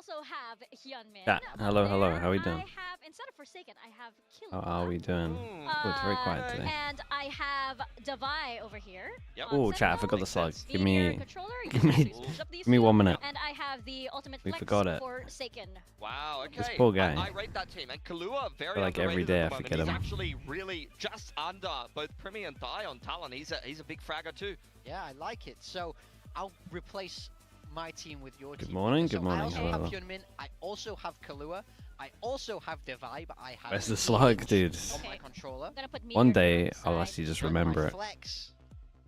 also have Hyunmin. Chat. Hello, hello. How are we doing? I have, instead of Forsaken, I have Killua. How are we doing? Oh, it's very quiet today. And I have Davai over here. Oh, chat, I forgot the slug. Give me 1 minute. And I have the ultimate We flex forgot it. Forsaken. Wow, okay. This poor guy. I rate that team. And Killua, very like every underrated day at the I moment. forget He's him. actually really just under both Primi and Dai on Talon. He's a big fragger too. Yeah, I like it. So I'll replace my team with your team. Good morning, So good morning. I also Hello. have Hyunmin. I also have Killua. I also have Divide, but I have Where's the slug, dude? on my controller. I'm gonna put One Meteor day, on the I'll side. actually just But remember my it. flex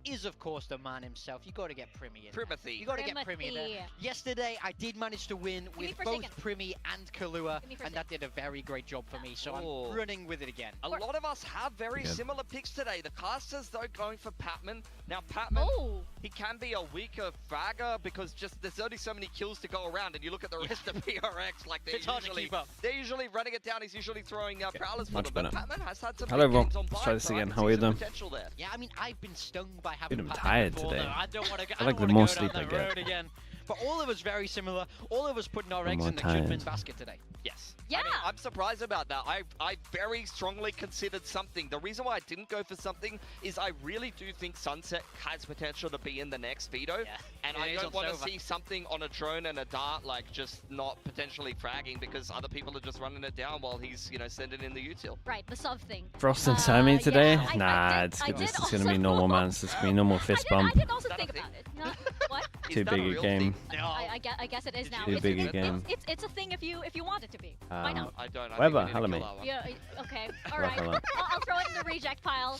is, of course, the man himself. You got to get Primi in. Primathy. You got to get Primi in there. Primathy. Yesterday, I did manage to win me with Forsaken. both Primi and Killua, Give me and that did a very great job for me. So Oh. I'm running with it again. A lot of us have very Yeah. similar picks today. The casters, though, going for Patman. Now, Patman, Oh, he can be a weaker fragger because just there's only so many kills to go around. And you look at the rest of PRX, like It's hard to keep up. they're usually running it down. He's usually throwing prowlers for much them. But better. Patman has had some Hello, big everyone. games on Let's bike, try this so I again. can How see are you some doing? potential there. Yeah, I mean, I've been stung by having I'm Patman tired before, today. though. I don't want to. I like the wanna more go sleep down I that get. road again. But all of us very similar. All of us putting our I'm eggs more in the tired. Hyunmin basket today. Yes. yeah. I mean, I'm surprised about that. I very strongly considered something. The reason why I didn't go for something is I really do think Sunset has potential to be in the next veto. Yeah. And Yeah, I he's don't on want to Sova. see something on a drone and a dart, like, just not potentially fragging because other people are just running it down while he's, you know, sending in the util. Right, the sub thing. Frost and Sammy today? yeah, I Nah, did- I did this is also- gonna be normal, man. It's just gonna be normal fist bump. I did also Is that a think thing? about it. Not, what? Is Too that big a a real game. thing? No. I guess it is now. Too It's, big a it's, game. It's a thing if you want it to be. Why not? I don't. I Whatever, think we hello, need to mate. kill that one. Yeah. Okay. All Hello, right. hello. I'll throw it in the reject pile.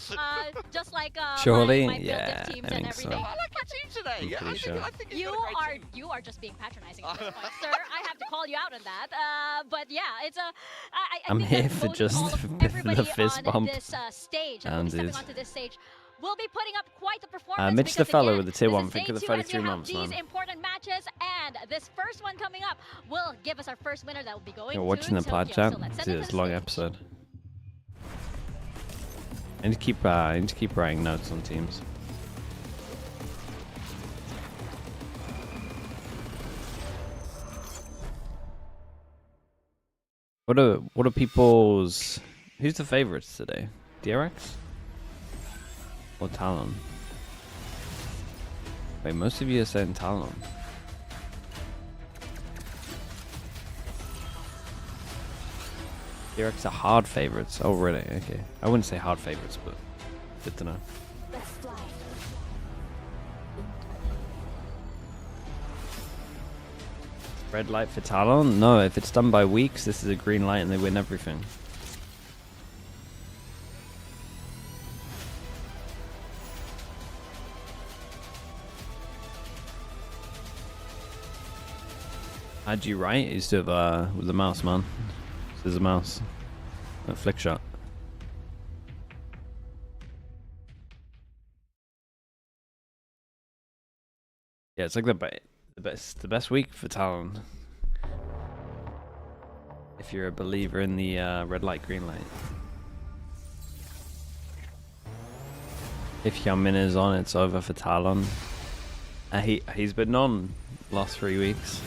Just like Surely? my build Yeah, teams I and think so. everything. I like my team today. I'm Yeah, pretty sure. I think You you've got a great are team. just being patronizing at this point, sir. I have to call you out on that. But yeah, it's a. I I'm think here that for both just all of the everybody fist on bump. this stage, And stepping this. onto this stage, will be putting up quite the performance. Mitch the because, fellow again, with the tier this 1. is Think of day the 2 and 33 we have months, these man. important matches, and this first one coming up will give us our first winner that will be going You're to watching the pod Tokyo. chat. So let's send Dude, it it's to a the long stage. episode. I need to keep writing notes on teams. What are people's? Who's the favorites today? DRX or Talon? Wait, most of you are saying Talon. DRX are hard favorites. Oh, really? Okay. I wouldn't say hard favorites, but good to know. Red light for Talon? No, if it's done by weeks, this is a green light and they win everything. How'd you write? Used to have with the mouse, man. There's a mouse. A flick shot. Yeah, it's like the best week for Talon. If you're a believer in the red light, green light. If Hyunmin is on, it's over for Talon. He's been on last 3 weeks.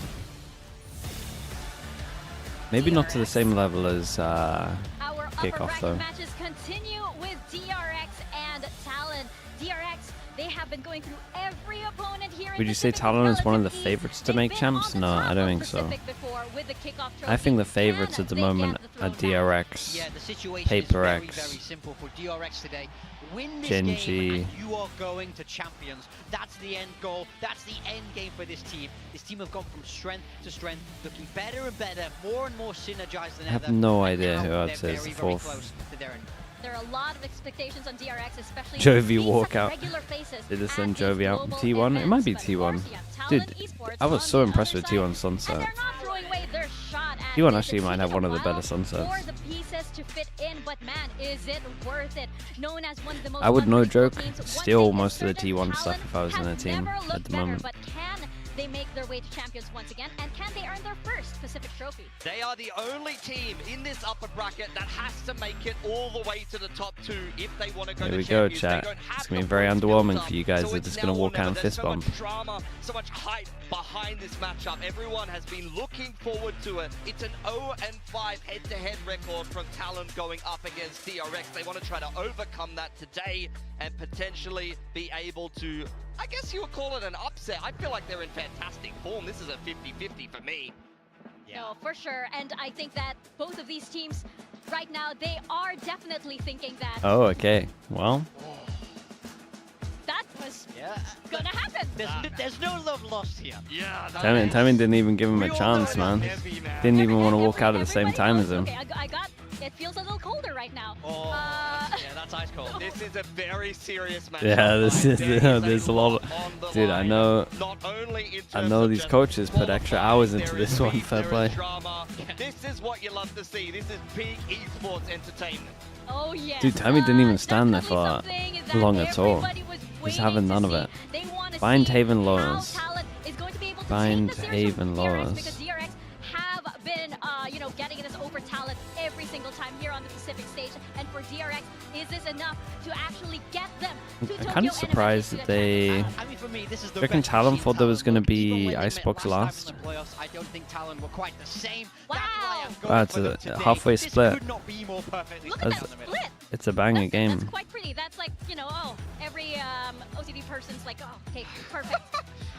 Maybe not to the same level as Our Kickoff, upper bracket though. matches continue with DRX and Talon. DRX, they have been going through every opponent here in Would you say Pacific Talon is one of the relatively favorites to They've make been champs? on the No, top I don't of think so. Pacific before with the kickoff I think the trophy. favorites Can at the they moment get the are throne back? DRX, Yeah, the situation Paper is very, X, very simple for DRX today. Win this Genji. game and you are going to champions. That's the end goal. That's the end game for this team. This team have gone from strength to strength, looking better and better, more and more synergized than I have ever. no and idea now who I'd they're say is very, the very fourth. close to their end. There are a lot of expectations on DRX, especially Jovi being walk such out. regular faces Did they at send these Jovi out in global T1? It might be events. But of T1. course, you have Talon Dude, Esports I was on so the impressed other with side, T1 and Sunset. they're not throwing away their shot at T1 this. actually It's might have taken one of a the better while sunsets. for the pieces to fit in, but man, is it worth it? Known as one of the most I would no unpredictable joke teams, one steal thing is most of the certain, T1 stuff Talon if I was in a has team never at looked the better, moment. but can they make their way to champions once again? And can they earn their first Pacific trophy? They are the only team in this upper bracket that has to make it all the way to the top 2 if they want to go Here to we go, champions. chat. They don't have It's gonna be the very points underwhelming built for you up. guys. So They're it's just gonna now or walk out never. and There's fist so bump. much drama, so much hype behind this matchup. Everyone has been looking forward to it. It's an 0-5 head-to-head record from Talon going up against DRX. They want to try to overcome that today and potentially be able to, I guess you would call it an upset. I feel like they're in fantastic form. This is a 50-50 for me. No, for sure. And I think that both of these teams right now, they are definitely thinking that Oh, okay. Well, that was Yeah. gonna happen. There's no love lost here. Yeah, Tamin didn't even give him a chance, man. Didn't even want to walk out at the same time as him. Okay, I got. It feels a little colder right now. Oh, yeah, that's ice cold. This is a very serious match. Yeah, this is there's a lot of, dude. I know these coaches put extra hours into this one. Fair play. This is what you love to see. This is peak esports entertainment. Oh yeah. Dude, Tammy didn't even stand there for long at all. He's having none of it. Bind Haven Lotus. Bind Haven Lotus. Because DRX have been, getting this over Talon every single time here on the Pacific stage. And for DRX, is this enough to actually get them to Tokyo? I'm kind of surprised that they. I mean, for me, this is the Reckon best Talon machine thought there was Talon, gonna be even when they met Icebox last time last. in the playoffs, I don't think Talon were quite the same. Wow. That's why I'm Wow, going it's for them a today. halfway This split. could not be more perfectly Look at That's- that split. It's a banger That's game. quite pretty. That's like, every OTD person's like, oh, okay, perfect.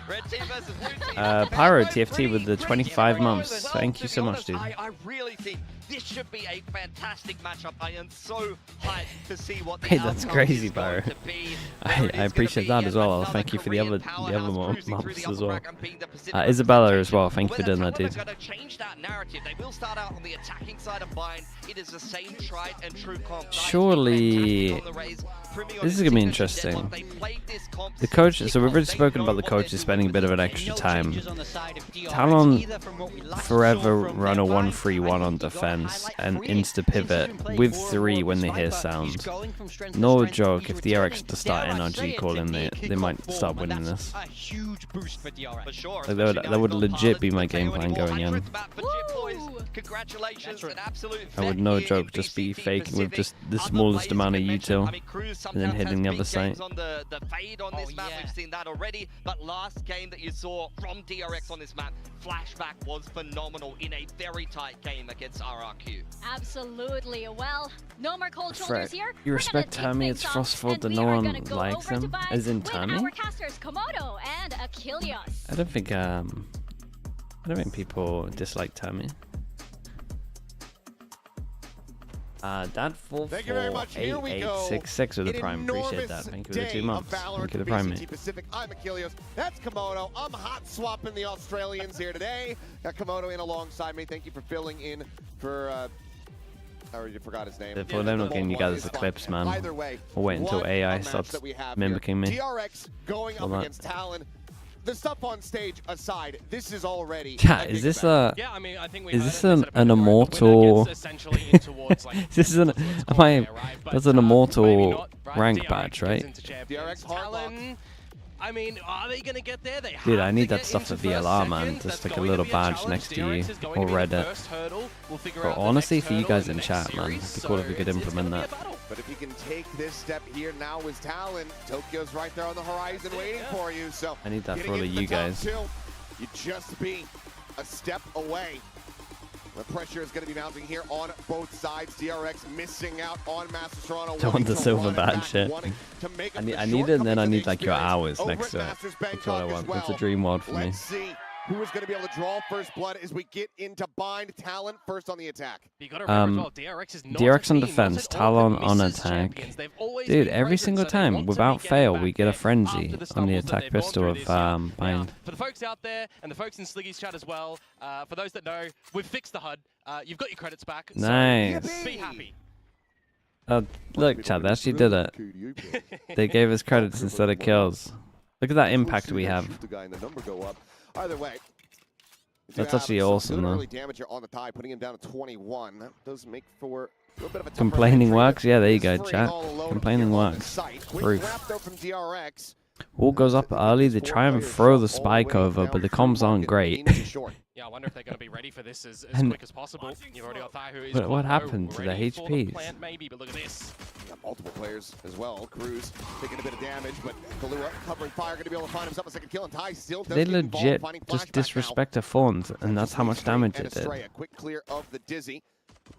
Red team versus blue team. Pyro They're both TFT pretty with the pretty 25 in a row months. as well, Thank to you be so much, honest. dude. I really think this should be a fantastic matchup. I am so hyped to see what the Hey, that's outcome crazy, is going Pyro. to be. I Whether it is gonna appreciate be that yet as well. another Thank you for the Korean other powerhouse cruising through months the as upper well. bracket and being the Pacific Isabella as well. representation. Thank you for Whether doing that, Talon dude. are gonna change that narrative. They will start out on the attacking side of Bind. It is the same tried and true comp. Surely, this is gonna be interesting. The coach. So we've already spoken about the coaches spending a bit of an extra time. Talon forever run a 1-3-1 on defense and insta pivot with 3 when they hear sound. No joke, if DRX to start NRG calling, they might start winning this. A huge boost for DRX. Like that would legit be my game plan going in. Congratulations, an absolute I would no joke just be faking with just the smallest amount of util and then hitting the other site. On the fade on this map, we've seen that already. But last game that you saw from DRX on this map, Flashback was phenomenal in a very tight game against RRQ. Absolutely. Well, no more cold shoulders here. You respect Tammy, it's Frostful that no one likes him, as in Tammy? Our casters, Komodo and Achilles. I don't think people dislike Tammy. Thank you very much. Here we go. Dad44866 with the An prime. Appreciate that. enormous Thank you for the 2 day months. of VALORANT Thank you for for the prime, VCT mate. Pacific. I'm Achilles. That's Komodo. I'm hot swapping the Australians here today. Got Komodo in alongside me. Thank you for filling in for. I already forgot his name. Before they're not getting you guys the clips, man. Either way, We'll wait until what AI a match starts that we have mimicking me. here. DRX going Hold up on. against Talon. The stuff on stage aside, this is already. Chat, a is big this battle. a? Yeah, I mean, I think we Is heard this it, they an said it better, right? The immortal? winner gets essentially in towards, like, This is an. what's Am called I? there, right? But, That's an maybe immortal not, right? rank DRX badge, gets right? into champions. DRX hard lock. Talon, I mean, are they gonna get there? They Dude, have I need to that get stuff into for VLR, first, man. second. Just That's like a going to little be badge challenge. next to you DRX is going or to be the Reddit. first hurdle. We'll figure But out the honestly, next for you hurdle guys in in the chat, next man, series, it'd be cool if we could so it's implement gonna be that. a battle. But if you can take this step here now with Talon, Tokyo's right there on the horizon waiting for you. So I need that for getting all of into the you top guys. 2, you just be a step away. The pressure is going to be mounting here on both sides. DRX missing out on Master Toronto. Don't want the silver badge badge shit. I need it, and then I need like your hours next to it. That's what I want. That's a dream world for me. Let's see who is going to be able to draw first blood as we get into Bind. Talon first on the attack. You gotta remember as well, DRX is not DRX a on team, defense, not an Talon org that on misses attack. champions. They've always Dude, been every present, single so they time, want to without be fail, getting we back get a there frenzy after the on the stumbles that attack they've gone pistol through of this year. Now, Bind. for the folks out there and the folks in Sliggy's chat as well, for those that know, we've fixed the HUD. You've got your credits back. So Nice. be happy. Look, Chad, they actually did it. They gave us credits instead of kills. Look at that impact we have. The guy and the number go up. Either way. That's actually awesome, though. Early damage here on the tie, putting him down to 21. That does make for a little bit of a tougher Complaining entry, works? but Yeah, there you he's go, free chat. all alone Complaining here on the works. site. Quick Proof. grab though from DRX. Wall goes up early. They try and throw the spike over, but the comms aren't great. Yeah, I wonder if they're going to be ready for this as And- quick as possible. You've already got Thai who is What quite happened low, to the ready for the HPs? plant maybe, but look at this. Got multiple players as well. Cruz taking a bit of damage, but Kalua covering fire, going to be able to find himself a second kill, and Ty still doesn't They get involved, legit finding just flashback now. disrespect the Fawns, and that's how much damage And it did. Astray, a quick clear of the Dizzy.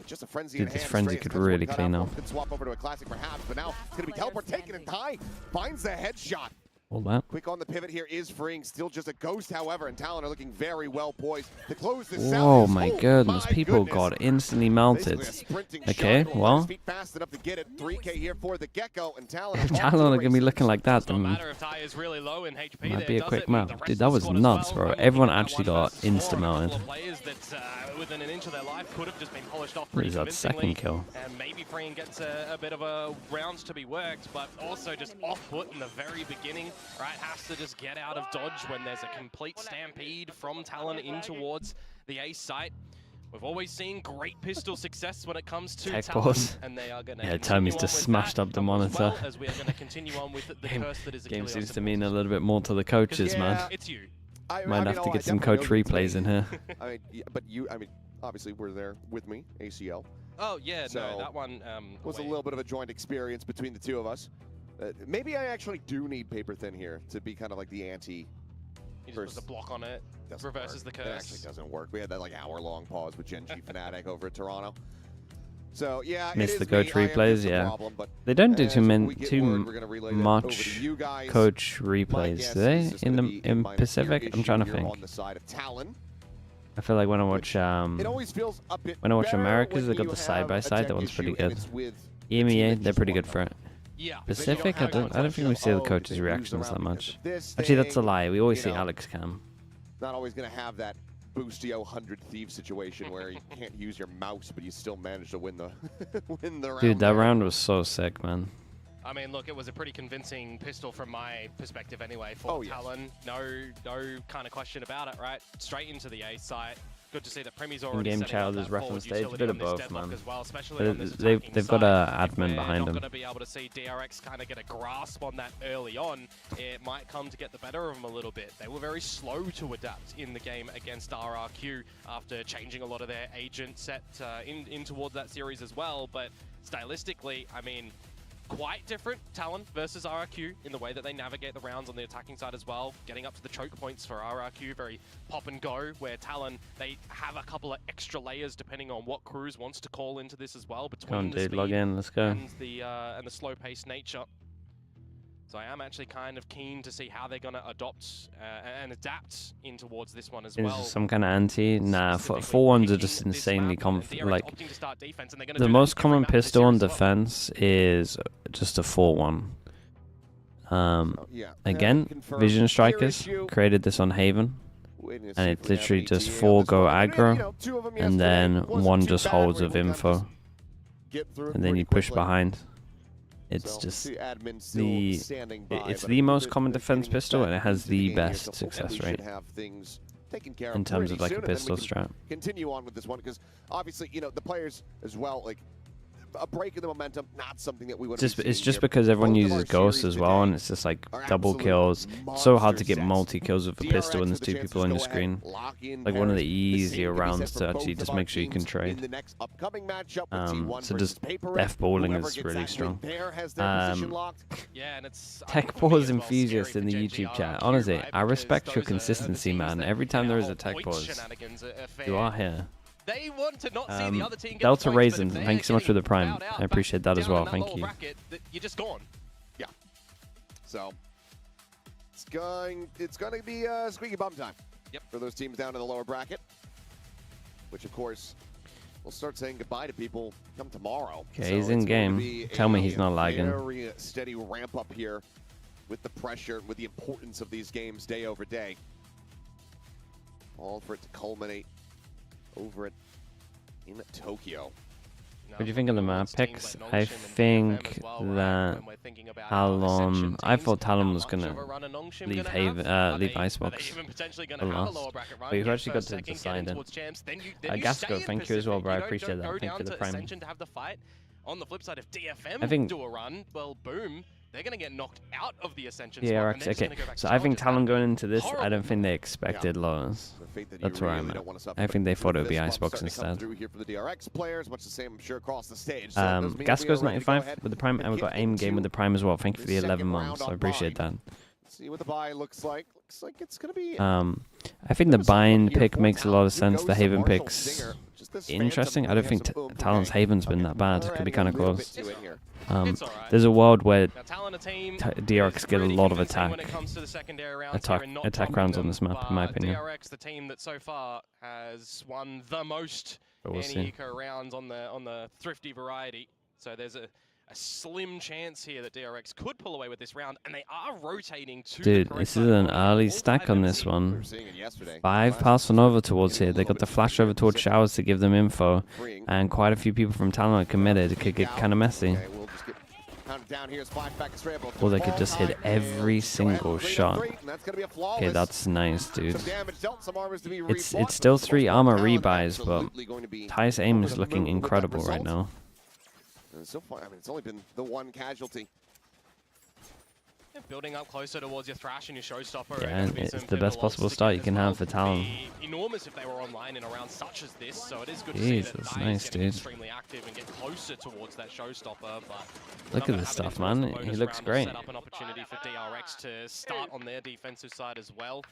Just a frenzy Dude, in this hand. frenzy Astray could has really cut clean out. up. Could swap over to a classic perhaps, but now it's going to be teleport taken, and Ty finds the headshot. All that. Quick on the pivot here is freeing. Still just a ghost, however, and Talon are looking very well poised to close this out. Whoa, my goodness. People got instantly melted. Basically a sprinting Okay, shot. well. His feet fast enough to get it. 3K here for the Gecko, and Talon If Talon are going to be looking like that, It's not then a matter if Ty is really low in HP. might there, be a does quick it? map. The rest Dude, of that the was squad as nuts, well. bro. We're Everyone looking at actually that got 1 versus 4. A insta-melted. couple of players that within an inch of their life could have just been polished off What pretty is that convincingly. second kill? And maybe Freeing gets a bit of a round to be worked, but also just off foot in the very beginning, right? Has to just get out of dodge when there's a complete stampede from Talon in towards the A site. We've always seen great pistol success when it comes to Tech Talon, pause. and they are going to Yeah, Tommy's just smashed up the monitor. as we are going to continue on with the curse that is Game Achilles seems to supporters. mean a little bit more to the coaches, man. It's you. Might have to get some coach replays in here. I mean, yeah, but you, I mean, obviously we're there with me, ACL. Oh yeah, So, no, that one Was a little bit of a joint experience between the two of us. Maybe I actually do need paper thin here to be kind of like the anti. You just put the block on it, reverses the It curse. actually doesn't work. We had that like hour-long pause with Gen G Fnatic over at Toronto. So yeah, Miss it the is coach me. I am replays, just the yeah. problem, but They don't do as too we get word, we're much gonna relay that over to you guys. coach My replays, guess do they? is this In gonna the be a in minor Pacific? ear I'm trying to issue here think. on the side of Talon. I feel like when I watch It always feels a bit when I watch better Americas, when they got you the have side-by-side, a that one's tech pretty issue and good. it's with EMEA, they're pretty good for it. Yeah. Pacific, I don't think we see the coaches' reactions that much. Actually, that's a lie. We always see Alex Cam. Not always going to have that Boostio 100 Thieves situation where you can't use your mouse, but you still manage to win the round. Dude, that there. round was so sick, man. I mean, look, it was a pretty convincing pistol from my perspective anyway for Talon. No kind of question about it, right? Straight into the A site. Good to see that Premi's already In-game setting child up is that rough on forward stage, utility bit on of this both, deadlock man. as well, especially But on this they've attacking got a side. admin If behind we're them. not going to be able to see DRX kind of get a grasp on that early on, it might come to get the better of them a little bit. They were very slow to adapt in the game against RRQ after changing a lot of their agent set in towards that series as well, but stylistically, I mean, quite different Talon versus RRQ in the way that they navigate the rounds on the attacking side as well. Getting up to the choke points for RRQ, very pop and go, where Talon, they have a couple of extra layers depending on what Cruz wants to call into this as well, between Come on, the dude, log speed in, let's go. and the slow-paced nature. So I am actually kind of keen to see how they're going to adopt and adapt in towards this one as Is well. some kind of anti? Nah, Specifically 4-1s are picking just this insanely map, and DRX like opting to start defense, and they're gonna the do that most in every common map this pistol year on as well. defense is just a 4-1. Yeah, Again, confirmed. Vision Clear Strikers issue. created this on Haven, Waiting to see and if it's we have literally any just ETA 4 on this go one. And, aggro, you know, 2 of them and yesterday then wasn't 1 too just bad. holds We're of able to kind info, get through it and then pretty you push quickly. behind. It's So, just see admin still the standing by, it's but the I most think common that defense getting pistol, and it back has into the the game here, best so success hopefully rate should have things taken care in of terms of pretty like a soon, and then we pistol can strat. continue on with this one because obviously, you know, the players as well, like a break in the momentum, not something that we would. It's just because everyone uses Ghost as well, and it's just like double kills. So hard to get multi kills with a pistol when there's 2 people on your screen. Like one of the easier rounds to actually just make sure you can trade. So just death balling is really strong. Yeah, and it's Tech pause enthusiast in the YouTube chat. Honestly, I respect your consistency, man. Every time there is a tech pause, you are here. They want to not see the other team get Delta the points, Raisin, but if thank you so much for the they're Prime. getting I appreciate that as down well. in that Thank lower you. bracket, you're just gone. Yeah. So it's going to be squeaky bum time. Yep. For those teams down in the lower bracket, which of course we'll start saying goodbye to people come tomorrow. Okay, he's in game. Tell me he's not lagging. Very steady ramp up here with the pressure, with the importance of these games day over day. All for it to culminate over in Tokyo. What do you think of the map picks? I think that Talon. I thought Talon was gonna leave Haven, leave Icebox for last. But you've actually got to decide it. Gasco, thank you as well, bro. I appreciate that. Thank you for the Prime. On the flip side, if DFM I think do a run, well, boom. they're going to get knocked out of the Ascension spot. DRX, And they're just okay. gonna go back So to I think challenges. Talon going into this, I Horrible. don't think they expected Lotus. The fate that you That's where really I'm don't at. wanna suffer I think they thought it would be this month Icebox starting to come instead. through here for the DRX players, much the same, I'm sure, across the stage. So it does mean Gas we goes are ready to go 95 ahead with the Prime, and we've get got aim game with the Prime as well. Thank you for the the 11 second months. round I on appreciate that. Prime. See what the buy looks like. Looks like it's going to be I think the bind pick makes a lot of sense. The Haven pick's interesting. I don't think Talon's Haven's been that bad. Could be kind of close. It's all right. There's a world where Now, Talon, a team DRX get a really lot of convincing attack. when it comes to the secondary rounds Attack- here and not attack dropping rounds on them, this map, in my but opinion. DRX, the team that so far has won the most But we'll see. eco rounds on the thrifty variety. So there's a slim chance here that DRX could pull away with this round, and they are rotating to the Dude, correct this side is of an the early all stack five on MC. this one. We were seeing it yesterday. 5 passing over towards here. They got the flash over towards Showers to give them info, and quite a few people from Talon are committed. It could get kind of messy. Okay, we'll just get pounded down here as flashback is Strabo. Or they could just hit All-time every and single straight shot. up three, and that's gonna be a flawless. Okay, that's nice, dude. Some damage dealt, some armors to be It's rebought, still but 3 armor Talon rebuys, but absolutely going to be Ty's aim over is the looking moon with that incredible right result. now. And so far, I mean, it's only been the one casualty. Building up closer towards your Thrash and your Showstopper. Yeah, are gonna be it's some the best pivotal possible odds to start get you as can well. have for Talon. Be enormous if they were online in a round such as this, so it is good to see that Jesus, Dai nice, is getting dude. extremely active and get closer towards that Showstopper. But Look not at gonna this have it stuff, towards the man. He bonus looks round will great. Set up an opportunity for DRX to start on their defensive side as well.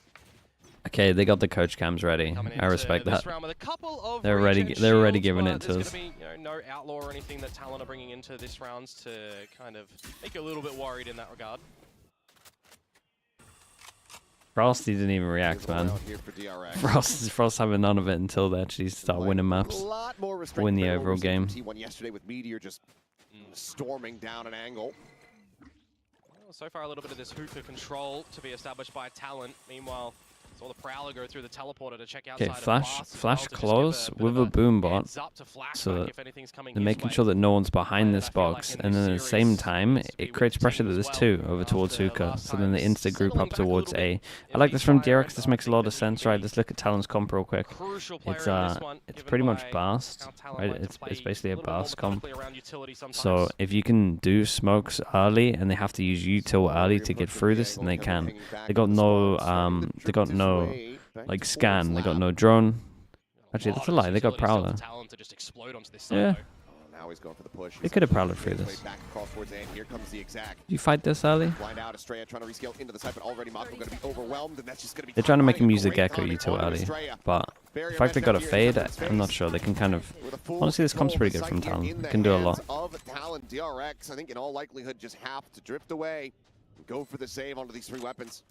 Okay, they got the coach cams ready. Coming I into respect this that. round with a couple of They're ready- regen they're already shields, giving but it to there's us. gonna be, no outlaw or anything that Talon are bringing into this rounds to kind of make you a little bit worried in that regard. Frosty didn't even react, Here's a man. round here for DRX. Frost having none of it until they actually start winning maps. A lot more restraint Win the than what overall we saw from game. T1 yesterday with Meteor just storming down an angle. Well, so far, a little bit of this hookah control to be established by Talon. Meanwhile, saw the Prowler go through the teleporter to check outside Okay, of flash Blast as flash well to just give close bit with of a boom bot. heads up to flashback So that if anything's coming they're his making way. sure that no one's behind But this I feel box, like in and this then at the same series, time, it's to be it with creates the pressure team that as there's well. 2 over towards After Hookah, last so then the time insta group settling up back a towards little A. bit I like in this from V-Fire, DRX, this I makes a think lot that of he sense, could right? be Let's look at Talon's comp real quick. Crucial player It's in this one, it's given pretty much by burst, how Talon right? like to It's play basically a little bit more burst comp. methodically around utility So sometimes. if you can do smokes early and they have to use util early to get through this, then they can. They got no like scan, they got no drone. Actually, that's a lie. They got Prowler. Talon to just explode onto this side, Yeah. though. Oh, now he's going for the push. They could have Prowler through this. Back across towards A, and here comes the exact. You fight this early? Blind out Estrella trying to rescale into the site, but already Mako going to be overwhelmed, and that's just going to be. They're trying to make him finding use the great Gecko timing util onto early, Estrella. but Barrier the fact they mesh got a here fade, into his I'm not face. sure. They can kind of With a full honestly, this comp's control pretty of good from the site Talon. in the Can do a lot. hands Of Talon, DRX, I think in all likelihood just have to drift away and go for the save onto these 3 weapons.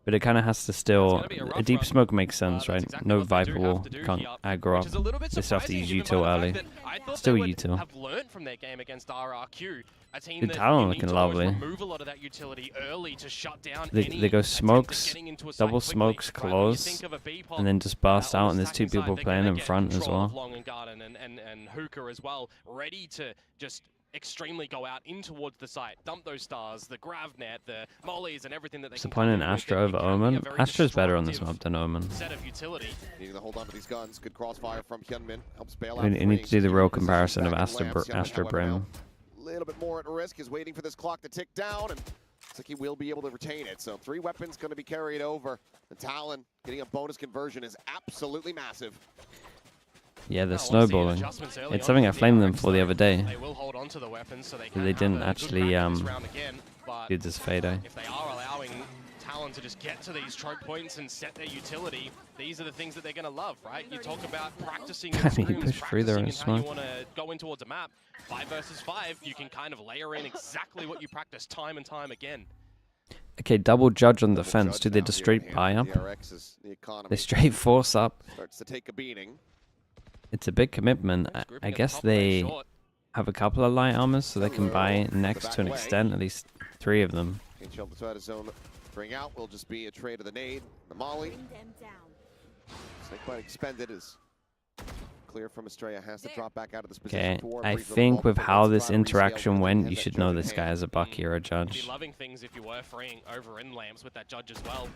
But it kind of has to still. gonna be a A rough deep run. smoke makes sense, That's right? exactly No what they do Viper have wall, to do can't here, aggro which is a little bit up. They still have to surprising use given by util the early. fact that I thought Still they would util. have learned from their game against RRQ. A team Dude, that Talon you need looking to always lovely. remove a lot of that utility early to shut down They any go attempt at smokes, getting into a site double quickly, smokes right? When you close, think of a B-pop, and then just burst on out, the and there's 2 stacking side, people they're playing gonna in get front as control of well. Long and Garden and Hookah as well, ready to just extremely go out in towards the site, dump those stars, the Gravnet, the mollies, and everything that they What's the can point come in in with. Astra It over can be a Omen? very Astra's better on this destructive map than Omen. set of utility. Needing to hold on to these guns. Good crossfire from Hyunmin. Helps bail We out. need to do the real Freeing. comparison of Back in Astra, lamps. Hyunmin, Astra however, now Brim. a little bit more at risk. Is waiting for this clock to tick down, and looks like he will be able to retain it. So 3 weapons going to be carried over. The Talon getting a bonus conversion is absolutely massive. Yeah, they're I wanna see snowballing. adjustments early It's on something I from flamed them DRX, for the though. other day. They will hold on to the weapons so they They can have didn't a good actually, crack at this round again, but Do this fade, eh? if they are allowing Talon to just get to these choke points and set their utility, these are the things that they're going to love, right? You talk about practicing in I mean, scrims, push through there practicing and in how you smoke. want to go in towards a map. 5 versus 5, you can kind of layer in exactly what you practice time and time again. Okay, double judge on the Double fence. judge Do they now just here straight in hand buy for up? DRX as the economy They straight force up. starts to take a beating. It's a big commitment. Next grouping I at the guess top, very they short. have a couple of light armors, so they can buy next back to an away. extent, at least 3 of them. Can't shell the side of zone. Bring out will just be a trade of the nade, the molly. Snakebite expended is clear from Estrella. Has to drop back out of this position. Okay, for I Breeze of think the with Vault, how but this let's try to rescale interaction with went, him. you Has should that know judge in this guy hand. is a Bucky or a You'd judge. be loving things if you were freeing over in lamps with that judge as well.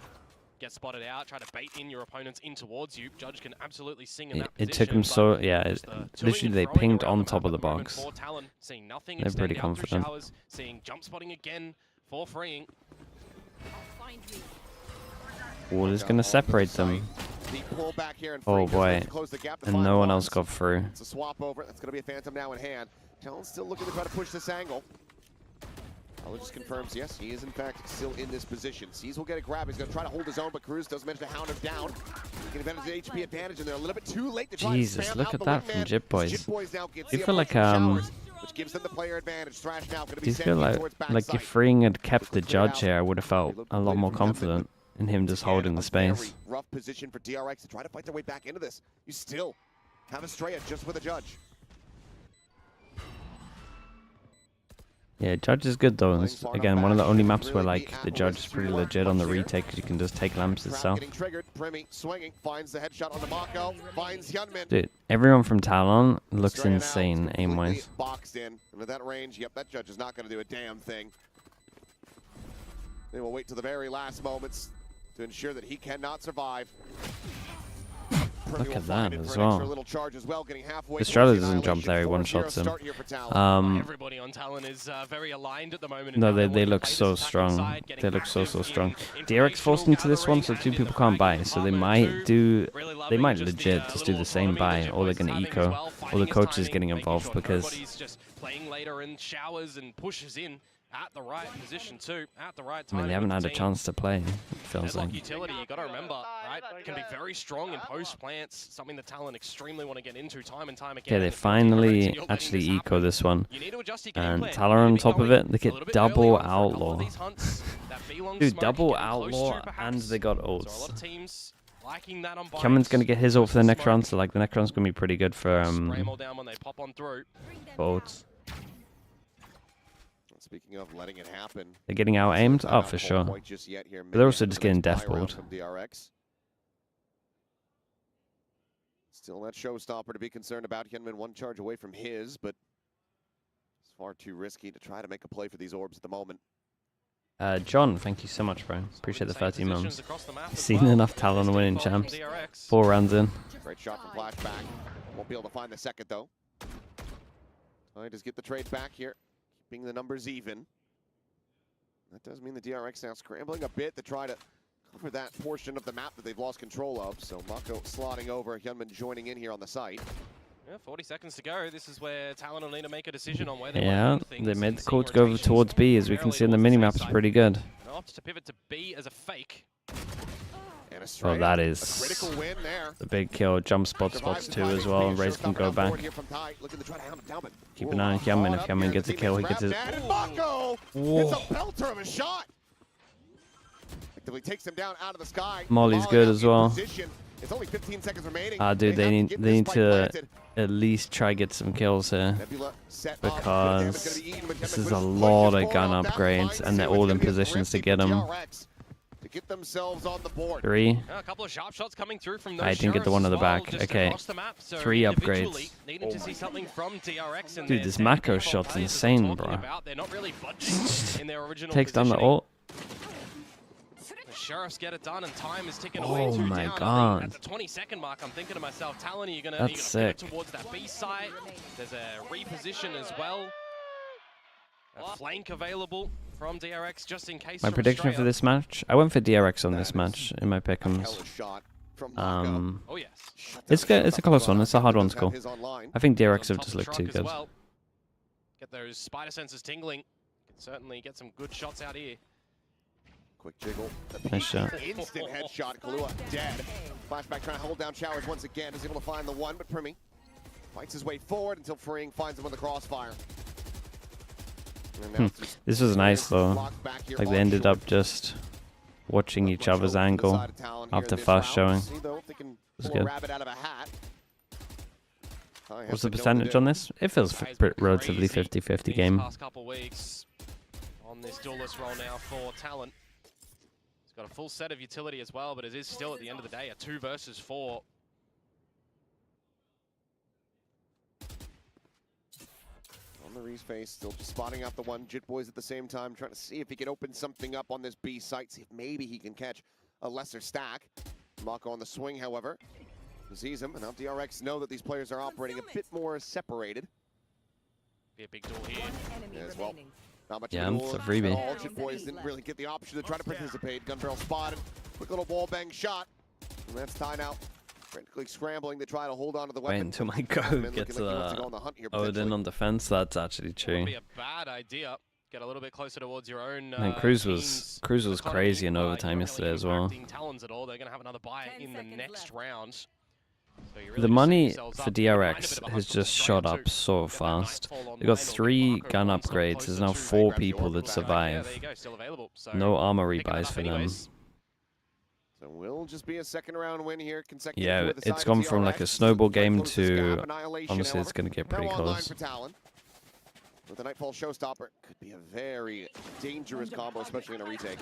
Get spotted out, try to bait in your opponents in towards you. Judge can absolutely sing in that It position. took him but so, yeah, just the toing literally and they throwing pinged around on the top map of the at moment box. for Talon, seeing nothing They're pretty extend out through confident. showers, seeing jump spotting again for freeing. Wall is going to separate them. The pull back here and Oh Freak is boy. looking to close the gap to And find no one Bonds. else got through. It's a swap over. That's going to be a Phantom now in hand. Talon's still looking to try to push this angle. Talon just confirms, yes, he is in fact still in this position. Seas will get a grab. He's going to try to hold his own, but Cruz does manage to hound him down. Taking advantage of the HP advantage, and they're a little bit too late to try Jesus, to spam look out at the that from wingman. Jit Boys. Jit Boys now gets Do you the feel approach like, from Showers, which gives them the player advantage. Thrash now going to Do be you feel sending towards like backside. if Freeing had kept the Clear out. judge here, I would have felt a lot more confident in him just holding the Very space. rough position for DRX to try to fight their way back into this. You still have Estrella just with a judge. Yeah, judge is good though. It's, again, one of the only maps where like the judge is pretty legit on the retake because you can just take lamps Trap itself. getting triggered. Primi swinging, finds the headshot on the Mako, finds Hyunmin. Dude, everyone from Talon looks Estrella now insane is completely aim-wise. boxed in, and at that range, yep, that judge is not going to do a damn thing. They will wait to the very last moments to ensure that he cannot survive. Look at that as well. Estrella doesn't jump there, he one-shots him. Everybody on Talon is very aligned at the moment. No, they look so strong. They look so strong. DRX forced into this one, so 2 people can't buy. So they might legit just do the same buy, or they're gonna eco, or the coach is getting involved because just playing later and showers and pushes in at the right position too, at the right I time. mean they haven't had a chance to play. It feels Deadlock like. utility, you got to remember, right? Can be very strong in post plants, something that Talon extremely want to get into time and time again. Okay, they finally actually eco this one. You need to adjust your game And plan. Talon on top of it, they get double outlaw. Dude, Dude, double outlaw, and they got So a lot of ults. teams liking that on Cameron's gonna get his ult for the next round, so like the next round's gonna be pretty good for Spray them all down when they pop on through. ults. Speaking of letting it happen, They're getting out aimed? Oh, for sure. But they're also just getting death balled. from DRX. Still that showstopper to be concerned about. Hyunmin 1 charge away from his, but it's far too risky to try to make a play for these orbs at the moment. John, thank you so much, bro. Appreciate the 30 mums. You've Seen enough Talon winning champs. 4 rounds in. Great shot from Flashback. Won't be able to find the second though. Trying to get the trade back here. Keeping the numbers even. That does mean the DRX now scrambling a bit to try to cover that portion of the map that they've lost control of. So Mako slotting over, Hyunmin joining in here on the site. Yeah, 40 seconds to go. This is where Talon will need to make a decision on where they Yeah, want to do things. they made the Seeing call to go over rotations towards B, as we can see in the minimap, is pretty good. Opt to pivot to B as a fake. And a Well, straight that up, is a critical win there. the big kill. Jump spots too as well, and Raze can go back. Keep an eye on Hyunmin. If Hyunmin gets a kill, he gets his... Mako! Whoa. It's a belter of a shot! Effectively takes him down out of the sky. Molly's good as well. It's only 15 seconds remaining. Dude, they have need this fight to planted. at least try get some kills here, Nebula set up. because It's gonna be eaten, but this Hyunmin is a pushes lot of forward gun on that upgrades, line, and they're so it's all gonna in be a positions to thrifty get for them. DRX to get themselves on the board. 3. A couple of sharp shots coming through from those I didn't get the sheriffs one at as the well, back. just Okay. across the map. So 3 individually upgrades. Needed to see something from DRX and Dude, their this technical Mako shot's plays, as insane, we're talking bro. about. They're not really budging in their original Takes down the positioning. ult. The Sheriffs get it done, and time is ticking Oh away. 2 my down. God. At the 20-second mark, I'm thinking to myself, Talon, are you gonna That's pivot sick. towards that B site? There's a reposition as well. A flank available from DRX just in case. My from prediction for Australia. this match, I went for DRX on this That is match in my pick'ems. Hella shot from Mako. Oh yes. It's a close one. It's a hard one to Does call. have his online. I think DRX On have top just of the looked truck too as good. well. Get those spider senses tingling. Can certainly get some good shots out here. Quick jiggle. Nice shot. Instant headshot. Kalua dead. Flashback trying to hold down Showers once again. Is able to find the one, but Primi fights his way forward until Freeing finds him with the crossfire. And now it's just This was nice though. blocked back here Like they on ended shore. up just watching each Much other's over to the angle side of Talon here after this first round. showing. See, though, if they can Was pull a good. rabbit out of a hat. I have What's to the know percentage to on do. this? It feels Guys, been relatively crazy 50-50 these game. Past couple weeks on this duelist role now for Talon. He's got a full set of utility as well, but it is still at the end of the day a 2 versus 4. On the Reese face, still just spotting out the one. Jit Boys at the same time, trying to see if he can open something up on this B site, see if maybe he can catch a lesser stack. Mako on the swing, however, sees him, and now DRX know that these players are operating a bit more separated. Be a big duel here. As well. Not much Yeah, of a it's duel a freebie. at all. Boys didn't really get the option to try to participate. Gun barrel spotted. Quick little wall bang shot. And that's Ty now frantically scrambling to try to hold on to the Wait weapon. until my goat gets Odin on defense. That's actually true. Would be a bad idea. Get a little bit closer towards your own. And Cruz was economy. crazy in overtime yesterday as well. Talons at all. They're going to have another buy in the next round. So you're really The just money setting yourselves for up to get a DRX bit of a has hustle just straight shot to up so get that fast. Nightfall on They got the way. 3 Marco gun one step upgrades. There's closer now to 4 grabs the people orbital that back. Yeah, survive. there you go, still available. So No armor picking it rebuys up for them. anyways. So we'll just be a second round win here. Consecutive Yeah, for the it's side gone of from like a DRX. snowball game Lotus' to gap annihilation, honestly it's however. going to get pretty Now online close. for Talon. With the Nightfall Showstopper, could be a very dangerous combo, especially in a retake.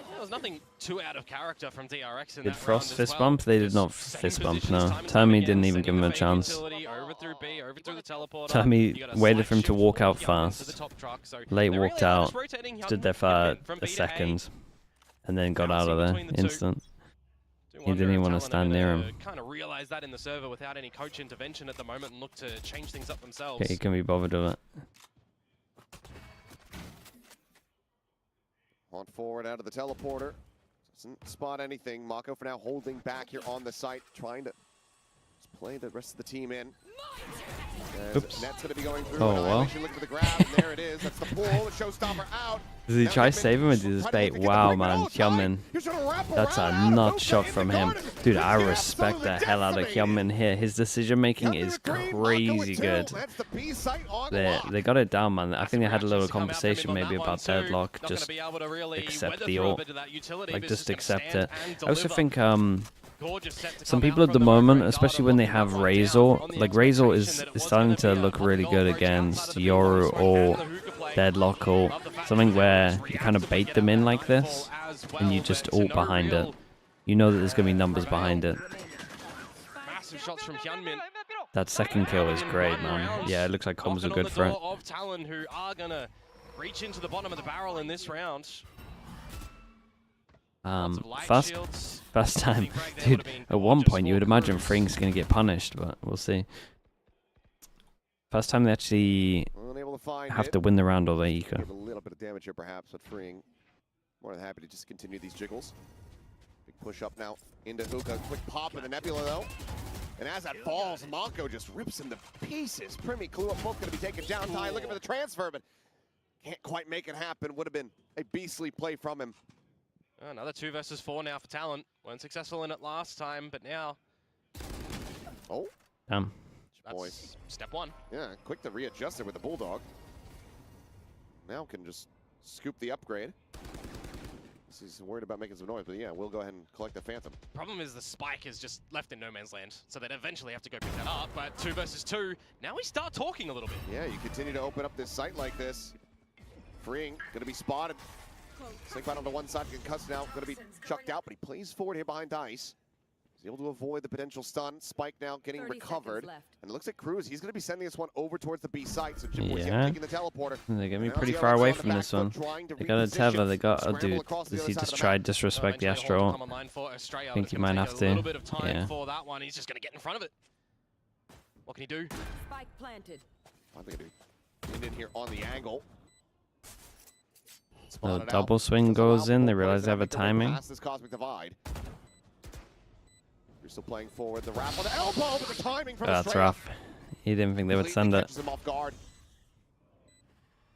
There was nothing too out of character from DRX in Did that Frost round as fist well. bump? They did Just not same fist bump, positions no. time and time Tommy again, didn't even sending give him the a fade chance. utility over through B, over through the teleporter. Tommy You got a waited slight for him to shift walk out forward, Young into the fast. top truck, so Late they really walked are out, just rotating stood Young there for Young from a B to A. second, and then got out of Bouncing there between the two. instant. Do He wonder didn't even if want to Talon are stand near gonna him. kind of realize that in the server without any coach intervention at the moment and look to change things up themselves. Okay, he can be bothered with it. On forward out of the teleporter. Doesn't spot anything. Mako for now holding back here on the site, trying to just play the rest of the team in. As Oops. Net's going to be going through. Oh, Annihilation look to the grab, and there it is. That's the pull. The Showstopper out. Does he Now try Hyunmin saving with his ready bait? to get the Wow, ring. man. Oh, Ty, Hyunmin. he's gonna wrap That's around a out of nut Lotus shot in from the him. garden. Dude, I He's respect the absolutely hell out of decimated. Hyunmin here. His decision making Hyunmin is green, Mako crazy with two. good. That's the B site on They lock. they got it down, man. I think they had a little Reactions to come out from him conversation on maybe that about one too. deadlock. Not gonna Just be able to really accept weather the through a ult. bit of that utility, like but just gonna accept stand it. and I also deliver. think Gorgeous set to some come people out at from the the moment, Valorant especially Data when they looking have right down Razor, on the like Razor expectation is that it was starting gonna to be a look really goal good approach against outside of the Yoru Valorant or and the hookah play. Deadlock or Love the fact something that where they you kind of reacted bait to them get in that like this Nightfall as and you well, just but to ult no behind it. real You know that there's going to be numbers prevail. behind it. Massive shots from Hyunmin. That second kill is In great, one man. round, Yeah, it looks like comms knocking are on good the for it. door of Talon, who are gonna reach into the bottom of the barrel in this round. Lots of light First shields. time, Big frag there dude. would've been At one gorgeous point, you for would imagine Cruz. Fring's going to get punished, but we'll see. First time they actually Unable to find have it. to win the round or the eco. Give a little bit of damage here, perhaps, but freeing. More than happy to just continue these jiggles. Big push up now into Hookah. Quick pop in the Nebula, though. And as that falls, Mako just rips him to pieces. Primi, Clue up, both going to be taken down. Ty looking for the transfer, but can't quite make it happen. Would have been a beastly play from him. Another 2 versus 4 now for Talon. Weren't successful in it last time, but now Oh, Damn. that's boys. step 1. Yeah, quick to readjust it with the Bulldog. Now can just scoop the upgrade. He's worried about making some noise, but yeah, we'll go ahead and collect the Phantom. Problem is the spike is just left in no man's land, so they'd eventually have to go pick that up. But 2 versus 2, now we start talking a little bit. Yeah, you continue to open up this site like this. Freeing, gonna be spotted. Snake right onto one side, concussed now, gonna be chucked out, but he plays forward here behind Dice. He's able to avoid the potential stun. Spike now getting recovered. And it looks like Cruz, he's gonna be sending this one over towards the B site, so Jim Boy's Yeah. taking the teleporter. They're going to be Now pretty DRX far away on the from back this foot, one. trying to They got a tether, reposition, they got a scramble dude. across the Does other he side just of the try map. disrespect the Eventually, Hall Astro? come online for Australia, Think but it's he gonna might take have a to, little bit of time yeah. for that one. He's just going to get in front of it. What can he do? Spike planted. I think I do. In here on the angle. The Spotted double out. swing Doesn't allow goes in. They both realize players they have a to make their way timing. past this cosmic divide. You're still playing forward. The wrap on the elbow, but the timing from That's Estrella rough. He didn't think they would completely send it. catches him off guard.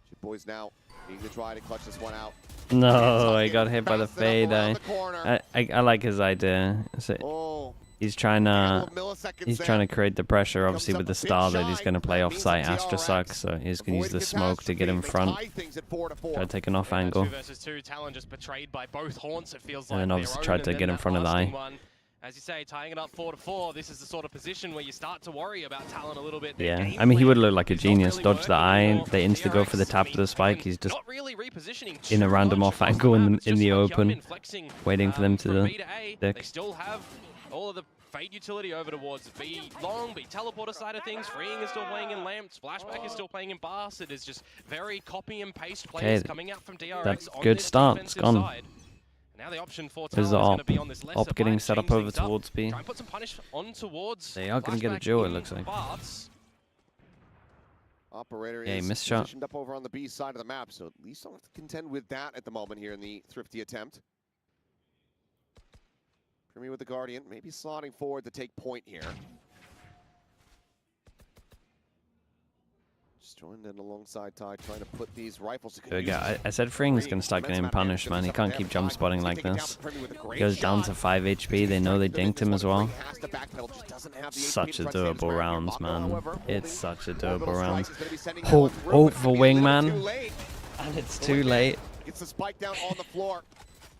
Chip Boys now needing to try to clutch this one out. No, he got hit by the Bounced it up fade. around the corner. I like his idea. So Oh, he's trying a to couple of milliseconds he's there. trying to create the pressure, obviously Comes with the up a bit star that he's shy. going to play That off means site. the Astra DRX sucks, so he's going to use avoid the smoke to get in catastrophe. They front. tie things at 4-4. Try to take an off Yeah, angle. 2 versus 2, Talon just betrayed by both haunts, it feels And like. then their obviously own, tried and to then get in that front of the lasting eye. one. As you say, tying it up 4-4, this is the sort of position where you start to worry about Talon a little bit. Their Yeah, game I mean, he plan would look like a is not genius. really Dodge the working eye. anymore. They insta go for the DRX, tap of the spike. again, He's just not really repositioning in a too random much off across angle map. in It's the just like open, Hyunmin flexing, waiting for them from to B to A. They stick. still have all of the fade utility over towards B long, B teleporter side of things. Freeing is still playing in lamps. Flashback is still playing in bars. It is just very copy and paste plays coming out from DRX. that's on good this start. It's defensive gone. side. Now the option for There's Talon the is going to op. be on this lesser Op getting flank, set up change over things up, towards B. Try and put some punish on towards They are gonna get a Flashback duel, it in looks like. bars. Operator Yeah, he is missed shot. positioned up over on the B side of the map, so at least I'll have to contend with that at the moment here in the thrifty attempt. Primi with the Guardian, maybe slotting forward to take point here. Just joined in alongside Ty, trying to put these rifles. There we go. I said Fring's going to start getting punished, man. He can't keep jump spotting like this. He goes down to 5 HP. They know they dinked him as well. Such a doable round, man. It's such a doable round. Oh, for wingman. And it's too late. Gets the spike down on the floor.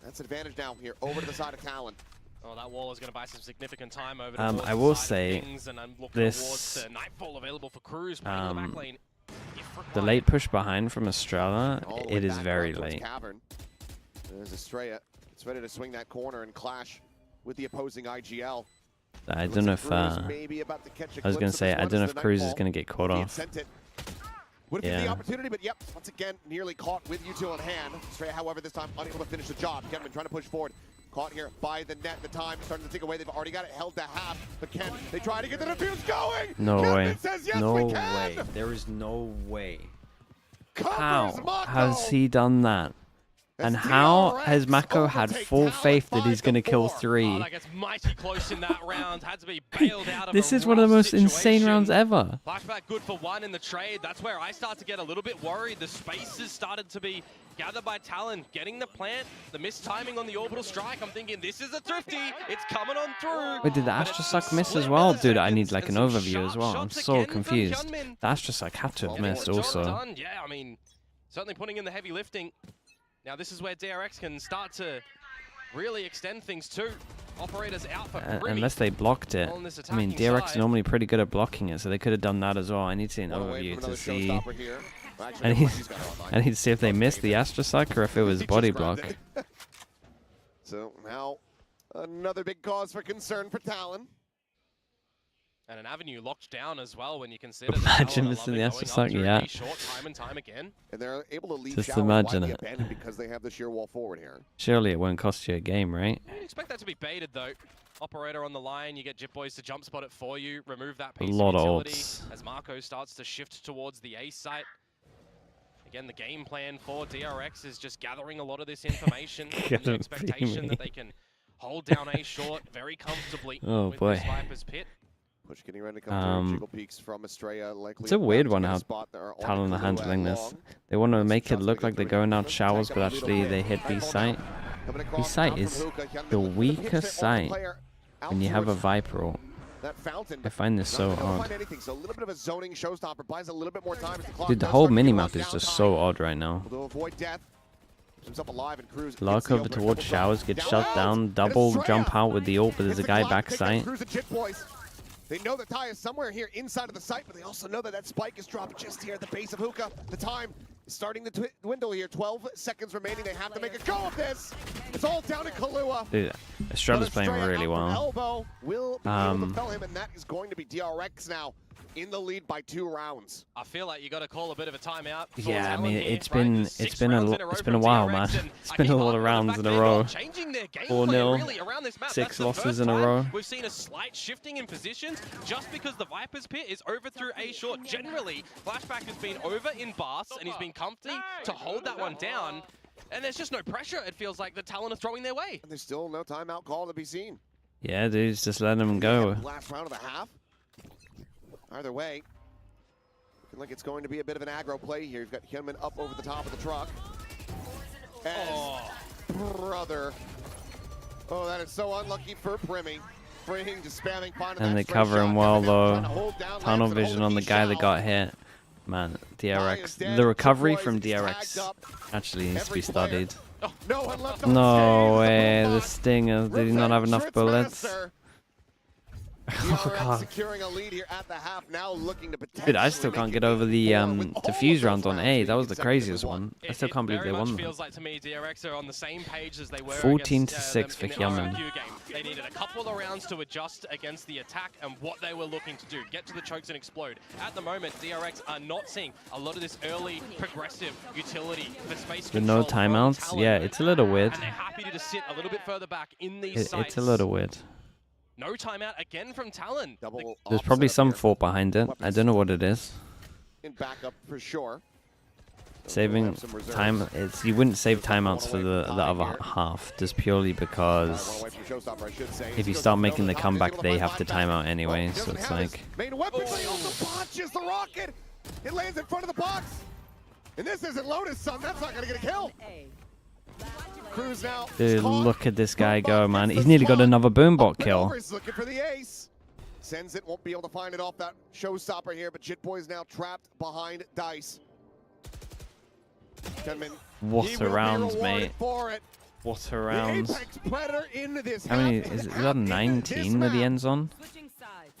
That's advantage now here over to the side of Talon. Oh, that wall is going to buy some significant time over I will say this. Nightfall available for Cruz The late push behind from Estrella, it is very late. There's Estrella. It's ready to swing that corner and clash with the opposing IGL. I don't know if I was going to say, I don't know if Cruz is going to get caught off. Would have been the opportunity, but yep, once again, nearly caught with U2 on hand. Estrella, however, this time unable to finish the job. Kevin trying to push forward. Caught here by the net. The time starting to tick away. They've already got it held to half. But Ken, they try to get the defuse going. No way. Says, yes, no way. There is no way. How has he done that? And how has Mako had full faith that he's going to kill 3? Oh, that gets mighty close in that round. Had to be bailed out of This a is one of the most rough insane situation. rounds ever. Flashback good for 1 in the trade. That's where I start to get a little bit worried. The spaces started to be gathered by Talon, getting the plant, the missed timing on the orbital strike. I'm thinking this is a thrifty. It's coming on through. Wait, did the Astrosuck miss as well? Dude, I need like an overview as well. I'm so confused. The Astrosuck had to have missed also. Yeah, I mean, certainly putting in the heavy lifting. Now this is where DRX can start to really extend things too. Operators out for unless they blocked it. I mean, DRX is normally pretty good at blocking it, so they could have done that as well. I need to see an overview to see. I need to see if they missed the Astrosuck or if it was body block. So now another big cause for concern for Talon. And an avenue locked down as well when you consider imagine missing the Astrosuck, yeah. Short time and time again. And they're able to leave just imagine it. because they have the sheer wall forward here. Surely it won't cost you a game, right? I expect that to be baited though. Operator on the line, you get Jip Boys to jump spot it for you, remove that piece a lot of of utility ults. as Marco starts to shift towards the A site. Again, the game plan for DRX is just gathering a lot of this information and the expectation that they can hold down A short very comfortably with this Viper's pit. Push getting ready to come through. Jiggle peaks from Estrella, likely it's a weird one how Talon are handling this. They want to make it look like they're going out showers, but actually they hit B site. B site is the weakest site when you have a Viper ult. I find this so odd. Dude, the whole minimap is just so odd right now. Lark over towards showers, gets shut down, double jump out with the ult, but there's a guy back site. They know that Ty is somewhere here inside of the site, but they also know that that spike is dropped just here at the base of Hookah. The time is starting to dwindle here. 12 seconds remaining. They have to make a go of this. It's all down to Kahlua. Dude, Estrella's playing really well. Elbow will be able to fell him, and that is going to be DRX now in the lead by 2 rounds. I feel like you got to call a bit of a timeout. Yeah, I mean it's been a while, man. It's been a lot of rounds in a row. 4-0, 6 losses in a row. We've seen a slight shifting in positions just because the Viper's pit is over through A short. Generally, Flashback has been over in Bass and he's been comfy to hold that one down. And there's just no pressure. It feels like the Talon are throwing their way. And there's still no timeout call to be seen. Yeah, dudes, just let them go. Last round of the half. Either way, looking like it's going to be a bit of an aggro play here. You've got Hyunmin up over the top of the truck. Brother. Oh, that is so unlucky for Primi. Fring just spamming, finding and they cover him well, though. Tunnel vision on the guy that got hit. Man, DRX. The recovery from DRX actually needs to be studied. No way, the Stinger. Did he not have enough bullets? Oh, God. Securing a lead here at the half, now looking to Dude, I still can't get over the defuse round on A. That was the craziest one. I still can't believe they won. Feels like to me DRX are on the same page as they were 14-6 for Hyunmin. They needed a couple of rounds to adjust against the attack and what they were looking to do. Get to the chokes and explode. At the moment, DRX are not seeing a lot of this early progressive utility for space With no timeouts? Yeah, it's a little weird. And they're happy to just sit a little bit further back in these sites. It's a little weird. No timeout again from Talon. There's probably some fault behind it. I don't know what it is. in backup for sure. Saving time, you wouldn't save timeouts for the other half, just purely because if you start making the comeback, they have to timeout anyway. So it's like. Main weapon, but he also punches the rocket. It lands in front of the box. And this isn't Lotus, son. That's not gonna get a kill. Cruz now. Dude, look at this guy go, man. He's nearly got another boombot kill. He's looking for the ace. Sends it, won't be able to find it off that showstopper here, but Jitboy's now trapped behind Dice. What a round, mate. What a round. How many is that 19 that he ends on?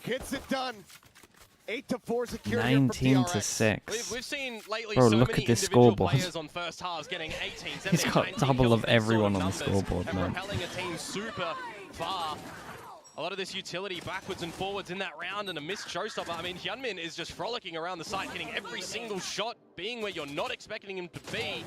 Gets it done. 8-4 secure 19 to 6. We've seen lately Bro, so look many at this individual scoreboard. players on first halves getting 18, 17, He's got 19 double of kills, these everyone sort on of the numbers, scoreboard, and man. propelling a team super far. A lot of this utility backwards and forwards in that round, and a missed showstopper. I mean, Hyunmin is just frolicking around the site, hitting every single shot, being where you're not expecting him to be,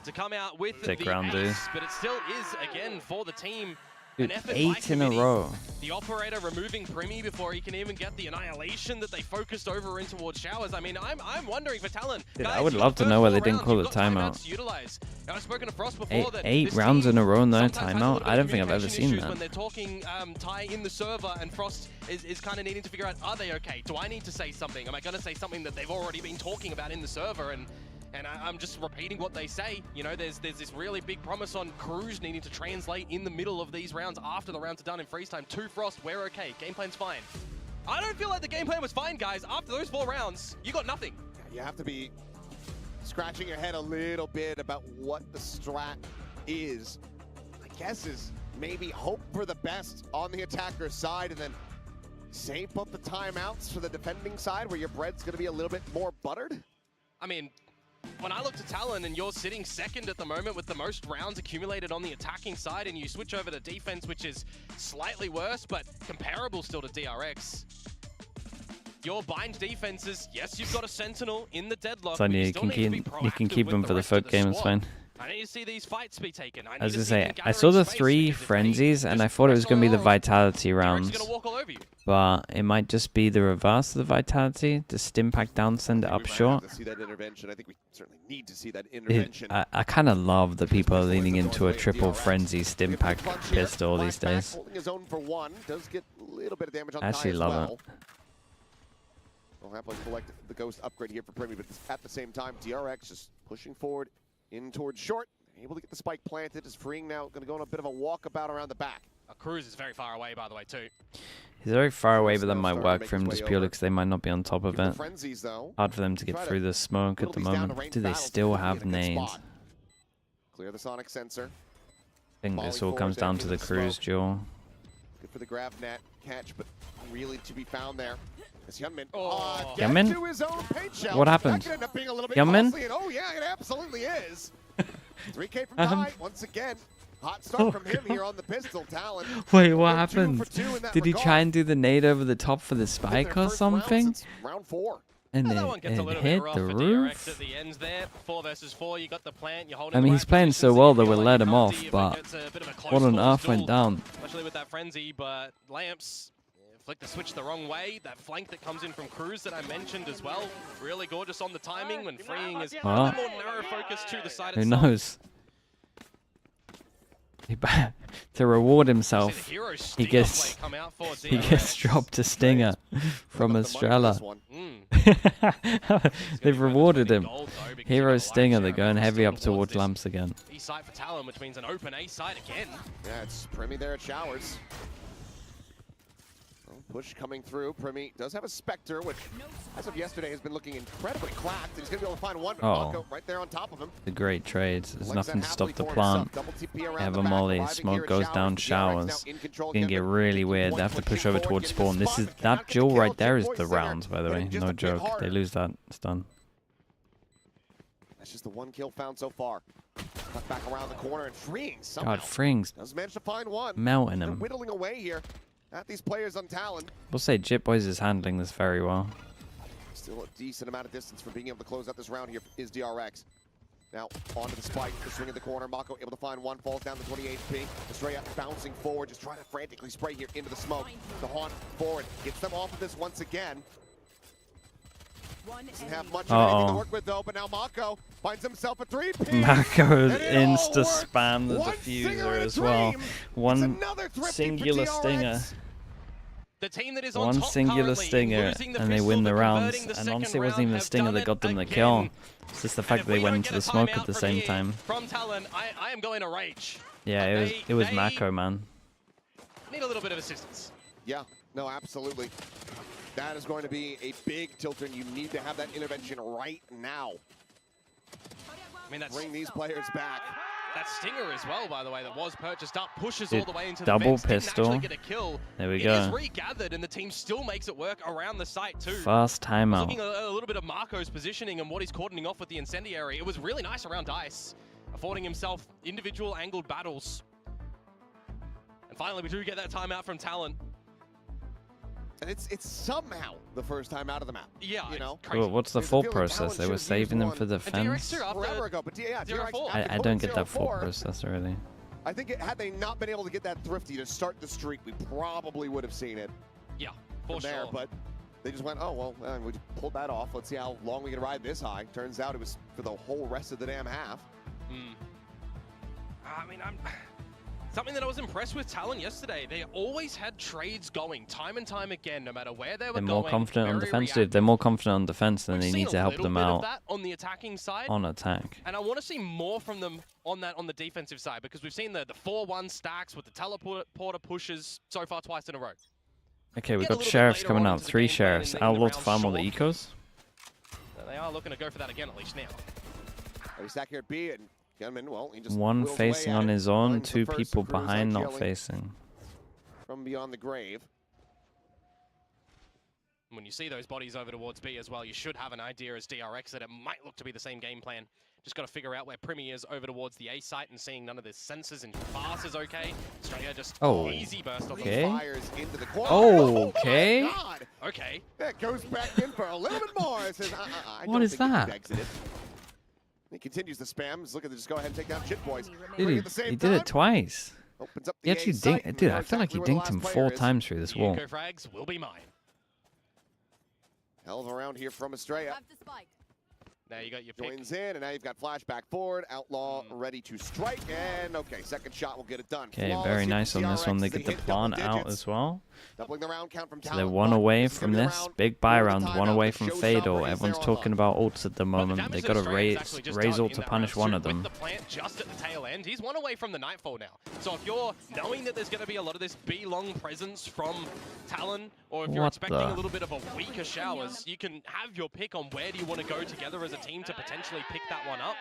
to come out with Sick the round, dude. ace, but it still is, again, for the team. Dude, An effort by 8 in a committee. row. The operator removing Primi before he can even get the annihilation that they focused over in towards Showers. I mean, I'm wondering for Talon. Dude, guys, I would you've love got to know why first they didn't four call rounds, it you've got timeout. timeouts to utilize. And I've spoken to Frost before that Eight this rounds team in a row, no sometimes has a timeout. little I bit don't of think I've ever communication seen issues that. when they're talking tie in the server, and Frost is kind of needing to figure out, are they okay? Do I need to say something? Am I going to say something that they've already been talking about in the server? And I'm just repeating what they say. You know, there's this really big promise on Cruz needing to translate in the middle of these rounds after the rounds are done in freeze time. To Frost, we're okay. Game plan's fine. I don't feel like the game plan was fine, guys. After those 4 rounds, you got nothing. You have to be scratching your head a little bit about what the strat is. I guess is maybe hope for the best on the attacker's side and then save up the timeouts for the defending side where your bread's going to be a little bit more buttered. I mean, when I look to Talon and you're sitting second at the moment with the most rounds accumulated on the attacking side, and you switch over to defense, which is slightly worse, but comparable still to DRX. Your bind defenses, yes, you've got a Sentinel in the deadlock. So you can keep him for the third game, it's fine. I need to see these fights be taken. I was gonna say, I saw the 3 frenzies and I thought it was gonna be the vitality rounds, but it might just be the reverse of the vitality. The stim pack down, send it up short. See that intervention. I think we certainly need to see that intervention. I kind of love that people are leaning into a triple frenzy stim pack pistol these days. Holding his own for 1 does get a little bit of damage on I actually love it. We'll happily collect the Ghost upgrade here for Primi, but at the same time, DRX just pushing forward in towards short. Able to get the spike planted, is freeing now, going to go on a bit of a walkabout around the back. Cruz is very far away, by the way, too. He's very far away, but that might work for him just purely because they might not be on top of it. Frenzies, though. Hard for them to get through the smoke at the moment. Do they still have nades? Clear the sonic sensor. I think this all comes down to the Cruz duel. Good for the grab net catch, but really to be found there. Hyunmin. Hyunmin? What happened? Hyunmin? Oh yeah, it absolutely is. 3K from Ty once again. Hot start from him here on the pistol. Talon. Wait, what happened? Did he try and do the nade over the top for the spike or something? Round 4. And then it hit the roof? At the ends there. 4 versus 4, you got the plant, you're holding I mean, he's playing so well that we'll let him off, but what on earth went down? Especially with that frenzy, but Lamps flick the switch the wrong way. That flank that comes in from Cruz that I mentioned as well. Really gorgeous on the timing when freeing is a bit more narrow focus to the side Who itself. knows? To reward himself, he gets dropped a stinger from Estrella. They've rewarded him. Hero stinger, they're going heavy up towards Lamps again. B side for Talon, which means an open A side again. Yeah, it's Primi there at Showers. Push coming through. Primi does have a Spectre, which, as of yesterday, has been looking incredibly clapped. He's going to be able to find one. Oh, right there on top of him. The great trades. There's nothing to stop the plant. They have a molly. Smoke goes down Showers. It's going to get really weird. They have to push over towards spawn. That duel right there is the round, by the way. No joke. They lose that. It's done. That's just the 1 kill found so far. Cut back around the corner and freeing somehow. God, Fring's does manage to find one. melting They're him. whittling away here at these players on Talon. We'll say Jitboys is handling this very well. Still a decent amount of distance from being able to close out this round here is DRX. Now onto the spike, the swing in the corner. Mako able to find one, falls down to 20 HP. Estrella bouncing forward, just trying to frantically spray here into the smoke. The haunt forward, gets them off of this once again. Doesn't have much of anything to work with though, but now Mako finds himself a 3-piece. Mako And it all insta worked. spam the One diffuser stinger in a as well. dream. One Another thrifty for singular DRX. stinger. The team that is on One top singular currently, stinger, losing the and they pistol, win the but rounds. converting the And second honestly, it wasn't round, even the have stinger done that it got them the again. kill. It's just the fact And that if they we went don't into get the a smoke timeout at the from same here time. From Talon, I am going to rage. Yeah, it was Mako, man. Need a little bit of assistance. Yeah, no, absolutely. That is going to be a big tilter, and you need to have that intervention right now. I mean, that's Bring these players back. that stinger as well, by the way, that was purchased up, pushes all the way into Double the vents, pistol. didn't actually get a kill. There we It go. is regathered, and the team still makes it work around the site too. First timeout. Looking at a little bit of Marco's positioning and what he's cordoning off with the incendiary, it was really nice around Dice, affording himself individual angled battles. And finally, we do get that timeout from Talon. And it's somehow the first time out of the map. Yeah, you know? it's crazy. Well, what's the There's a thought feeling process? Talon They were should've used saving them one. for the And DRX fence? too, after Forever ago, but yeah, 0-4. DRX I don't get that thought 0-4. process, really. I think had they not been able to get that thrifty to start the streak, we probably would have seen it Yeah, for from there. sure. But they just went, oh, well, we just pulled that off. Let's see how long we can ride this high. Turns out it was for the whole rest of the damn half. I mean, something that I was impressed with Talon yesterday. They always had trades going time and time again, no matter where they were They're going. more confident on very defense. If reactive. they're more confident on defense, then We've they seen need to a help little them bit of out that on the attacking side. on attack. And I want to see more from them on the defensive side, because we've seen the 4-1 stacks with the teleporter pushes so far twice in a row. Okay, we've Get a got little bit sheriffs later coming on out. into the 3 game plan sheriffs. in the Outlaw to round farm all the short. ecos. They are looking to go for that again, at least now. He's stack here at B, and Gunman, well, he just One whittles away facing at on it, his own, finds the 2 first people cruise behind on not killing facing. from beyond the grave. When you see those bodies over towards B as well, you should have an idea as DRX that it might look to be the same game plan. Just got to figure out where Primi is over towards the A site and seeing none of the sensors and fast is okay. Australia just easy burst on them. Okay. Fires into the corner. Okay. Oh my God. Okay. That goes back in for a little bit more. It says, I What don't is think that? you've exited. He continues the spam. Just look at this. Just go ahead and take down Chip Boys. Dude, Bring at the same he did time. it twice. Opens up He the actually A site, dinked. and Dude, we know I feel like he exactly where dinked the him last 4 player is. times through this wall. Eco frags will be mine. Hell of a round here from Estrella. Have the spike. Now you got your pick. Joins in, and now you've got flashback forward. Outlaw ready to strike, and okay, second shot will get it done. Okay, Flawless very here nice from on this one. DRX. They get the hit double plant out digits. as well. Doubling the round count from So Talon. they're 1 but away this is from gonna be this. round Big buy for the round, 1 timeout. away The from showstopper Fatal. is Everyone's there talking on about ults at the But the moment. damage They that got to Australia's actually just raise done ult in to that punish round one two of them. with the plant just at the tail end. He's 1 away from the Nightfall now. So if you're knowing that there's going to be a lot of this B-long presence from Talon, or if you're What expecting the? a little bit of a weaker showers, you can have your pick on where do you want to go together as a team to potentially pick that one up.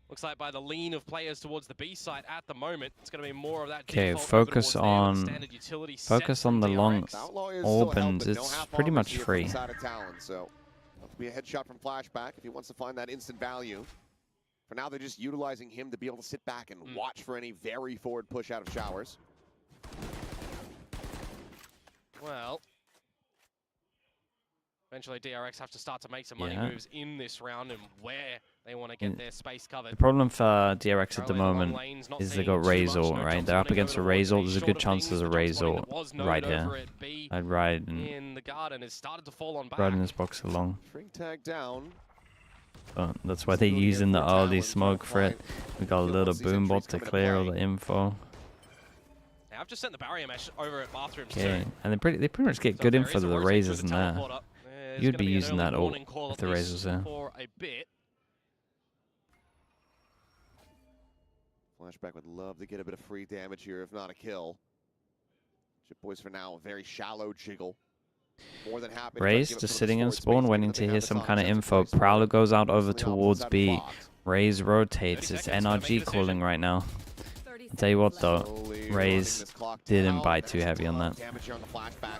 Looks like by the lean of players towards the B site at the moment, it's going to be more of that. Okay, default over focus towards there, on- standard utility set Focus from on the long DRX. Outlaw is still held, opens. but no It's half pretty armors much here from free. the side of Talon, so that'll be a headshot from Flashback if he wants to find that instant value. For now, they're just utilizing him to be able to sit back and watch for any very forward push out of showers. Well, eventually DRX have to start to make some money Yeah. moves in this round and where they want to get their space covered. The problem for DRX at the Currently long moment lanes, not is they seeing got too Raze much. ult, No right? jumps They're up running against a over Raze ult. towards There's a B. good Short of chance things, there's a the jump Raze spotting ult that was noted right over here. at B I'd ride in the garden has started to fall on back. in this box along. Shrink tag down. But that's why they're using the early smoke for it. We got a little boom bot to clear all the info. Now, I've just sent the barrier mesh over at bathrooms Okay, too. and they pretty much get So good if info there is to a the rotate razors through in the there. teleporter, there's You'd gonna be an using early that ult warning call if at the least Raze was there. for a bit. Flashback would love to get a bit of free damage here, if not a kill. Chip Boys for now, a very shallow jiggle. More than happy. to Raze give up just some of the sitting in forward spawn space, waiting given to that they hear have some the kind of Sonics info. to place Prowler forward. goes out over Mostly opposite towards side of the B. box. Raze rotates. 30 It's seconds, gotta make a NRG decision. calling right now. 30 I'll tell you what though, Slowly running Raze this clock didn't down. bite too That's heavy on a lot that. of damage here on the flashback.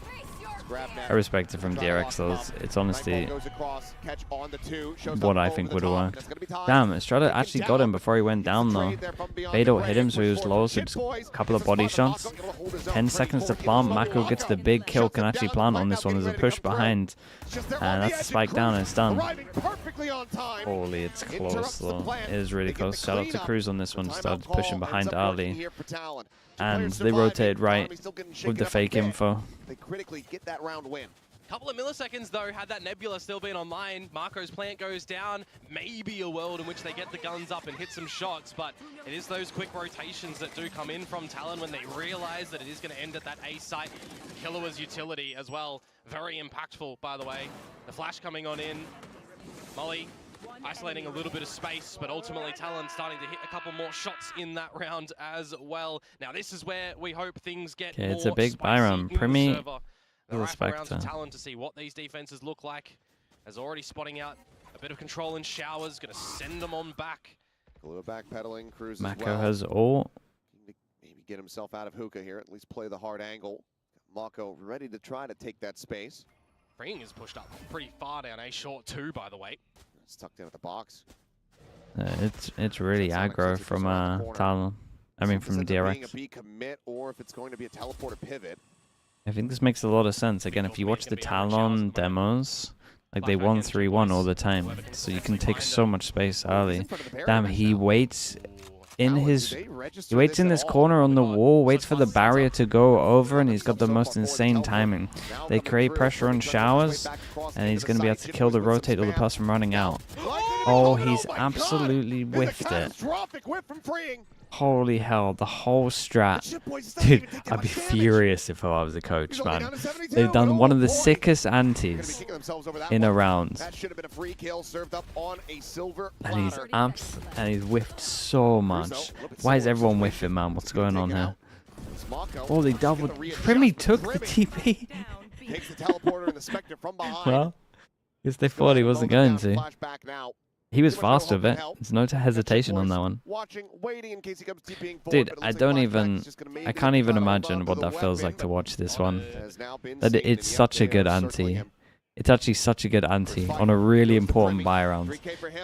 Brace Grab your now. I respect it from Try to lock DRX though. him up. It's honestly Nightfall goes across, catch on the two, shows what up I over think the would have top. worked. That's gonna be tied. Damn, Estrada Taken actually got down. him before he went Gets down the though. trade there from beyond Fatal the hit him, grave. so he was Push low, forward so from just Chip Boys. a couple of Gets a body spot on shots. Mako, able to hold his own. 10 Pretty seconds to forward, plant. gets Mako the gets the Lotus. big kill. Shuts Can it actually down. plant Right on now, this one. getting There's a ready to push come through. behind. It's just they're on And the that's a edge, spike and down Cruz and it's done. arriving perfectly on time. Holy, it's close Interrupts the though. plan. It is really They get close. the Shout out to cleanup. Cruz on this The one. timeout Started call pushing ends behind up working early. here for Talon. Two And players they surviving. rotate right Economy still getting with shaken the up a fake bit. info. They critically get that round win. Couple of milliseconds though, had that Nebula still been online, Marco's plant goes down, maybe a world in which they get the guns up and hit some shots, but it is those quick rotations that do come in from Talon when they realize that it is going to end at that A site. Killua's utility as well, very impactful by the way. The flash coming on in, Molly isolating a little bit of space, but ultimately Talon starting to hit a couple more shots in that round as well. Now this is where we hope things get more it's a big buy spicy round. in the Primi server. The wraparounds of Talon to see what these defenses look like. As already spotting out a bit of control in showers, going to send them on back. Kalua backpedaling, Cruz as Mako well. has all. Maybe get himself out of hookah here, at least play the hard angle. Mako ready to try to take that space. Freeing is pushed up pretty far down A short too, by the way. It's tucked in at the box. It's really aggro from Talon. I mean from DRX. Being a B commit, or if it's going to be a teleporter pivot. I think this makes a lot of sense. Again, if you watch the Talon demos, like they won 3-1 all the time, so you can take so much space early. Damn, he waits in his, he waits in this corner on the wall, waits for the barrier to go over, and he's got the most insane timing. They create pressure on showers, and he's going to be able to kill the rotate or the person running out. Oh, he's absolutely whiffed it. Holy hell, the whole strat. Dude, I'd be furious if I was the coach, man. They've done one of the sickest antis in a round. And he's whiffed so much. Why is everyone whiffing, man? What's going on here? Holy double. Primi took the TP. Well, because they thought he wasn't going to. He was fast with it. There's no hesitation on that one. Dude, I can't even imagine what that feels like to watch this one. That it's such a good ante. It's actually such a good ante on a really important buy round.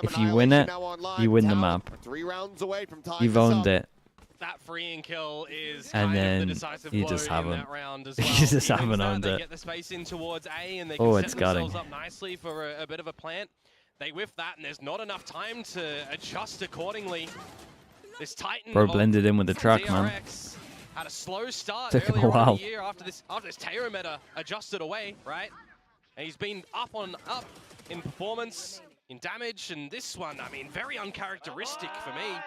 If you win it, you win the map. You've owned it. That freeing kill is and then the decisive you blow just haven't. in that round as You well. just haven't Even owned they it. get the space in towards A and they Oh, can it's set gutting. themselves up nicely for a bit of a plant. They whiff that and there's not enough time to adjust accordingly. This Titan Bro blended in with the truck, man. DRX had a slow start Took him a earlier while. in the year after this Teo meta adjusted away, right? And he's been up in performance, in damage, and this one, I mean, very uncharacteristic for me.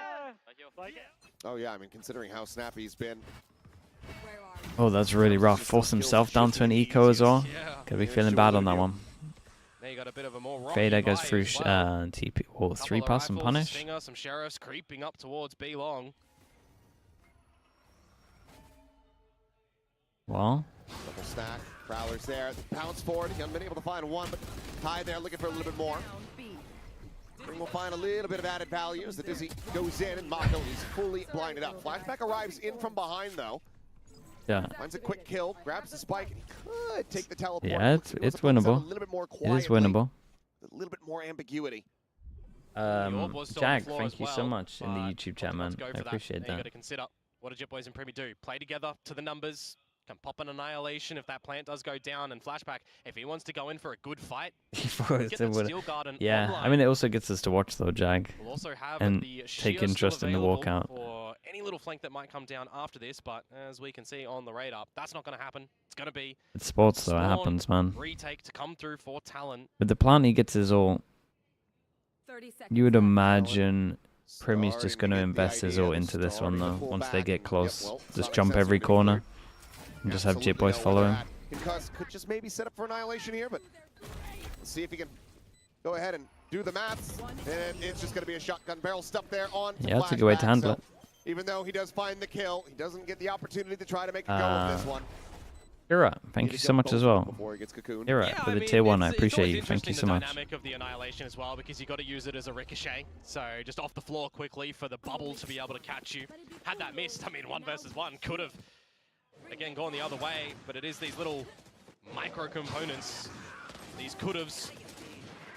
Oh yeah, I mean, considering how snappy he's been. Oh, that's really rough. Forced himself down to an eco as well. Yeah. Gonna be feeling bad on that one. There you got a bit of a more rocky Fader goes buy through as well. TP. Oh, 3+ and Rifles, punish. Stinger, some sheriffs creeping up towards B long. Well, Double stack, Prowler's there. Pounce forward. He hasn't been able to find one, but Ty there looking for a little bit more. Ring will find a little bit of added value as the Dizzy goes in, and Mako is fully blinded up. Flashback arrives in from behind, though. yeah. Finds a quick kill, grabs the spike, and he could take the teleport. Yeah, it's winnable. A little bit more It quietly, is winnable. A little bit more ambiguity. Jag, thank you so much in the YouTube chat, man. Go I for appreciate You got that. to consider what did JetBoys and Primi do? Play together to the numbers. Can pop an annihilation if that plant does go down, and Flashback, if he wants to go in for a good fight, get that Steel Garden Yeah, online. I mean, it also gets us to watch though, Jag. We'll also have and the take shear interest still in the available walkout. for any little flank that might come down after this, but as we can see on the radar, that's not going to happen. It's going to be It's sports though, it Spawn happens, man. retake to come through for Talon. With the plant, he gets his ult. 30 seconds You would left. imagine Primi's just Starting going to get the invest his idea, ult into this one though. pull Once they back get and close, well, just Sonic jump says every they're gonna corner and just have Absolutely Jit Boys know follow where him. they're at. Concuss could just maybe set up for annihilation here, but let's see if he can go ahead and do the maths. And it's just going to be a shotgun barrel stuff there on. Yeah, that's a good way to handle it. Even though he does find the kill, he doesn't get the opportunity to try to make a go of this one. Ira, thank you so much as well. Before he gets cocooned. Ira, Yeah, with I the mean, tier 1, I it's appreciate always you. Thank you interesting so the much. dynamic of the annihilation as well, because you got to use it as a ricochet. So just off the floor quickly for the bubble to be able to catch you. Had that missed, I mean, 1 versus 1 could have again gone the other way, but it is these little micro components. These could-haves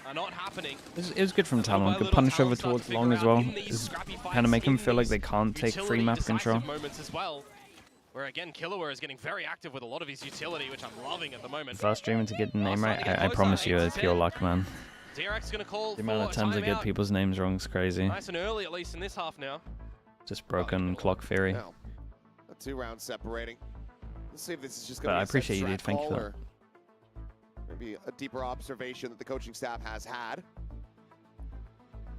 are not happening. It was good from Talon. Good punish over towards long as well. Kind of make him feel like they can't take free map control. Moments as well, where again Killua is getting very active with a lot of his utility, which I'm loving at the moment. First streamer to get the name right, I promise you, it's pure luck, man. DRX gonna call The amount of for times I get timeout. people's names wrong is crazy. Nice and early, at least in this half now. Just broken clock theory. Now, the 2 rounds separating. Let's see if this is just But going to be I appreciate you, dude. Thank you for that. maybe a deeper observation that the coaching staff has had.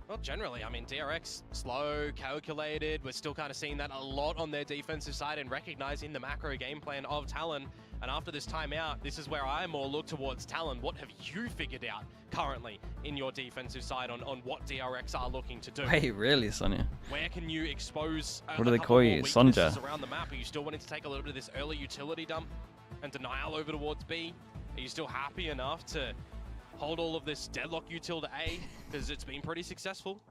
Well, generally, I mean, DRX, slow, calculated. We're still kind of seeing that a lot on their defensive side and recognizing the macro game plan of Talon. And after this timeout, this is where I more look towards Talon. What have you figured out currently in your defensive side on what DRX are looking to do? Wait, really, Sonya? Where can you expose What do they call you, Sonja? around the map? Are you still wanting to take a little bit of this early utility dump and denial over towards B? Are you still happy enough to hold all of this deadlock util to A? Because it's been pretty successful,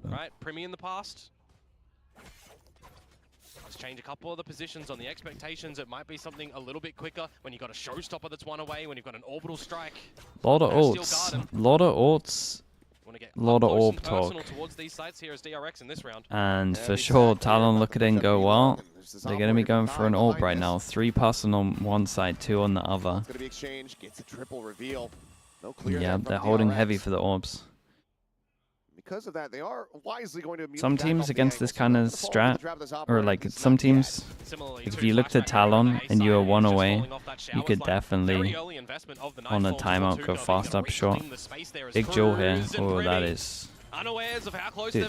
right? Primi in the past. Let's change a couple of the positions on the expectations. It might be something a little bit quicker when you've got a showstopper that's one away, when you've got an orbital strike. Lot of ults. Lot of ults. Lot of orb talk. Towards these sites here as DRX in this round. And for sure, Talon look at it and go, well, they're going to be going for an orb right now. 3 passing on one side, 2 on the other. It's going to be exchanged, gets a triple reveal. No clear Yeah, they're holding heavy for the orbs. Because of that, they are wisely going to some teams against this kind of strat, or like some teams, if you looked at Talon and you were 1 away, you could definitely, on a timeout, go fast up short. Big Joel here. Oh, that is... Dude,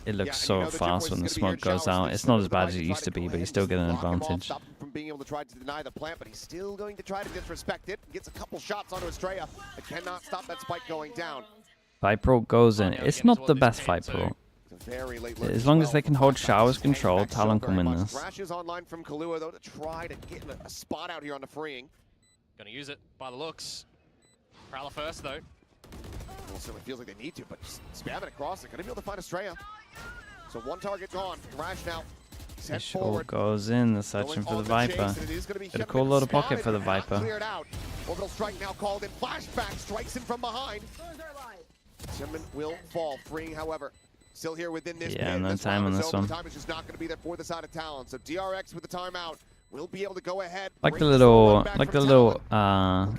it looks so fast when the smoke goes out. It's not as bad as it used to be, but you still get an advantage. From being able to try to deny the plant, but he's still going to try to disrespect it. Gets a couple shots onto Estrella, but cannot stop that spike going down. Viper goes in. It's not the best Viper. As long as they can hold Shower's control, Talon can win this. Crashes online from Kahlua, though, to try to get a spot out here on the freeing. Gonna use it by the looks. Prowler first, though. Well, certainly feels like they need to, but just spam it across. They're gonna be able to find Estrella. So 1 target gone. Thrash now. Fish all goes in. They're searching for the Viper. Get a cool load of pocket for the Viper. Cleared out. Orbital strike now called in. Flashback strikes him from behind. Simon will fall, freeing, however, still here within this. Yeah, no time on this one. Time is just not going to be there for the side of Talon. So DRX with the timeout will be able to go ahead. Like the little,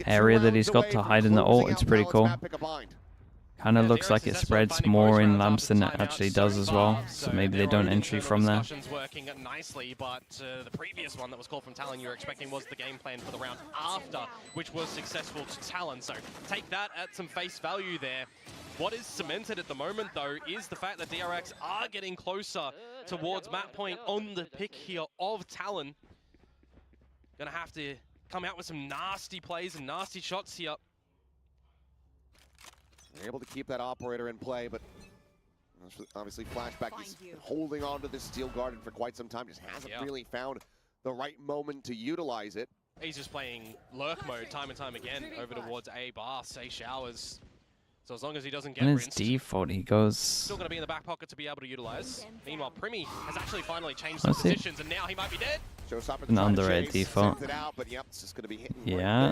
area that he's got to hide in the ult. It's pretty cool. Kind of looks like it spreads more in lamps than it actually does as well. So maybe they don't entry from there. Working nicely, but the previous one that was called from Talon you were expecting was the game plan for the round after, which was successful to Talon. So take that at some face value there. What is cemented at the moment, though, is the fact that DRX are getting closer towards map point on the pick here of Talon. Gonna have to come out with some nasty plays and nasty shots here. They're able to keep that operator in play, but obviously Flashback is holding on to this Steel Garden for quite some time. Just hasn't really found the right moment to utilize it. He's just playing lurk mode time and time again over towards A bar, say showers. So as long as he doesn't get and it's rinsed, default, he goes... still going to be in the back pocket to be able to utilize. Meanwhile, Primi has actually finally changed some positions, and now he might be dead. An underrated default. Yeah,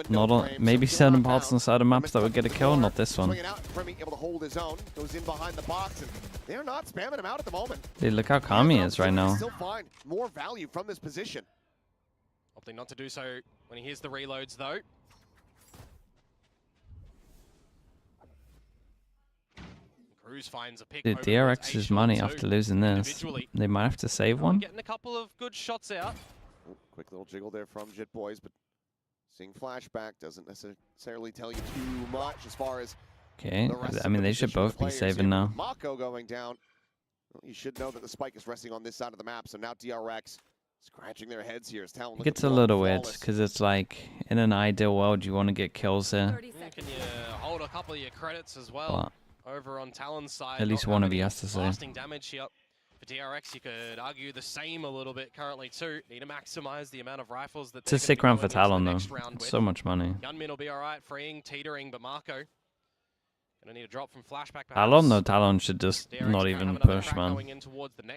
Not on, maybe certain parts on the side of maps that would get a kill, not this one. Primi able to hold his own, goes in behind the box, and they're not spamming him out at the moment. Dude, look how calm he is right now. Still find more value from this position. Opting not to do so when he hears the reloads, though. Cruz finds a pick. Dude, DRX is money after losing this. They might have to save one. Getting a couple of good shots out. Ooh, quick little jiggle there from Jit Boys, but seeing Flashback doesn't necessarily tell you too much as far as. Okay, I mean they should both be saving now. Mako going down. Well, you should know that the spike is resting on this side of the map, so now DRX scratching their heads here as Talon. It gets a little weird because it's like in an ideal world you want to get kills here. Can you hold a couple of your credits as well? Over on Talon's side, at least one of you has to say. Lasting damage here. For DRX, you could argue the same a little bit currently too. Need to maximize the amount of rifles that. It's a sick round for Talon though. So much money. Gunmin will be alright, freeing, teetering, but Marco gonna need a drop from Flashback. Talon though, Talon should just not even push, man.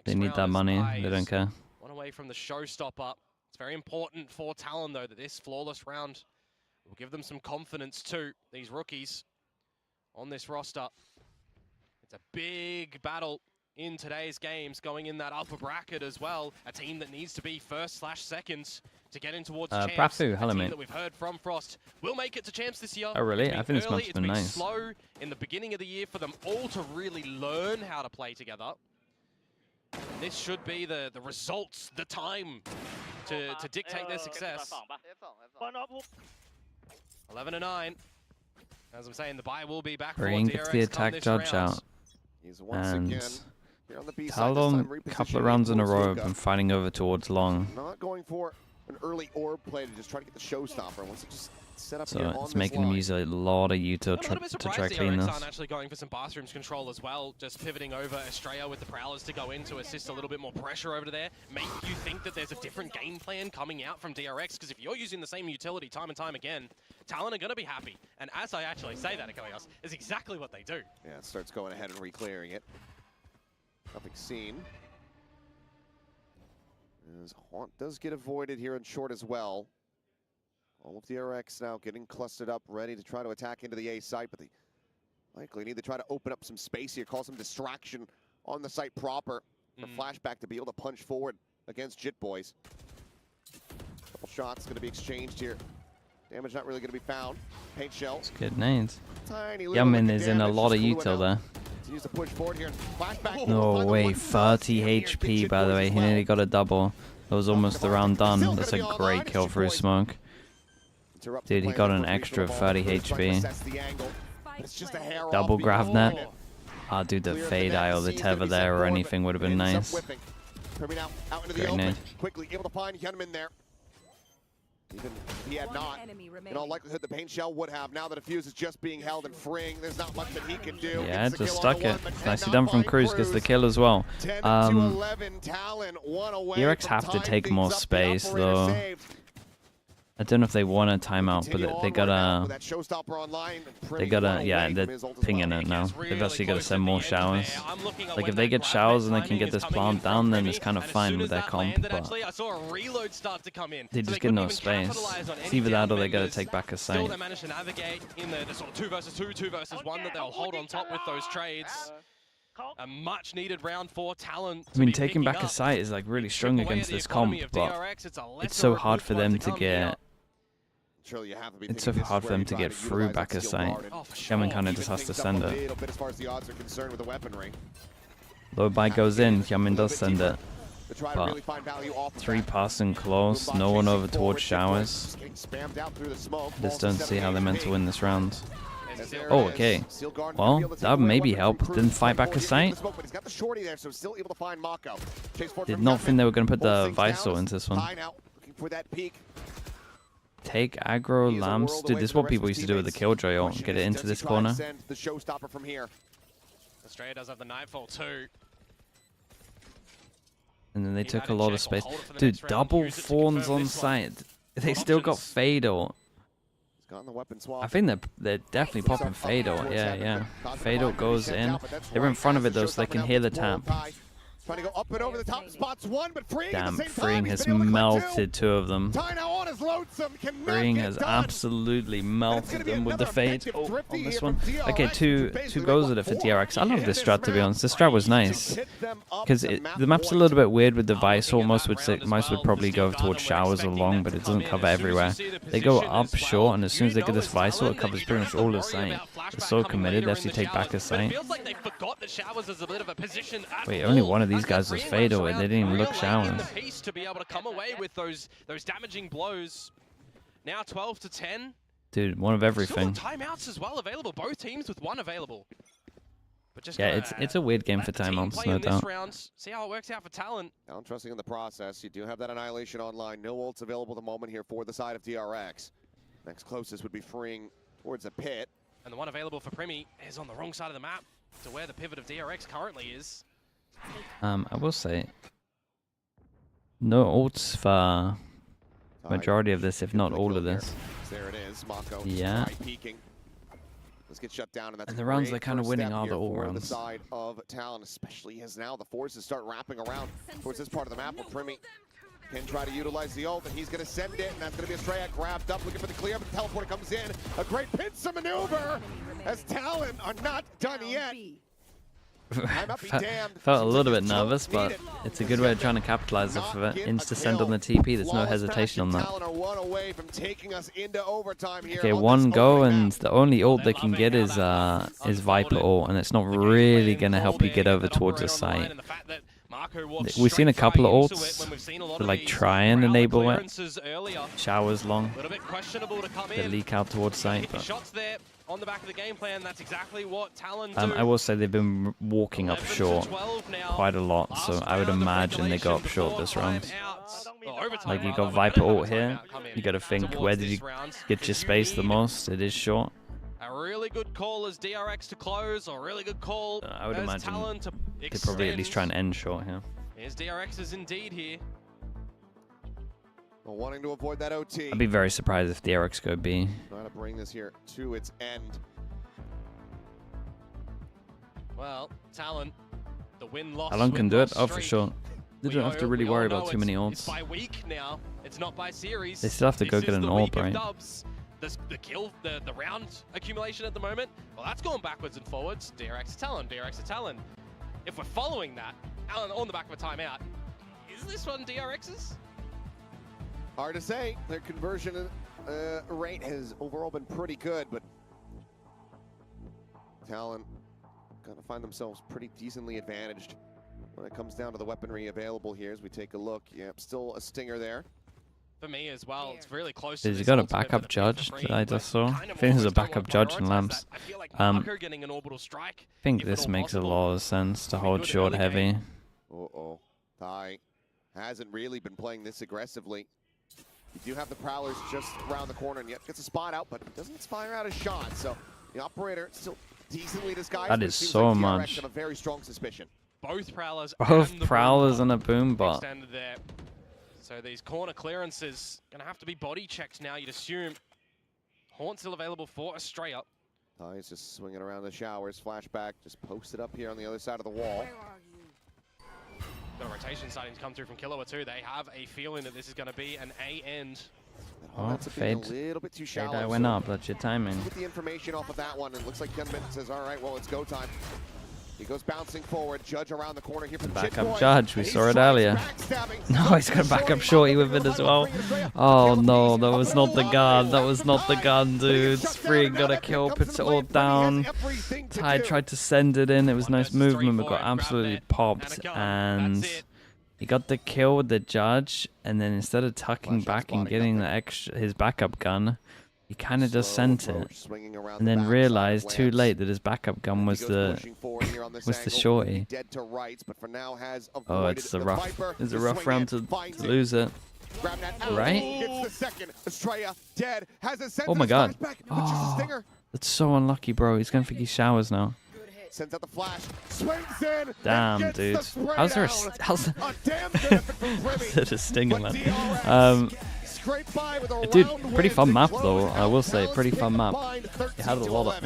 They need that money. They don't care. One away from the showstopper. It's very important for Talon though that this flawless round will give them some confidence too. These rookies on this roster. It's a big battle in today's games, going in that upper bracket as well. A team that needs to be first/second to get in towards champs. Prafu, hello mate. That we've heard from Frost will make it to champs this year. Oh really? I think this map's been nice. Slow in the beginning of the year for them all to really learn how to play together. This should be the results, the time to dictate their success. 11-9. As I'm saying, the buy will be back for Bring DRX the come attack this judge round. out. He's once And again here on the B side, this Talon, time a couple of repositioning rounds in a towards row, Luka. have been fighting over towards long. Not going for an early orb play to just try to get the showstopper. Once it just set up So here on it's this making them line. use a lot of util I'm a little bit to try surprised to clean DRX this. aren't actually going for some bathrooms control as well, just pivoting over Estrella with the Prowlers to go in to assist a little bit more pressure over there. Make you think that there's a different game plan coming out from DRX, because if you're using the same utility time and time again, Talon are going to be happy. And as I actually say that, Chaos, is exactly what they do. Yeah, it starts going ahead and re-clearing it. Nothing seen. As Haunt does get avoided here in short as well. All of DRX now getting clustered up, ready to try to attack into the A site, but they likely need to try to open up some space here, cause some distraction on the site proper. The flashback to be able to punch forward against Jit Boys. Couple shots going to be exchanged here. Damage not really going to be found. Paint shell. It's good nades. Tiny little Yamin lick is in a damage, lot of just flew it util out. there. Continues to push forward here. Flashback. No Find the way, one 30 here. HP Jit by the Boys way. as He well. nearly got a double. That was almost the round done. That's a great kill for his smoke. Interrupt Dude, the he play got with an the extra ball. 30 Trying to HP. assess the angle. It's just a hair Double off grab the net. ball. Ah, dude, the Clear of fade net. eye or the C's gonna tether be set there or forward, anything but would have been ends up nice. whipping. Kirby now out into the Great open. nade. Quickly able to find Hyunmin there. Even if he had not, in all likelihood, the paint shell would have. Now the defuse is just being held and freeing. There's not much that he can do. Yeah, Gets the just kill on stuck the it. one, but Nicely cannot done from find Cruz. Gets the kill as well. 10 to 11, Talon, one away DRX from have to tying take things more up. The space, operator though. saved. I don't know if they want a timeout, but Continue they onward now gotta. with that showstopper online. They Pretty gotta. well Yeah, away they're from his ult as pinging well. it now. Really They've actually got to close send at more the end there. showers. I'm looking at Like when if they that get grab showers net and they can timing get is this coming plant in from down, then Primi, it's kind of and as fine soon with as their that comp. landed, But actually, I saw a reload start to come in. they So just couldn't get no even space. capitalize on It's any either that or down they gotta members. take back a Still, site. they managed to navigate in the sort of 2 versus 2, 2 versus 1 that they'll hold on top with those trades. A much needed round for Talon. I mean, taking back a site is like really strong against this comp, but it's so hard for them to get. Surely you have to be It's so thinking this hard is for where them you to try get to through utilize back that a skill site. guard and Oh, for Yaman sure. kind of even just has to things up send a it. little bit as far as the odds are concerned with the weaponry. Low buy goes in. Yaman does send it. To try to But really find value off of 3 that. passing close. No one over towards showers. Just getting spammed out through the smoke. Just Balls don't to see how they're meant to win this round. As there Oh, it is. okay. Seal guard Well, revealed to that take away maybe weapon helped. from Cruz. Didn't fight back a Forward into site. the smoke, but he's got the shorty there, so still able to find Mako. Chase forward Did from not think they were going to put Bull the sinks down Visor as into this one. Ty now looking for that peak. Take aggro He is a lamps. world Dude, away this is from what the rest people of used his to do with the teammates. Killjoy ult. Question Get it is, into does he this try corner. and send the showstopper from here. Australia does have the Nightfall too. And then they He took had a it lot check of or space. hold it for the Dude, next round, double use it to fawns confirm on this one. site. They What still got options? fade ult. He's gotten the weapon swap. I think they're definitely popping fade ult. Yeah. Fade ult goes in. They're in front of it though, so they can hear the tap. Trying to go up and over the top spots one, but freeing at Damn, the same Freeing time. He's has been able to collect melted 2 of them. Ty now on his lonesome, cannot Freeing get has done. absolutely And it's melted gonna be them with the another fade. effective Oh, thrifty on this here one. from DRX, Okay, who's two basically goes made at it for what, DRX. I love hit this strat to be map honest. This strat was nice. to hit them up Because to map the map's a point. little bit weird with the I'm Visor. looking at Most that would say, round as most would well. probably The go Steel towards Garden, we're showers expecting along, them but to it come doesn't in. cover As soon as you everywhere. see the They go position up as well, short, and as soon as they you get this know it's Visor, it Talon, covers you pretty don't much have to all the worry site. about flashback They're so coming committed, later they in actually the take back a showers. But it site. feels like they forgot that showers is a bit of a position at Wait, all. only one of these I've got guys was Green fade runs ult. They around didn't even real look late in showers. the piece to be able to come away with those damaging blows. Now 12 to 10. Dude, one of everything. Still got timeouts as well available. Both teams with 1 available. But just Yeah, gotta it's a weird game for let the team timeouts, play no in this doubt. round. See how it works out for Talon. Now trusting in the process. You do have that Annihilation online. No ults available at the moment here for the side of DRX. Next closest would be freeing towards a pit. And the one available for Primi is on the wrong side of the map to where the pivot of DRX currently is. I will say, no ults for majority of this, if not all of this. There it is. Mako Yeah. try peeking. Let's get shut down, and that's And a the rounds great they're kinda first winning step are the here all for rounds. the side of Talon, especially as now the forces start wrapping around towards this part of the map where Primi can try to utilize the ult, and he's going to send it, and that's going to be a Stray grabbed up, looking for the clear, but the teleporter comes in. A great pincer maneuver as Talon are not done yet. I might be damned. Felt a Seems little like bit they don't nervous, need but it. it's a good way of trying to capitalize off of it. Insta send on the TP, there's no hesitation on that. Talon are one away from taking us into overtime here Okay, on one this go, opening and map. the only ult they can get is Viper ult, and it's not really gonna help you get over towards the site. We've seen a couple of ults to like try and enable it. Showers long. They leak out towards site, but on the back of the game plan, that's exactly what Talon do. I will say they've been walking up short quite a lot, so I would imagine they go up short this round. Like you got Viper ult here, you got to think where did you get your space the most? It is short. A really good call as DRX to close, or a really good call. I would imagine Talon to they probably at least try and end short here. Here's DRX's indeed here. Well, wanting to avoid that OT. I'd be very surprised if DRX go B. Trying to bring this here to its end. Well, Talon, the win-loss. Talon can do it. Oh, for sure. They don't have to really worry about too many ults. It's by week now. It's not by series. They still have to go get an orb, right? The kill, the round accumulation at the moment, well, that's going backwards and forwards. DRX to Talon, DRX to Talon. If we're following that, Talon on the back of a timeout, is this one DRX's? Hard to say. Their conversion rate has overall been pretty good, but Talon gonna find themselves pretty decently advantaged when it comes down to the weaponry available here as we take a look. Yep, still a stinger there. For me as well, it's really close. Has he got a backup judge that I just saw? I think there's a backup judge in lamps. I think this makes a lot of sense to hold short heavy. Uh-oh. Ty hasn't really been playing this aggressively. You do have the Prowlers just around the corner, and yet gets a spot out, but doesn't fire out a shot. So the operator still decently disguised. That is so much. Have a very strong suspicion. Both Prowlers. And a boom bot. So these corner clearances gonna have to be body checked now. You'd assume. Horn still available for Australia. Ty's just swinging around the showers. Flashback just posted up here on the other side of the wall. Got a rotation starting to come through from Killua too. They have a feeling that this is going to be an A end. Oh, fade. A little bit too shallow. I went up. That's your timing. Get the information off of that one, and it looks like Gunman says, "All right, well, it's go time." He goes bouncing forward. Judge around the corner here from backup Judge. We saw it earlier. No, he's got a backup shorty with it as well. Oh no, that was not the gun. That was not the gun, dude. Spring got a kill, puts it all down. Ty tried to send it in. It was nice movement, but got absolutely popped. And he got the kill with the Judge. And then instead of tucking back and getting the his backup gun, he kind of just sent it, and then realized too late that his backup gun was the shorty. Oh, it's a rough round to lose it. Right? Oh my god. Oh, that's so unlucky, bro. He's gonna think he showers now. Sends out the flash, swings in. Damn, dude. How's there a stinger, man? Dude, pretty fun map though. I will say, pretty fun map. It had a lot.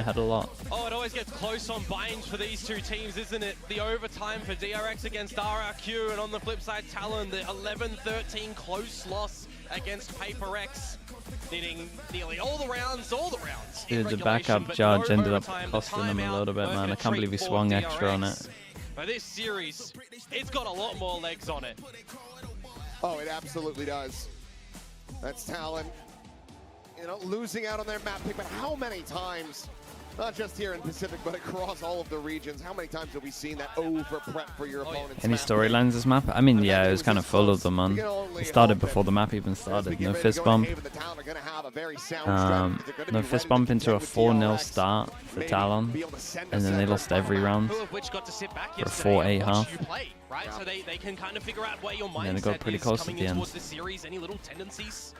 Oh, it always gets close on binds for these two teams, isn't it? The overtime for DRX against RRQ, and on the flip side, Talon, the 11-13 close loss against PaperX, needing nearly all the rounds. Dude, the backup Judge ended up costing him a little bit, man. I can't believe he swung extra on it. But this series, it's got a lot more legs on it. Oh, it absolutely does. That's Talon, you know, losing out on their map pick, but how many times, not just here in Pacific, but across all of the regions, how many times have we seen that over prep for your opponent's Any storylines this map? I mean, yeah, it was kind of full of them, man. It started before the map even started. No fist bump. No fist bump into a 4-0 start for Talon, and then they lost every round for a 4-8 half. Right, so they can kind of figure out where your mindset they got pretty close at the end. This series, any little tendencies.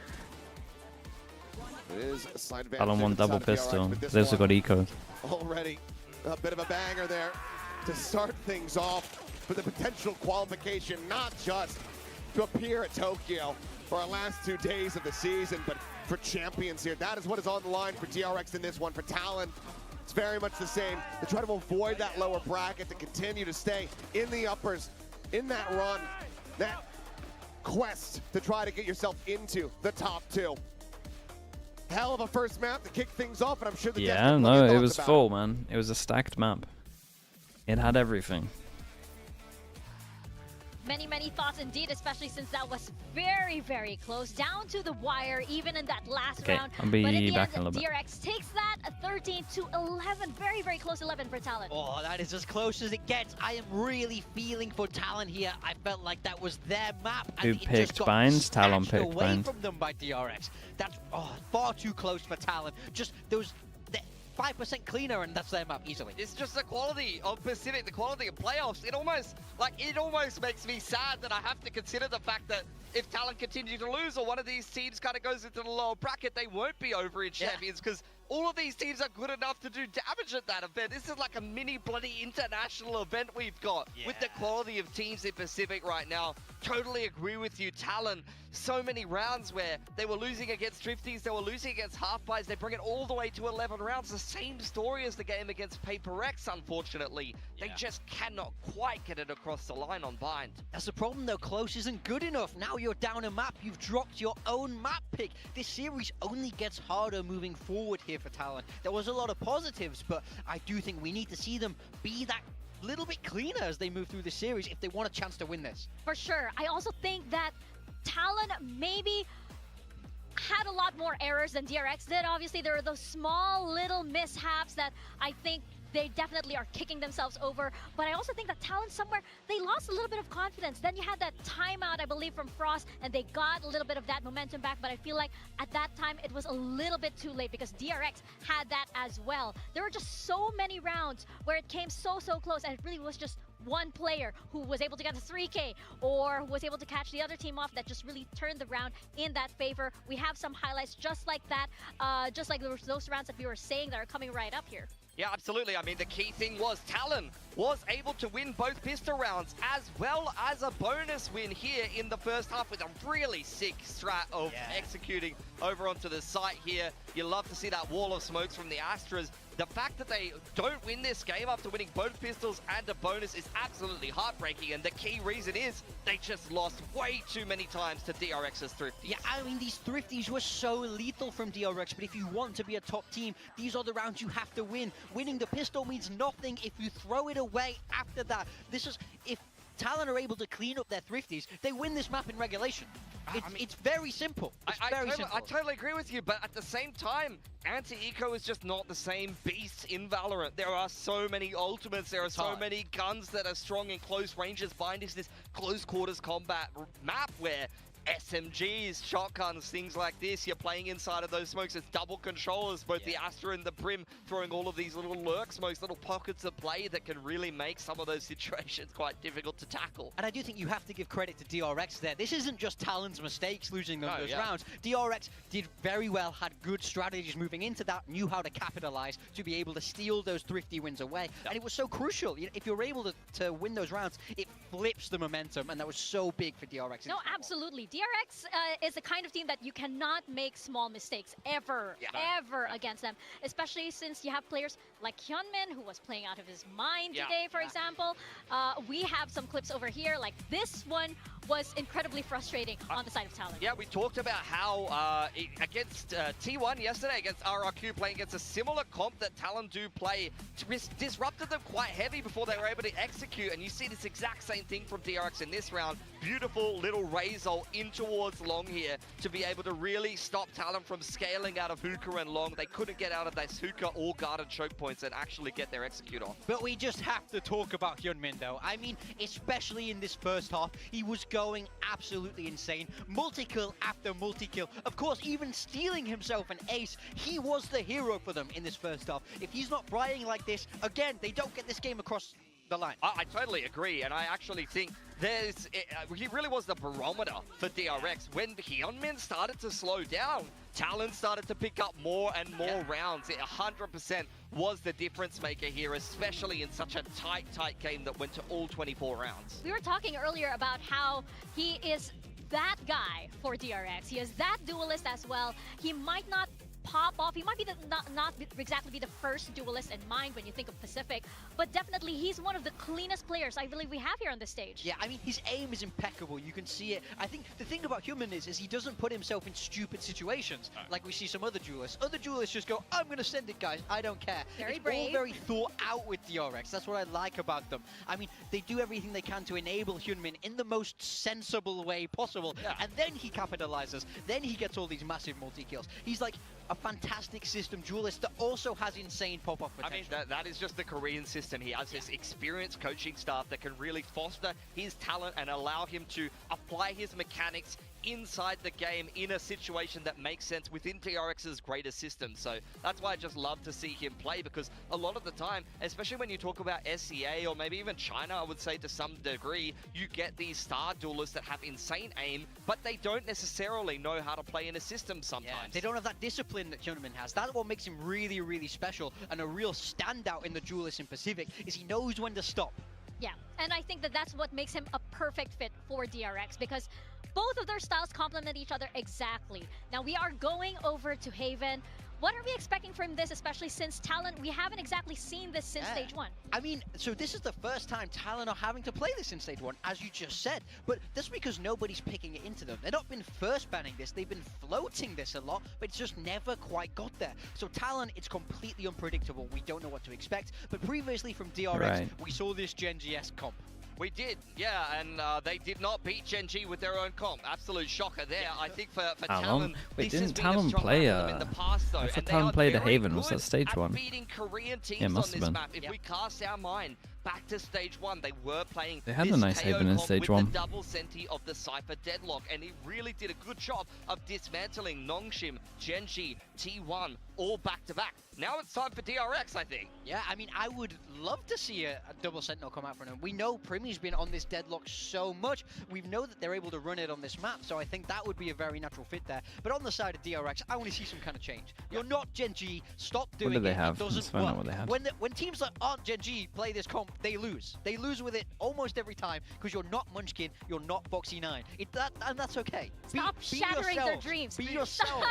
Talon won double pistol. They also got eco. Already a bit of a banger there to start things off for the potential qualification, not just to appear at Tokyo for our last 2 days of the season, but for champions here. That is what is on the line for DRX in this one. For Talon, it's very much the same. To try to avoid that lower bracket, to continue to stay in the uppers, in that run, that quest to try to get yourself into the top 2. Hell of a first map to kick things off, and I'm sure the it was full, man. It was a stacked map. It had everything. Many thoughts indeed, especially since that was very, very close, down to the wire, even in that last Okay, round. I'll be but in the back end, in a little bit. DRX takes that 13-11, very close 11 for Talon. Oh, that is as close as it gets. I am really feeling for Talon here. I felt like that was their map. Who And it just picked got Binds? Talon snatched picked away Binds. from them by DRX. That's far too close for Talon. Just those 5% cleaner, and that's their map easily. It's just the quality of Pacific, the quality of playoffs. It almost makes me sad that I have to consider the fact that if Talon continue to lose or one of these teams kind of goes into the lower bracket, they won't be over in Champions because all of these teams are good enough to do damage at that event. This is like a mini bloody international event we've got with the quality of teams in Pacific right now. Totally agree with you, Talon. So many rounds where they were losing against Drifties, they were losing against half-buys, they bring it all the way to 11 rounds. The same story as the game against PRX, unfortunately. They just cannot quite get it across the line on Bind. That's the problem though, close isn't good enough. Now you're down a map, you've dropped your own map pick. This series only gets harder moving forward here for Talon. There was a lot of positives, but I do think we need to see them be that little bit cleaner as they move through the series if they want a chance to win this. For sure. I also think that Talon maybe had a lot more errors than DRX did. Obviously, there are those small little mishaps that I think they definitely are kicking themselves over. But I also think that Talon somewhere, they lost a little bit of confidence. Then you had that timeout, I believe, from Frost, and they got a little bit of that momentum back. But I feel like at that time, it was a little bit too late because DRX had that as well. There were just so many rounds where it came so close, and it really was just one player who was able to get a 3K or who was able to catch the other team off that just really turned the round in that favor. We have some highlights just like that, just like those rounds that we were saying that are coming right up here. Yeah, absolutely. I mean, the key thing was Talon was able to win both pistol rounds as well as a bonus win here in the first half with a really sick strat of executing over onto the site here. You love to see that wall of smokes from the Astras. The fact that they don't win this game after winning both pistols and a bonus is absolutely heartbreaking, and the key reason is they just lost way too many times to DRX's Thrifties. Yeah, I mean, these Thrifties were so lethal from DRX, but if you want to be a top team, these are the rounds you have to win. Winning the pistol means nothing if you throw it away after that. This is, if Talon are able to clean up their Thrifties, they win this map in regulation. It's very simple. I totally agree with you, but at the same time, Anti-Eco is just not the same beast in Valorant. There are so many ultimates, there are so many guns that are strong in close ranges. Bind is this close quarters combat map where SMGs, shotguns, things like this, you're playing inside of those smokes. It's double controllers, both the Astra and the Brim, throwing all of these little lurk smokes, little pockets of play that can really make some of those situations quite difficult to tackle. And I do think you have to give credit to DRX there. This isn't just Talon's mistakes losing those rounds. DRX did very well, had good strategies moving into that, knew how to capitalize to be able to steal those thrifty wins away. And it was so crucial. If you're able to win those rounds, it flips the momentum, and that was so big for DRX. No, absolutely. DRX is the kind of team that you cannot make small mistakes ever against them, especially since you have players like Hyunmin, who was playing out of his mind today, for example. We have some clips over here, like this one was incredibly frustrating on the side of Talon. Yeah, we talked about how against T1 yesterday, against RRQ, playing against a similar comp that Talon do play, disrupted them quite heavy before they were able to execute, and you see this exact same thing from DRX in this round. Beautiful little Razor in towards long here to be able to really stop Talon from scaling out of hookah and long. They couldn't get out of this hookah or guarded choke points and actually get their execute on. But we just have to talk about Hyunmin though. I mean, especially in this first half, he was going absolutely insane. Multi-kill after multi-kill. Of course, even stealing himself an ace, he was the hero for them in this first half. If he's not flying like this, again, they don't get this game across the line. I totally agree, and I actually think he really was the barometer for DRX. When Hyunmin started to slow down, Talon started to pick up more and more rounds. It 100% was the difference maker here, especially in such a tight game that went to all 24 rounds. We were talking earlier about how he is that guy for DRX. He is that duelist as well. He might not pop off. He might be not exactly be the first duelist in mind when you think of Pacific, but definitely he's one of the cleanest players I believe we have here on this stage. Yeah, I mean, his aim is impeccable. You can see it. I think the thing about Human is he doesn't put himself in stupid situations like we see some other duelists. Other duelists just go, I'm going to send it, guys. I don't care. Very it's brave. all very thought out with DRX. That's what I like about them. I mean, they do everything they can to enable Hyunmin in the most sensible way possible. Yeah. And then he capitalizes. Then he gets all these massive multi-kills. He's like a fantastic system duelist that also has insane pop-off potential. I mean, that is just the Korean system. He has this experienced coaching staff that can really foster his talent and allow him to apply his mechanics inside the game in a situation that makes sense within DRX's greater system. So that's why I just love to see him play, because a lot of the time, especially when you talk about SEA or maybe even China, I would say to some degree, you get these star duelists that have insane aim, but they don't necessarily know how to play in a system sometimes. Yeah, they don't have that discipline that Hyunmin has. That's what makes him really, really special and a real standout in the duelists in Pacific, is he knows when to stop. Yeah, and I think that that's what makes him a perfect fit for DRX, because both of their styles complement each other exactly. Now we are going over to Haven. What are we expecting from this, especially since Talon, we haven't exactly seen this since stage 1. I mean, so this is the first time Talon are having to play this in stage 1, as you just said. But that's because nobody's picking it into them. They've not been first banning this, they've been floating this a lot, but it's just never quite got there. So Talon, it's completely unpredictable. We don't know what to expect. But previously from DRX, we saw this Gen GS comp. We did, yeah, and they did not beat Gen G with their own comp. Absolute shocker there. I think for Talon, wait, this has didn't been a Talon strong play match for them in the past, though. I thought And they Talon are played a very Haven. Was good that stage at 1? beating Korean teams Yeah, on must have this been. map. If we cast our mind back to stage 1, they were playing They had a this nice KO Haven in comp stage with 1. the double senti of the Cypher Deadlock, and he really did a good job of dismantling Nongshim, Genji, T1, all back-to-back. Now it's time for DRX, I think. Yeah, I mean, I would love to see a double Sentinel come out from him. We know Primy's been on this Deadlock so much. We know that they're able to run it on this map, so I think that would be a very natural fit there. But on the side of DRX, I want to see some kind of change. You're not Gen G. Stop doing it. What do they have? It doesn't Let's find out work. what they have. When teams that aren't Gen G play this comp, they lose. They lose with it almost every time because you're not Munchkin, you're not Boxy 9. And that's okay. Stop shattering their dreams. Be yourselves.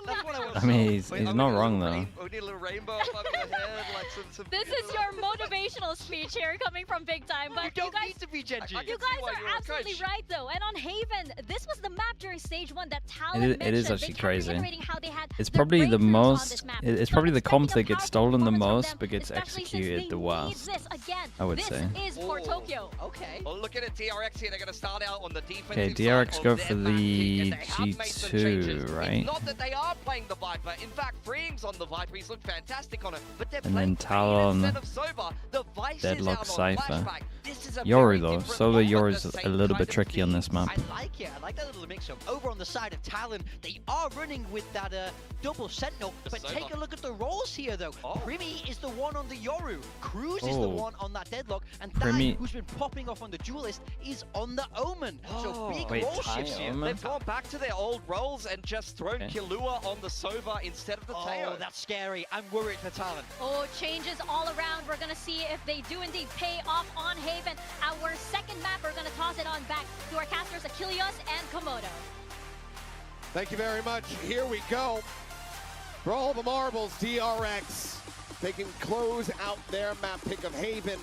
That's what I want to I mean, say. he's not wrong, though. We need a little rainbow above your head, like some This is your motivational speech here coming from Big Time, but You don't guys, need to be Gen G. you guys are absolutely right, though. And on Haven, this was the map during stage 1 that Talon mentioned. It is They actually kept crazy. reiterating how they had It's their probably the breakthroughs on most. this map. It's So probably I'm the comp that expecting a gets powerful stolen the performance from most, them, but gets especially since executed they the need worst. This again. I would this say. is for Oh. Tokyo. Okay. Well, looking at DRX here, they're going to start out on the defensive Okay, side DRX of go their for map, the and they have made some G2, changes. right? It's not that they are playing the Viper. In fact, Freeing's on the Viper. He's looked fantastic on it. But they're And playing then Talon, instead of Soba. The Vice Deadlock, is out on Cypher. flashback. This is a Yoru very though, different solo comp, but Yoru's the a same little kind bit of tricky on this map. I like it. I like that little mix-up. Over on the side of Talon, they are running with that double Sentinel. But Soba. take a look at the roles here, though. Oh. Primy is the one on the Yoru. Cruz is the Oh. one on that Deadlock. And Primy- Dai, who's been popping off on the Duelist, is on the Omen. So Oh. big Wait, role Thai shifts here. Omen? They've gone back to their old roles and just thrown Okay. Killua on the Sova instead of the Teo. Oh, that's scary. I'm worried for Talon. Oh, changes all around. We're going to see if they do indeed pay off on Haven. Our second map, we're going to toss it on back to our casters, Achilles and Komodo. Thank you very much. Here we go. Brawl the Marbles, DRX. They can close out their map pick of Haven.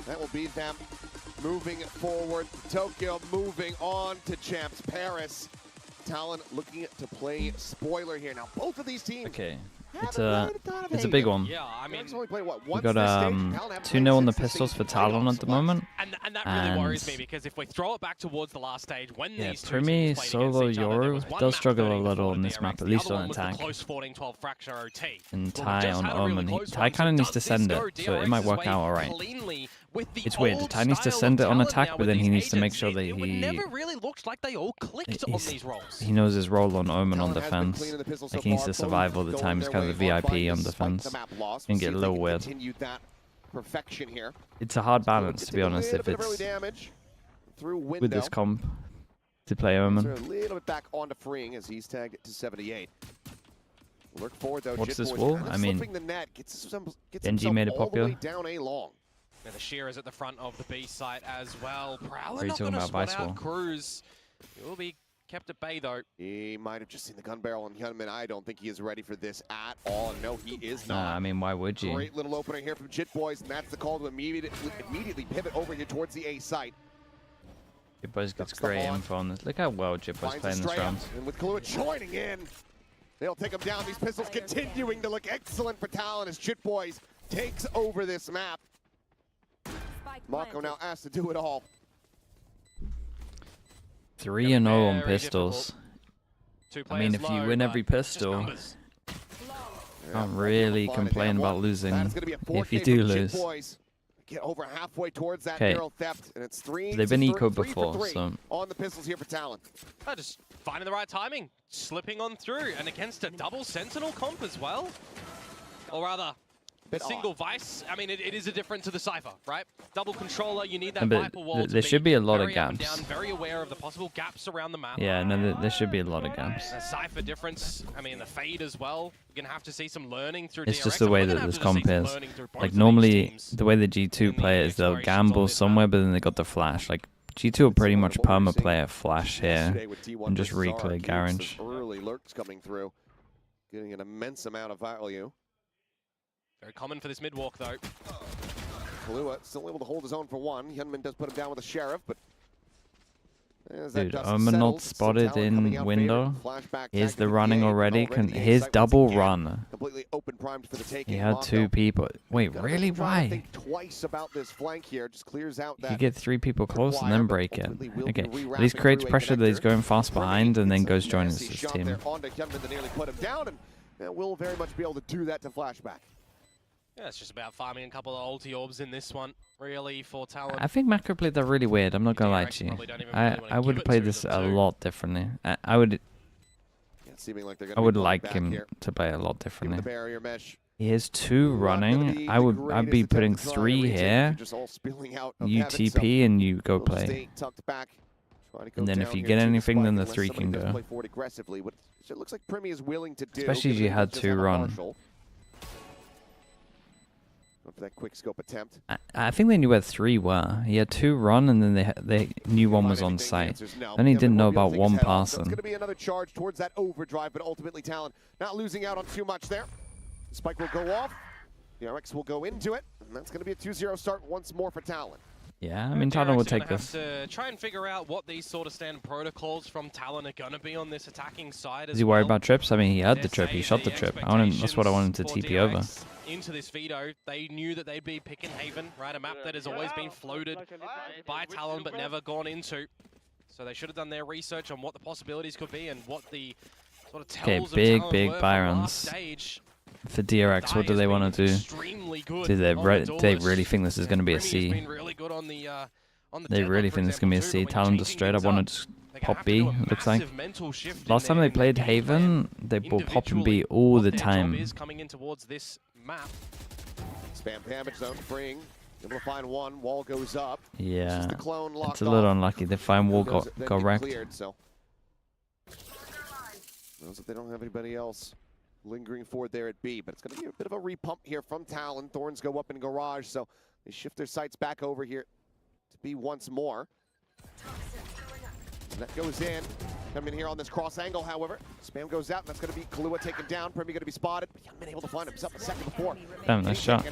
That will be them moving forward. Tokyo moving on to Champs Paris. Talon looking to play spoiler here. Now, both of these teams. Okay, haven't it's played ton of a Haven. big one. Yeah, I mean, DRX only played, what, We once got this stage? Talon haven't 2-0 played on the since pistols for stage Talon at the playoffs. moment. and that really worries me And- because if we throw it back towards the last stage, when Yeah, these two Primy, teams played Solo, against each other, there Yoru was one does map struggle a 30 little for on this DRX, map, at the least other on one was the attack. close 14-12 fracture OT. And Well, we Ty just on had a really Omen. close Ty one, so kind of needs does to this send go it, so it might DRX's work way out alright. cleanly with the It's weird. old Ty needs to style send of it on Talon attack, now but with then he these needs to make agents? sure that It he never really looked like they all clicked on he's- these roles. he knows his role on Omen on Talon has been defense. clean in the pistol so Like he needs far. to survive all the Both time. He's going kind of the their way, VIP on despite defense. the map loss. Can We'll get see a if they little can weird. continue that perfection here. It's a hard balance, to be Take a honest, little if bit of early it's damage through window. with this comp to play So Omen. a little bit back onto Freeing as he's tagged to 78. Look forward though. What's this Jitboy's wall? kind of I mean, slipping the net, gets Genji himself made it all the popular. way down A long. Yeah, the Shearer's at the front of the B site as well. Prowler Are you not talking going to about spot Vice out Wall? Cruz. It will be kept at bay though. He might have just seen the gun barrel on Hyunmin. I don't think he is ready for this at all. No, he is not. I mean, why would you? Great little opener here from Jit Boys, and that's the call to immediately pivot over here towards the A site. Jit Boys gets great info on this. Look how well Jit Boys playing this round. And with Kahlua joining in, they'll take him down. These pistols continuing to look excellent for Talon as Jit Boys takes over this map. Mako now asked to do it all. 3-0 on pistols. I mean, if you win every pistol, can't really complain about losing if you do lose. Get over halfway towards that barrel theft, and it's 3. They've been eco before, so on the pistols here for Talon. Just finding the right timing, slipping on through, and against a double sentinel comp as well, or rather. The single Vice, I mean, it is a different to the Cypher, right? Double controller, you need that Viper wall there should be a lot of gaps. Down, very aware of the possible gaps around the map. Yeah, no, there should be a lot of gaps. The Cypher difference, I mean, the Fade as well. You're going to have to see some learning through It's DRX. just the way that this comp is. Like, normally, the way the G2 play it is they'll gamble somewhere, but then they got the flash. Like, G2 will pretty much perma-play a flash here and just reclear Garage. Early lurks coming through, getting an immense amount of value. Very common for this mid-walk, though. Kahlua still able to hold his own for one. Hyunmin does put him down with a Sheriff, but... Dude, not spotted in window. Here's the running already. Here's double run. Completely open primed for the taking. He had 2 people. Wait, really? Why? Think twice about this flank here. Just clears out that. You get 3 people close and then break it. Okay, at least creates pressure that he's going fast behind and then goes joins his team. Onto Hyunmin to nearly put him down, and will very much be able to do that to Flashback. Yeah, it's just about farming a couple of ulti orbs in this one, really, for Talon. I think Mako played that really weird. I'm not gonna lie to you. I would have played this a lot differently. I would like him to play a lot differently. He has 2 running. I'd be putting 3 here. You TP and you go play. And then if you get anything, then the 3 can go. Especially if you had 2 run. For that quick scope attempt. I think they knew where 3 were. He had 2 run, and then they knew 1 was on site. Then he didn't know about 1 passing. It's going to be another charge towards that overdrive, but ultimately Talon not losing out on too much there. Spike will go off. DRX will go into it, and that's going to be a 2-0 start once more for Talon. Yeah, I mean, Talon will take this. To try and figure out what these sort of standard protocols from Talon are going to be on this attacking side. Is he worried about trips? I mean, he had the trip. He shot the trip. That's what I wanted to TP over. Into this veto, they knew that they'd be picking Haven, right? A map that has always been floated by Talon but never gone into. So they should have done their research on what the possibilities could be and what the sort of tells of Talon big were buy from rounds. last stage. For DRX, what do they want to do? Do they really think this is going to be a C? They really think this is going to be a C. Talon just straight up wanted to pop B, looks like. Last time they played Haven, they bought pop and B all the time. Spam damage zone, bring. Able to find 1, wall goes up. Yeah, it's a little unlucky. The fine wall got wrecked. So. Knows that they don't have anybody else lingering forward there at B, but it's going to be a bit of a repump here from Talon. Thorns go up in Garage, so they shift their sights back over here to B once more. And that goes in. Coming in here on this cross angle, however. Spam goes out, and that's going to be Kahlua taken down. Premi going to be spotted, but he hasn't been able to find himself a second before. Damn, nice shot.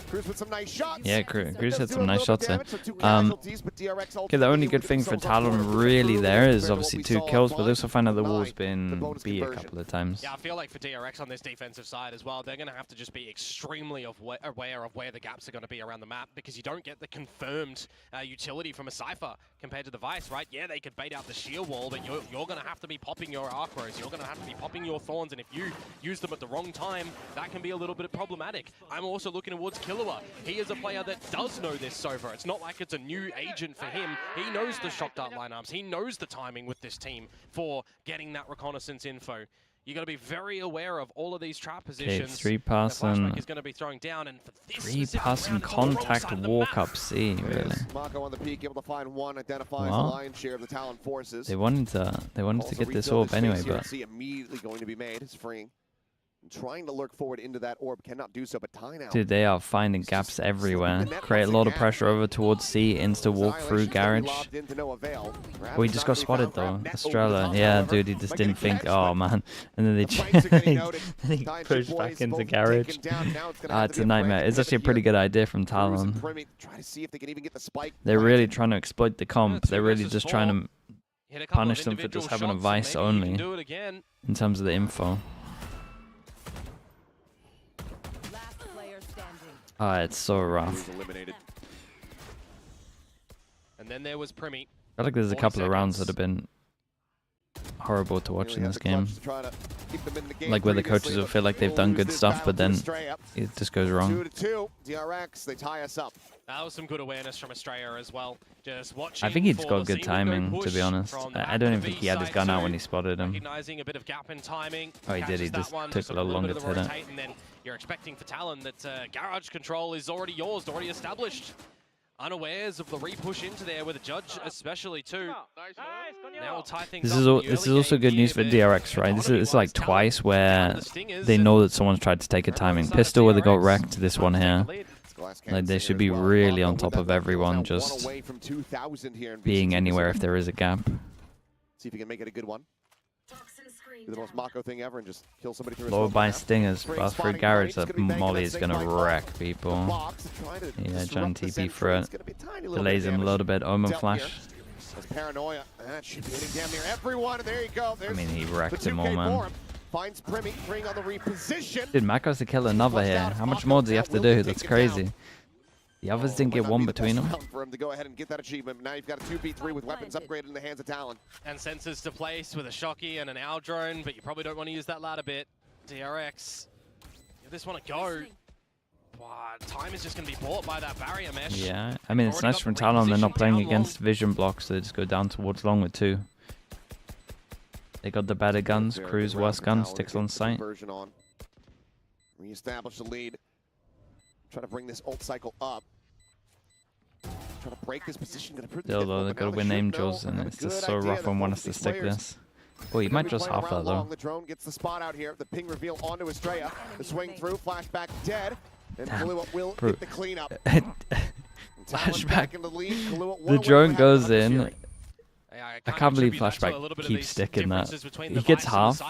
Cruz with some nice shots. Yeah, Cruz had some nice shots there. Okay, the only good thing for Talon really there is obviously 2 kills, but they also find out the wall's been B a couple of times. Yeah, I feel like for DRX on this defensive side as well, they're going to have to just be extremely aware of where the gaps are going to be around the map, because you don't get the confirmed utility from a Cypher compared to the Vice, right? Yeah, they could bait out the sheer wall, but you're going to have to be popping your Archros, you're going to have to be popping your Thorns, and if you use them at the wrong time, that can be a little bit problematic. I'm also looking towards Kahlua. He is a player that does know this Sova. It's not like it's a new agent for him. He knows the shot dart lineups. He knows the timing with this team for getting that reconnaissance info. You got to be very aware of all of these trap positions. 3 passing. Is going to be throwing down, and for this 3 passing contact walk up C, really. Mako on the peak, able to find 1, identifies the lion's share of the Talon forces. They wanted to get this orb anyway, but immediately going to be made. It's freeing. Trying to lurk forward into that orb, cannot do so, but tie now. Dude, they are finding gaps everywhere. Create a lot of pressure over towards C, insta walk through garage. Oh, he just got spotted though. Australia. Yeah, dude, he just didn't think. Oh man. And then he pushed back into garage. It's a nightmare. It's actually a pretty good idea from Talon. They're really trying to exploit the comp. They're really just trying to punish them for just having a vice only in terms of the info. It's so rough. And then there was Primi. I feel like there's a couple of rounds that have been horrible to watch in this game. Like where the coaches will feel like they've done good stuff, but then it just goes wrong. 2-2, DRX, they tie us up. That was some good awareness from Australia as well. Just watching. I think he's got good timing, to be honest. I don't even think he had his gun out when he spotted him. Recognizing a bit of gap in timing. Oh, he did. He just took a little longer to hit it. And then you're expecting for Talon that garage control is already yours, already established. Unawares of the re-push into there with a judge, especially too. Now we'll tie things up. This is also good news for DRX, right? This is like twice where they know that someone's tried to take a timing pistol where they got wrecked. This one here. Like they should be really on top of everyone, just being anywhere if there is a gap. See if you can make it a good one. Do the most Mako thing ever and just kill somebody through. Lower by stingers, pass through garage. That molly is gonna wreck people. Yeah, John TP for it. Delays him a little bit. Omen flash. Paranoia. That should be hitting damn near everyone. There you go. I mean, he wrecked him all, man. Finds Primi, bring on the reposition. Dude, Mac has to kill another here. How much more does he have to do? That's crazy. The others didn't get one between them. For him to go ahead and get that achievement. Now you've got a 2v3 with weapons upgraded in the hands of Talon. And sensors to place with a Shocky and an Owl drone, but you probably don't want to use that ladder bit. DRX, you just want to go. Wow, time is just going to be bought by that barrier mesh. Yeah, I mean, it's nice from Talon. They're not playing against vision blocks, so they just go down towards long with 2. They got the better guns, Crew's worst gun, sticks on sight. Reestablish the lead. Try to bring this ult cycle up. Try to break this position. Still though, they've got to win aim drills, and it's just so rough on one us to stick this. Oh, he might just half that though. The drone gets the spot out here. The ping reveal onto Estrella. The swing through, flashback dead. And Kahlua will get the cleanup. Flashback. The drone goes in. I can't believe Flashback keeps sticking that. He gets half.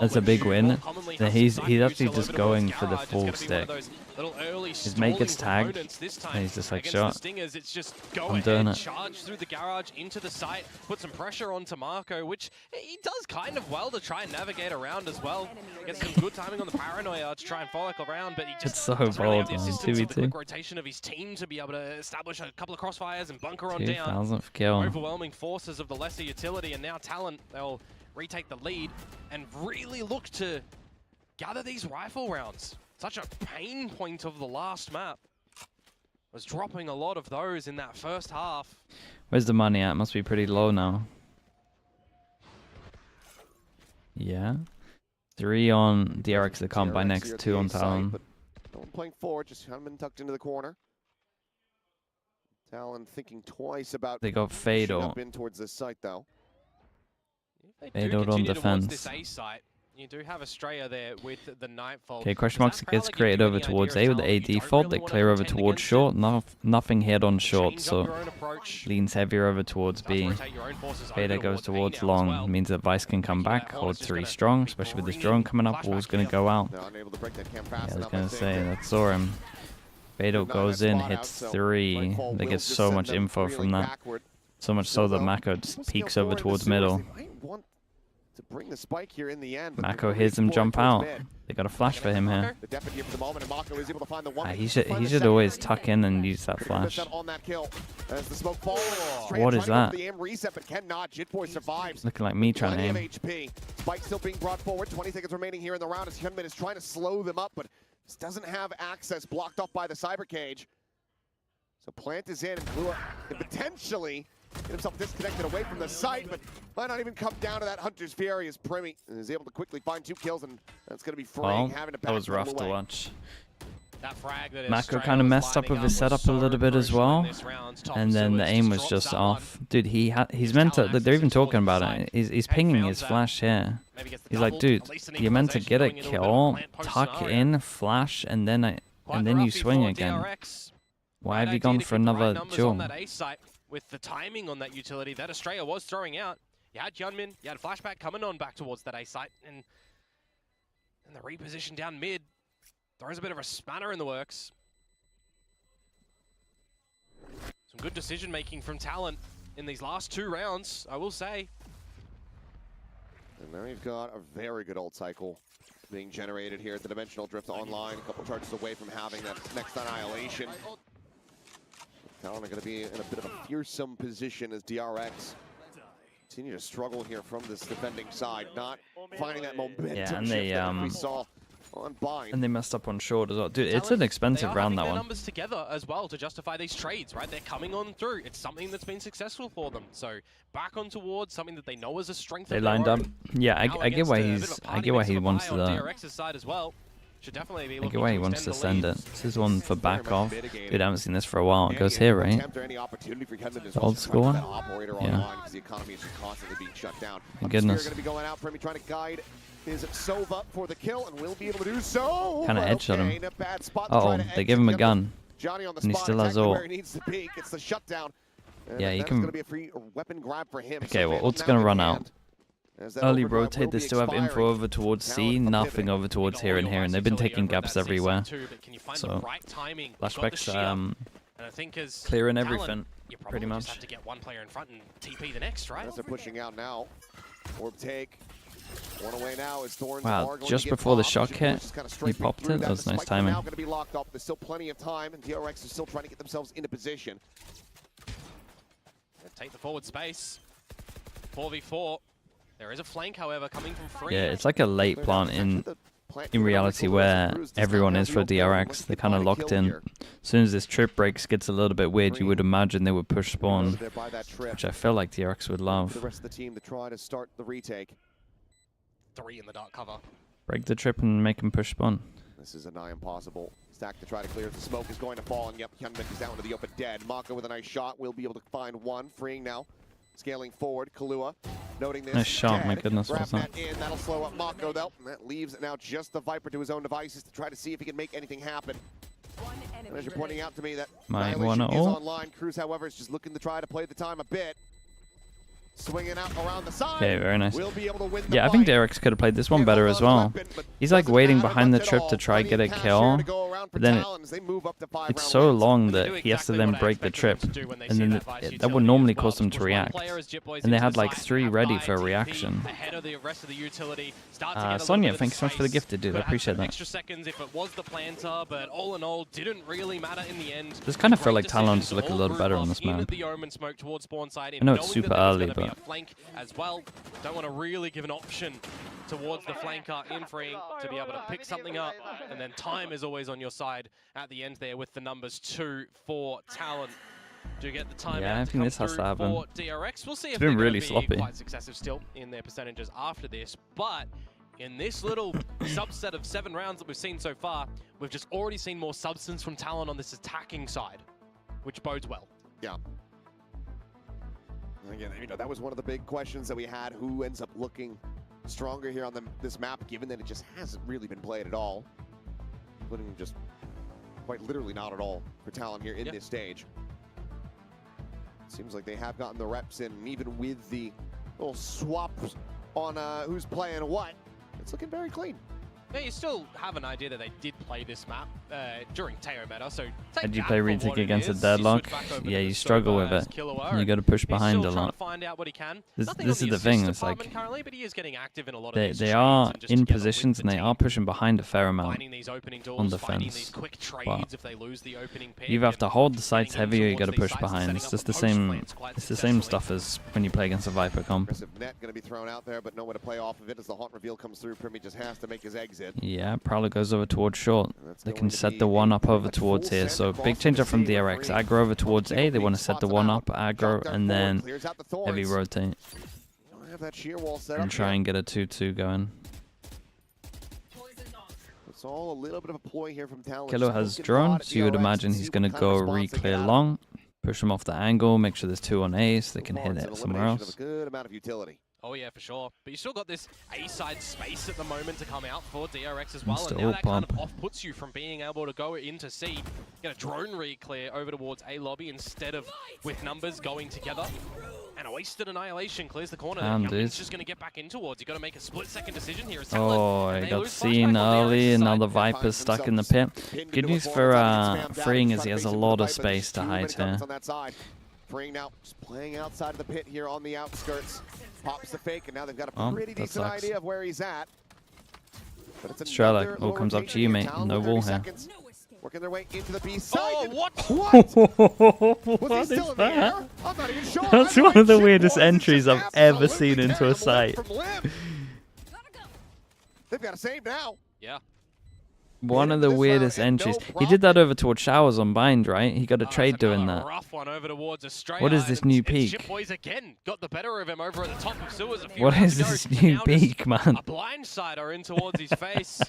That's a big win. And he's actually just going for the full stick. His mate gets tagged, and he's just like, shot. I'm doing it. Charge through the garage into the site, put some pressure onto Marco, which he does kind of well to try and navigate around as well. Gets some good timing on the Paranoia to try and follow around, but he just it's so bold, man. 2v2. The quick rotation of his team to be able to establish a couple of crossfires and bunker on down. 2,000th kill. Overwhelming forces of the lesser utility, and now Talon, they'll retake the lead and really look to gather these rifle rounds. Such a pain point of the last map. Was dropping a lot of those in that first half. Where's the money at? Must be pretty low now. Yeah. 3 on DRX, the comp by next, 2 on Talon. No one playing forward, just haven't been tucked into the corner. Talon thinking twice about. They got Fado. In towards this site though. Fado on defense. You do have Australia there with the Nightfall. Okay, question marks gets created over towards A with the AD fault. They clear over towards short. Nothing hit on short, so leans heavier over towards B. Beta goes towards long. Means that Vice can come back. Hold 3 strong, especially with this drone coming up. Wall's going to go out. Yeah, I was going to say, that saw him. Beto goes in, hits 3. They get so much info from that. So much so that Mako just peeks over towards middle. To bring the spike here in the end, Mako hears him jump out. They got a flash for him here. He should always tuck in and use that flash. What is that? Looking like me trying to aim. Spike still being brought forward. 20 seconds remaining here in the round as Hyunmin is trying to slow them up, but doesn't have access, blocked off by the cyber cage. So Plant is in, and Kahlua can potentially get himself disconnected away from the site, but might not even come down to that Hunter's Fury as Primi is able to quickly find 2 kills, and that's going to be freeing having to back that was rough away. to watch. That frag that Mako kind of messed up with his setup a little bit as well, and then the aim was just off. Dude, he's meant to. They're even talking about it. He's pinging his flash here. He's like, dude, you're meant to get a kill, tuck in, flash, and then you swing again. Why have you gone for another duel? With the timing on that utility that Australia was throwing out, you had Hyunmin, you had Flashback coming on back towards that A site, and the reposition down mid throws a bit of a spanner in the works. Some good decision making from Talon in these last 2 rounds, I will say. And now you've got a very good ult cycle being generated here at the Dimensional Drift online. A couple charges away from having that next annihilation. Talon are going to be in a bit of a fearsome position as DRX continue to struggle here from this defending side, not finding that momentum. Yeah, and they we saw on Bind. And they messed up on short as well. Dude, it's an expensive round, that one. Numbers together as well to justify these trades, right? They're coming on through. It's something that's been successful for them. So back on towards something that they know is a strength. They lined up. Yeah, I get why he wants to. DRX's side as well. Should definitely be I get why he wants to send it. This is one for back off. Dude, I haven't seen this for a while. It goes here, right? The old school one? Yeah. My goodness. Is Sova for the kill and will be able to do so. Kind of headshot him. Uh-oh, they give him a gun. And he still has ult. It's the shutdown. Yeah, you can. Be a free weapon grab for him. Okay, well, ult's gonna run out. Early rotate, they still have info over towards C, nothing over towards here and here, and they've been taking gaps everywhere. So, flashbacks clearing everything, pretty much. Have to get one player in front and TP the next, right? As they're pushing out now. Orb take. One away now is Thorns. Wow, just before the shock hit, he popped it. That was nice timing. Now going to be locked up. There's still plenty of time, and DRX is still trying to get themselves into position. Take the forward space. 4v4. There is a flank, however, coming from free. Yeah, it's like a late plant in reality where everyone is for DRX. They're kind of locked in. As soon as this trip breaks, gets a little bit weird, you would imagine they would push spawn, which I feel like DRX would love. The rest of the team to try to start the retake. 3 in the dark cover. Break the trip and make him push spawn. This is a nigh impossible stack to try to clear. The smoke is going to fall, and yep, Hyunmin is down to the open dead. Mako with a nice shot will be able to find one. Freeing now. Scaling forward, Kalua noting this. Nice shot, dead. my goodness, Grab what's that? In. That'll slow up Mako though. And that leaves now just the Viper to his own devices to try to see if he can make anything happen. And as you're pointing out to me that Might Annihilation wanna is ult. online. Cruz, however, is just looking to try to play the time a bit. Swinging out around the side. Okay, very nice. Will be able to win the Yeah, I think fight. DRX could have played this one better as well. He's like waiting behind the trip to try get a kill, but then it's so long that he has to then break the trip, and then that would normally cause them to react. And they had like 3 ready for a reaction. Sonia, thanks so much for the gifted, dude. I appreciate that. Extra seconds if it was the planter, but all in all, didn't really matter in the end. Just kind of felt like Talon's look a little better on this map. I know it's super early, but flank as well. Don't want to really give an option towards the flanker in freeing to be able to pick something up, and then time is always on your side at the end there with the numbers 2 for Talon. Do get the time yeah, I think this has to happen. for DRX. We'll see if been they're really be sloppy. quite successive still in their percentages after this, but in this little subset of 7 rounds that we've seen so far, we've just already seen more substance from Talon on this attacking side, which bodes well. Yeah. Again, you know, that was one of the big questions that we had. Who ends up looking stronger here on this map, given that it just hasn't really been played at all? Including just quite literally not at all for Talon here in this stage. Seems like they have gotten the reps in, and even with the little swaps on who's playing what, it's looking very clean. Yeah, you still have an idea that they did play this map during Teo meta, so had you play retake against a deadlock, yeah, you struggle with it. You got to push behind a lot. This is the thing. It's like they are in positions and they are pushing behind a fair amount on defense. But you have to hold the sights heavy, or you got to push behind. It's just the same. It's the same stuff as when you play against a Viper comp. Net going to be thrown out there, but nowhere to play off of it as the haunt reveal comes through. Primi just has to make his exit. Yeah, probably goes over towards short. They can set the 1-up over towards here. So big change up from DRX. Aggro over towards A. They want to set the 1-up, aggro, and then heavy rotate. And try and get a 2-2 going. It's all a little bit of a ploy here from Talon. Killer has drone, so you would imagine he's going to go re-clear long, push him off the angle, make sure there's 2 on A so they can hit it somewhere else. A good amount of utility. Oh yeah, for sure. But you still got this A-side space at the moment to come out for DRX as well. Mr. And now that kind of Pump. off-puts you from being able to go into C, get a drone re-clear over towards A lobby instead of with numbers going together. And a wasted annihilation clears the corner. Damn, dude. It's just going to get back in towards. You got to make a split-second decision here. Oh, he got seen early, and now the Viper's stuck in the pit. Good news for Freeing is he has a lot of space to hide here. Freeing now, just playing outside of the pit here on the outskirts. Pops the fake, and now they've got a pretty decent idea of where he's at. But it's Strelak, all comes up to you, mate. No wall here. Working their way into the B side. Oh, what? What is that? I'm not even sure. That's one of the weirdest entries I've ever seen into a site. They've got to save now. Yeah. One of the weirdest entries. He did that over towards Showers on Bind, right? He got a trade doing that. Rough one over towards Australia. What is this new peak? Ship Boys again got the better of him over at the top of sewers a few What rounds is ago. this new Now peak, just man? A blindsider in towards his face.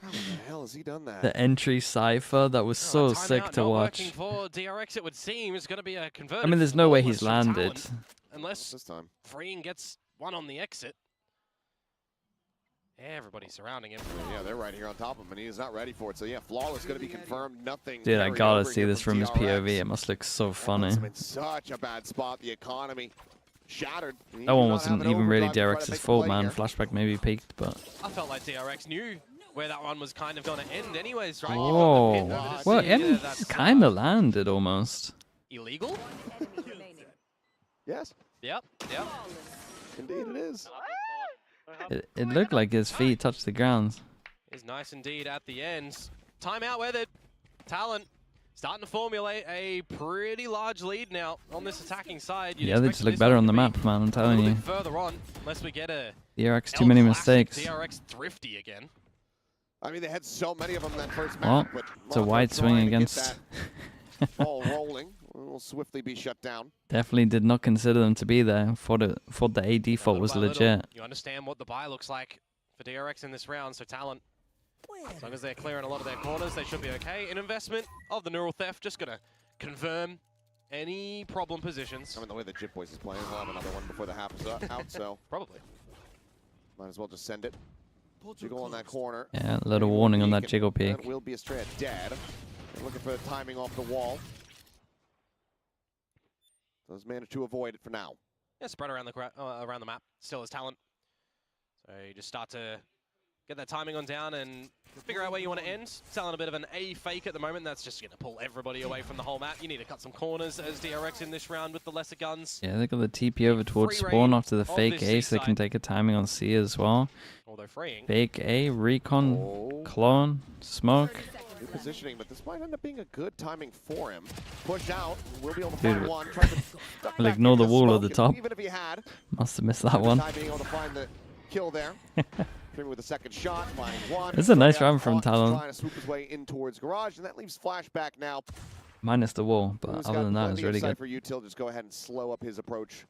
How the hell has he done that? The entry cipher, that was so sick to watch. For DRX, it would seem is going to be a converted. I mean, there's no way he's flawless from landed. Talon, unless This time. Freeing gets one on the exit. Everybody's surrounding him. Yeah, they're right here on top of him, and he is not ready for it. So yeah, flawless going to be confirmed. Nothing. Dude, I carried gotta over see here this from his DRX. POV. It must look so funny. Puts him in such a bad spot. The economy shattered. That one wasn't even really DRX's fault, man. Flashback maybe peaked, but... I felt like DRX knew where that one was kind of going to end anyways, right? Oh, You got the pit over to well, C, yeah, that's, kind of landed almost. illegal? Yes, Yep, yep. indeed it is. It looked like his feet touched the ground. Is nice indeed at the end. Timeout weathered. Talon starting to formulate a pretty large lead now on this attacking side. You'd Yeah, they expect just look this better one on to the be map, man, I'm a telling little you. bit further on, unless we get a DRX, too El many Classic mistakes. DRX thrifty again. I mean, they had so many of them that first Well, map, but it's a wide swing trying to get against... that ball rolling will swiftly be shut down. Definitely did not consider them to be there. Thought the A default was Little by little, legit. you understand what the buy looks like for DRX in this round, so Talon, as long as they're clearing a lot of their corners, they should be okay. An investment of the neural theft, just going to confirm any problem positions. I mean, the way the Jip Boys is playing, we'll have another one before the half is out, so Probably. might as well just send it. Jiggle on that corner. Yeah, a little warning on that jiggle peak. That will be a straight dead. They're looking for the timing off the wall. Those managed to avoid it for now. Yeah, spread around the map. Still has Talent. So you just start to get that timing on down and figure out where you want to end. Talent a bit of an A fake at the moment. That's just going to pull everybody away from the whole map. You need to cut some corners as DRX in this round with the lesser guns. Yeah, they got the TP over towards spawn after the fake A, so they can take a timing on C as well. Although freeing. Fake A, recon, clone, smoke. Good positioning, but this might end up being a good timing for him. Push out, we'll be able to Dude, find one. Try to duck I'll back ignore into the wall at smoke, the and top. Even if he had, Must have missed that one. being able to find the kill there. Freeman with a second shot, finding one. This is a nice Trying round from to Talon. Trying to swoop his way in towards garage, and that leaves Flashback now. Minus the wall, but Who's other got than that, it's plenty of really sight good. for you, Till. Just go ahead and slow up his approach.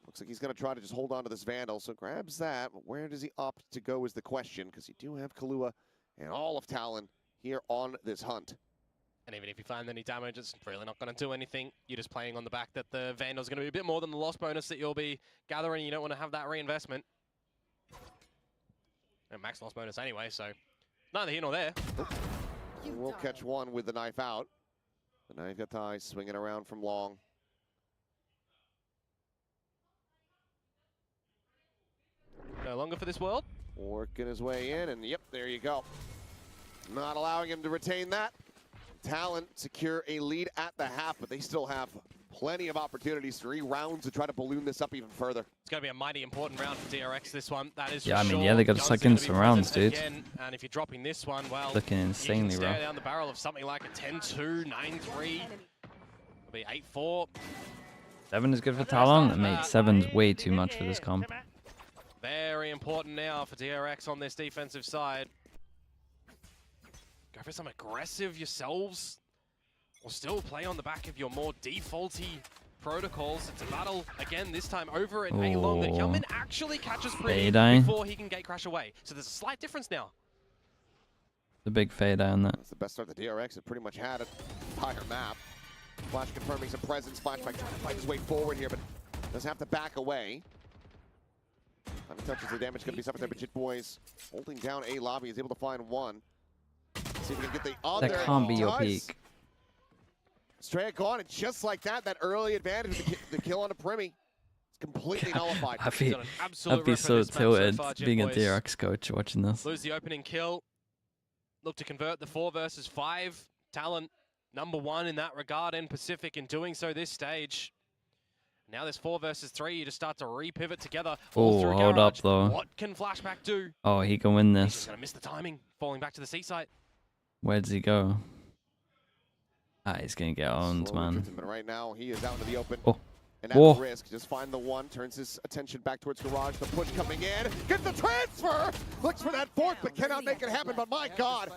Looks like he's going to try to just hold on to this Vandal, so grabs that. But where does he opt to go is the question, because you do have Kahlua and all of Talon here on this hunt. And even if you find any damage, it's really not going to do anything. You're just playing on the back that the Vandal's going to be a bit more than the loss bonus that you'll be gathering. You don't want to have that reinvestment. And max loss bonus anyway, so neither here nor there. We'll catch one with the knife out. The knife got ties, swinging around from long. No longer for this world. Working his way in, and yep, there you go. Not allowing him to retain that. Talon secure a lead at the half, but they still have plenty of opportunities, 3 rounds to try to balloon this up even further. It's going to be a mighty important round for DRX, this one. That is Yeah, for I mean, sure. yeah, they got to Guns suck are in gonna be some rounds, present dude. again, and if you're dropping this one, well, Looking insanely you can rough. stare down the barrel of something like a 10-2, 9-3. It'll be 8-4. 7 is good for Talon. Mate, 7's way too much for this comp. Very important now for DRX on this defensive side. Go for some aggressive yourselves, or still play on the back of your more defaulty protocols. It's a battle again, this time over at A long. The Yeoman actually catches Pretty Bayday. before he can gate crash away. So there's a slight difference now The big fade down that. That's the best start the DRX have pretty much had an entire map. Flash confirming some presence. Flashback trying to fight his way forward here, but does have to back away. Time to touches the damage going to be suffered there, but Jit Boys holding down A lobby is able to find one. See if we can get the other. That can't be your peak. Straight gone, and just like that, that early advantage with the kill on a Primi. It's completely nullified. I'd be so tilted being a DRX coach watching this. Lose the opening kill. Look to convert the 4 versus 5. Talon, #1 in that regard in Pacific in doing so this stage. Now there's 4 versus 3. You just start to re-pivot together. Oh, hold up though. What can Flashback do? Oh, he can win He's this. just going to miss the timing. Falling back to the C site. Where does he go? Ah, he's going to get owned, Slowly man. drifting, but right now he is out into the open. Oh. And at Whoa. risk, just find the one, turns his attention back towards Garage. The push coming in, gets the transfer! Looks for that fourth, but cannot make it happen. But my God,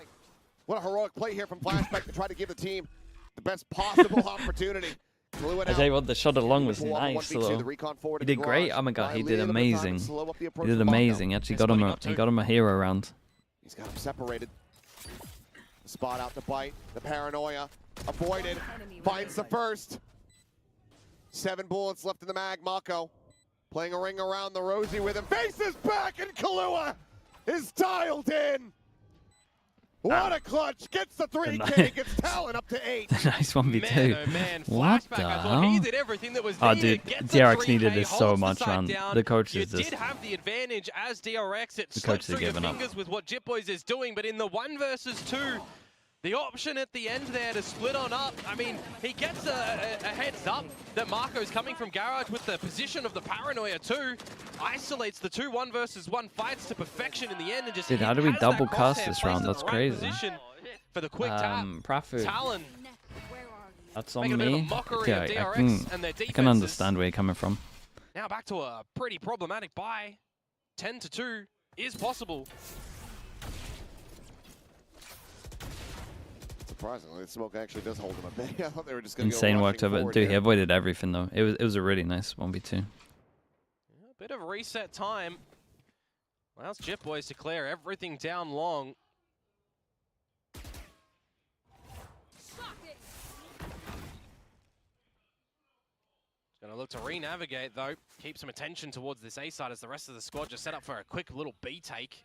what a heroic play here from Flashback to try to give the team the best possible opportunity. I tell you what, the shot along was nice, though. He did great. Oh my God, he did amazing. He did amazing. He actually got him a hero round. He's got him separated. The spot out to bite. The paranoia avoided. Finds the first. 7 bullets left in the mag. Mako playing a ring around the Rosie with him. Faces back, and Kahlua is dialed in. What a clutch. Gets the 3K, gets Talon up to 8. Nice 1v2. Man, oh man, What Flashback, the I thought he hell? did everything that was Oh, needed. dude, Gets the DRX needed 3K, this so holds the much, side man. down. The coach You is just... did have the advantage as DRX. It The slipped coach is through your giving up. fingers with what Jit Boys is doing, but in the 1 versus 2, the option at the end there to split on up, I mean, he gets a heads up that Marco's coming from Garage with the position of the Paranoia too. Isolates the 2 1 versus 1 fights to perfection in the end and just Dude, how do we has double that cast crosshair this placed round? in That's the right crazy. position for the quick tap. Prafu, Talon that's make on a bit of a me. mockery of Okay, DRX and their I can defenses. understand where you're coming from. Now back to a pretty problematic buy. 10-2 is possible. Surprisingly, the smoke actually does hold him a bit. I thought they were just going to Insane go work to rushing it. forward Dude, he here. avoided everything, though. It was a really nice 1v2. A bit of reset time. Allows Jit Boys to clear everything down long. Gonna look to re-navigate though. Keep some attention towards this A side as the rest of the squad just set up for a quick little B take.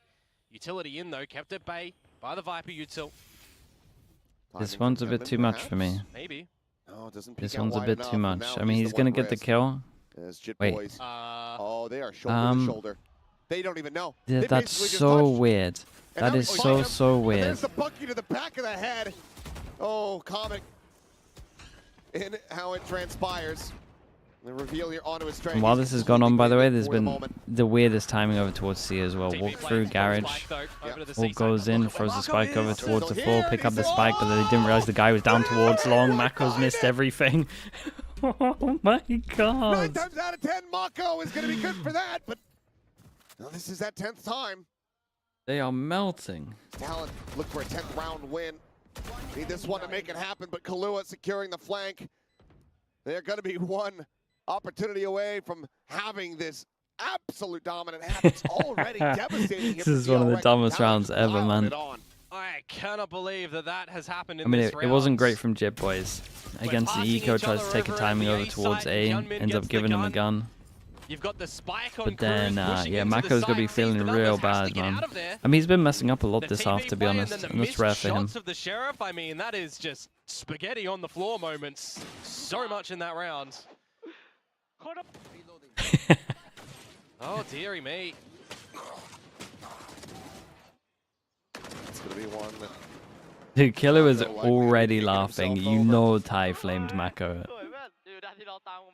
Utility in though, kept at bay by the Viper util. This Timing one's a from bit Kevin, too much for me. perhaps? Maybe. No, it doesn't peek This out one's a wide bit enough, too and much. now I mean, he's the gonna one get the risk. kill. As Jit Wait. Boys. Oh, they are shoulder to shoulder. They don't even know. Yeah, They that's basically just so touched. weird. And That now is we so, find him, so and weird. There's the Bucky to the back of the head. Oh, comic. In how it transpires. The reveal here onto his strength. And while this has gone on, by the way, there's been the weirdest timing over towards C as well. TP Walk playing through for the garage. spike, though, over to the All C goes side. in, Look at where throws the Marco spike over is. towards So the here floor, pick up the he's spike, but they didn't realize the guy was down towards long. Mako's missed everything. Oh my 9 God. times out of 10, Mako is going to be good for that, but now this is that 10th time. They are melting. Talon look for a 10th round win. Need this one to make it happen, but Kahlua securing the flank. They're going to be one opportunity away from having this absolute dominant half. It's already devastating. This is one of the dumbest rounds ever, man. I cannot believe that that has happened in I mean, this it round. wasn't great from Jit Boys. Against the passing Eco, each tries to other take a over at timing the over A towards side. A, Junmin ends up gets the giving him a gun. gun. You've got the spike on But then, Cruz pushing yeah, into the Mako's gonna be site. feeling The real numbers has to bad, get man. out of there. I mean, he's been messing up a lot The this TV half, to be play and honest, then the and that's missed rare for him. shots of the Sheriff, I mean, that is just spaghetti on the floor moments. So much in that round. Oh, dearie me. It's going to be one that Dude, Killer was already laughing. You know Ty flamed Mako.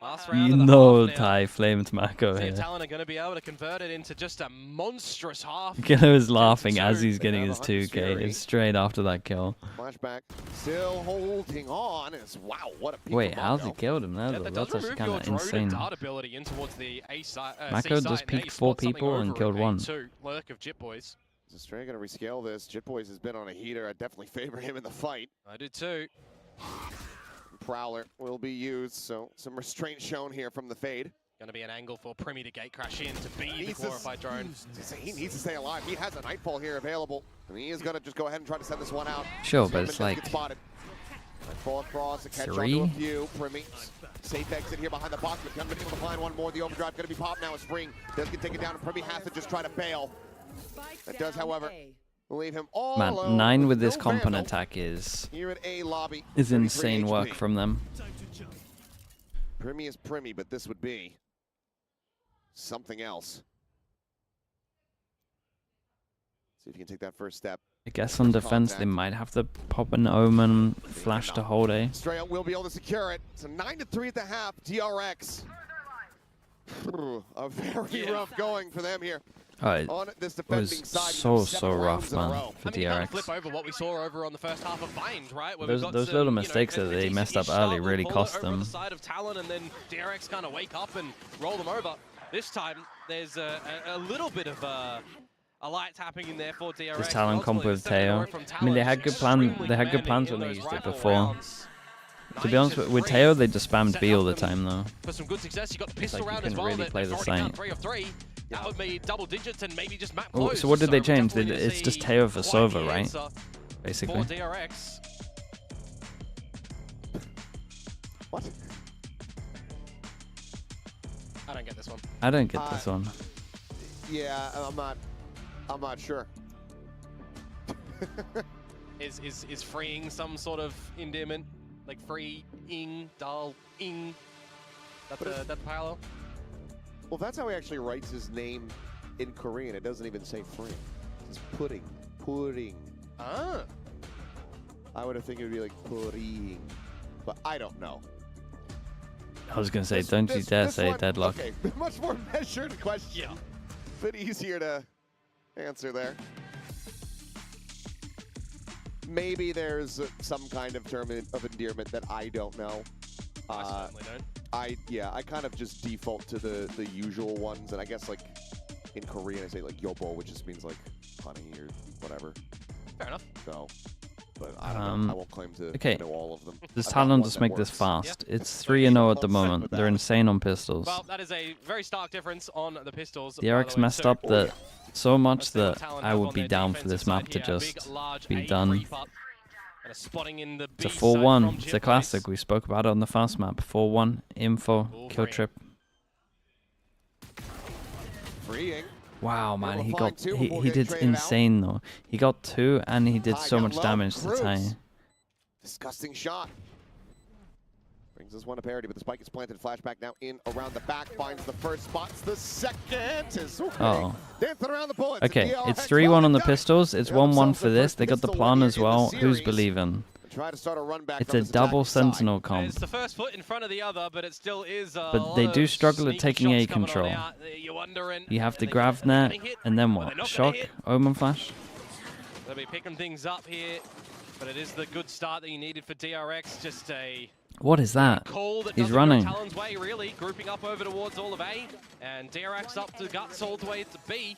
Last You round of the know half now. Ty flamed Mako See if here. Talon are going to be able to convert it into just a monstrous half. Killer was laughing as he's They getting have his 100 2K. Fury. It's straight after that kill. flashback. Still holding on. It's, wow, what a peak Wait, from how's he Mako. killed him there, Yeah, though? that That's does actually remove kind your of drone and insane. dart ability in towards the A side. Mako just peeked 4 people and killed 1. Lurk of Jit Boys. Is Stray going to rescale this? Jit Boys has been on a heater. I definitely favor him in the fight. I do too. Prowler will be used, so some restraint shown here from the Fade. Going to be an angle for Primi to gate crash in to be the glorified drone. He needs to stay alive. He has a Nightfall here available. And he is going to just go ahead and try to send this one out. Sure, but it's like Nightfall across, a catch three? onto a few. Primi, safe exit here behind the box, but haven't been able to find one more. The overdrive going to be popped now as Spring does get taken down, and Primi has to just try to bail. That does, however, leave him all Man, alone 9 with this no comp and Vandal attack is here at A lobby. insane 33 work HP. from them. Primi is Primi, but this would be something else. See if you can take that first step. I guess on defense they might have to pop an Omen flash to hold A. Straight will be able to secure it. It's a 9-3 at the half. DRX. A very rough going for them here. Oh, it On this was defending side, so rough, man, for I mean, kind of DRX. flip over what we saw over on the first half of Bind, right? Where Those we've got little some, you know, mistakes that they a messed up decent early start, really we'll pull it cost over on them. the side of Talon, and then DRX kind of wake up and roll them over. This time, there's a little bit of a light tapping in there for DRX. This Talon comp Ultimately, with the second Teo. row from I mean, they Talon had is good plans extremely when they demanding used in it those before. rounds. To be honest, with Teo, they just spammed Set B all the up them time, though. For some good success, you got the pistol like you round can as well. really that play they've the already done site. 3 of 3. That would be double digits and maybe just map Oh, close. so what did they change? definitely gonna It's just see Teo for quite Sova, the right? answer Basically. For DRX. What? I don't get this one. I don't get this one. Yeah, I'm not sure. Is freeing some sort of endearment? Like freeing, dal-ing? That's the parallel? Well, that's how he actually writes his name in Korean. It doesn't even say free. It's pudding. Pudding. Ah. I would have think it would be like pudding. But I don't know. I was gonna say, don't you dare say one, deadlock. Okay, much more measured question. Yeah. Bit easier to answer there. Maybe there's some kind of term of endearment that I don't know. I certainly don't. I kind of just default to the usual ones, and I guess like in Korean I say like yobo, which just means like honey or whatever. Fair enough. So, but I don't know. I won't claim to okay. know all of them. Does I've got Talon one just that make this works. fast? It's 3-0 at the moment. with They're that. insane on pistols. Well, that is a very stark difference on the pistols. DRX messed up that so much that I would be down for this map to just be done. It's a 4-1. It's a classic. We spoke about it on the fast map. 4-1, info, kill trip. Freeing. Wow, man, he Flying got two he before did getting traded out. insane though. He got 2 and he did High so got much low. damage to Cruz. tie. Disgusting shot. Brings us one to parity, but the spike is planted. Flashback now in around the back. Finds the first spots. The second is okay. Oh. Dancing around the bullets. Okay, DRX it's 3-1 on the got it. pistols. It's They got 1-1 themselves for the this. first They got the pistol plan win as here in the well. Who's series. believing? Try to start a run back. It's from a this double attacking side. sentinel comp. It's the first foot in front of the other, but it still is. But they do struggle at taking A control. You have to grab net, and then what? Shock, Omen flash? They'll be picking things up here, but it is the good start that you needed for DRX. Just a What is that? call that He's doesn't running. go Talon's way, really. Grouping up over towards all of A, and DRX up to guts all the way to B.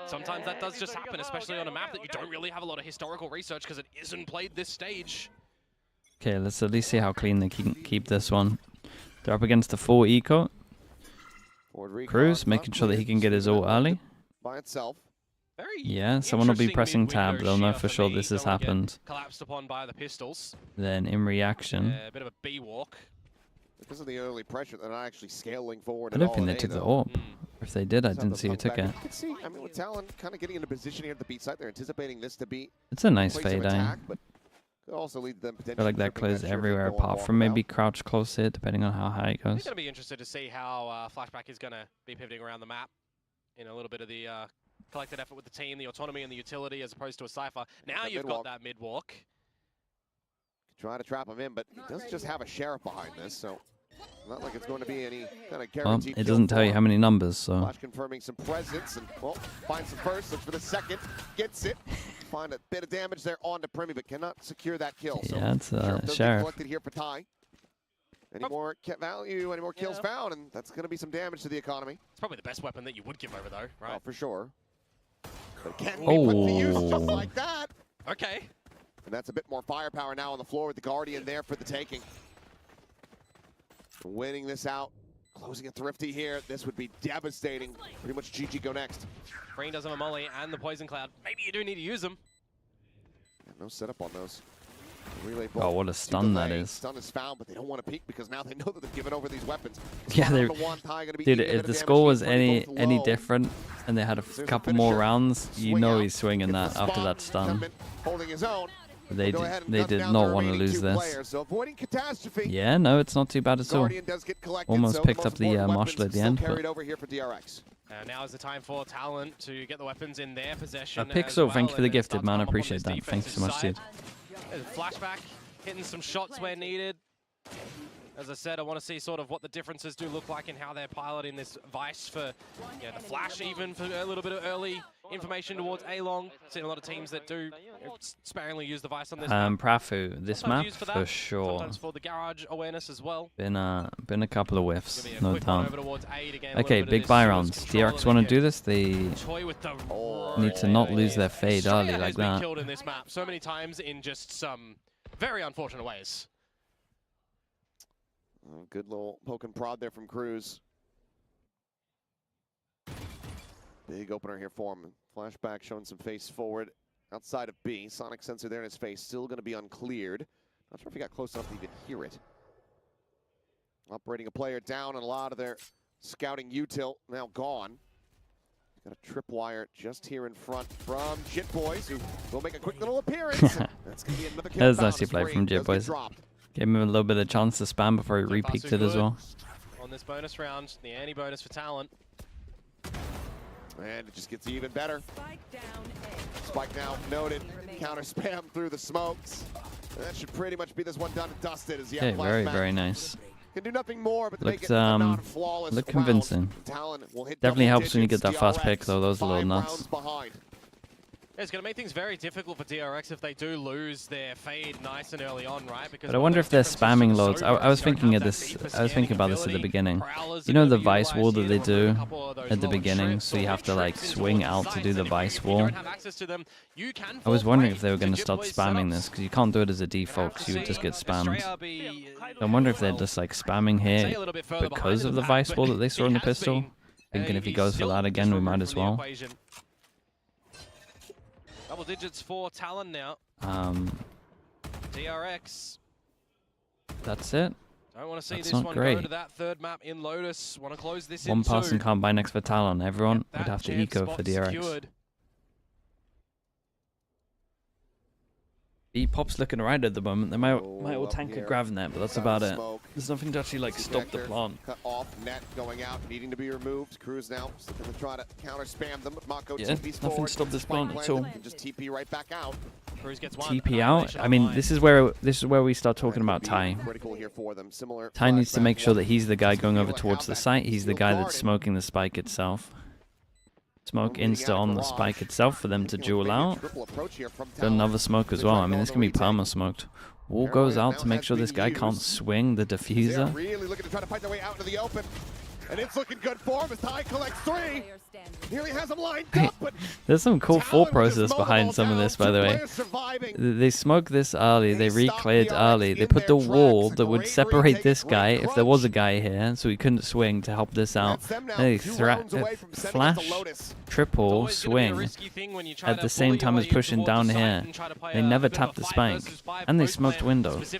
Sometimes that does just happen, especially on a map that you don't really have a lot of historical research because it isn't played this stage. Okay, let's at least see how clean they can keep this one. They're up against the 4 eco. Cruz making sure that he can get his ult early. By itself. Very Yeah, someone will be interesting pressing mid-window tab. They'll know shear for sure me. this has Don't wanna get happened. Collapsed upon by the pistols. Then in reaction, A bit of a B walk. Because of the early pressure, they're not actually scaling forward. I don't at think all they in A, took the though. AWP. If they did, I Just have didn't them see who come took back. it. You can see, I mean, with Talon kind of getting into position here at the beat site, they're anticipating this to be It's a nice place of fade, eh? attack, but could also lead them I potentially feel like that tripping closed shirt and everywhere going apart from walkabout. maybe crouch close hit, depending on how high it I'm goes. going to be interested to see how Flashback is going to be pivoting around the map in a little bit of the collected effort with the team, the autonomy and the utility as opposed to a Cypher. Now That you've mid-walk. got that mid-walk. Try to trap him in, but he doesn't just have a sheriff behind this, so not like it's going to be any kind of Well, guaranteed it kill doesn't tell you for how him. many numbers, so Flash confirming some presence, and well, finds the first, looks for the second, gets it. Find a bit of damage there on to Primi, but cannot secure that kill. So yeah, it's doesn't get Sheriff. collected here for Ty. Any more value, any more kills found, and that's going to be some damage to the economy. It's probably the best weapon that you would give over though, right? Oh, for sure. But it can be put to use just Oh. like that. Okay. And that's a bit more firepower now on the floor with the Guardian there for the taking. Winning this out Closing a Thrifty here. This would be devastating. Pretty much GG go next. Green does have a molly and the poison cloud. Maybe you do need to use them. Yeah, no setup on those. Relay Oh, what a stun that is. Stun is found, but they don't want to peek because now they know that they've given over these weapons. Yeah, dude, if the score was any different and they had a couple more rounds, you know he's swinging that after that stun. Holding his own. They did not want to lose this. So avoiding catastrophe. Yeah, no, it's not too bad at all. Guardian does get collected, Almost so picked up the Marshal at the end. Carried over here for DRX. Now is the time for Talon to get the weapons in their possession. Pixel, thank you for the gifted, man. I appreciate that. Thank you so much, dude. Flashback, hitting some shots where needed. As I said, I want to see sort of what the differences do look like and how they're piloting this Vice for the Flash, even for a little bit of early information towards A-Long. Seen a lot of teams that do sparingly use the Vice on this map. Prafu, this map for sure. Sometimes for the garage awareness as well. Been a couple of whiffs, no doubt. Okay, big buy rounds. DRX want to do this. They need to not lose their fade early like that. Killed in this map so many times in just some very unfortunate ways. Oh, good little poke and prod there from Cruz. Big opener here for him. Flashback showing some face forward outside of B. Sonic sensor there in his face, still going to be uncleared. Not sure if he got close enough to even hear it. Operating a player down, and a lot of their scouting util now gone. Got a tripwire just here in front from Jit Boys, who will make a quick little appearance. That's going to be another kill. That was nicely played from Jit Boys. Gave him a little bit of chance to spam before he re-peeked it as well. On this bonus round, the anti-bonus for Talon. And it just gets even better. Spike now noted. Counter spam through the smokes. And that should pretty much be this one done and dusted. As Okay, very nice. Can do nothing more, but Looked convincing. Definitely helps when you get that fast pick, though. Those are a little nuts. It's going to make things very difficult for DRX if they do lose their fade nice and early on, right? Because but I wonder if they're spamming loads. I was thinking of this. I was thinking about this at the beginning. You know the Vice wall that they do at the beginning, so you have to like swing out to do the Vice wall. I was wondering if they were going to start spamming this because you can't do it as a default because you would just get spammed. I wonder if they're just like spamming here because of the Vice wall that they saw in the pistol. Thinking if he goes for that again, we might as well. Double digits for Talon now. DRX. That's it. Don't want to see this one go to that third map in Lotus. Want to close this in one person can't buy next for Talon. Everyone would have to eco for DRX. B-Pop's looking right at the moment. They might all tank a Gravinet, but that's about it. There's nothing to actually like stop the plant. Cut off, net going out, needing to be removed. Cruz now going to try to counter spam them. Mako TP's nothing to stop this plant at all. Just TP right back out. Cruz gets one. TP out. I mean, this is where we start talking about Ty. Ty needs to make sure that he's the guy going over towards the site. He's the guy that's smoking the spike itself. Smoke insta on the spike itself for them to duel out. Got another smoke as well. I mean, this can be perma smoked. Wall goes out to make sure this guy can't swing the diffuser. Really looking to try to fight their way out into the open. And it's looking good for him as Ty collects 3. Nearly has him lined up, but there's some cool thought process behind some of this, by the way. They smoked this early, they re-cleared early, they put the wall that would separate this guy, if there was a guy here, so he couldn't swing to help this out. They flash, triple, swing, at the same time as pushing down here. They never tapped the spike, and they smoked windows.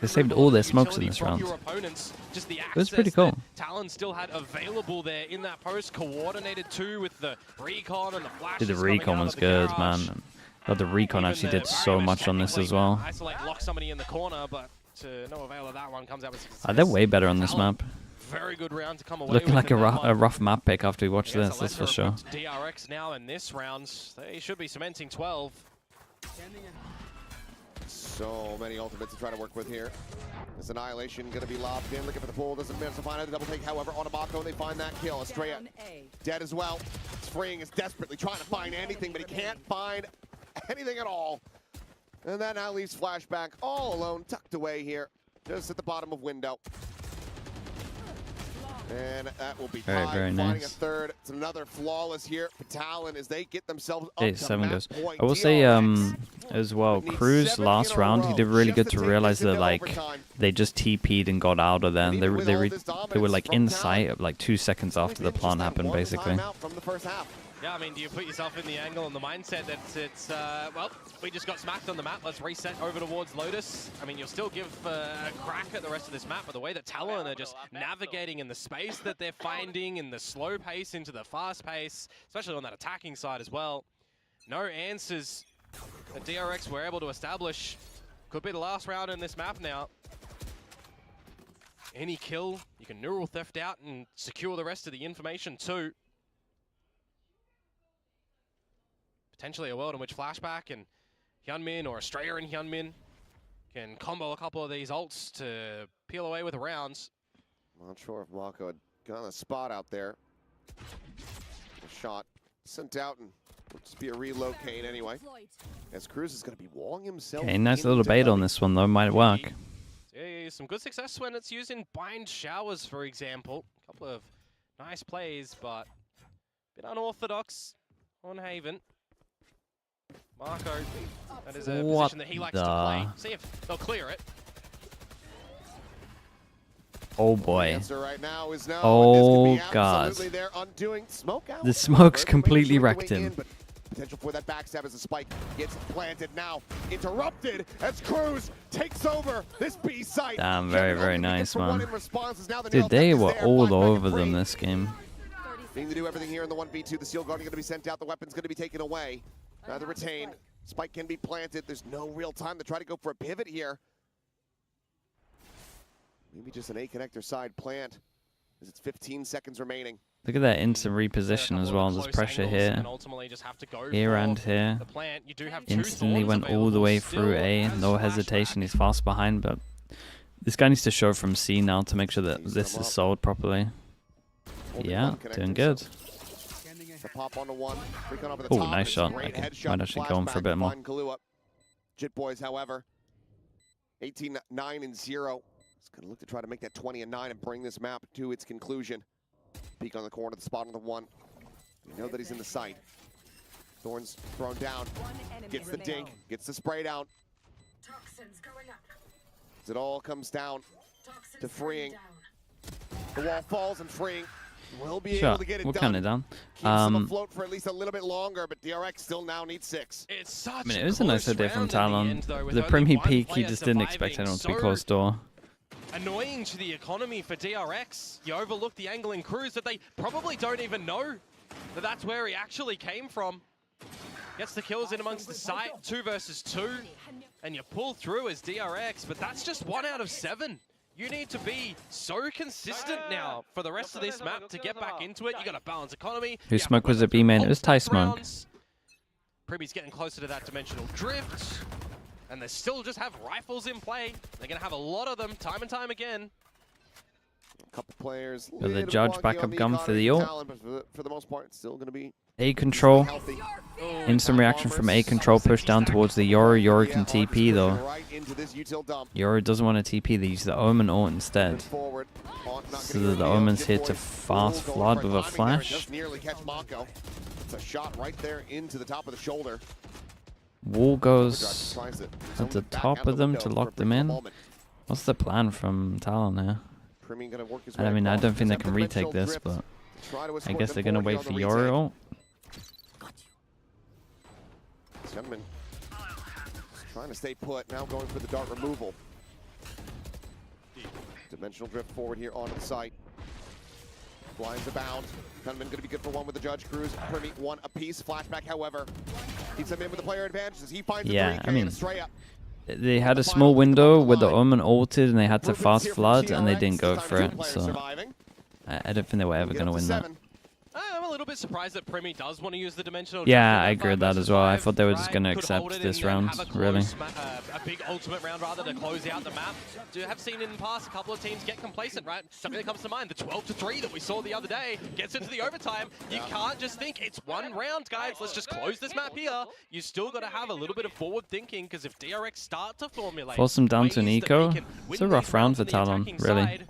They saved all their smokes in this round. It was pretty cool. Talon still had available there in that post, coordinated too with the recon and the flash. The recon was good, man. But the recon actually did so much on this as well. Isolate, lock somebody in the corner, but to no avail of that one. Comes out with success. They're way better on this map. Very good round to come away. Looking like a rough map pick after we watch this, that's for sure. DRX now in this round, they should be cementing 12. So many ultimates to try to work with here. This Annihilation going to be lobbed in, looking for the pull, doesn't manage to find it. The double take, however, on Mako, they find that kill. Estrella dead as well. Freeing is desperately trying to find anything, but he can't find anything at all. And that now leaves Flashback all alone, tucked away here, just at the bottom of window. And that will be very, tied. very Finding nice. a third. It's another flawless here for Talon as they get themselves up Okay, to 7 match goes. point. I will say, DRX as well, need Cruz 7 last in a round, he row did really just good to to take realize this that, into like, overtime. they just TP'd and got out of there. And even with all this they were, dominance like, from in Talon, sight, like, 2 seconds after the just plan that happened, one basically. timeout from the first half. Yeah, I mean, do you put yourself in the angle and the mindset that it's, well, we just got smacked on the map, let's reset over towards Lotus. I mean, you'll still give a crack at the rest of this map, but the way that Talon are just navigating in the space that they're finding, in the slow pace into the fast pace, especially on that attacking side as well. No answers that DRX were able to establish. Could be the last round in this map now. Any kill, you can neural theft out and secure the rest of the information too. Potentially a world in which Flashback and Hyunmin, or Australia and Hyunmin, can combo a couple of these ults to peel away with the rounds. Not sure if Mako had gotten a spot out there. A shot sent out, and it'll just be a relocate anyway. As Cruz is going to be walling himself. Okay, nice little bait on this one, though. Might work. Yeah, some good success when it's used in bind showers, for example. A couple of nice plays, but a bit unorthodox on Haven. Marco, that is a position that he likes to play. See if they'll clear it. Oh boy. Right now is no, Oh god. The smoke's completely wrecked him. Potential for that backstab as the spike gets planted now. Interrupted as Cruz takes over this B site. Damn, very, very nice, man. Dude, they were all over them this game. Needing to do everything here in the 1v2. The Seal Guardian going to be sent out. The weapon's going to be taken away. Rather retained. Spike can be planted. There's no real time to try to go for a pivot here. Maybe just an A connector side plant, as it's 15 seconds remaining. Look at that instant reposition as well. There's pressure here, here and here. Instantly went all the way through A. No hesitation. He's fast behind, but this guy needs to show from C now to make sure that this is sold properly. Yeah, doing good. Oh, nice shot. Okay, might actually go on for a bit more. Jit Boys, however, 18-9-0. It's going to look to try to make that 20-9 and bring this map to its conclusion. Peek on the corner, the spot on the one. You know that he's in the sight. Thorn's thrown down. Gets the dink, gets the spray down. As it all comes down to freeing. The wall falls and freeing. Will be able to get it we're done. kind of down. Keeps them afloat for at least a little bit longer, but DRX still now needs 6. I mean, it was a nice idea from Talon. The Prim he peak, he just didn't expect anyone to be close door. Annoying to the economy for DRX. You overlook the angle in Cruz that they probably don't even know that that's where he actually came from. Gets the kills in amongst the site, 2 versus 2, and you pull through as DRX, but that's just 1 out of 7. You need to be so consistent now for the rest of this map to get back into it. You got to balance economy. Who smoke was it? B main. It was Ty Smoke. Primmy's getting closer to that dimensional drift, and they still just have rifles in play. They're going to have a lot of them time and time again. A couple players. Got the Judge backup gun for the ult. For the most part, it's still going to be A control. Instant reaction from A control. Push down towards the Yoru. Yoru can TP though. Yoru doesn't want to TP. They use the Omen ult instead. So the Omen's here to fast flood with a flash. It's a shot right there into the top of the shoulder. Wall goes at the top of them to lock them in. What's the plan from Talon here? I mean, I don't think they can retake this, but I guess they're going to wait for Yoru ult. Gentlemen, trying to stay put, now going for the dart removal. Dimensional drift forward here onto the site. Blinds abound. Gunman going to be good for 1 with the Judge Cruz. Primmy 1 apiece. Flashback, however, keeps him in with the player advantage as he finds Yeah, I mean, Estrella. they had a small window where the Omen ulted and they had to fast flood and they didn't go for it, so I don't think they were ever going to win that. I'm a little bit surprised that Primmy does want to use the dimensional. Yeah, I agree with that as well. I thought they were just going to accept this round, really. A big ultimate round rather to close out the map. You have seen in the past a couple of teams get complacent, right? Something that comes to mind, the 12-3 that we saw the other day gets into the overtime. You can't just think it's 1 round, guys. Let's just close this map here. You still got to have a little bit of forward thinking, because if DRX start to formulate, Force them down to an eco. It's a rough round for Talon, really.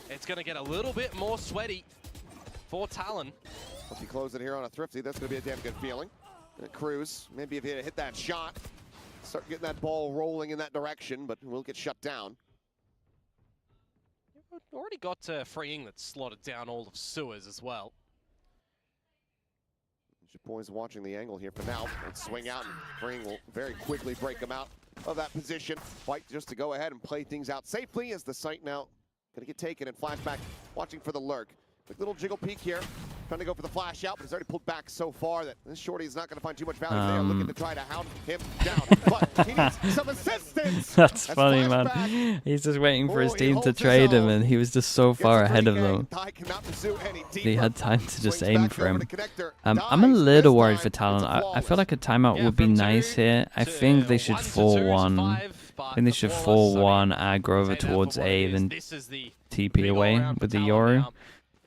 it's going to get a little bit more sweaty for Talon. Once you close it here on a Thrifty, that's going to be a damn good feeling. And Cruz, maybe if he hit that shot, start getting that ball rolling in that direction, but we'll get shut down. Already got Freeing that slotted down all of Sewers as well. Boys watching the angle here for now. Let's swing out, and Freeing will very quickly break him out of that position. Fight just to go ahead and play things out safely as the site now going to get taken, and Flashback watching for the lurk. Quick little jiggle peek here. Trying to go for the flash out, but he's already pulled back so far that this shorty is not going to find too much value. They are looking to try to hound him down, but he needs some assistance. That's funny, man. He's just waiting for his team to trade him, and he was just so far ahead of them. He had time to just aim for him. I'm a little worried for Talon. I feel like a timeout would be nice here. I think they should 4-1. I think they should 4-1 aggro over towards A, then TP away with the Yoru.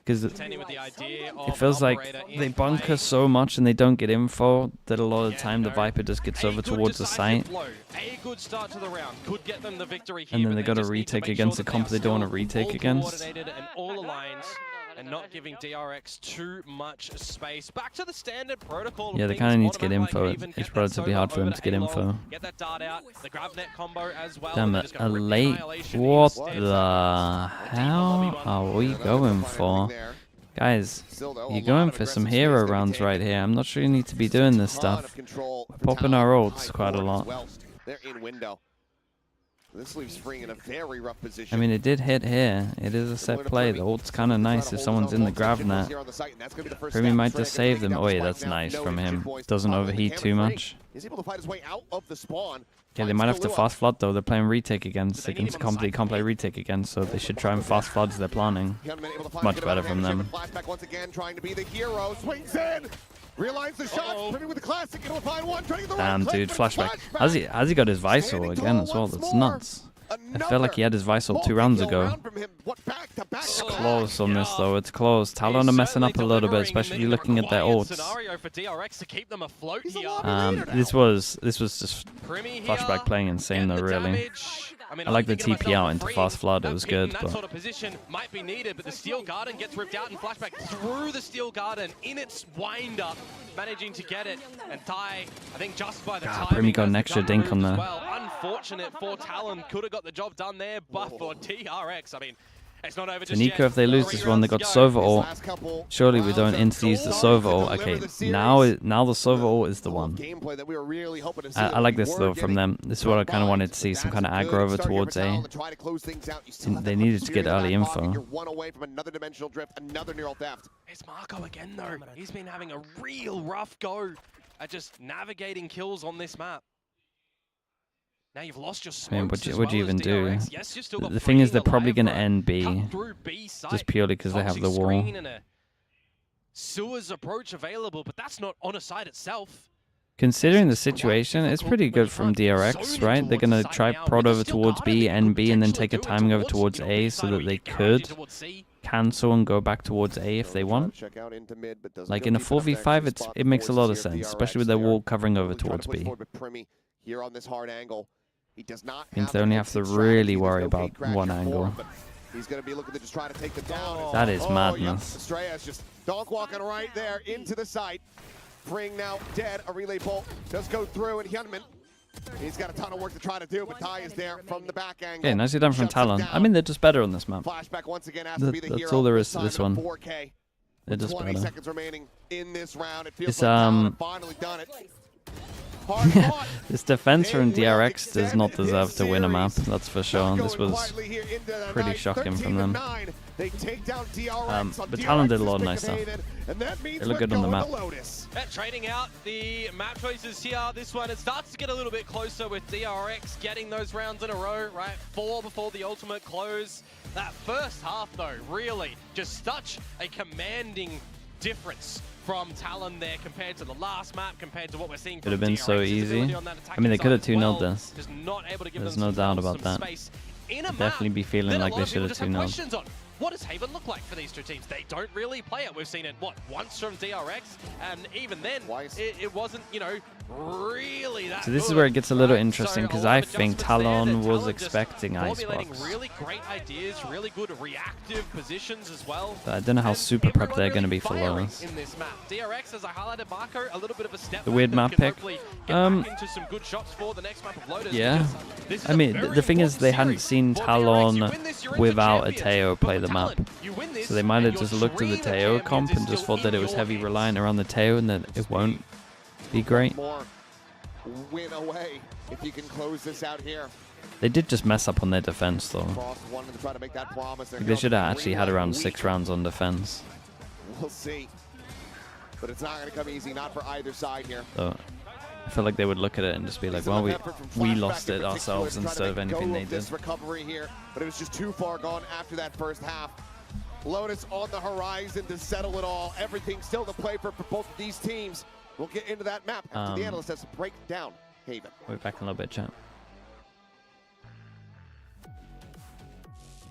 Because it feels like they bunker so much and they don't get info that a lot of the time the Viper just gets over towards the site. And then they got to retake against a comp they don't want to retake against. And not giving DRX too much space. Back to the standard protocol. Yeah, they kind of need to get info. It's relatively hard for them to get info. Get that dart out. The grab net combo as well. Damn it, a late. What the hell are we going for? Guys, you're going for some hero rounds right here. I'm not sure you need to be doing this stuff. We're popping our ults quite a lot. They're in window. This leaves Freeing in a very rough position. I mean, it did hit here. It is a set play. The ult's kind of nice if someone's in the grab net. Primi might just save them. Oh, yeah, that's nice from him. Doesn't overheat too much. Yeah, they might have to fast flood, though. They're playing retake against a comp they can't play retake against, so they should try and fast flood as they're planning. Much better from them. Realigns the shots, with the classic, it'll find one, trying the damn, dude, flashback. Has he got his Visal again as well? That's nuts. I felt like he had his Visal 2 rounds ago. It's close on this though, it's close. Talon are messing up a little bit, especially looking at their ults. This was just Flashback playing insane though, really. I like the TP out into fast flood, it was good. That sort of position might be needed, but the Steel Garden gets ripped out and Flashback through the Steel Garden in its wind-up, managing to get it. And Ty, I think just by the time Primi got an extra dink on there. Well, unfortunate for Talon, could have got the job done there, but for DRX, I mean, it's not over just yet. Nico, if they lose this one, they got Sova ult. Surely we don't insta-use the Sova ult. Okay, now the Sova ult is the one. I like this though from them. This is what I kind of wanted to see, some kind of aggro over towards A. They needed to get early info. It's Marco again though. He's been having a real rough go at just navigating kills on this map. Now you've lost your smokes. I mean, what'd you even do? Yes, the thing is, they're probably going to end B, just purely because they have the wall. Sewers approach available, but that's not on a side itself. Considering the situation, it's pretty good from DRX, right? They're going to try prod over towards B, end B, and then take a timing over towards A so that they could cancel and go back towards A if they want. Like in a 4v5, it makes a lot of sense, especially with their wall covering over towards B. Here on this hard angle, he does not means they only have to really worry about one angle. He's going to be looking to just try to take them down. That is madness. Estrellas just donk walking right there into the site. Freeing now dead. A relay bolt does go through, and Hyunmin, he's got a ton of work to try to do, but Ty is there from the back angle. Okay, nicely done from Talon. I mean, they're just better on this map. Flashback once again has to be the hero. That's all there is to this one. 4K. They're just 20 better. seconds remaining in this round. It feels It's, like Talon finally done it. This defense from DRX does not deserve to win a map, that's for sure. This was pretty shocking from them. But Talon did a lot of nice stuff. They look good on the map. Trading out the map choices here. This one, it starts to get a little bit closer with DRX getting those rounds in a row, right? 4 before the ultimate close. That first half, though, really just such a commanding difference from Talon there compared to the last map, compared to what we're seeing. Could have been so easy. I mean, they could have 2-0'd this. There's no doubt about that. Definitely be feeling like they should have 2-0'd. what does Haven look like for these two teams? They don't really play it. We've seen it, what, once from DRX, and even then, it wasn't, you know, really that So this is good, where it gets a little right? interesting, So because a lot I of think adjustments there Talon that was Talon just expecting formulating Icebox. really great ideas, really good reactive positions as well. But I don't know how And super prepped everyone they're going to really be for firing Lotus. in this map. DRX, as I highlighted, Marco, a little bit of a step The back weird that map can pick. hopefully get back into some good shots for the next map of Lotus. Yeah. because this is I a mean, very the thing is, important they hadn't series seen for DRX. Talon You win this, you're into without a champions. Teo But play for the map. Talon, you win this, So they might have and just your looked at the stream of Teo champions comp is and just still thought that in it was your heavy hands. reliant around the Teo and that it won't be great. More win away if you can close this out here. They did just mess up on their defense, though. Frost wanted to try to make that promise. They should have actually had around 6 rounds on defense. We'll see. But it's not going to come easy, not for either side here. So I feel like they would look at it and just be like, well, we lost it ourselves instead of anything they did. This recovery here, but it was just too far gone after that first half. Lotus on the horizon to settle it all. Everything still to play for both of these teams. We'll get into that map after the analyst has to break down Haven. We're back in a little bit, chat.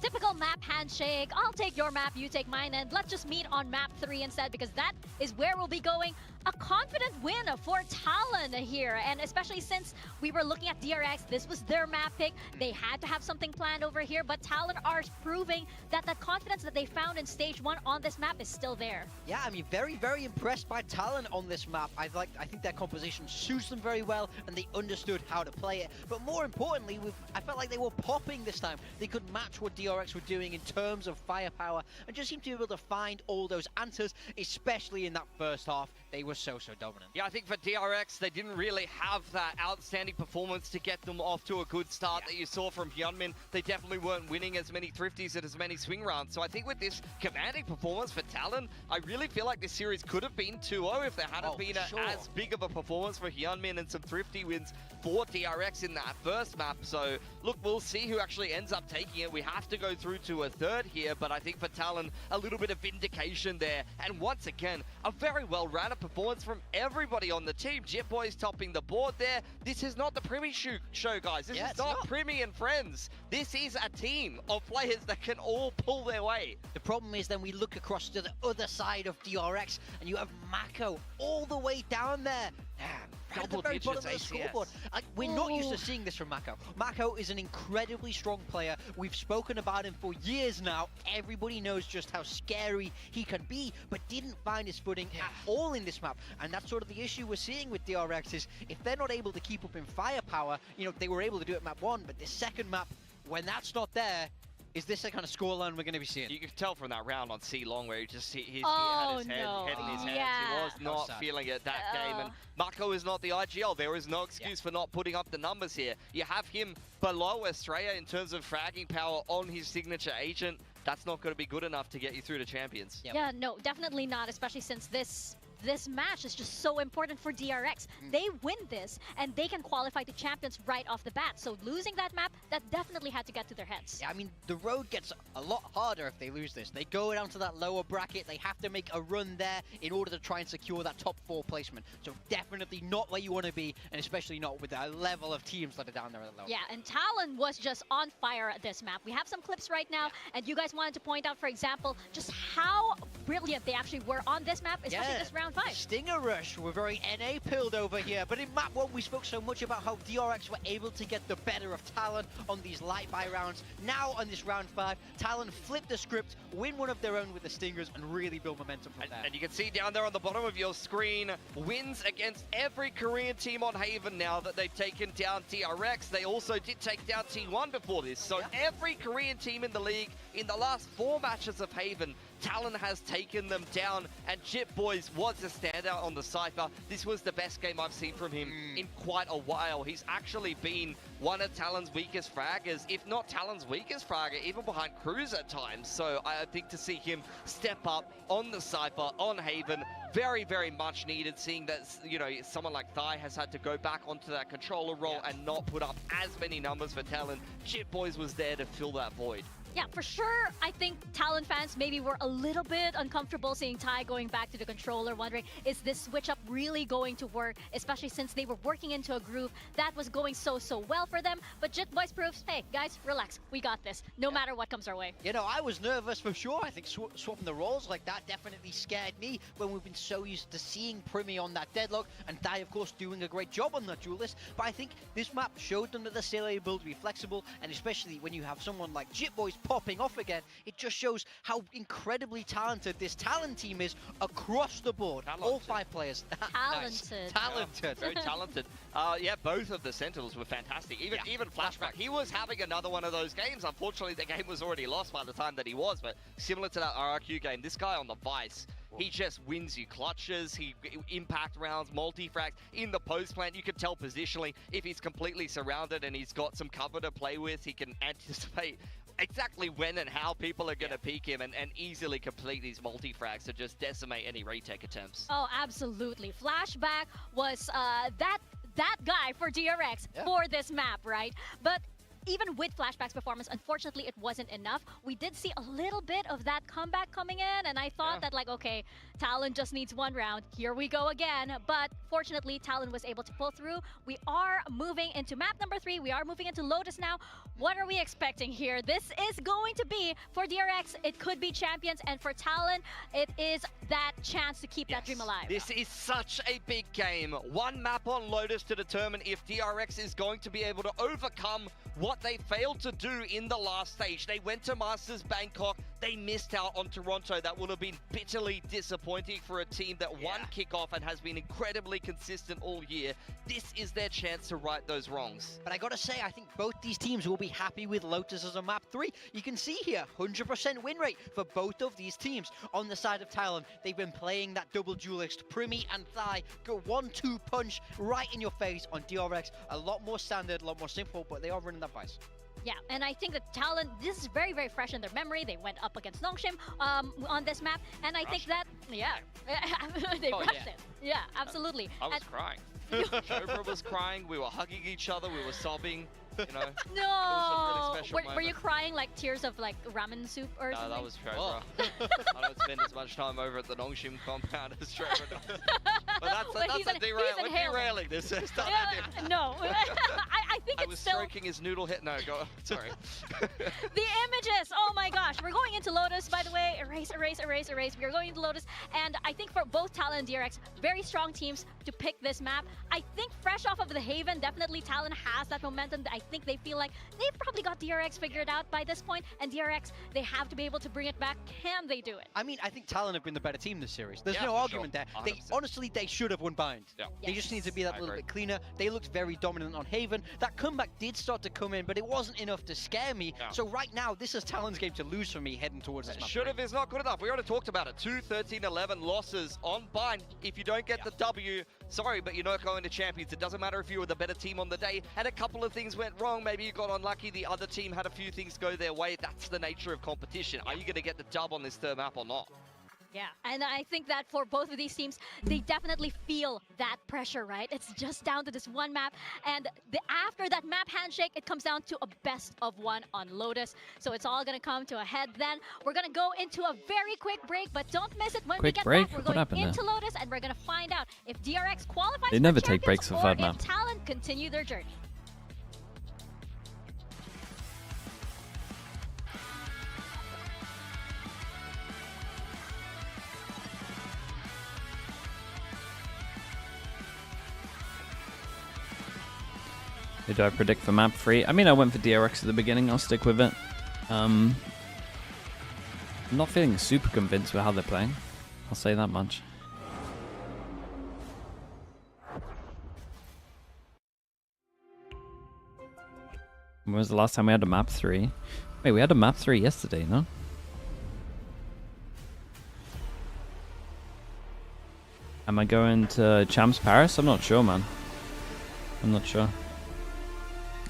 Typical map handshake. I'll take your map, you take mine, and let's just meet on map 3 instead, because that is where we'll be going. A confident win for Talon here, and especially since we were looking at DRX, this was their map pick. They had to have something planned over here, but Talon are proving that that confidence that they found in stage 1 on this map is still there. Yeah, I mean, very, very impressed by Talon on this map. I think their composition suits them very well, and they understood how to play it. But more importantly, I felt like they were popping this time. They could match what DRX were doing in terms of firepower, and just seemed to be able to find all those answers, especially in that first half. They were so dominant. Yeah, I think for DRX, they didn't really have that outstanding performance to get them off to a good start that you saw from Hyunmin. They definitely weren't winning as many thrifties and as many swing rounds. So I think with this commanding performance for Talon, I really feel like this series could have been 2-0 if there hadn't been as big of a performance for Hyunmin and some thrifty wins for DRX in that first map. So look, we'll see who actually ends up taking it. We have to go through to a third here, but I think for Talon, a little bit of vindication there. And once again, a very well-rounded performance from everybody on the team. Jitboy's topping the board there. This is not the Primi show, guys. This is not Primi and friends. This is a team of players that can all pull their way. The problem is then we look across to the other side of DRX, and you have Mako all the way down there. Right at the very bottom of the scoreboard. We're not used to seeing this from Mako. Mako is an incredibly strong player. We've spoken about him for years now. Everybody knows just how scary he can be, but didn't find his footing at all in this map. And that's sort of the issue we're seeing with DRX is if they're not able to keep up in firepower, you know, they were able to do it map 1, but this second map, when that's not there, is this the kind of scoreline we're going to be seeing? You can tell from that round on C Long where he just he had his head in his hands. He was not feeling it that game. And Mako is not the IGL. There is no excuse for not putting up the numbers here. You have him below Estrella in terms of fragging power on his signature agent. That's not going to be good enough to get you through to champions. Yeah, no, definitely not, especially since this match is just so important for DRX. They win this, and they can qualify to champions right off the bat. So losing that map, that definitely had to get to their heads. Yeah, I mean, the road gets a lot harder if they lose this. They go down to that lower bracket. They have to make a run there in order to try and secure that top 4 placement. So definitely not where you want to be, and especially not with the level of teams that are down there at the low. Yeah, and Talon was just on fire at this map. We have some clips right now, and you guys wanted to point out, for example, just how brilliant they actually were on this map, especially this round 5. Stinger Rush, we're very NA pilled over here, but in map 1 we spoke so much about how DRX were able to get the better of Talon on these light buy rounds. Now on this round 5, Talon flip the script, win one of their own with the Stingers, and really build momentum from there. And you can see down there on the bottom of your screen, wins against every Korean team on Haven now that they've taken down DRX. They also did take down T1 before this, so every Korean team in the league in the last 4 matches of Haven, Talon has taken them down, and Jitboys was a standout on the Cypher. This was the best game I've seen from him in quite a while. He's actually been one of Talon's weakest fraggers, if not Talon's weakest fragger, even behind Cruz at times. So I think to see him step up on the Cypher, on Haven, very, very much needed, seeing that, you know, someone like Thai has had to go back onto that controller role and not put up as many numbers for Talon. Jitboys was there to fill that void. Yeah, for sure. I think Talon fans maybe were a little bit uncomfortable seeing Ty going back to the controller, wondering, is this switch up really going to work? Especially since they were working into a groove that was going so well for them. But Jit Boys proves, hey, guys, relax. We got this, no matter what comes our way. You know, I was nervous for sure. I think swapping the roles like that definitely scared me when we've been so used to seeing Primi on that deadlock and Ty, of course, doing a great job on that duelist. But I think this map showed them that they're still able to be flexible, and especially when you have someone like Jit Boys popping off again, it just shows how incredibly talented this Talon team is across the board. All 5 players. Talented. Talented. Yeah, very talented. Yeah, both of the Sentinels were fantastic. Even Flashback, he was having another one of those games. Unfortunately, the game was already lost by the time that he was, but similar to that RRQ game, this guy on the Vice, he just wins you clutches, he impact rounds, multi-frags. In the post plant, you can tell positionally if he's completely surrounded and he's got some cover to play with, he can anticipate exactly when and how people are going to peek him and easily complete these multi-frags to just decimate any retake attempts. Oh, absolutely. Flashback was that guy for DRX for this map, right? But even with Flashback's performance, unfortunately, it wasn't enough. We did see a little bit of that comeback coming in, and I thought that, like, okay, Talon just needs one round. Here we go again. But fortunately, Talon was able to pull through. We are moving into map number 3. We are moving into Lotus now. What are we expecting here? This is going to be, for DRX, it could be champions, and for Talon, it is that chance to keep that dream alive. This is such a big game. One map on Lotus to determine if DRX is going to be able to overcome what they failed to do in the last stage. They went to Masters Bangkok. They missed out on Toronto. That would have been bitterly disappointing for a team that won kickoff and has been incredibly consistent all year. This is their chance to right those wrongs. But I gotta say, I think both these teams will be happy with Lotus as a map 3. You can see here, 100% win rate for both of these teams. On the side of Talon, they've been playing that double duelist, Primi and Thai, go 1-2 punch right in your face. On DRX, a lot more standard, a lot more simple, but they are running that Vice. Yeah, and I think that Talon, this is very fresh in their memory. They went up against Nongshim on this map, and I think that, they rushed it. Yeah, absolutely. I was crying. Cobra was crying, we were hugging each other, we were sobbing, you know. No! It was a really special were you crying like tears of like ramen soup or something? No, that was Cobra. I don't spend as much time over at the Nongshim compound as Trevor does. But that's a derailing this. No, I think it's still... I was stroking his noodle hit. No, go. Sorry. The images! Oh my gosh. We're going into Lotus, by the way. Erase. We are going into Lotus. And I think for both Talon and DRX, very strong teams to pick this map. I think fresh off of the Haven, definitely Talon has that momentum. I think they feel like they've probably got DRX figured out by this point. And DRX, they have to be able to bring it back. Can they do it? I mean, I think Talon have been the better team this series. There's no argument there. Honestly, they should have won Bind. Yeah. They just need to be that little bit cleaner. They looked very dominant on Haven. That comeback did start to come in, but it wasn't enough to scare me. Yeah. So right now, this is Talon's game to lose for me heading towards this map. Should have is not good enough. We already talked about it. 2-13-11 losses on Bind. If you don't get the W, sorry, but you're not going to champions. It doesn't matter if you were the better team on the day. And a couple of things went wrong. Maybe you got unlucky. The other team had a few things go their way. That's the nature of competition. Are you going to get the dub on this third map or not? Yeah, and I think that for both of these teams, they definitely feel that pressure, right? It's just down to this one map, and after that map handshake, it comes down to a best of 1 on Lotus. So it's all gonna come to a head then. We're gonna go into a very quick break, but don't miss it when we get back. We're going into Lotus, and we're gonna find out if DRX qualifies they for never champions, take breaks for or fun if Talon continue their journey. Who do I predict for map 3? I mean, I went for DRX at the beginning. I'll stick with it. I'm not feeling super convinced with how they're playing. I'll say that much. When was the last time we had a map 3? Wait, we had a map 3 yesterday, no? Am I going to Champs Paris? I'm not sure, man. I'm not sure.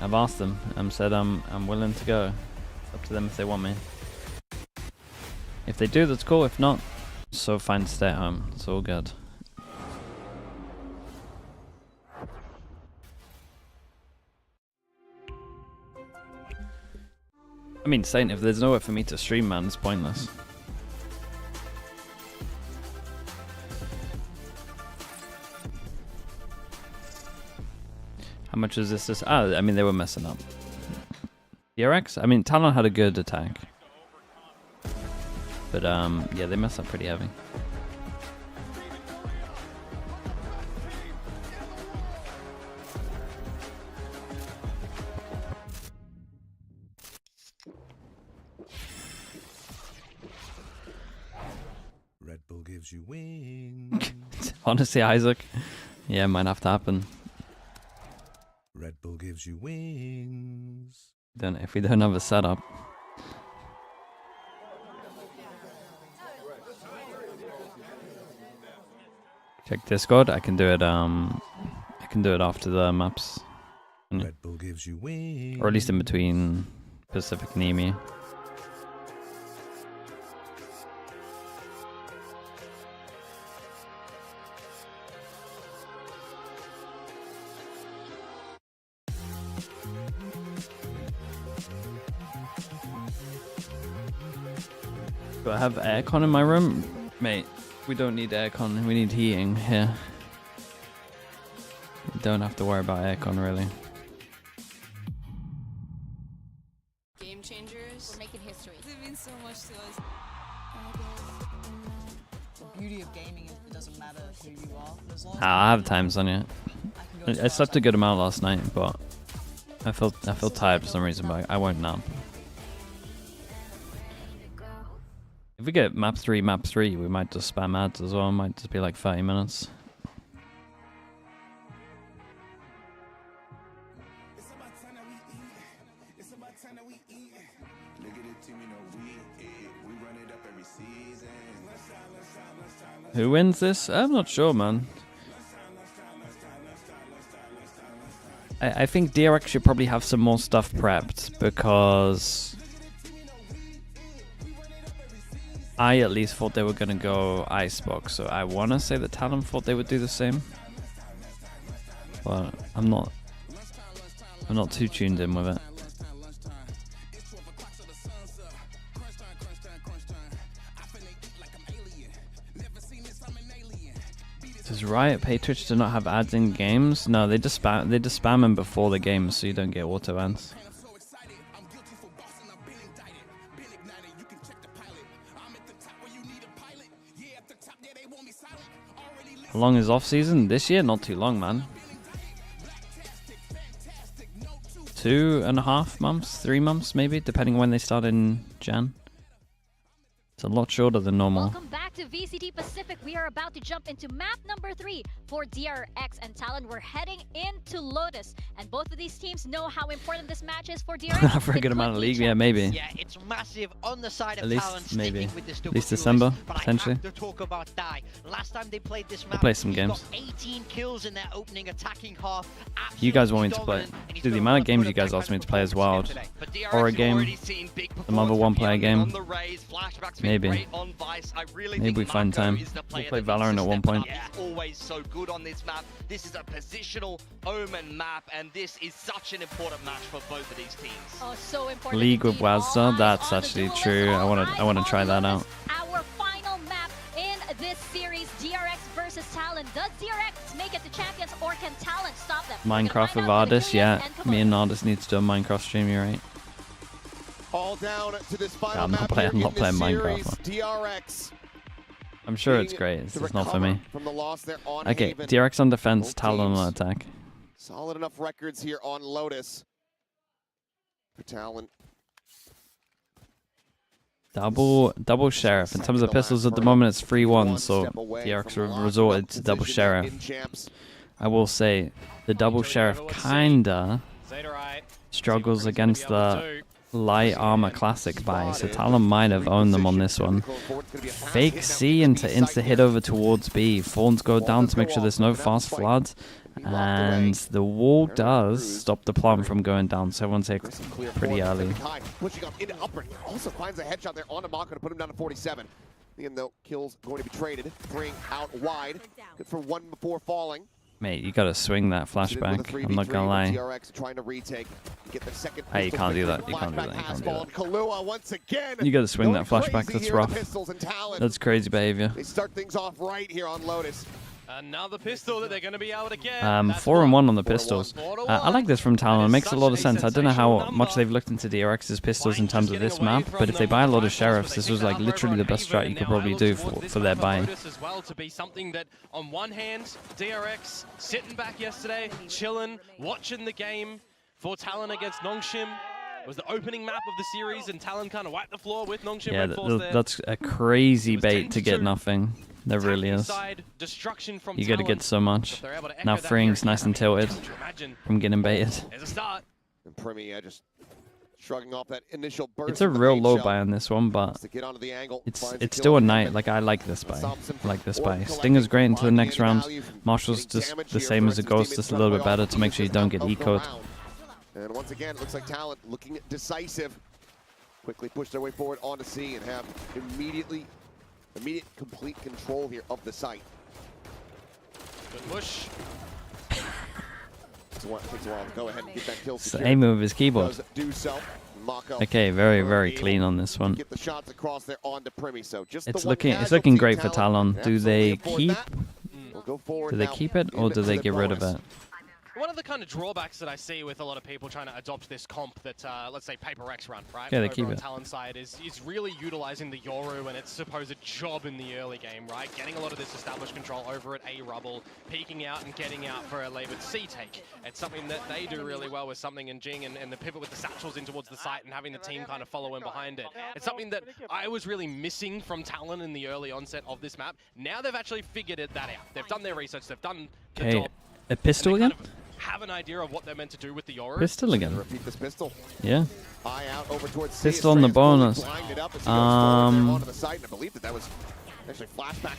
I've asked them and said I'm willing to go. It's up to them if they want me. If they do, that's cool. If not, so fine to stay at home. It's all good. I mean, saying if there's nowhere for me to stream, man, it's pointless. How much is this? Ah, I mean, they were messing up. DRX? I mean, Talon had a good attack. But, yeah, they messed up pretty heavy. Red Bull gives you wings. Honestly, Isaac. Yeah, might have to happen. Red Bull gives you wings. Then if we don't have a setup. Check Discord. I can do it after the maps. Red Bull gives you wings. Or at least in between Pacific and EME. Do I have aircon in my room? Mate, we don't need aircon, we need heating here. We don't have to worry about aircon, really. Game changers. We're making history. It means so much to us. The beauty of gaming is it doesn't matter who you are. As long as I have times on it. I slept a good amount last night, but I feel tired for some reason, but I won't nap. If we get map 3, we might just spam ads as well. It might just be like 30 minutes. Who wins this? I'm not sure, man. I think DRX should probably have some more stuff prepped, because I at least thought they were going to go Icebox, so I want to say that Talon thought they would do the same. But I'm not too tuned in with it. Does Riot pay Twitch to not have ads in games? No, they just spam them before the game, so you don't get auto ads. How long is off season? This year, not too long, man. 2.5 months, 3 months maybe, depending when they start in Jan. It's a lot shorter than normal. Welcome back to VCT Pacific. We are about to jump into map number 3 for DRX and Talon. We're heading into Lotus, and both of these teams know how important this match is for DRX. For a good amount of league, yeah, maybe. Yeah, it's massive on the side of At least, Talon, maybe. with this At least December, potentially. But I have to talk about Die. Last time they played this map, play some he games. got 18 kills in their opening attacking half. You guys want me to play? Dude, the amount of games you guys asked me to play is wild. Or a game, some other one-player game. Maybe. Maybe we find time. We'll play VALORANT at one point. Yeah, always so good on this map. This is a positional Omen map, and this is such an important match for both of these teams. Oh, so important. League with Wazda, that's actually true. I wanna try that out. Our final map in this series, DRX versus Talon. Does DRX make it to champions, or can Talon stop them? Minecraft with Ardis, yeah. Me and Ardis need to do a Minecraft stream, you're right. All down to this final I'm not map playing here in this Minecraft. series. DRX. I'm sure it's great, it's just not for me. From the loss there on Okay, Haven. DRX on defense, Both Talon teams. on attack. Solid enough records here on Lotus. For Talon. Double sheriff. In terms of pistols at the moment, it's 3-1, so DRX resorted to double sheriff. I will say, the double sheriff kinda struggles against the light armor classic buy, so Talon might have owned them on this one. Fake C into insta hit over towards B. Fawns go down to make sure there's no fast flood, and the wall does stop the plum from going down, so everyone's here pretty early. Pushing up into upper. Also finds a headshot there on Amako to put him down to 47. Again, though, kills going to be traded. Bring out wide. Good for one before falling. Mate, you gotta swing that flashback. I'm not gonna lie. DRX trying to retake. Get the second Hey, you can't do that. You can't do that. You can't do that. Once again. You gotta swing that flashback. That's rough. That's crazy behavior. They start things off right here on Lotus. Another pistol that they're going to be able to get. 4-1 on the pistols. I like this from Talon. It makes a lot of sense. I don't know how much they've looked into DRX's pistols in terms of this map, but if they buy a lot of sheriffs, this was like literally the best strat you could probably do for their buy. As well, to be something that, on one hand, DRX sitting back yesterday, chilling, watching the game for Talon against Nongshim. It was the opening map of the series, and Talon kind of wiped the floor with Nongshim. Yeah, that's a crazy bait to get nothing. There really is. You gotta get so much. Now Freeing's nice and tilted from getting baited. There's a start. And Premier just shrugging off that initial burst. It's a real low buy on this one, but it's still a night. Like, I like this buy. I like this buy. Stinger's great into the next round. Marshall's just the same as a Ghost, just a little bit better to make sure you don't get ecoed. And once again, it looks like Talon looking decisive. Quickly push their way forward onto C and have immediate complete control here of the site. Good push. Takes a while to go ahead and get that kill. So aim with his keyboard. Okay, very, very clean on this one. Get the shots across there onto Primi. So just it's looking great for Talon. Do they keep? Do they keep it or do they get rid of it? One of the kind of drawbacks that I see with a lot of people trying to adopt this comp that, let's say, Paper X run, right? Yeah, they keep on it. Talon side is really utilizing the Yoru and its supposed job in the early game, right? Getting a lot of this established control over at A Rubble, peeking out and getting out for a labored C take. It's something that they do really well with something in Jing and the pivot with the satchels in towards the site and having the team kind of follow in behind it. It's something that I was really missing from Talon in the early onset of this map. Now they've actually figured that out. They've done their research, they've done the job. A pistol again? Have an idea of what they're meant to do with the Yoru. Pistol again. Repeat this pistol. Yeah. Eye out over towards Pistol on the bonus. That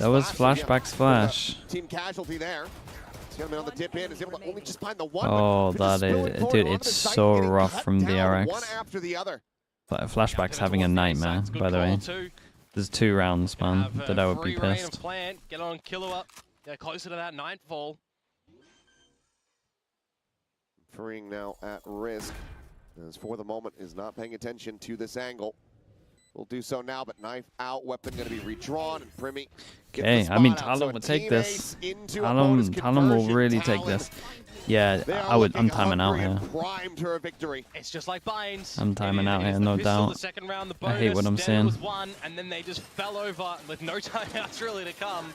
was flashback's flash. Team casualty there. He's gonna be on the dip in. Is able to only just find the one. Oh, that is, dude, it's so rough from DRX. One after the other. Flashback's having a nightmare, by the way. There's 2 rounds, man, that I would be pissed. Get on Killua. They're closer to that nightfall. Freeing now at risk, as for the moment is not paying attention to this angle. We'll do so now, but knife out, weapon going to be redrawn, and Primi. Okay, I mean, Talon would take this. Talon will really take this. Yeah, I'm timing out here. It's just like binds. I'm timing out here, no doubt. I hate what I'm seeing. And then they just fell over with no timeouts really to come.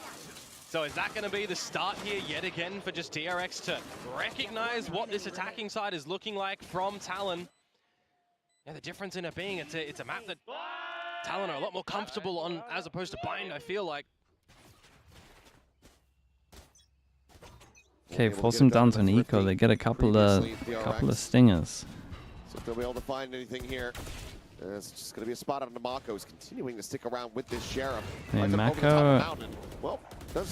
So is that going to be the start here yet again for just DRX to recognize what this attacking side is looking like from Talon? Yeah, the difference in it being it's a map that Talon are a lot more comfortable on as opposed to Bind, I feel like. Okay, force them down to an eco. They get a couple of stingers. So if they'll be able to find anything here. It's just going to be a spot on Mako, who's continuing to stick around with this Sheriff. Hey, Mako. Well,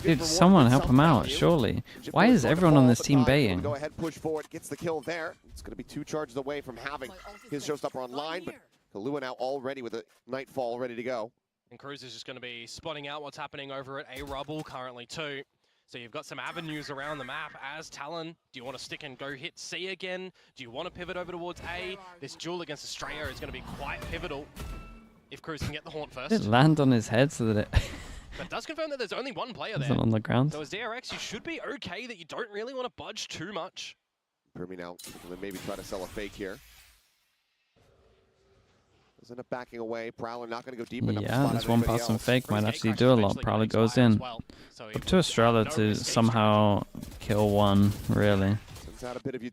dude, someone help him out, surely. Why is everyone on this team baying? Go ahead, push forward, gets the kill there. It's going to be 2 charges away from having his showstopper online, but Kalua now already with a Nightfall ready to go. And Cruz is just going to be spotting out what's happening over at A Rubble currently too. So you've got some avenues around the map as Talon. Do you want to stick and go hit C again? Do you want to pivot over towards A? This duel against Estrella is going to be quite pivotal if Cruz can get the haunt first. Did it land on his head so that it... But it does confirm that there's only one player there. On the ground. So as DRX, you should be okay that you don't really want to budge too much. Primi now maybe try to sell a fake here. End up backing away. Prowler not going to go deep enough. Yeah, this one pass and fake might actually do a lot. Prowler goes in. Up to Estrella to somehow kill one, really.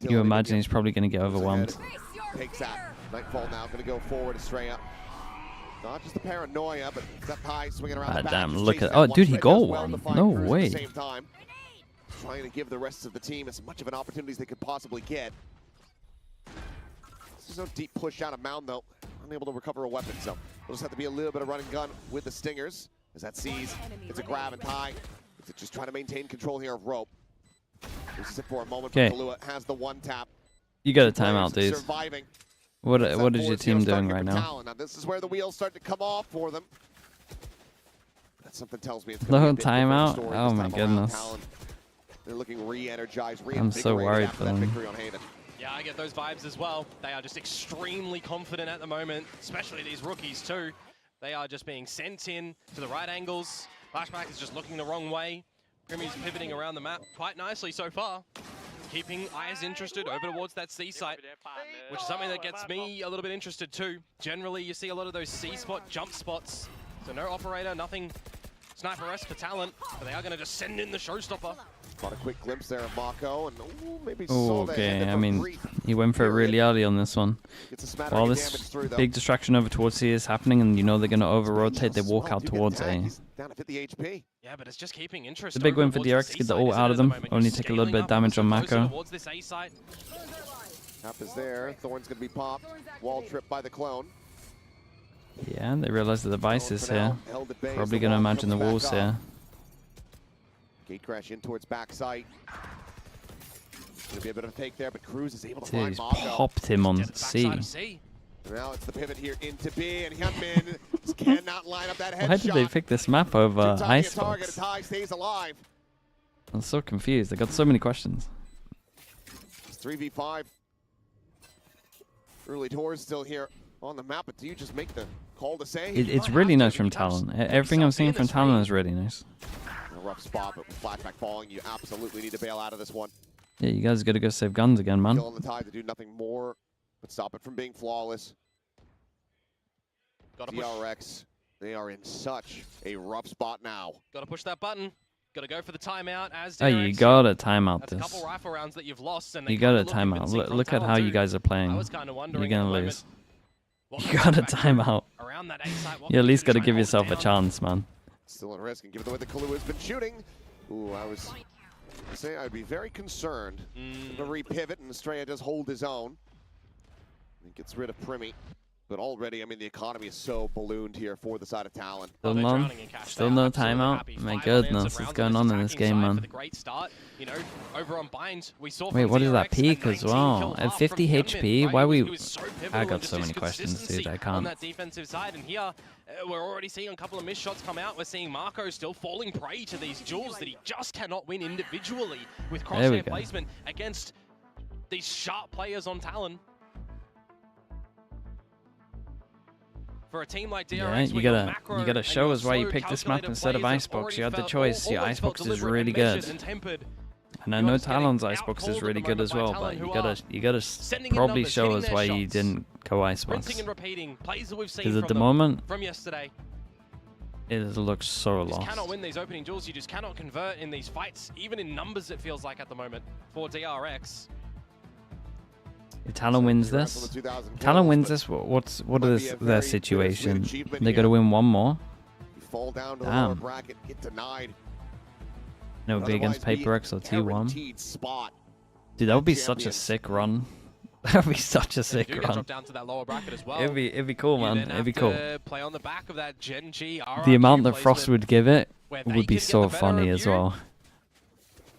You imagine he's probably going to get overwhelmed. Takes that. Nightfall now going to go forward. Estrella. Not just the paranoia, but that high swinging around the back. Damn, look at... Oh, dude, he got one. No way. Trying to give the rest of the team as much of an opportunity as they could possibly get. There's no deep push out of mound, though. Unable to recover a weapon, so we'll just have to be a little bit of run and gun with the Stingers. As that sees, it's a grab and tie. It's just trying to maintain control here of rope. This is it for a moment. Kalua has the 1 tap. You got a timeout, dude. What is your team doing right now? Now this is where the wheels start to come off for them. That something tells me it's no timeout. Oh my goodness. They're looking re-energized, I'm so worried after for that them. victory on Haven. Yeah, I get those vibes as well. They are just extremely confident at the moment, especially these rookies too. They are just being sent in to the right angles. Flashback is just looking the wrong way. Primmy's pivoting around the map quite nicely so far. Keeping eyes interested over towards that C site, which is something that gets me a little bit interested too. Generally, you see a lot of those C spot jump spots. So no operator, nothing sniper-esque for Talon, but they are going to just send in the showstopper. Got a quick glimpse there of Mako, and maybe Oh, saw the okay. end of I a mean, brief he went for it really early on this one. Gets a smattering While of this damage through, though. big distraction over towards C is happening, and you know they're going to over-rotate, they walk out Do get towards tagged. A. He's down to 50 HP. Yeah, but it's just keeping interest. It's a big over win for towards DRX the to get the C ult side, out of isn't it, them. at the moment? Only You're take a little scaling bit of up damage on closer Mako. towards this A site. Tap is there. Thorn's going to be popped. Wall tripped by the clone. Yeah, they realize the device is For now, here. held at bay as Probably the going to wall imagine the comes back walls up. here. Gate crash in towards backside. Gonna be a bit of a fake there, but Cruz is able to Dude, find he's Mako. popped him on Get the C. backside of C. Now it's the pivot here into B, and Hyunmin cannot line up that headshot. Why did they pick this map over Too tiny a target Icebox? as High stays alive. I'm so confused. I got so many questions. It's 3v5. Early doors still here on the map, but do you just make the call to say? It's really nice from Talon. Everything I'm seeing from Talon is really nice. A rough spot, but with flashback falling, you absolutely need to bail out of this one. Yeah, you guys got to go save guns again, man. Still on the tide to do nothing more but stop it from being flawless. Gotta push. DRX, they are in such a rough spot now. Gotta push that button. Gotta go for the timeout as Oh, you DRX. got to time out That's a couple this. rifle rounds that you've lost, and they You got to kinda look time out. convincing from Look at Talon how too. you guys are playing. I was kind of wondering You're at the going to moment lose. what You got to back time out. around that A site, what You at can least do got to try give and hold it yourself a down? chance, man. Still at risk, and given the way the Kalu has been shooting, ooh, I was say I'd be very concerned. To re-pivot, and Estrella does hold his own. He gets rid of Primmy. But already, I mean, the economy is so ballooned here for the side of Talon. Still they're none. drowning in cash. Still They no are absolutely timeout. happy. My 5 goodness, unanswered what's rounds going on on in this attacking game, side man? for the great start. You know, over on Bind, we saw Wait, from what is that DRX a peak as 19 well? kill At half 50 from HP? Hyunmin, right? Why we... He was so pivotal I and got just so his many questions, consistency dude. I on can't. that defensive side, and here we're already seeing a couple of missed shots come out. We're seeing Marco still falling prey to these duels that he just cannot win individually with There we crosshair go. placement against these sharp players on Talon. For a team like DRX, Yeah, where you your gotta macro and show and us why you slow, picked this map calculated instead of plays have Icebox. already You had the felt- choice. Your always felt Icebox is deliberate really and good. measured and tempered. And I You know are just getting Talon's Icebox out-called is at really the good as moment well, by but Talon, you who gotta are sending in probably numbers, show hitting us their why you shots. didn't go Icebox. Rinsing and repeating plays that we've seen Because at the from them moment, from yesterday. it looks so You just lost. cannot win these opening duels. You just cannot convert in these fights, even in numbers. It feels like at the moment for DRX. If Talon wins this, Talon wins this. What is their situation? They got to win one more. You fall down to the Damn. lower bracket, get denied. No, be against PaperX or T1. Guaranteed spot. Dude, that would be such a Champions. sick run. That would be such a They sick do get run. dropped down to that lower bracket as well. It'd be cool, You man. then It'd be have cool. to play on the back of that Gen G The RRQ amount that Frost placement would give it where they would be could get so the better funny of as you. well.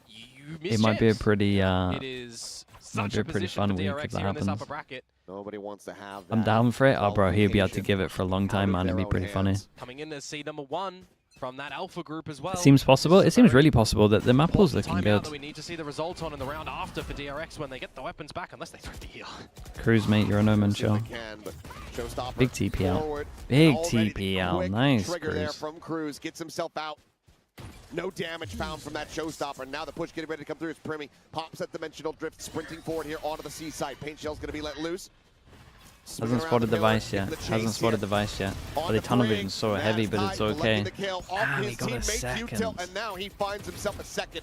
You It miss might be a chance. pretty It is might such be a a pretty position fun for week DRX if that here in this happens. upper bracket. Nobody wants to have that. I'm down for it. Oh, bro, he'd be able to qualification give it for a long time, out of man. It'd be their pretty own funny. hands. Coming in as seed number 1 from that alpha group as well. It seems possible. This It is a seems very really possible that the map was looking timeout good. that we need to see the result on in the round after for DRX when they get the weapons back, unless they throw the heal. Cruise, mate, you're a no-man See if show. they can, but Showstopper Big TP out. forward, Big and already the TP out. quick Nice, trigger there Cruz. from Cruz. Gets himself out. No damage found from that Showstopper. Now the push getting ready to come through. It's Primmy. Pops that dimensional drift, sprinting forward here onto the seaside. Paint shell's going to be let loose. Swinging Hasn't around spotted the pillar, vice yet. into the Hasn't chase spotted here. the vice yet. On But the the tunnel brig, vision's so Mad heavy, but it's Tide lucky okay. the kill off Damn, he his got a teammate Q-Tilt, second. and now he finds himself a second.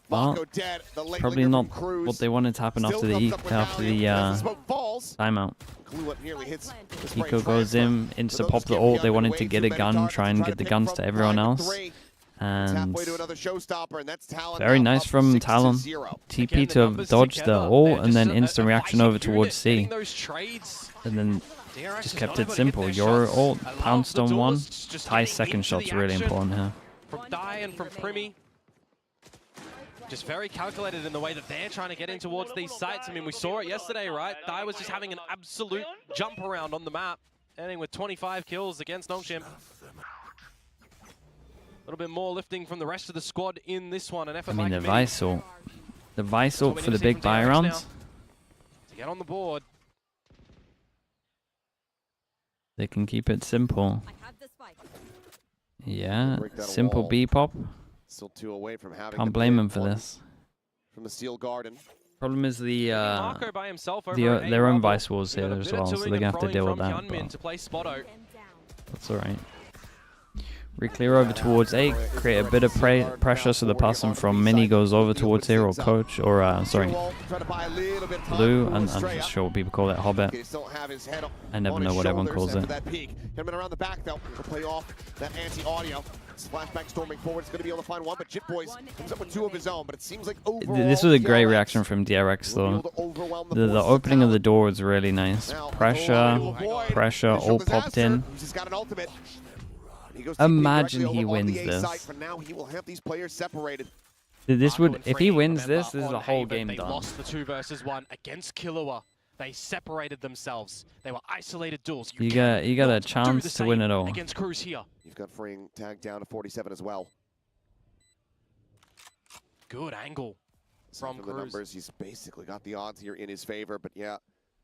Well, Mako dead. The late probably linger not from Cruz. what they wanted to happen Still after comes the up with after Valiant the as the smoke falls. timeout. Clue up nearly hits the spray Eco goes transfer. in, For insta those pop the skipping ult. They on wanted way to get too a many gun, targets try and to get the pick guns from to everyone behind the else. three. It's And halfway to another showstopper, and that's Talon very now nice up from 6-0. Talon. TP Again, to the have numbers dodged the together, ult they're and then just a instant reaction fighting over towards unit, C. getting those trades. And then DRX just is kept not it able to simple. get their Your shots. ult I love pounced the on one. duelists just Ty's getting second into shot's the really action important here. From Dai and from Primmy. Just very calculated in the way that they're trying to get in towards these sites. I mean, we saw it yesterday, right? Dai was just having an absolute jump around on the map, ending with 25 kills against Nongshim. little bit more lifting from the rest of the squad in this one. I mean, the Vice ult. The Vice ult for the big buy rounds. To get on the board. They can keep it simple. Yeah, simple B-pop. Still 2 away from having. Can't blame him for this. From the Steel Garden. Problem is Marco by himself their own Vice walls here as well, so they're gonna have to deal with that. That's alright. Re-clear over towards A, create a bit of pressure so the person from Mini goes over towards here, or Coach, or sorry, Blue, and I'm not sure what people call it, Hobbit. I never know what everyone calls it. Around the back though, to play off that anti-audio. Flashback storming forward, it's going to be able to find one, but Boys comes up with 2 of his own, but it seems like overall, this was a great reaction from DRX though. The opening of the door was really nice. Pressure, all popped in. Imagine he wins this. Now he will have these players separated. This would, if he wins this is the whole game They done. lost the 2 versus 1 against Killua. They separated themselves. They were isolated duels. You got a chance to win it all. Against Cruz here. You've got Freeing tagged down to 47 as well. Good angle from the numbers. He's basically got the odds here in his favor, but yeah,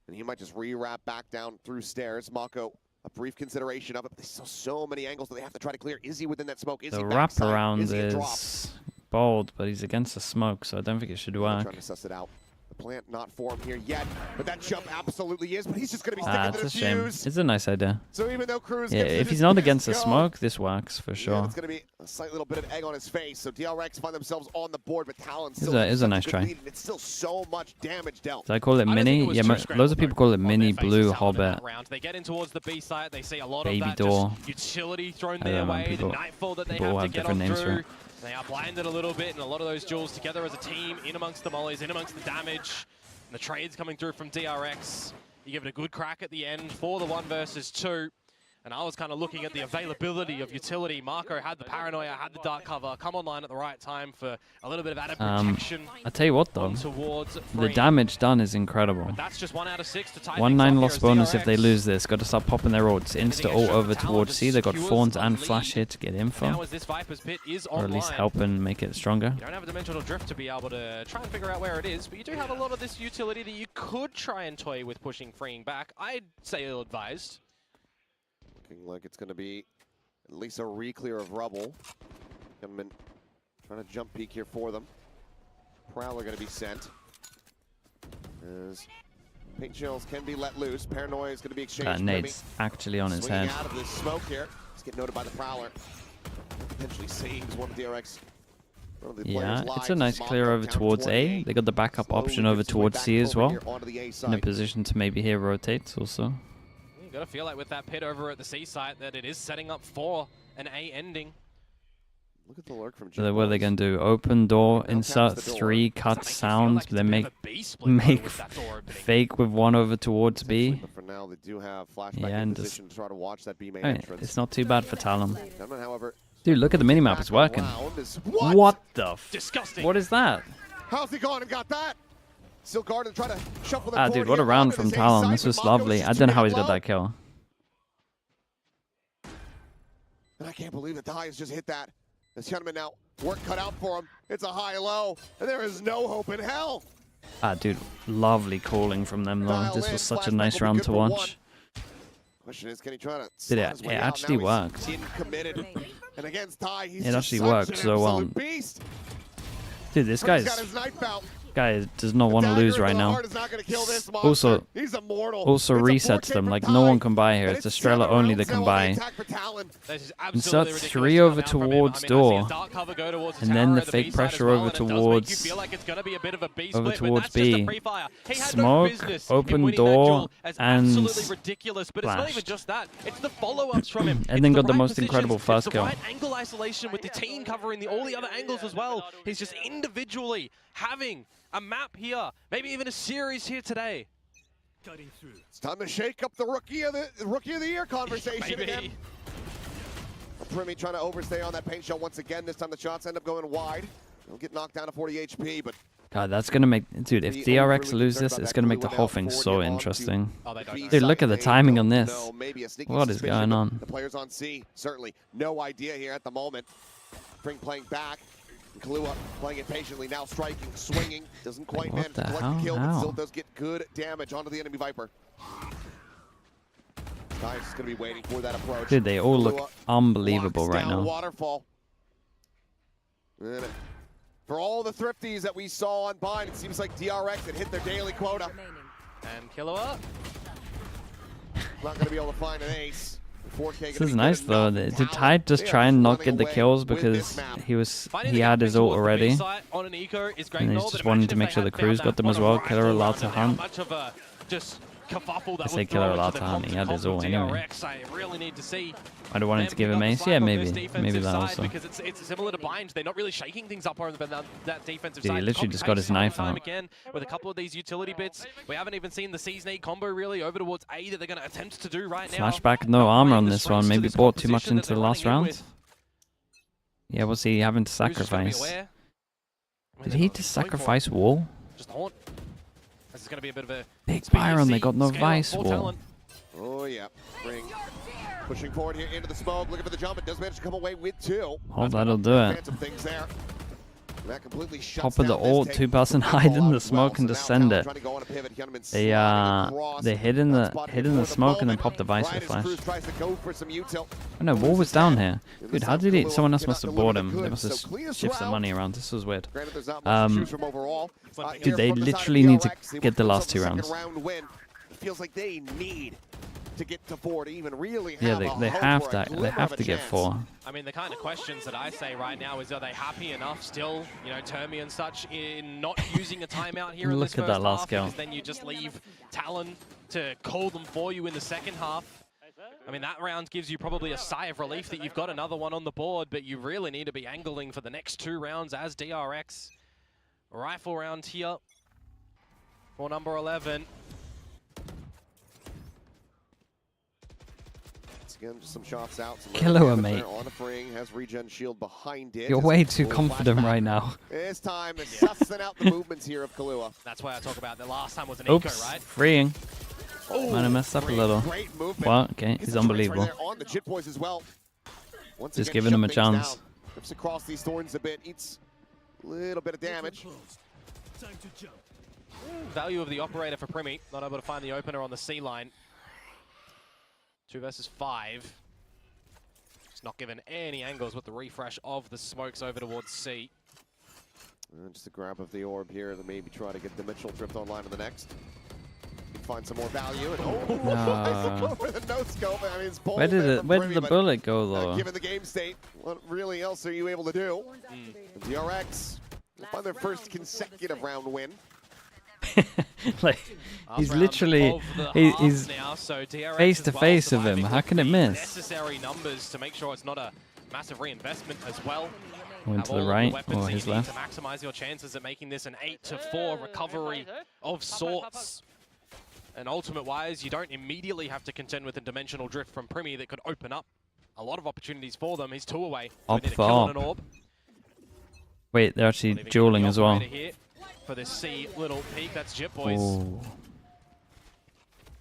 and he might just re-wrap back down through stairs. Mako, a brief consideration of it, but there's still so many angles that they have to try to clear. Is he within that smoke? Is the he wraparound is bold, but he's against the smoke, so I don't think it should work. Trying to suss it out. The plant not for him here yet, but that jump absolutely is. But he's just going to be sticking to the it's a shame. fuse. It's a nice idea. So even though Cruz, yeah, if he's not against the smoke, this works for sure. Yeah, it's going to be a slight little bit of egg on his face. So DRX find themselves on the board, but Talon still is a nice try. It's still so much damage dealt. Did I call it Mini? Yeah, loads of people call it Mini Blue Hobbit. They get in towards the B site. They see a lot Baby of that door. Utility thrown their way. The nightfall that they have to get on through. They are blinded a little bit, and a lot of those duels together as a team, in amongst the mollies, in amongst the damage. And the trades coming through from DRX. You give it a good crack at the end for the 1 versus 2. And I was kind of looking at the availability of utility. Marco had the paranoia, had the dark cover, come online at the right time for a little bit of added protection. I tell you what though, the damage done is incredible. But that's just 1 out of 6 to tie 1-9 loss bonus if they lose this. Got to start popping their ults. Insta ult over towards C. They got Fawns and Flash here to get info, now as this Viper's Pit is or at least help and make it stronger. You don't have a dimensional drift to be able to try and figure out where it is, but you do have a lot of this utility that you could try and toy with pushing Freeing back. I'd say ill-advised. Looking like it's going to be at least a re-clear of rubble. Gunman trying to jump peek here for them. Prowler going to be sent. As paint shells can be let loose. Paranoia is going to be exchanged. Nade's actually on his head. Out of this smoke here. Let's get noted by the Prowler. Potentially saves one of DRX. Yeah, it's a nice clear over towards A. They got the backup option over towards C as well. In a position to maybe here rotate also. You gotta feel like with that pit over at the C site that it is setting up for an A ending. Look at the lurk from so what are they gonna do? Open door, insert 3, cut sounds, then make fake with 1 over towards B. But for now, they do have flashback in position to try to watch that B main entrance. It's not too bad for Talon. However, dude, look at the minimap, it's working. What the disgusting. What is that? How's he gone and got that? Still guarded, try to shuffle the dude, what a round from Talon. This was lovely. I don't know how he's got that kill. And I can't believe that Ty has just hit that. This gentleman now, work cut out for him. It's a high-low, and there is no hope in hell. Dude, lovely calling from them though. This was such a nice round to watch. Question is, can he try to Did it actually worked. Committed. And against Ty, he's it actually worked so well. Dude, this guy does not want to lose right now. Also resets them. Like, no one can buy here. It's Estrella only that can buy. Insert 3 over towards door. And then the fake pressure over towards B. Smoke, open door, and flash. And then got the most incredible first kill. Angle isolation with the team covering all the other angles as well. He's just individually having a map here, maybe even a series here today. It's time to shake up the rookie of the year conversation again. Primi trying to overstay on that paint shell once again. This time the shots end up going wide. He'll get knocked down to 40 HP, but God, that's gonna make, dude. If DRX lose this, it's gonna make the whole thing so interesting. Dude, look at the timing on this. What is going on? The players on C, certainly no idea here at the moment. Spring playing back. Kahlua playing it patiently, now striking, swinging. Doesn't quite manage to collect the kill, but still does get good damage onto the enemy Viper. Guy's just gonna be waiting for that approach. Dude, they all look unbelievable right now. Waterfall. And for all the thrifties that we saw on Bind, it seems like DRX had hit their daily quota. And Kahlua. Not going to be able to find an ace. This is nice though. Did Tide just try and not get the kills because he had his ult already, and he just wanted to make sure the crews got them as well. Killer allowed to hunt. I say Killer allowed to hunt. He had his ult anyway. I don't want him to give him ace. Yeah, maybe that also. Because it's similar to Bind. They're not really shaking things up on that defensive side. He literally just got his knife out. Again with a couple of these utility bits. We haven't even seen the Season 8 combo really over towards A that they're going to attempt to do right now. Flashback, no armor on this one. Maybe bought too much into the last round. Yeah, what's he having to sacrifice? Did he just sacrifice wall? Just haunt. This is going to be a bit of a big Byron. They got no vice wall. Oh yeah, Spring pushing forward here into the smoke, looking for the jump. It does manage to come away with two. Oh, that'll do it. That completely Top of the ult, 2% hide in the smoke and just send it. They hid in the smoke and then pop the vice with flash. Oh no, wall was down here. Dude, how did he? Someone else must have bought him. They must have shifted the money around. This was weird. Dude, they literally need to get the last 2 rounds. Feels like they need to get to 4 to even really have they have that. They have to get 4. I mean, the kind of questions that I say right now is, are they happy enough still, you know, Termi and such, in not using a timeout here in this first half? Because then you just leave Talon to call them for you in the second half. I mean, that round gives you probably a sigh of relief that you've got another one on the board, but you really need to be angling for the next 2 rounds as DRX. Rifle round here for number 11. Again, just some shots out. Killer, mate. On a frame, has regen shield behind it. You're way too confident right now. It's time to sussing out the movements here of Kahlua. That's why I talk about the last time was an eco, right? Freeing. Might have messed up a little. Well, okay, he's unbelievable. On the Jit Boys as well. Just giving him a chance. Rips across these thorns a bit, eats a little bit of damage. Value of the operator for Primi, not able to find the opener on the C line. 2 versus 5. Just not given any angles with the refresh of the smokes over towards C. And just a grab of the orb here to maybe try to get the Mitchell drift online in the next. Find some more value. And with a no scope. I mean, it's where did the bullet go though? Given the game state, what really else are you able to do? DRX find their first consecutive round win. Like he's literally he's face to face with him. How can it miss? Necessary numbers to make sure it's not a massive reinvestment as well. Went to the right or his left. To maximize your chances at making this an 8-4 recovery of sorts. And ultimate wise, you don't immediately have to contend with a dimensional drift from Primi that could open up a lot of opportunities for them. He's 2 away. Up for up. Wait, they're actually dueling as well. For this C little peak, that's Jit Boys. Ooh.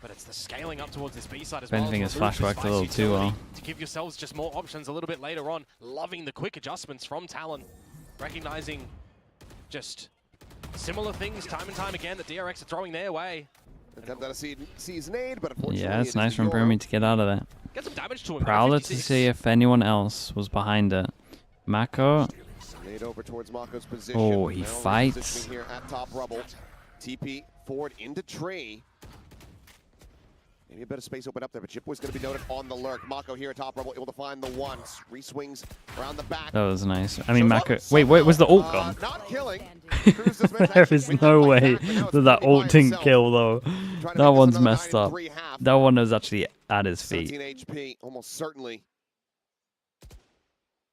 But it's the scaling up towards this B side as well. I think his flash worked a little too well. To give yourselves just more options a little bit later on. Loving the quick adjustments from Talon. Recognizing just similar things time and time again that DRX are throwing their way. Attempt at a season 8, but unfortunately yeah, it's nice from Primi to get out of that. Get some damage to him. Prowler to see if anyone else was behind it. Mako. Over towards Mako's position. Oh, he fights. Here at top rubble. TP forward into tree. Maybe a bit of space open up there, but Jit Boy's going to be noted on the lurk. Mako here at top rubble, able to find the one. Re-swings around the back. That was nice. I mean, Mako. Wait, was the ult gone? Not killing. There is no way that ult didn't kill, though. That one's messed up. That one was actually at his feet. 17 HP, almost certainly.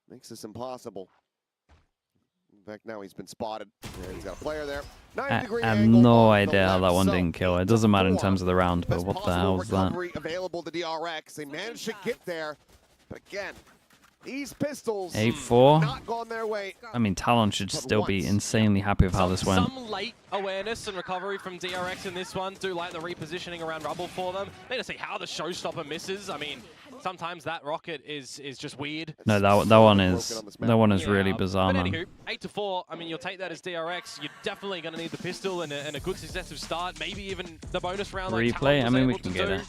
Makes this impossible. In fact, now he's been spotted. Yeah, he's got a player there. I have no idea how that one didn't kill. It doesn't matter in terms of the round, but what the hell was that? Available to DRX. They managed to get there, but again, These pistols 8-4. not gone their way. I mean, Talon should still be insanely happy with how this went. Some late awareness and recovery from DRX in this one. Do like the repositioning around rubble for them. Need to see how the showstopper misses. I mean, sometimes that rocket is just weird. No, that one is really bizarre, but man. Anywho, 8-4. I mean, you'll take that as DRX. You're definitely going to need the pistol and a good successive start. Maybe even the bonus round. Like Replay. Talon I was mean, we able can to get do. it.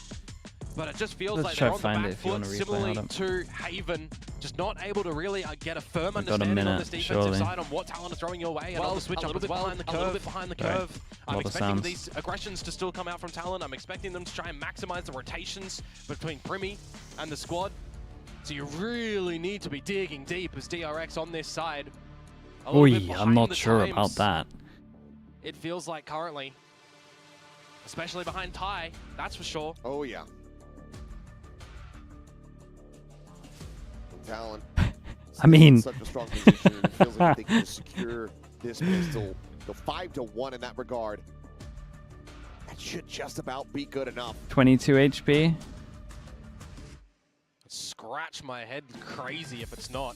But it just feels Let's like try they're to on find the it back if you want foot, to replay. similarly Hold to Haven, just not able to really get a firm We've got a understanding on minute, this defensive surely. side on what Talon is throwing your way. And the switch up as well, a little bit behind the curve. I'm Lot of expecting sounds. these aggressions to still come out from Talon. I'm expecting them to try and maximize the rotations between Primi and the squad. So you really need to be digging deep as DRX on this side. A little bit Oi, I'm behind not the sure times. about that. It feels like currently, especially behind Ty, that's for sure. Oh, yeah. Talon. I mean, Such a strong position. It feels like they can secure this pistol. Go 5-1 in that regard. That should just about be good enough. 22 HP. Scratch my head crazy if it's not,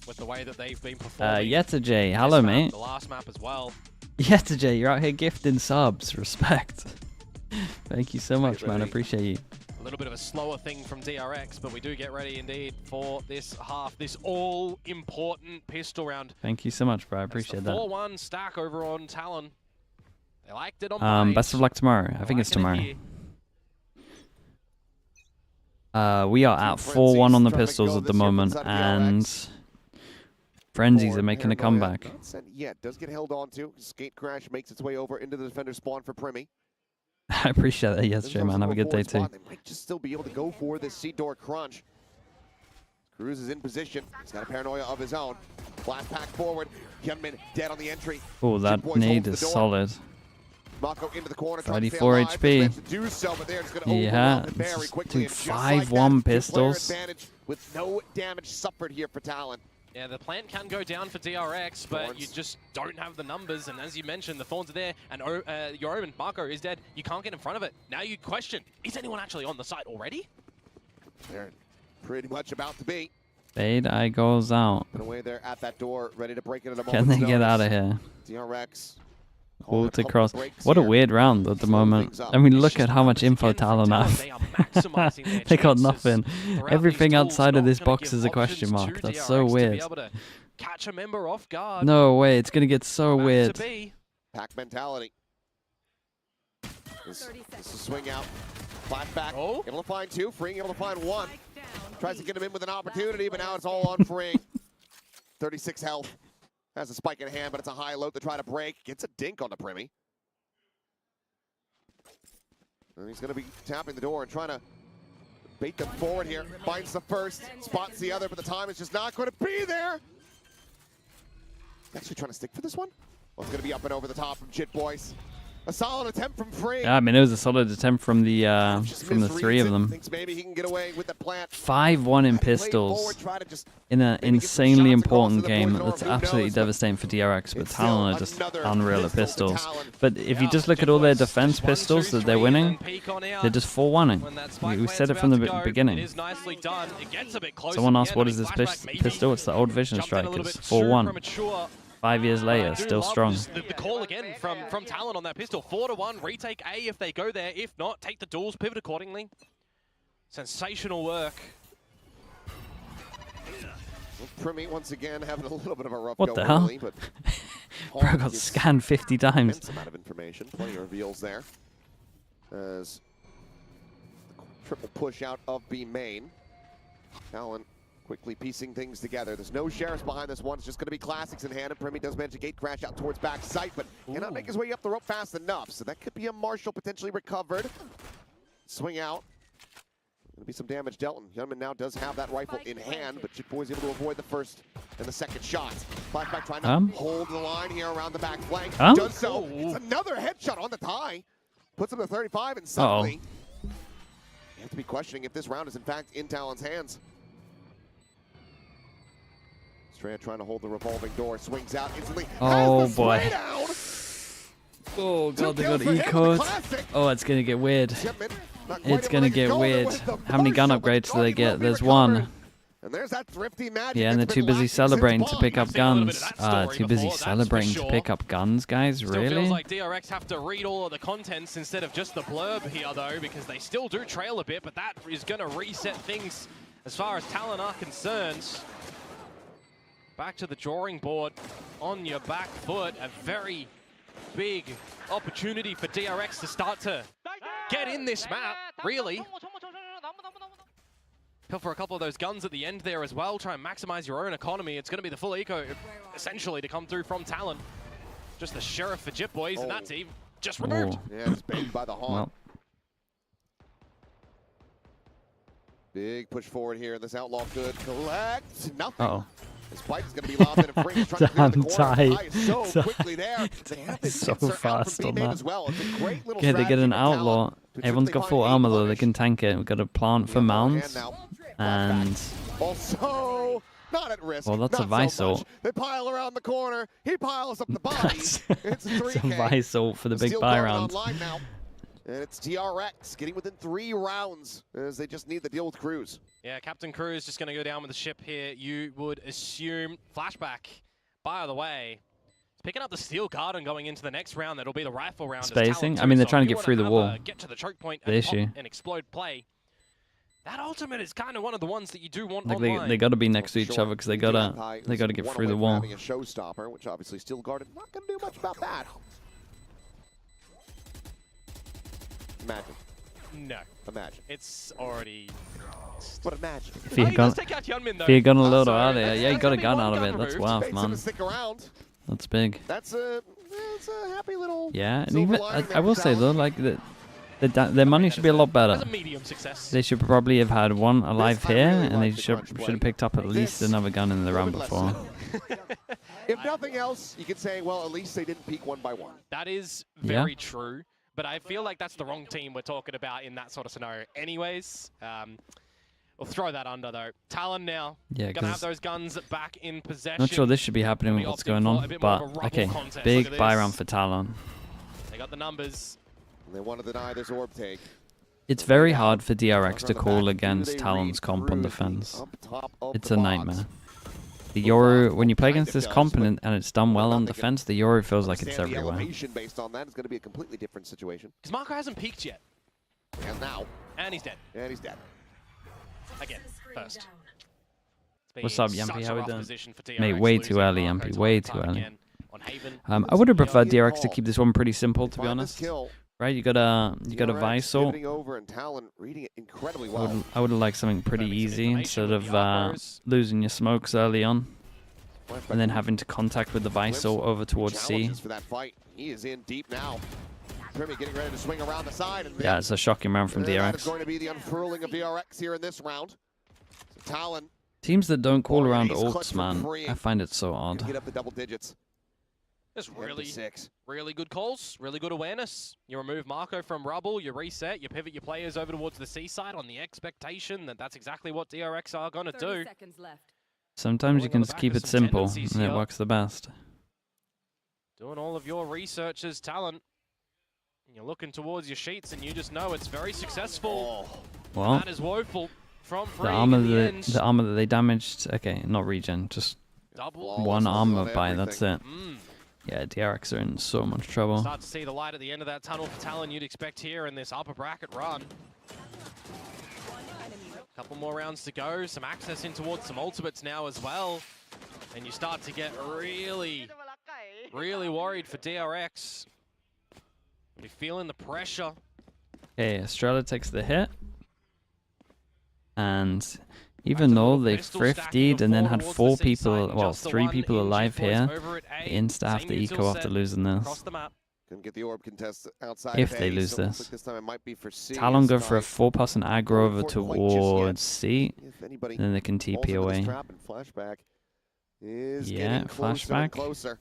with the way that they've been performing. Yeta J, this hello, map, mate. The last map as well. Yeta J, you're out here gifting subs. Respect. Thank you so much, man. I appreciate you. A little bit of a slower thing from DRX, but we do get ready indeed for this half, this all-important pistol round. Thank you so much, bro. I appreciate that. 4-1 stack over on Talon. They liked it on Best of luck tomorrow. I think it's tomorrow. here. We are at 4-1 on the pistols at the moment, and Frenzies are making a comeback. Not sent yet. Does get held on to. Skate crash makes its way over into the defender spawn for Primi. I appreciate that. Yes, Jay, man. Have a good day, too. They might just still be able to go for this seat door crunch. Cruz is in position. He's got a paranoia of his own. Blast pack forward. Hyunmin dead on the entry. Oh, that nade is solid. Mako into the corner. 34 HP. Do so, but they're just gonna Yeah, overwhelm it very dude, quickly. And just like 5-1 that, two-player pistols. advantage with no damage suffered here for Talon. Yeah, the plant can go down for DRX, but you just don't have the numbers. And as you mentioned, the Thorns are there, and your Omen, Marco, is dead. You can't get in front of it. Now you question, is anyone actually on the site already? They're pretty much about to be. Fade Eye goes out. Been away there at that door, ready to break into the Can they get out of here? DRX. Ult across. What a weird round at the moment. I mean, look at how much info Talon have. They got nothing. Everything outside of this box is a question mark. That's so weird. Catch a member off guard. No way, it's gonna get so weird. Pack mentality. This is swing out. Flashback. Able to find two. Freeing able to find one. Tries to get him in with an opportunity, but now it's all on Freeing. 36 health. Has a spike in hand, but it's a high load to try to break. Gets a dink on the Primi. And he's going to be tapping the door and trying to bait them forward here. Finds the first, spots the other, but the time is just not going to be there. Actually trying to stick for this one? Well, it's going to be up and over the top from Jit Boys. A solid attempt from Free. Yeah, I mean, it was a solid attempt from the three of them. Thinks maybe he can get away with the plant. 5-1 in pistols in an insanely important game. That's absolutely devastating for DRX, but Talon are just unreal at pistols. But if you just look at all their defense pistols that they're winning, they're just 4-1-ing. We said it from the beginning. Someone asked, what is this pistol? It's the old Vision Strike. It's 4-1. 5 years later, still strong. The call again from Talon on that pistol. 4-1, retake A if they go there. If not, take the duels, pivot accordingly. Sensational work. Well, Primi once again having a little bit of a rough What go the hell? early, but Bro got scanned 50 times. immense amount of information, plenty of reveals there. As the triple push out of B main. Talon quickly piecing things together. There's no sheriffs behind this one. It's just going to be classics in hand, and Primi does manage a gate crash out towards back sight, but cannot make his way up the rope fast enough. So that could be a Marshall potentially recovered. Swing out. Going to be some damage dealt, and Hyunmin now does have that rifle in hand, but Jit Boy's able to avoid the first and the second shots. Flashback trying to hold the line here around the back flank. Does so. It's another headshot on the tie. Puts him to 35, and suddenly you have to be questioning if this round is in fact in Talon's hands. Strand trying to hold the revolving door, swings out instantly. Oh boy. Oh god, they got eco'd. Oh, it's gonna get weird. It's gonna get weird. How many gun upgrades do they get? There's one. And there's that thrifty magic. Yeah, and they're too busy celebrating to pick up guns. Too busy celebrating to pick up guns, guys. Still Really? feels like DRX have to read all of the contents instead of just the blurb here, though, because they still do trail a bit, but that is going to reset things as far as Talon are concerned. Back to the drawing board on your back foot. A very big opportunity for DRX to start to get in this map, really. Go for a couple of those guns at the end there as well. Try and maximize your own economy. It's going to be the full eco, essentially, to come through from Talon. Just the Sheriff for Jip Boys, and that team just removed. Yeah, it's baited by the Haunt. Big push forward here. This Outlaw could collect nothing. Uh-oh. This bite is going to be lobbed in a free. Trying to clear the corner. Ty is so quickly there. They have this so fast on that. as well. It's a great little Okay, they get an strategy from Outlaw. Talon to Everyone's got full armor though. They can tank it. We've got a plant for mounts. And also not at risk. well, that's a not so Visol. much. They pile around the corner. He piles up the body. It's It's 3K. a Visol for the big Steel buy Guard round. online now. And it's DRX getting within 3 rounds as they just need to deal with Cruz. Yeah, Captain Cruz just going to go down with the ship here. You would assume. Flashback, by the way. Picking up the Steel Guard and going into the next round. That'll be the rifle round. Spacing? I mean, they're trying to get through the wall. Get to the choke point The and pop issue. and explode play. That ultimate is kind of one of the ones that you do want Like online. they got to be next to each other because they gotta get through the wall. Having a showstopper, which obviously Steel Guard is not going to do much about that. Imagine. No. Imagine. It's already... But imagine. If you got a load out there, yeah, you got a gun out of it. That's wow, man. Stick around. That's big. That's a happy little. Yeah, and even I will say though, like their money should be a lot better. That's a medium success. They should probably have had one alive here, and they should have picked up at least another gun in the round before. If nothing else, you could say, well, at least they didn't peek one by one. That is very true, but I feel like that's the wrong team we're talking about in that sort of scenario anyways. We'll throw that under, though. Talon now. Yeah, going to have those guns back in possession. Not sure this should be happening with what's going on, but okay, big buy round for Talon. They got the numbers. They want to deny this orb take. It's very hard for DRX to call against Talon's comp on defense. It's a nightmare. The Yoru, when you play against this comp and it's done well on defense, the Yoru feels like it's everywhere. Based on that, it's going to be a completely different situation. Because Marco hasn't peaked yet. And now. And he's dead. And he's dead. Again, first. What's up, Yampy? How we doing? Mate, way too early, Yampy. Way too early. I would have preferred DRX to keep this one pretty simple, to be honest. Right? You got a Visol. I would have liked something pretty easy instead of losing your smokes early on, and then having to contact with the Visol over towards C. He is in deep now. Primi getting ready to swing around the side. And yeah, it's a shocking round from DRX. That's going to be the unfurling of DRX here in this round. So Talon. Teams that don't call around ults, man, I find it so odd. Get up the double digits. There's really good calls, really good awareness. You remove Marco from rubble, you reset, you pivot your players over towards the C side on the expectation that that's exactly what DRX are going to do. Sometimes you can just keep it simple, and it works the best. Doing all of your research's talent. You're looking towards your sheets, and you just know it's very successful. Well, that is woeful from the armor that they damaged. Okay, not regen, just one armor buy. That's it. Yeah, DRX are in so much trouble. Start to see the light at the end of that tunnel for Talon you'd expect here in this upper bracket run. Couple more rounds to go. Some access in towards some ultimates now as well. And you start to get really worried for DRX. You're feeling the pressure. Okay, Estrella takes the hit. And even though they thriftied and then had 4 people, well, 3 people alive here, they insta have to eco after losing this. Get the orb contest outside if they lose so this. like this time it might be for C. Talon go for a 4-person aggro over towards C, and then they can TP away. Flashback is yeah, flashback. Closer.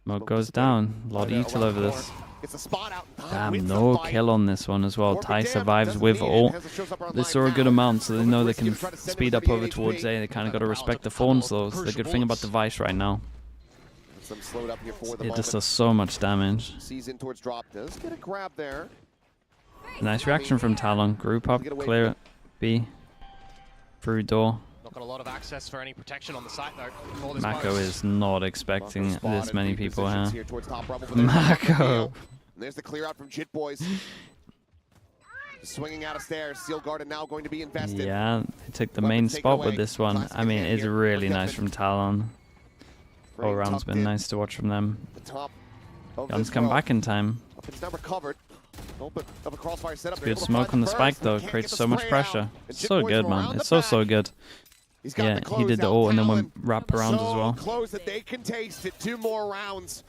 Smoke goes down. A lot of util over this. Damn, no kill on this one as well. Ty survives with ult. They saw a good amount, so they know they can speed up over towards A. They kind of got to respect the Thorns, though. It's the good thing about Device right now. It just does so much damage. Nice reaction from Talon. Group up, clear it. B. Through door. Not got a lot of access for any protection on the site though. For this Mako post. is not expecting this many people here. Towards top rumble, but there's Mako. and there's the clear out from Jit Boys. Swinging out of stairs. Seal Garden now going to be invested. Yeah, they took the main spot with this one. I mean, it's really nice from Talon. All round's been nice to watch from them. The top of Guns this come world. back in time. It's now recovered. Open of a crossfire setup. Good smoke on the spike though, creates so much pressure. So good, man. It's so good. Yeah, he did the ult and then went wrap around as well. Close that they can taste it. 2 more rounds.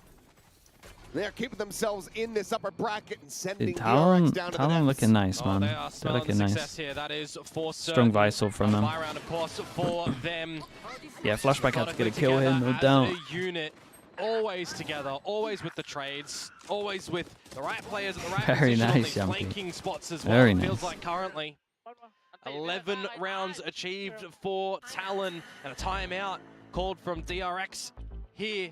They're keeping themselves in this upper bracket and sending Dude, Talon down to Talon the looking nice, man. They're looking nice. Here. That is for Strong Visal from them. Round, of course, for them. Yeah, Flashback had to get a kill Together here, no as doubt. a unit, always together, always with the trades, always with the right players at the right Very position on nice, these Jumpy. flanking spots as well. Very It feels nice. like currently 11 rounds achieved for Talon and a timeout called from DRX here.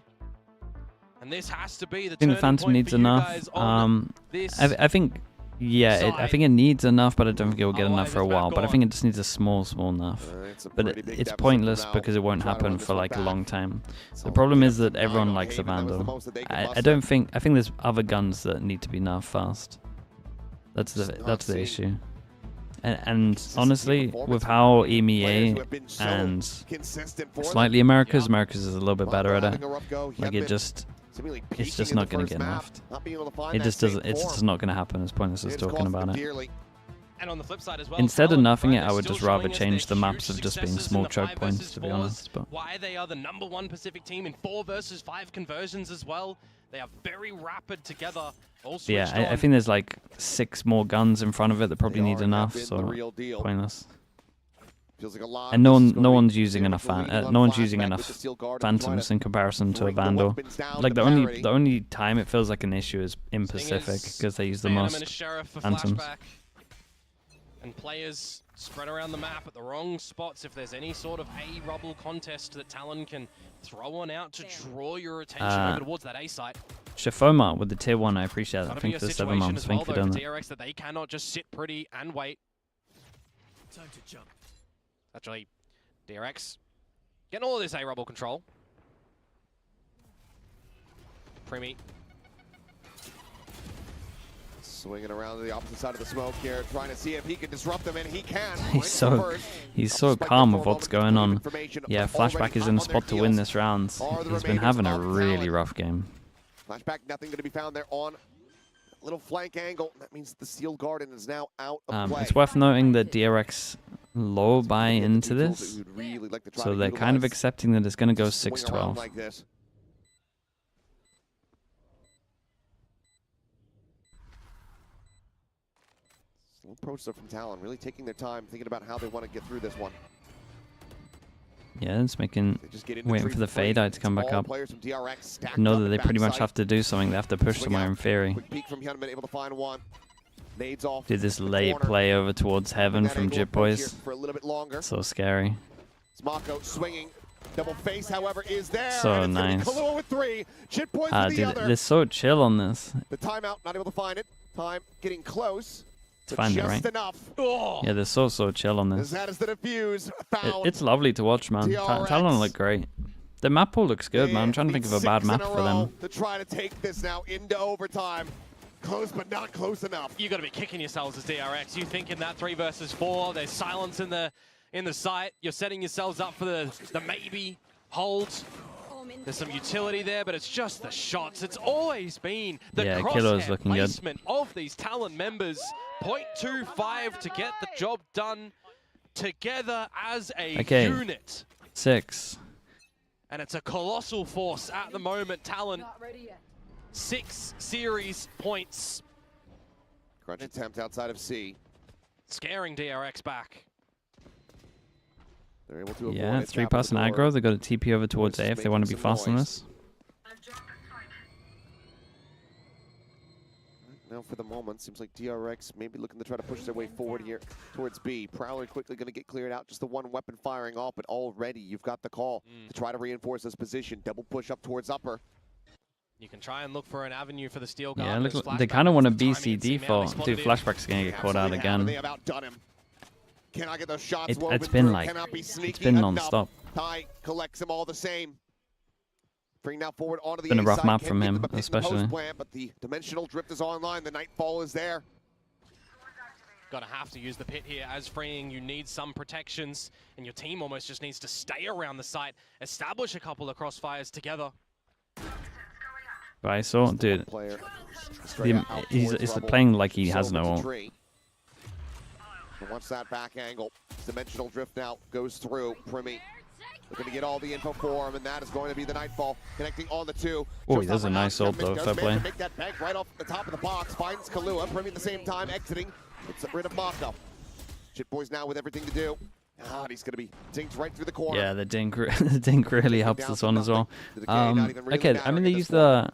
And this has to be the I think the turning Phantom point needs for you enough. guys on this I think, yeah, I think it needs enough, but I don't think it will get enough for a while. But I think it just needs a small enough. But it's pointless because it won't happen for like a long time. The problem is that everyone likes the Vandal. I don't think. I think there's other guns that need to be nerfed fast. That's the issue. And honestly, with how EMEA and slightly America's is a little bit better at it. Like it's just not going to get nerfed. It just doesn't. It's just not going to happen. It's pointless just talking about it. And on the flip side as well, Instead of Talon, nerfing it, right, I would they're just still rather showing us change the their maps huge of just being successes small in the choke 5 points, versus to be 4s, honest. But why they are the #1 Pacific team in 4 versus 5 conversions as well. They are very rapid together. All yeah, switched I on. think there's like 6 more guns in front of it that probably need enough. So pointless. Feels like a lot And no one's using enough phantoms in comparison to a Vandal. Like the only time it feels like an issue is in Pacific because they use the Phantom and a most Sheriff for phantoms. flashback. And players spread around the map at the wrong spots. If there's any sort of A rubble contest that Talon can throw one out to draw your attention over towards that A site. Shafoma with the tier 1, I appreciate that. Gotta Thank be you for a the 7 situation months. as well, Thank you for though, doing for that. DRX that they cannot just sit pretty and wait. Time to jump. Actually, DRX getting all of this A rubble control. Primi. Swinging around to the opposite side of the smoke here, trying to see if he can disrupt them, and he can. He's so calm with what's going on. Yeah, Flashback is in the spot to win this round. He's been having a really rough game. Flashback, nothing going to be found there on a little flank angle. That means the Steel Garden is now out of play. It's worth noting that DRX low buy into this, so they're kind of accepting that it's going to go 6-12. Like this. Slow approach from Talon, really taking their time, thinking about how they want to get through this one. Yeah, it's waiting for the fade eye to come back up. Know that they pretty much have to do something. They have to push somewhere in theory. Did this late play over towards Heaven from Jit Boys. So scary. Mako swinging. Double face, however, is there. So nice. Dude, they're so chill on this. The timeout, not able to find it. Time getting close. To find it, right? Enough. Yeah, they're so chill on this. That is the defuse. It's lovely to watch, man. Talon look great. The map pool looks good, man. I'm trying to think of a bad map for them. To try to take this now into overtime. Close, but not close enough. You got to be kicking yourselves as DRX. You think in that 3 versus 4, there's silence in the site. You're setting yourselves up for the maybe hold. There's some utility there, but it's just the shots. It's always been the crosshair placement of these Talon members. 0.25 to get the job done together as a unit. 6. And it's a colossal force at the moment. Talon, 6 series points. Crunch attempt outside of C. Scaring DRX back. They're able to yeah, 3-person aggro. They've got a TP over towards A if they want to be fast on this. Now for the moment, seems like DRX maybe looking to try to push their way forward here towards B. Prowler quickly going to get cleared out. Just the one weapon firing off, but already you've got the call to try to reinforce this position. Double push up towards upper. You can try and look for an avenue for the Steel Yeah, Guard. they kind of want a BCD for... Dude, Flashback's going to get caught out again. They have outdone him. Cannot get those shots It's woven been through, like cannot be it's sneaky been enough. non-stop. Ty collects them all the same. Bring now forward onto the Been a rough side, map can't from get him, them a pit in the especially. post plant, but the dimensional drift is online. The nightfall is there. Gonna have to use the pit here as freeing. You need some protections, and your team almost just needs to stay around the site, establish a couple of crossfires together. But I saw, dude, Player straight out he's towards Rubble. playing like he has Silver no to ult. tree. And once that back angle, dimensional drift now goes through. Primi looking to get all the info for him, and that is going to be the nightfall connecting on the two. Oh, he does a nice ult though, fair play. Make that bank right off the top of the box. Finds Kalua. Primi at the same time exiting. Gets rid of Mako. Shitboy's now with everything to do. And he's going to be dinked right through the corner. Yeah, the dink, the dink really helps this one as well. Okay, I mean they use the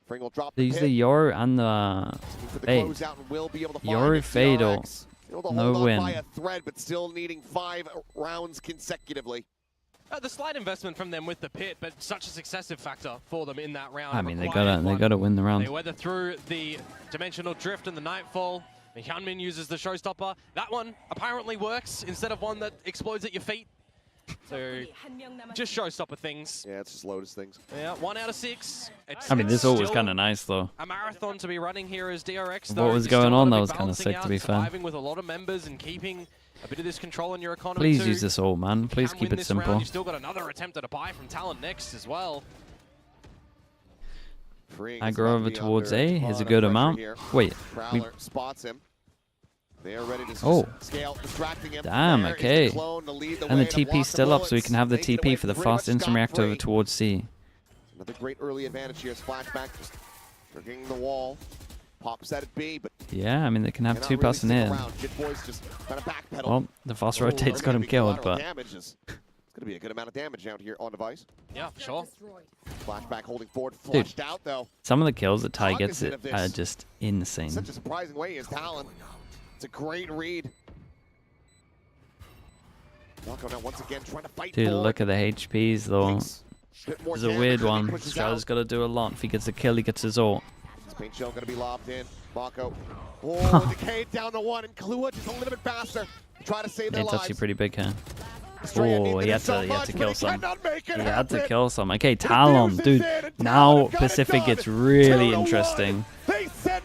Yoru and the fade. Yoru fade ult. No win. By a thread, but still needing 5 rounds consecutively. The slight investment from them with the pit, but such a successive factor for them in that round. I mean they gotta win the round. They weather through the dimensional drift and the nightfall. Hyunmin uses the showstopper. That one apparently works instead of one that explodes at your feet. So just showstopper things. Yeah, it's just Lotus things. Yeah, 1 out of 6. I mean this ult was kind of nice though. A marathon to be running here as DRX. What was going on? That was kind of sick to be fair. Surviving with a lot of members and keeping a bit of this control in your economy. Please too. use this ult, man. Please keep it simple. You've still got another attempt at a buy from Talon next as well. Aggro over towards A is a good amount. Wait, spots him. They are ready to scale, distracting him. Damn, okay. And the TP TP still up, so we can have the TP for the fast instant reactor over towards C. Another great early advantage here. Splashback just tricking the wall. Pops at it B, but yeah, I mean they can have 2 person in. Well, the fast rotate's got him killed, but it's gonna be a good amount of damage out here on device. Yeah, for sure. Flashback holding forward, flushed out though. Some of the kills that Ty gets are just insane. Such a surprising way is Talon. It's a great read. Mako now once again trying to fight. Dude, forward. look at the HPs though. There's a weird one. Shadow's got to do a lot. If he gets a kill, he gets his ult. Paint shell gonna be lobbed in. Mako. Oh, decayed down to 1, and Kalua just a little bit faster. Try to save their It's lives. actually pretty big here. Oh, he had to kill some. He had to kill some. Okay, Talon, dude. Now Pacific gets really interesting.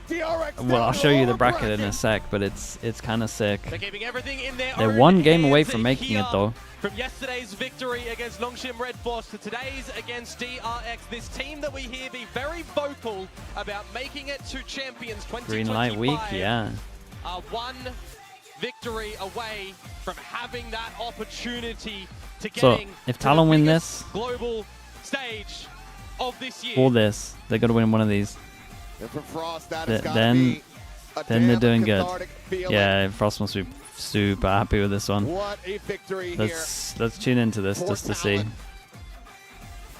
Well, I'll show you the bracket in a sec, but it's kind of sick. They're keeping everything in their They're own 1 game away hands from making it though. From yesterday's victory against Longshim Red Force to today's against DRX, this team that we hear be very vocal about making it to Champions 2025. Green light week, yeah. Are 1 victory away from having that opportunity to getting if Talon win this global stage of this year. Or this, they're gonna win one of these. Then they're doing good. Yeah, Frost must be super happy with this one. What a victory let's tune into this just to see.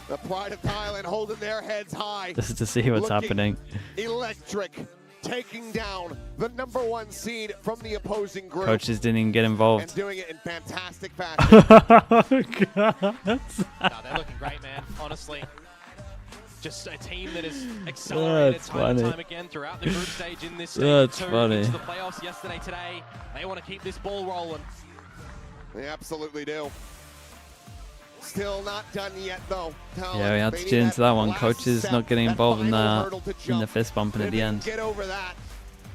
The pride of Thailand holding their heads high. Just to see what's happening. Electric, taking down the #1 seed from the opposing group. Coaches didn't even get involved. And doing it in fantastic fashion. Oh, God. No, they're looking great, man. Honestly. Just a team that has accelerated time and time again throughout the group stage in this stage. That's funny. Into the playoffs yesterday, today. They want to keep this ball rolling. They absolutely do. Still not done yet, though. Talon, yeah, we had to tune into that one. Coaches not getting involved in the fist bumping at the end. Get over that.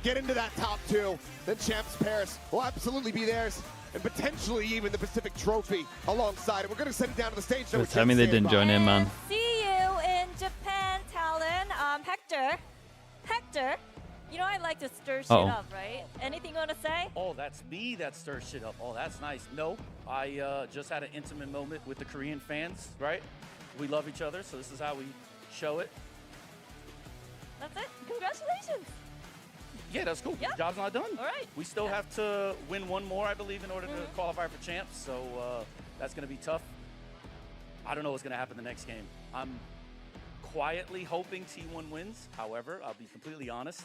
Get into that top 2. Then Champs Paris will absolutely be theirs. And potentially even the Pacific Trophy alongside it. We're going to send it down to the stage. Well, tell me they didn't join in, man. See you in Japan, Talon. Hector, you know I like to stir shit up, right? Anything you want to say? Oh, that's me that stirs shit up. Oh, that's nice. No, I just had an intimate moment with the Korean fans, right? We love each other, so this is how we show it. That's it. Congratulations. Yeah, that's cool. Yep. Job's not done. All right. We still have to win 1 more, I believe, in order to qualify for champs. So that's going to be tough. I don't know what's going to happen the next game. I'm quietly hoping T1 wins. However, I'll be completely honest.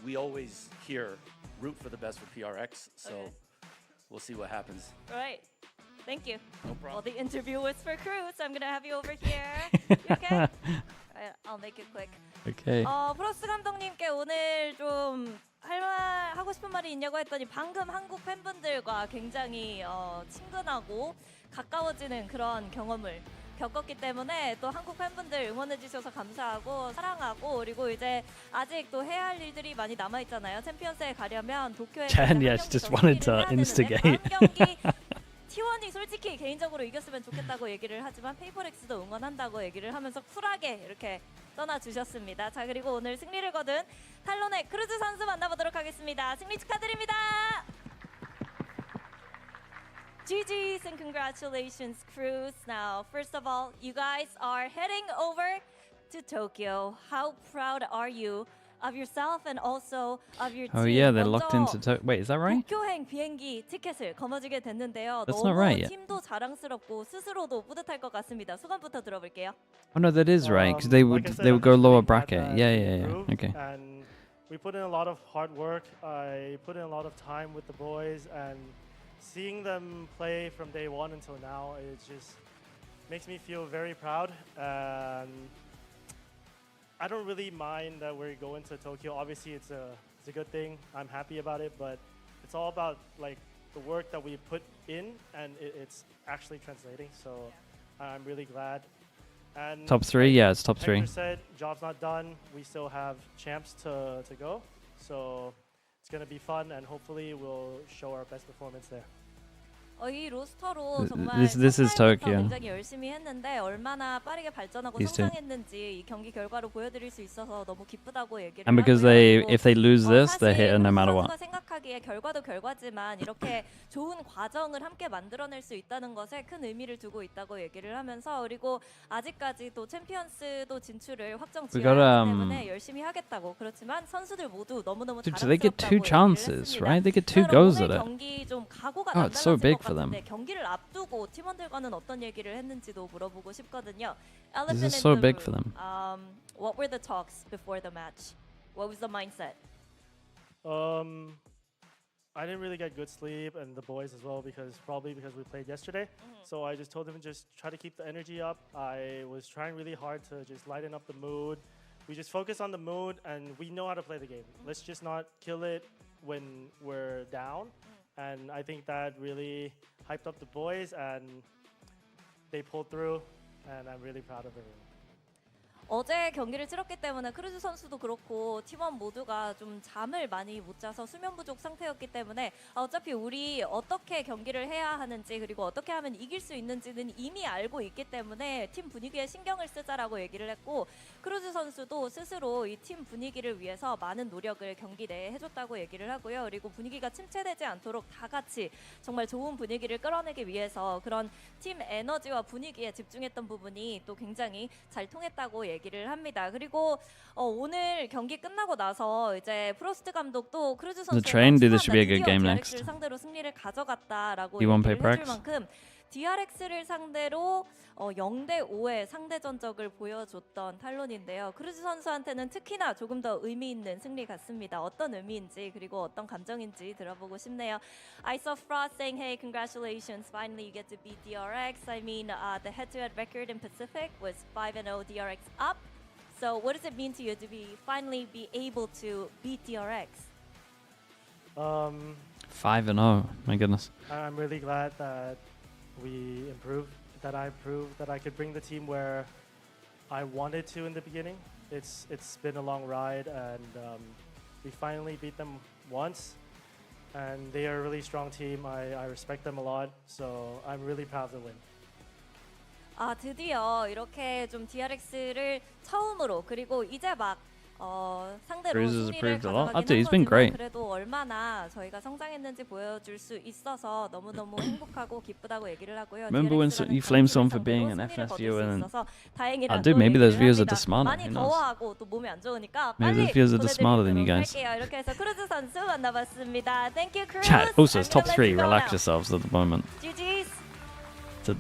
We always here root for the best for PRX. So we'll see what happens. All right. Thank you. No problem. Well, the interview was for crew, so I'm going to have you over here. You okay? I'll make it quick. Okay. 프로스 감독님께 오늘 좀 하고 싶은 말이 있냐고 했더니 방금 한국 팬분들과 굉장히 친근하고 가까워지는 그런 경험을 겪었기 때문에 또 한국 팬분들 응원해 주셔서 감사하고 사랑하고 그리고 이제 아직 또 해야 할 일들이 많이 남아 있잖아요. 챔피언스에 가려면 도쿄에 Chen, yeah, she just wanted to instigate. 경기 T1이 솔직히 개인적으로 이겼으면 좋겠다고 얘기를 하지만 페이퍼렉스도 응원한다고 얘기를 하면서 쿨하게 이렇게 떠나주셨습니다. 자, 그리고 오늘 승리를 거둔 탈론의 크루즈 선수 만나보도록 하겠습니다. 승리 축하드립니다. GG's and congratulations, Cruz. Now, first of all, you guys are heading over to Tokyo. How proud are you of yourself and also of your team? Oh yeah, they're locked into Wait, is that right? 도쿄행 비행기 티켓을 거머쥐게 됐는데요. That's 너무 not right yet. 팀도 자랑스럽고 스스로도 뿌듯할 것 같습니다. 소감부터 들어볼게요. Oh no, that is right because they would go lower bracket. Yeah. Okay. And we put in a lot of hard work. I put in a lot of time with the boys, and seeing them play from day one until now, it just makes me feel very proud. And I don't really mind that we're going to Tokyo. Obviously, it's a good thing. I'm happy about it, but it's all about like the work that we put in, and it's actually translating. So I'm really glad. And Top 3, yeah, it's top 3. Hector said, job's not done. We still have champs to go. So it's going to be fun, and hopefully we'll show our best performance there. 이 로스터로 정말 This is Tokyo. 굉장히 열심히 했는데 얼마나 빠르게 발전하고 These two. 성장했는지 이 경기 결과로 보여드릴 수 있어서 너무 기쁘다고 얘기를 And because if they lose this, they're hit no matter what. 선수가 생각하기에 결과도 결과지만 이렇게 좋은 과정을 함께 만들어낼 수 있다는 것에 큰 의미를 두고 있다고 얘기를 하면서 그리고 아직까지 또 챔피언스도 진출을 확정 지어야 하기 때문에 열심히 하겠다고 그렇지만 선수들 모두 너무너무 Dude, so they get 자랑스럽다고 2 chances, 얘기를 right? They get 2 했습니다. goes 오늘 at it. 경기 좀 각오가 Oh, it's so big 남달라질 것 for them. 같은데 경기를 앞두고 팀원들과는 어떤 얘기를 했는지도 물어보고 싶거든요. This is Elephant so in the big for room. them. What were the talks before the match? What was the mindset? I didn't really get good sleep, and the boys as well, because we played yesterday. So I just told them just try to keep the energy up. I was trying really hard to just lighten up the mood. We just focus on the mood, and we know how to play the game. Let's just not kill it when we're down. And I think that really hyped up the boys, and they pulled through, and I'm really proud of everyone. 어제 경기를 치렀기 때문에 크루즈 선수도 그렇고 팀원 모두가 좀 잠을 많이 못 자서 수면 부족 상태였기 때문에 어차피 우리 어떻게 경기를 해야 하는지 그리고 어떻게 하면 이길 수 있는지는 이미 알고 있기 때문에 팀 분위기에 신경을 쓰자라고 얘기를 했고 크루즈 선수도 스스로 이 팀 분위기를 위해서 많은 노력을 경기 내에 해줬다고 얘기를 하고요. 그리고 분위기가 침체되지 않도록 다 같이 정말 좋은 분위기를 끌어내기 위해서 그런 팀 에너지와 분위기에 집중했던 부분이 또 굉장히 잘 통했다고 얘기를 합니다. 그리고 오늘 경기 끝나고 나서 이제 프로스트 감독도 크루즈 선수가 DRX를 상대로 승리를 가져갔다라고 얘기를 해줄 만큼 DRX를 상대로 0대5의 상대 전적을 보여줬던 탈론인데요. 크루즈 선수한테는 특히나 조금 더 의미 있는 승리 같습니다. 어떤 의미인지 그리고 어떤 감정인지 들어보고 싶네요. I saw Frost saying, "Hey, congratulations! Finally, you get to beat DRX." I mean, the head-to-head record in Pacific was 5-0 DRX up. So, what does it mean to you to finally be able to beat DRX? 5-0. My goodness. I'm really glad that we improved, that I proved that I could bring the team where I wanted to in the beginning. It's been a long ride, and we finally beat them once, and they are a really strong team. I respect them a lot, so I'm really proud of the win. 드디어 이렇게 좀 DRX를 처음으로 그리고 이제 막 상대로 승리를 가져가긴 하지만 그래도 얼마나 저희가 성장했는지 보여줄 수 있어서 너무너무 행복하고 기쁘다고 얘기를 하고요. Remember when you flamed someone for being an FNS viewer and dude, maybe those viewers are just smarter. 많이 더워하고 또 몸이 안 좋으니까 Maybe those viewers are just smarter than you guys. 이렇게 해서 크루즈 선수 만나봤습니다. Thank you, Cruz. Chat. Also, it's top 3. Relax yourselves at the moment. GG's.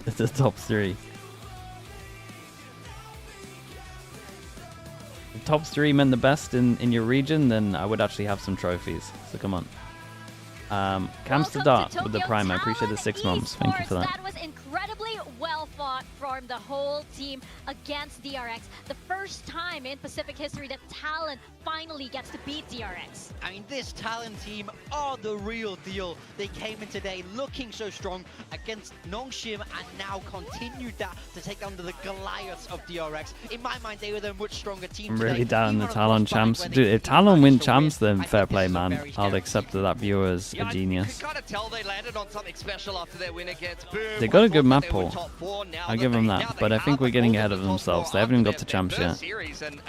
It's a top 3. If top 3 meant the best in your region, then I would actually have some trophies. So come on. Camster Dart with the Prime. I appreciate the 6 months. Thank you for that. That was incredibly well fought. fought from the whole team against DRX. The first time in Pacific history that Talon finally gets to beat DRX. I mean, this Talon team are the real deal. They came in today looking so strong against Nongshim and now continued that to take down the Goliaths of DRX. In my mind, they were the much stronger team I'm today. really down the Even on Talon Crossfire, champs. where they Dude, if did Talon manage win to champs, then I fair think play, this is a man. very I'll scary accept team. that viewer is a Yeah, genius. you can kind of tell they landed on something special after their win against Boom. They got a good I map thought that they were pool. top four. Now I'll give them that, but I think we're getting ahead of themselves. They haven't even got to champs yet. Series, and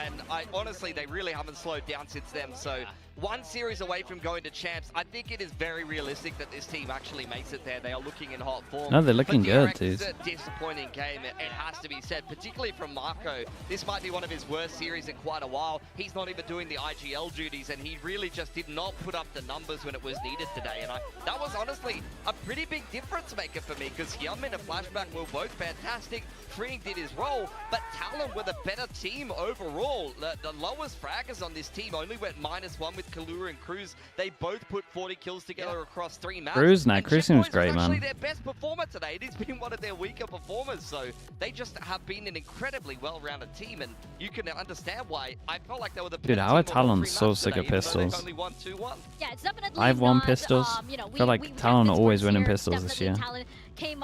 honestly, they really haven't slowed down since then. So one series away from going to champs, I think it is very realistic that this team actually makes it there. They are looking in hot form. No, they're looking But good, DRX dude. is a disappointing game, it has to be said, particularly from Marco. This might be one of his worst series in quite a while. He's not even doing the IGL duties, and he really just did not put up the numbers when it was needed today. And that was honestly a pretty big difference maker for me, because Hyunmin and Flashback were both fantastic. Freeing did his role, but Talon were the better team overall. The lowest fraggers on this team only went -1 with Kalura and Cruz. They both put 40 kills together across 3 maps. Cruz, nah, And Cruz Ship seems Boys great, was actually man. their best performer today. It has been one of their weaker performers, so they just have been an incredibly well-rounded team, and you can understand why. I felt like they were the Dude, better how are team on all Talon 3 so maps sick today, of even though they've pistols? only won 2-1. Yeah, it's definitely I've won not, pistols. you know, I feel like we have Talon been are always towards winning here. pistols this Definitely year. Talon came,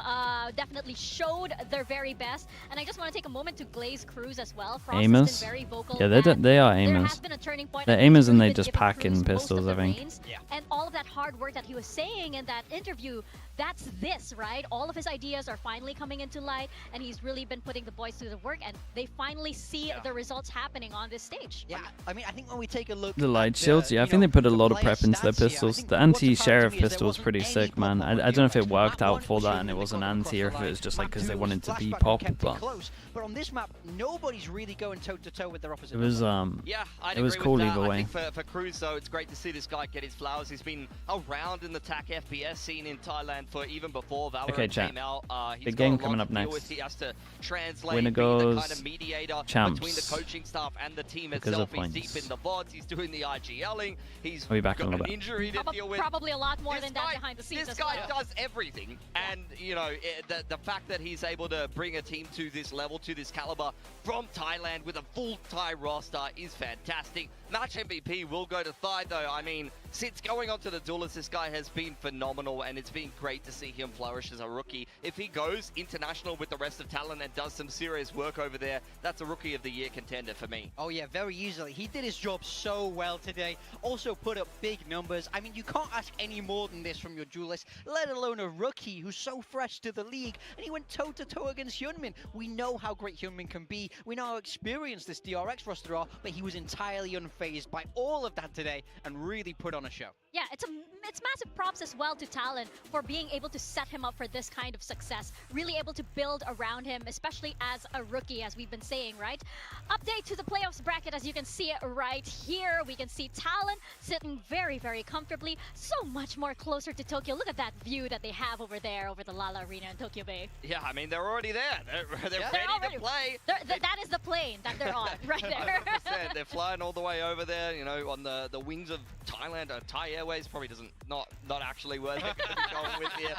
definitely showed their very best, and I just want to take a moment to glaze Cruz as well. Frost has Aimers? been very vocal Yeah, that they are there has aimers. been a turning point. They're I think aimers he's and really they been just giving pack Cruz in most of pistols, the I think. reins, and all of that hard work that he was saying in that interview, that's this, right? All of his ideas are finally coming into light, and he's really been putting the boys through the work, and they finally see the results happening on this stage. Yeah, I mean, I think when we take a look The light at shields, yeah, I you think know, they put a the lot of player prep into their stats here, I pistols. think The what's apparent anti-sheriff to me is there pistol is wasn't pretty any sick, man. pop-up on I don't know if it DRX. worked Map out one for was that shooting and it the was an corner across anti, the or if it line. was just like Map because they two wanted to was be Flashback pop, who kept it but close. But on this map, nobody's really going toe-to-toe with their opposite. it was Yeah, I'd it was agree cool with that. either I way. think for Cruz, though, it's great to see this guy get his flowers. He's been around in the TAC FPS scene in Thailand for even before VALORANT Okay, chat. came out. He's Big got game a lot coming to up deal next. with. He has to translate, Winner be the goes kind of mediator champs between the coaching staff and the team because itself. of He's points. deep in the VODs. He's doing the IGLing. He's I'll be back got in a an little bit. injury to deal with. Probably a lot more This than guy- that behind the scenes This as guy well. does everything, and you know the fact that he's able to bring a team to this level, to this caliber, from Thailand with a full Thai roster is fantastic. Match MVP will go to Thai, though. I mean, since going on to the duelist, this guy has been phenomenal, and it's been great to see him flourish as a rookie. If he goes international with the rest of Talon and does some serious work over there, that's a Rookie of the Year contender for me. Oh yeah, very easily. He did his job so well today. Also put up big numbers. I mean, you can't ask any more than this from your duelist, let alone a rookie who's so fresh to the league. And he went toe-to-toe against Hyunmin. We know how great Hyunmin can be. We know how experienced this DRX roster are, but he was entirely unfazed by all of that today and really put on a show. Yeah, it's massive props as well to Talon for being able to set him up for this kind of success. Really able to build around him, especially as a rookie, as we've been saying, right? Update to the playoffs bracket, as you can see it right here. We can see Talon sitting very, very comfortably, so much more closer to Tokyo. Look at that view that they have over there, over the Lala Arena in Tokyo Bay. Yeah, I mean, they're already there. They're ready to play. That is the plane that they're on, right there. 100%. They're flying all the way over there, you know, on the wings of Thailand. Thai Airways probably not actually where they're going to be going with here.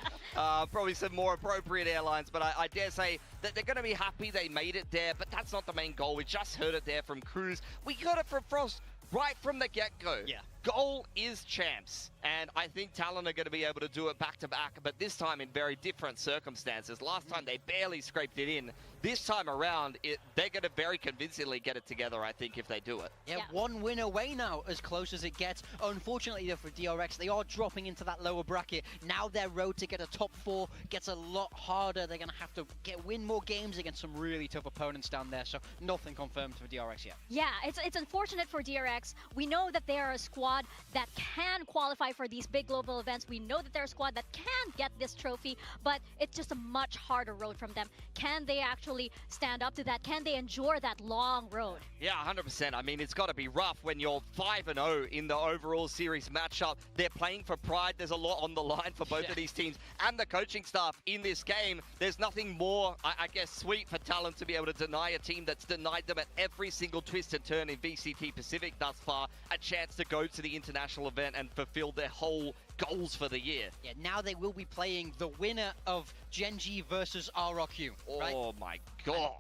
Probably some more appropriate airlines, but I dare say that they're going to be happy they made it there, but that's not the main goal. We just heard it there from Cruz. We got it from Frost right from the get-go. Yeah. Goal is champs, and I think Talon are going to be able to do it back-to-back, but this time in very different circumstances. Last time they barely scraped it in. This time around, they're going to very convincingly get it together, I think, if they do it. Yeah, one win away now, as close as it gets. Unfortunately, though, for DRX, they are dropping into that lower bracket. Now their road to get a top 4 gets a lot harder. They're going to have to win more games against some really tough opponents down there, so nothing confirmed for DRX yet. Yeah, it's unfortunate for DRX. We know that they are a squad that can qualify for these big global events. We know that they're a squad that can get this trophy, but it's just a much harder road from them. Can they actually stand up to that? Can they endure that long road? Yeah, 100%. I mean, it's got to be rough when you're 5-0 in the overall series matchup. They're playing for pride. There's a lot on the line for both of these teams and the coaching staff in this game. There's nothing more, I guess, sweet for Talon to be able to deny a team that's denied them at every single twist and turn in VCT Pacific thus far a chance to go to into the international event and fulfilled their whole goals for the year. Yeah, now they will be playing the winner of Genji versus RRQ. Right? Oh my god.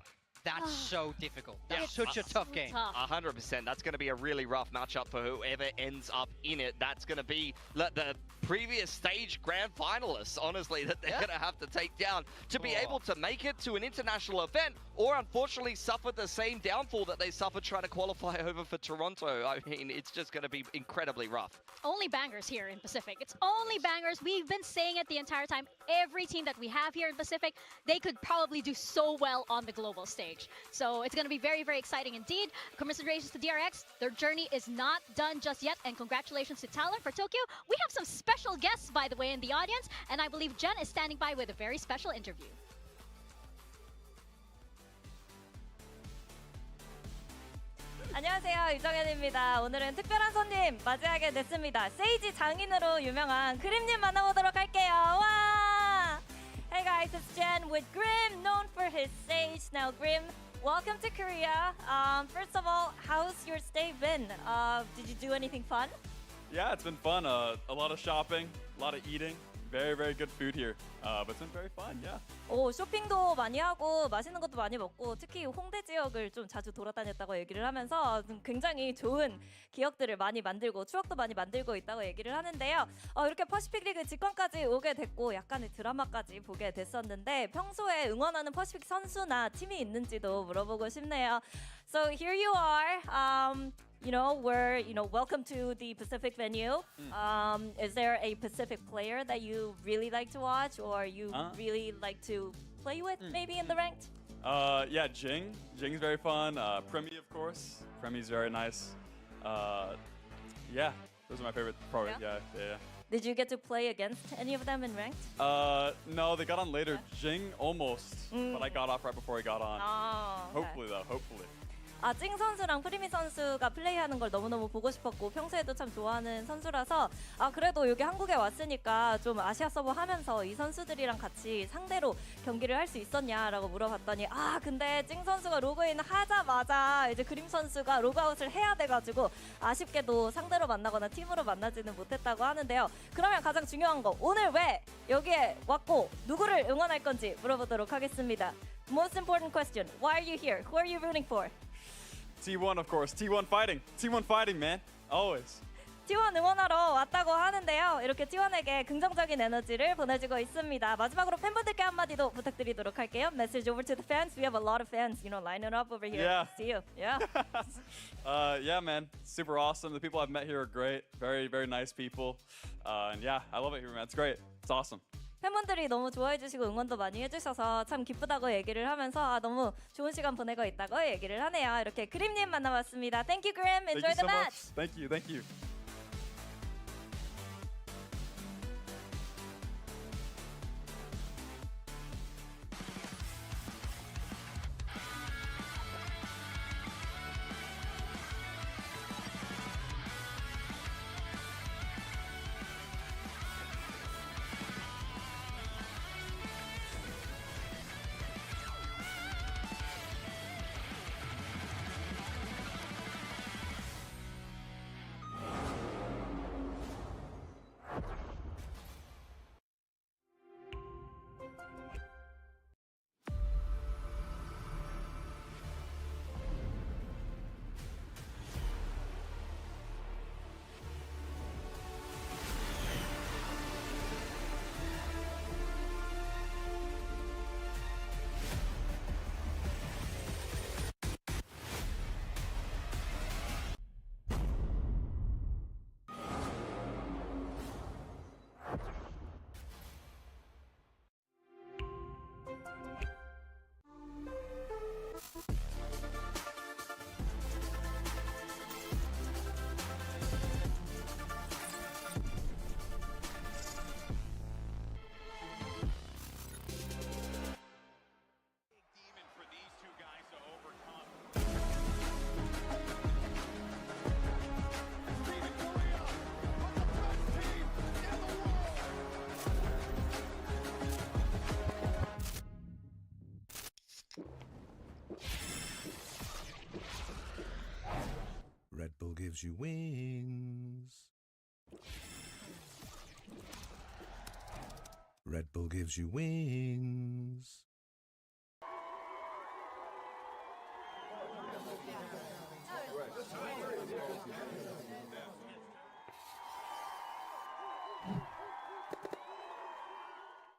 That's so difficult. That's such a tough game. 100%. That's going to be a really rough matchup for whoever ends up in it. That's going to be the previous stage grand finalists, honestly, that they're going to have to take down to be able to make it to an international event, or unfortunately suffer the same downfall that they suffered trying to qualify over for Toronto. I mean, it's just going to be incredibly rough. Only bangers here in Pacific. It's only bangers. We've been saying it the entire time. Every team that we have here in Pacific, they could probably do so well on the global stage. So it's going to be very, very exciting indeed. Congratulations to DRX. Their journey is not done just yet. And congratulations to Talon for Tokyo. We have some special guests, by the way, in the audience. And I believe Jen is standing by with a very special interview. 안녕하세요, 유정현입니다. 오늘은 특별한 손님 맞이하게 됐습니다. 세이지 장인으로 유명한 그림님 만나보도록 할게요. 와! Hey guys, it's Jen with Grim, known for his sage. Now Grim, welcome to Korea. First of all, how's your stay been? Did you do anything fun? Yeah, it's been fun. A lot of shopping, a lot of eating. Very, very good food here. But it's been very fun, yeah. 오, 쇼핑도 많이 하고 맛있는 것도 많이 먹고 특히 홍대 지역을 좀 자주 돌아다녔다고 얘기를 하면서 굉장히 좋은 기억들을 많이 만들고 추억도 많이 만들고 있다고 얘기를 하는데요. 이렇게 퍼시픽 리그 직관까지 오게 됐고 약간의 드라마까지 보게 됐었는데 평소에 응원하는 퍼시픽 선수나 팀이 있는지도 물어보고 싶네요. So here you are. Welcome to the Pacific venue. Is there a Pacific player that you really like to watch or you really like to play with maybe in the ranked? Yeah, Jing. Jing's very fun. Premi, of course. Premi's very nice. Yeah, those are my favorite. Probably, yeah. Did you get to play against any of them in ranked? No, they got on later. Jing almost, but I got off right before he got on. Oh, okay. Hopefully, though. Hopefully. 찡 선수랑 프리미 선수가 플레이하는 걸 너무너무 보고 싶었고 평소에도 참 좋아하는 선수라서 그래도 여기 한국에 왔으니까 좀 아시아 서버 하면서 이 선수들이랑 같이 상대로 경기를 할 수 있었냐라고 물어봤더니 근데 찡 선수가 로그인 하자마자 이제 그림 선수가 로그아웃을 해야 돼가지고 아쉽게도 상대로 만나거나 팀으로 만나지는 못했다고 하는데요. 그러면 가장 중요한 거 오늘 왜 여기에 왔고 누구를 응원할 건지 물어보도록 하겠습니다. Most important question, why are you here? Who are you rooting for? T1, of course. T1 fighting. T1 fighting, man. Always. T1 응원하러 왔다고 하는데요. 이렇게 T1에게 긍정적인 에너지를 보내주고 있습니다. 마지막으로 팬분들께 한마디도 부탁드리도록 할게요. Message over to the fans. We have a lot of fans, lining up over here. Yeah. See you. Yeah. Yeah, man. Super awesome. The people I've met here are great. Very, very nice people. And yeah, I love it here, man. It's great. It's awesome. 팬분들이 너무 좋아해 주시고 응원도 많이 해주셔서 참 기쁘다고 얘기를 하면서 너무 좋은 시간 보내고 있다고 얘기를 하네요. 이렇게 그림님 만나봤습니다. Thank you, Grim. Enjoy the match. Thank you. Thank you. Bull gives you wings. Red Bull gives you wings.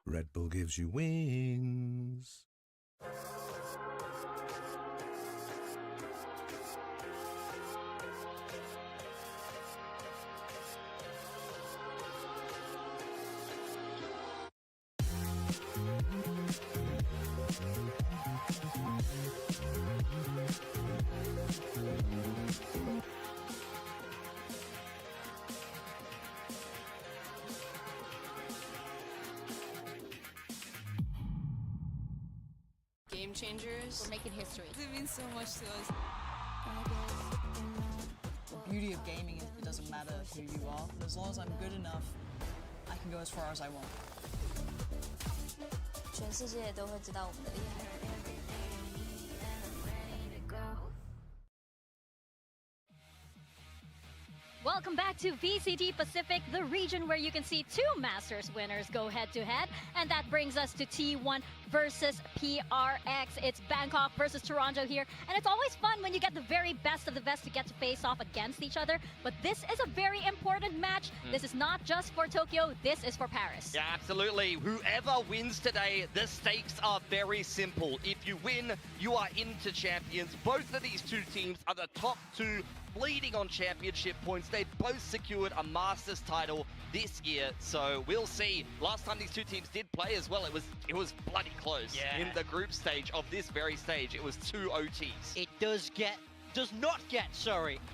Red Bull gives you wings. Game changers. We're making history. It means so much to us. The beauty of gaming is it doesn't matter who you are, but as long as I'm good enough, I can go as far as I want. 全世界都会知道我们的厉害。 Welcome back to VCT Pacific, the region where you can see two Masters winners go head-to-head. And that brings us to T1 versus PRX. It's Bangkok versus Toronto here. And it's always fun when you get the very best of the best to get to face off against each other. But this is a very important match. This is not just for Tokyo, this is for Paris. Yeah, absolutely. Whoever wins today, the stakes are very simple. If you win, you are into champions. Both of these two teams are the top two bleeding on championship points. They both secured a Masters title this year, so we'll see. Last time these two teams did play as well, it was bloody close. In the group stage of this very stage, it was 2 OTs. It does not get,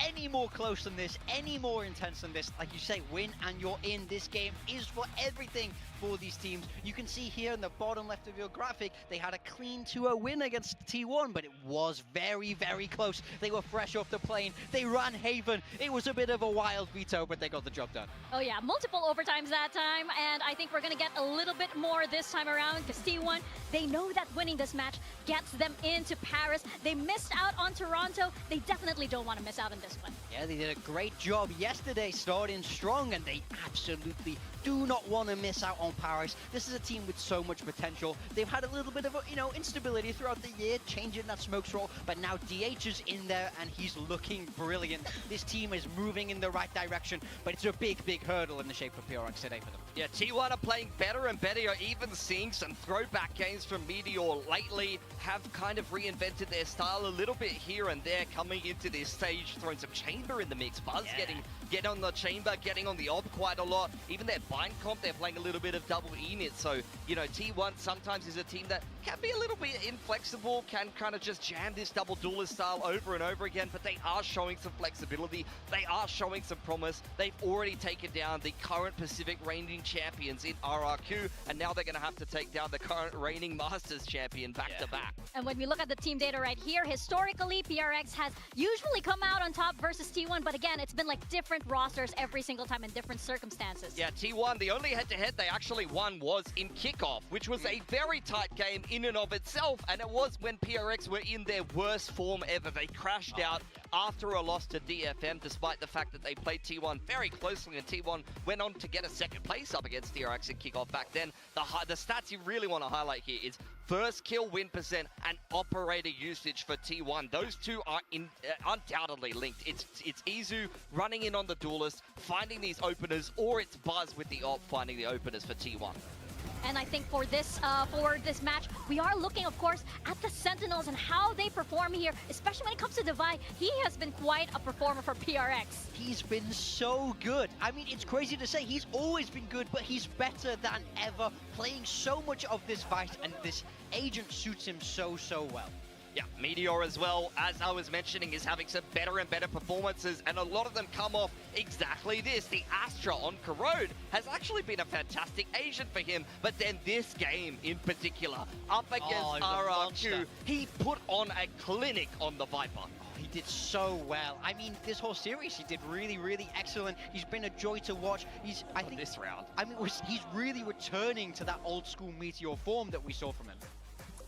any more close than this, any more intense than this. Like you say, win and you're in. This game is for everything for these teams. You can see here in the bottom left of your graphic, they had a clean 2-0 win against T1, but it was very, very close. They were fresh off the plane. They ran Haven. It was a bit of a wild veto, but they got the job done. Oh yeah, multiple overtimes that time, and I think we're gonna get a little bit more this time around because T1, they know that winning this match gets them into Paris. They missed out on Toronto. They definitely don't want to miss out on this one. Yeah, they did a great job yesterday starting strong, and they absolutely do not want to miss out on Paris. This is a team with so much potential. They've had a little bit of, instability throughout the year, changing that smokes roll, but now DH is in there and he's looking brilliant. This team is moving in the right direction, but it's a big, big hurdle in the shape of PRX today for them. Yeah, T1 are playing better and better. You're even seeing some throwback games from Meteor lately, have kind of reinvented their style a little bit here and there, coming into this stage, throwing some Chamber in the mix. Buzz getting on the Chamber, getting on the Ob quite a lot. Even their bind comp, they're playing a little bit of double init. So, T1 sometimes is a team that can be a little bit inflexible, can kind of just jam this double duelist style over and over again, but they are showing some flexibility. They are showing some promise. They've already taken down the current Pacific reigning champions in RRQ, and now they're going to have to take down the current reigning Masters champion back to back. And when we look at the team data right here, historically, PRX has usually come out on top versus T1, but again, it's been like different rosters every single time in different circumstances. Yeah, T1, the only head-to-head they actually won was in kickoff, which was a very tight game in and of itself, and it was when PRX were in their worst form ever. They crashed out after a loss to DFM, despite the fact that they played T1 very closely, and T1 went on to get a second place up against DRX in kickoff back then. The stats you really want to highlight here is first kill win percent and operator usage for T1. Those two are undoubtedly linked. It's Izu running in on the duelist, finding these openers, or it's Buzz with the op finding the openers for T1. And I think for this match, we are looking, of course, at the Sentinels and how they perform here, especially when it comes to Divide. He has been quite a performer for PRX. He's been so good. I mean, it's crazy to say he's always been good, but he's better than ever, playing so much of this fight, and this agent suits him so, so well. Yeah, Meteor as well, as I was mentioning, is having some better and better performances, and a lot of them come off exactly this. The Astra on Corrode has actually been a fantastic agent for him, but then this game in particular, up against RRQ, he put on a clinic on the Viper. He did so well. I mean, this whole series, he did really, really excellent. He's been a joy to watch. I think this round, I mean, he's really returning to that old school Meteor form that we saw from him.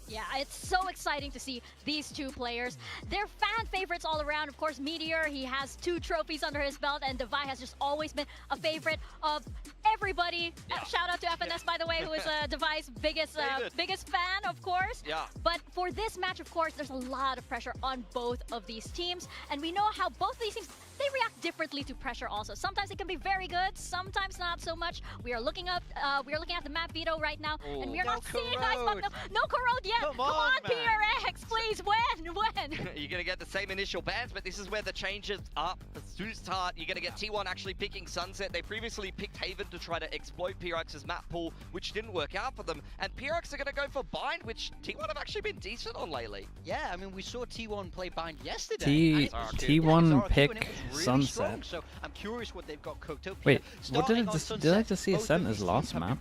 Yeah, it's so exciting to see these two players. They're fan favorites all around. Of course, Meteor, he has 2 trophies under his belt, and Devi has just always been a favorite of everybody. Yeah. Shout out to FNS, by the way, who is Devi's biggest fan, of course. Yeah. But for this match, of course, there's a lot of pressure on both of these teams, and we know how both of these teams, they react differently to pressure also. Sometimes it can be very good, sometimes not so much. We are looking at the map veto right now, and we are not seeing Ice Pop. No corrode yet. Come on, PRX, please. When? You're going to get the same initial bans, but this is where the changes up to start. You're going to get T1 actually picking Sunset. They previously picked Haven to try to exploit PRX's map pool, which didn't work out for them. And PRX are going to go for Bind, which T1 have actually been decent on lately. Yeah, I mean, we saw T1 play Bind yesterday. T1 pick really Sunset. Strong, so I'm curious what they've got cooked up Wait, here. what did I just see Ascenta's last map?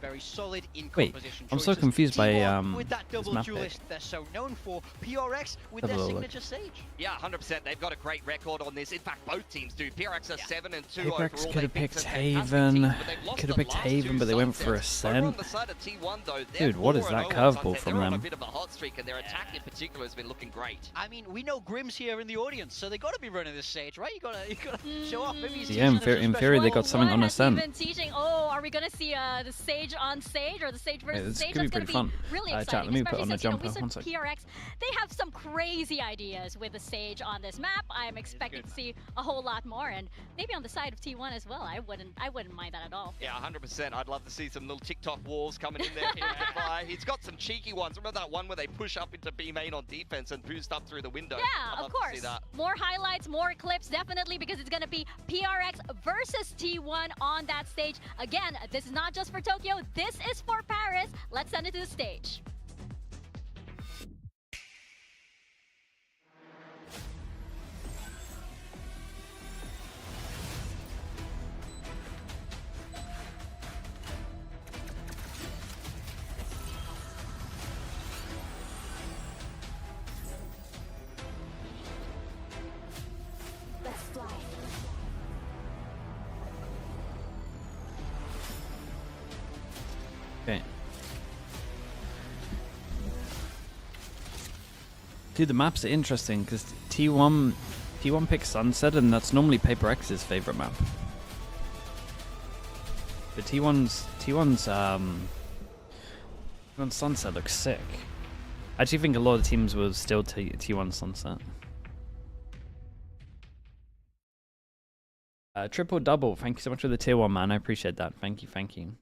Wait, I'm so confused by with that double map duelist pick. they're so known for. PRX with Have a their little signature Sage. Yeah, 100%. They've got a great record on this. In fact, both teams do. PRX are 7-2 PRX overall. could have picked Haven. Could have picked Haven, but they went for Ascent. Dude, what is that curveball from They're on a them? bit of a hot streak, and their attack in particular has been looking great. I mean, we know Grim's here in the audience, so they got to be running this Sage, right? You gotta show off. Maybe he's Yeah, in theory, they got something on Ascent. Even teaching. Oh, are we gonna see the Sage on Sage or the Sage versus This Sage? could be That's pretty gonna fun. be really Chat, exciting. let me put on especially a since, you know, jumper. we said One sec. PRX, they have some crazy ideas with the Sage on this map. I'm expecting to see a whole lot more, and maybe on the side of T1 as well. I wouldn't mind that at all. Yeah, 100%. I'd love to see some little TikTok walls coming in there. He's got some cheeky ones. Remember that one where they push up into B main on defense and boost up through the window? Yeah, of course. More highlights, more clips, definitely, because it's going to be PRX versus T1 on that stage. Again, this is not just for Tokyo. This is for Paris. Let's send it to the stage. Let's fly. Okay. Dude, the maps are interesting because T1 picks Sunset, and that's normally Paper X's favorite map. But T1's Sunset looks sick. I actually think a lot of teams will still take T1 Sunset. Triple double. Thank you so much for the tier 1, man. I appreciate that. Thank you. Thank you.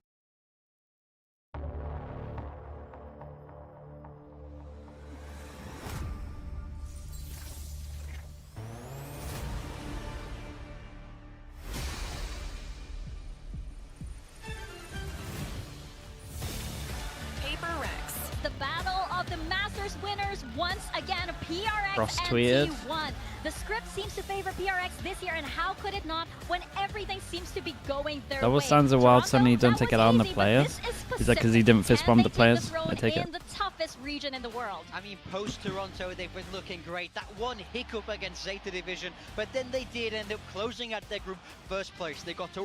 The battle of the Masters winners once again, PRX Cross-tweeted. and T1. The script seems to favor PRX this year, and how could it not when everything seems to be going their Double way? stands a wild, Toronto, suddenly you don't that take it was out on the easy, but players. this is Is that because he didn't fist Can bump they the players? take the I throne take it. in the toughest region in the world? I mean, post-Toronto, they've been looking great. That one hiccup against Zeta Division, but then they did end up closing out their group first place. They got to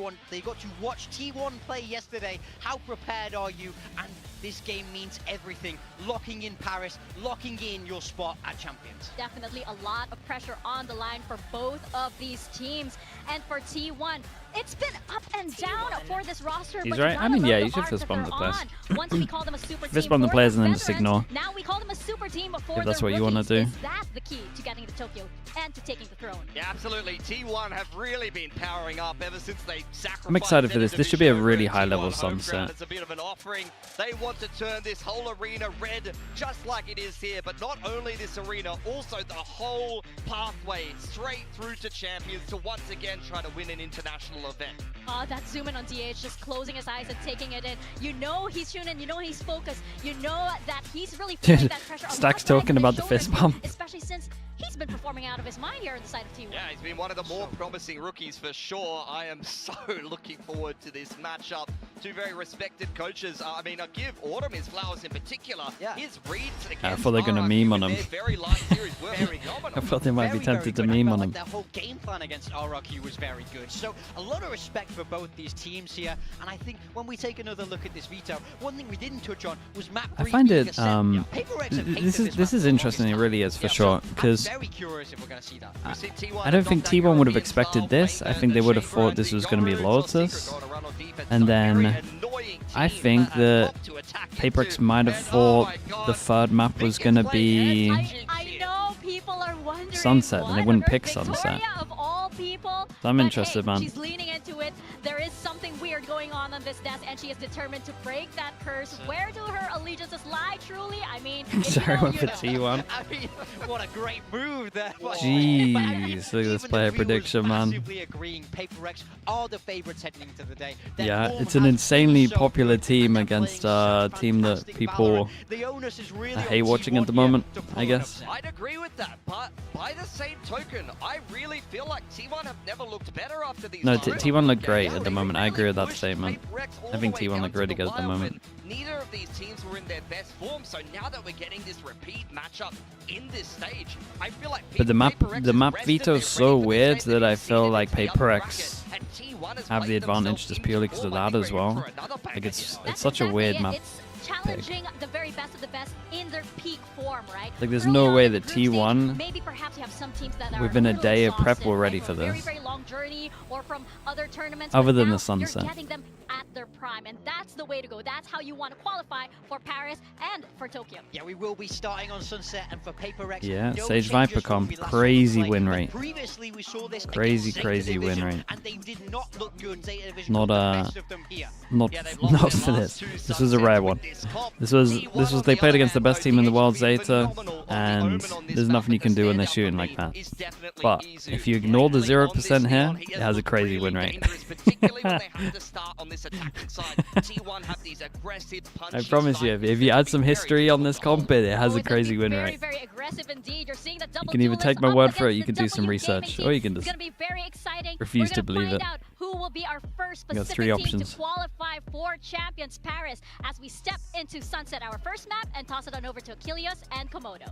watch T1 play yesterday. How prepared are you? And this game means everything. Locking in Paris, locking in your spot at Champions. Definitely a lot of pressure on the line for both of these teams. And for T1, it's been up and down for this roster. He's but right. you I gotta mean, love yeah, the you should arc fist that bump they're the players. on. Once we call them a super Fist team bump the for players and then veterans, just ignore. now we call them a super team for If that's the what you wanna rookies. do. Is that the key to getting to Tokyo and to taking the throne? Yeah, absolutely. T1 have really been powering up ever since they sacrificed. I'm excited for this. This should be a Division really over high at level T1 home Sunset. ground. It's a bit of an offering. They want to turn this whole arena red, just like it is here. But not only this arena, also the whole pathway straight through to Champions to once again try to win an international event. That zoom in on DH, just closing his eyes and taking it in. You know he's tuned in, you know he's focused, you know that he's really feeling that pressure. Stack's talking about the fist bump. Especially since he's been performing out of his mind here on the side of T1. Yeah, he's been one of the more promising rookies for sure. I am so looking forward to this matchup. Two very respected coaches. I mean, I give Autumn his flowers in particular. Yeah. His reads against I thought they're gonna meme on him. their very light series I thought they might be tempted to meme on him. Their whole game plan against RRQ was very good. So a lot of respect for both these teams here. And I think when we take another look at this veto, one thing we didn't touch on was map. I find it this is interesting. It really is for sure, because I don't think T1 would have expected this. I think they would have thought this was going to be Lotus, and then I think that PRX might have thought the third map was going to be Sunset, and they wouldn't pick Sunset. So I'm interested, man. She's leaning into it. There is something weird going on this desk, and she is determined to break that curse. Where do her allegiances lie, truly? I mean, Sorry, went for T1. I mean, what a great move there. Jeez, look at this player prediction, man. Agreeing, PRX are the favorites heading into the day. Yeah, it's an insanely popular team against a team that people I hate watching at the moment, I guess. I'd agree with that, but by the same token, I really feel like T1 have never looked better after these. No, T1 look great at the moment. I agree with that statement. I think T1 look really good at the moment. Neither of these teams were in their best form, so now that we're getting this repeat matchup in this stage, I feel like but the map veto is so weird that I feel like PRX have the advantage just purely because of that as well. Like it's such a weird map. Challenging the very best of the best in their peak form, right? Like there's no way that T1 maybe perhaps you have some teams that are within a day of prep were ready for this. Very long journey or from other tournaments. Other than the Sunset. You're getting them at their prime, and that's the way to go. That's how you want to qualify for Paris and for Tokyo. Yeah, we will be starting on Sunset, and for PRX. Yeah, Sage Viper comp, crazy win rate. Previously, we saw this crazy win rate. And they did not look good. Zeta Division not for this. This was a rare one. This was they played against the best team in the world, Zeta, and there's nothing you can do when they're shooting like that. But if you ignore the 0% here, it has a crazy win rate. I promise you, if you add some history on this comp, it has a crazy win rate. You can even take my word for it, you can do some research, or you can just refuse to believe it. Who will be our first You got Pacific three team options. to qualify for Champions Paris as we step into Sunset, our first map, and toss it on over to Achilles and Komodo.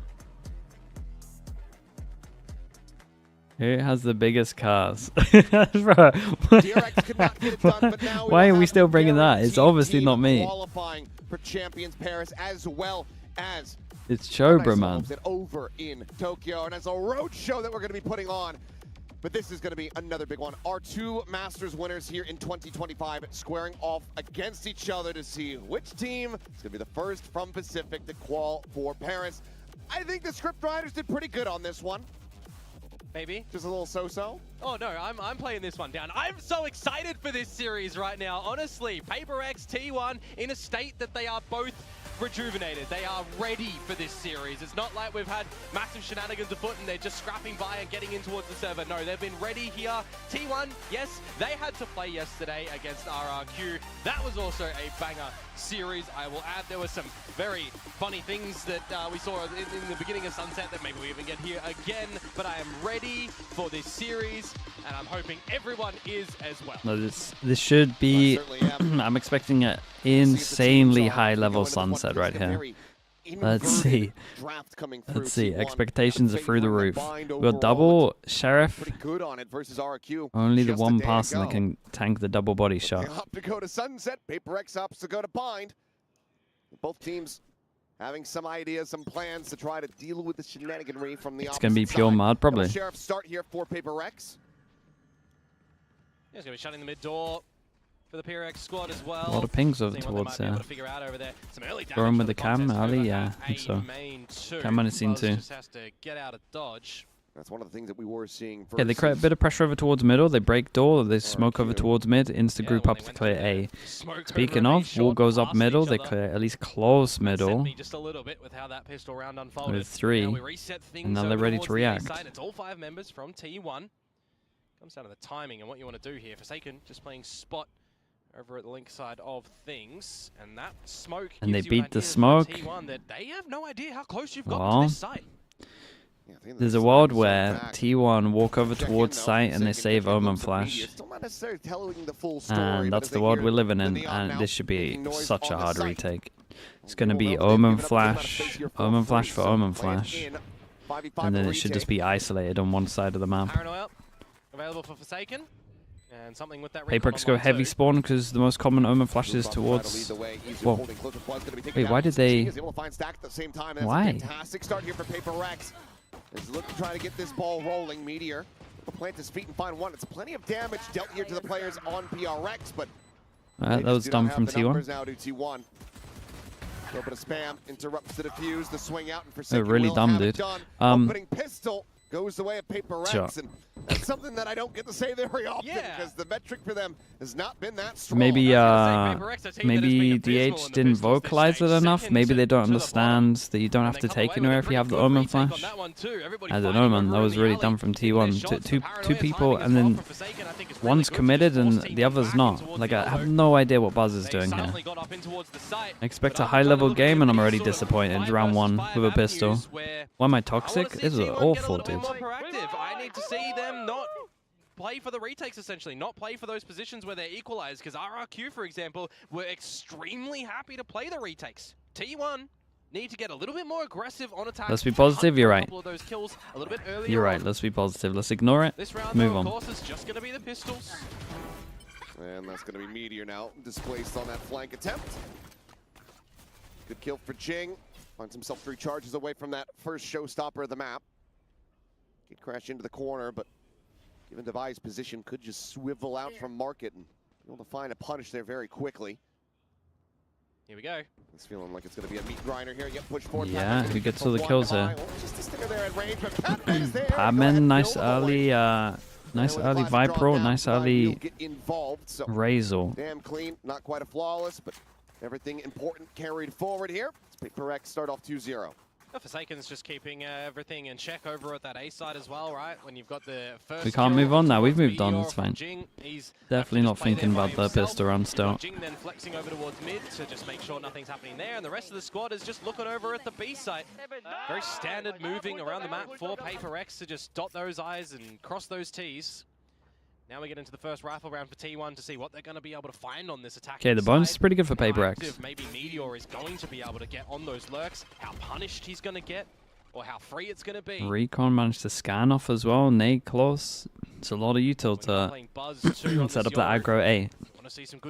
Who has the biggest cars? Why are we still bringing that? It's obviously not me. Qualifying for Champions Paris as well as It's Chobra, man. over in Tokyo, and as a road show that we're going to be putting on. But this is going to be another big one. Our two Masters winners here in 2025 squaring off against each other to see which team is going to be the first from Pacific to qual for Paris. I think the script writers did pretty good on this one. Maybe. Just a little so-so? Oh no, I'm playing this one down. I'm so excited for this series right now. Honestly, PRX, T1 in a state that they are both rejuvenated. They are ready for this series. It's not like we've had massive shenanigans afoot and they're just scrapping by and getting in towards the server. No, they've been ready here. T1, yes, they had to play yesterday against RRQ. That was also a banger series. I will add there were some very funny things that we saw in the beginning of Sunset that maybe we even get here again, but I am ready for this series and I'm hoping everyone is as well. No, this should be I'm expecting an insanely high level Sunset right here. Let's see. Expectations are through the roof. We've got double Sheriff. Only the one person that can tank the double body shot. They opt to go to Sunset. PRX opts to go to Bind. Both teams having some ideas, some plans to try to deal with the shenaniganry from the opposite It's going to be pure mud, probably. Sheriff start here for PRX. Yeah, it's going to be shutting the mid door for the PRX squad as well. A lot of pings over towards there. Going with the cam, Ali, yeah, I think so. Cam might have seen too. That's one of the things that we were seeing. Yeah, they create a bit of pressure over towards middle. They break door. They smoke over towards mid. Insta group up to clear A. Speaking of, wall goes up middle. They clear at least close middle with 3. And now they're ready to react. It's all 5 members from T1. Comes down to the timing and what you want to do here. Forsaken just playing spot over at the link side of things, and that smoke. And they beat the smoke. T1 that they have no idea how close you've got to this site. There's a world where T1 walk over towards site and they save Omen Flash. And that's the world we're living in, and this should be such a hard retake. It's going to be Omen Flash for Omen Flash. and then it should just be isolated on one side of the map. Paranoia available for Forsaken. And something with that PRX go heavy spawn because the most common Omen flashes towards. Whoa. Wait, why did they? Why? Fantastic start here for PRX. He's looking to try to get this ball rolling. Meteor will plant his feet and find one. It's plenty of damage dealt here to the players on PRX, but that was dumb from T1. Now do T1. A little bit of spam interrupts the defuse, the swing out, and for They're really dumb, dude. Opening pistol goes the way of PRX, sure. and that's something that I don't get to say very often because the metric for them has not been that strong. Maybe DH didn't vocalize it enough. Maybe they don't understand that you don't have to take anywhere if you have the Omen flash. I don't know, man. That was really dumb from T1. Two people, and then one's committed and the other's not. Like, I have no idea what Buzz is doing here. I expect a high-level game, and I'm already disappointed. Round 1 with a pistol. Why am I toxic? This is awful, dude. I need to see them not play for the retakes, essentially, not play for those positions where they're equalized, because RRQ, for example, were extremely happy to play the retakes. T1 need to get a little bit more aggressive on attack. Let's be positive, you're right. You're right, let's be positive. Let's ignore it. This round, move though, on. Of course, it's just going to be the pistols. And that's going to be Meteor now, displaced on that flank attempt. Good kill for Jing. Finds himself 3 charges away from that first showstopper of the map. He'd crash into the corner, but given Devi's position, could just swivel out from market and be able to find a punish there very quickly. Here we go. It's feeling like it's going to be a meat grinder here. Yep, push forward. Yeah, who gets all the kills here? Just a sticker there at range, but Patman's there. Padman, nice early Viper, nice early Razor. Damn clean, not quite a flawless, but everything important carried forward here. PRX start off 2-0. Forsaken's just keeping everything in check over at that A side as well, right? When you've got the first. We can't move on now. We've moved on. It's fine. Definitely not thinking about the pistol run still. Jing then flexing over towards mid to just make sure nothing's happening there, and the rest of the squad is just looking over at the B site. Very standard moving around the map for PRX to just dot those I's and cross those T's. Now we get into the first rifle round for T1 to see what they're going to be able to find on this attack. Okay, the bonus is pretty good for PRX. Maybe Meteor is going to be able to get on those lurks, how punished he's going to get, or how free it's going to be. Recon managed to scan off as well. Nade close. It's a lot of util to set up that aggro A.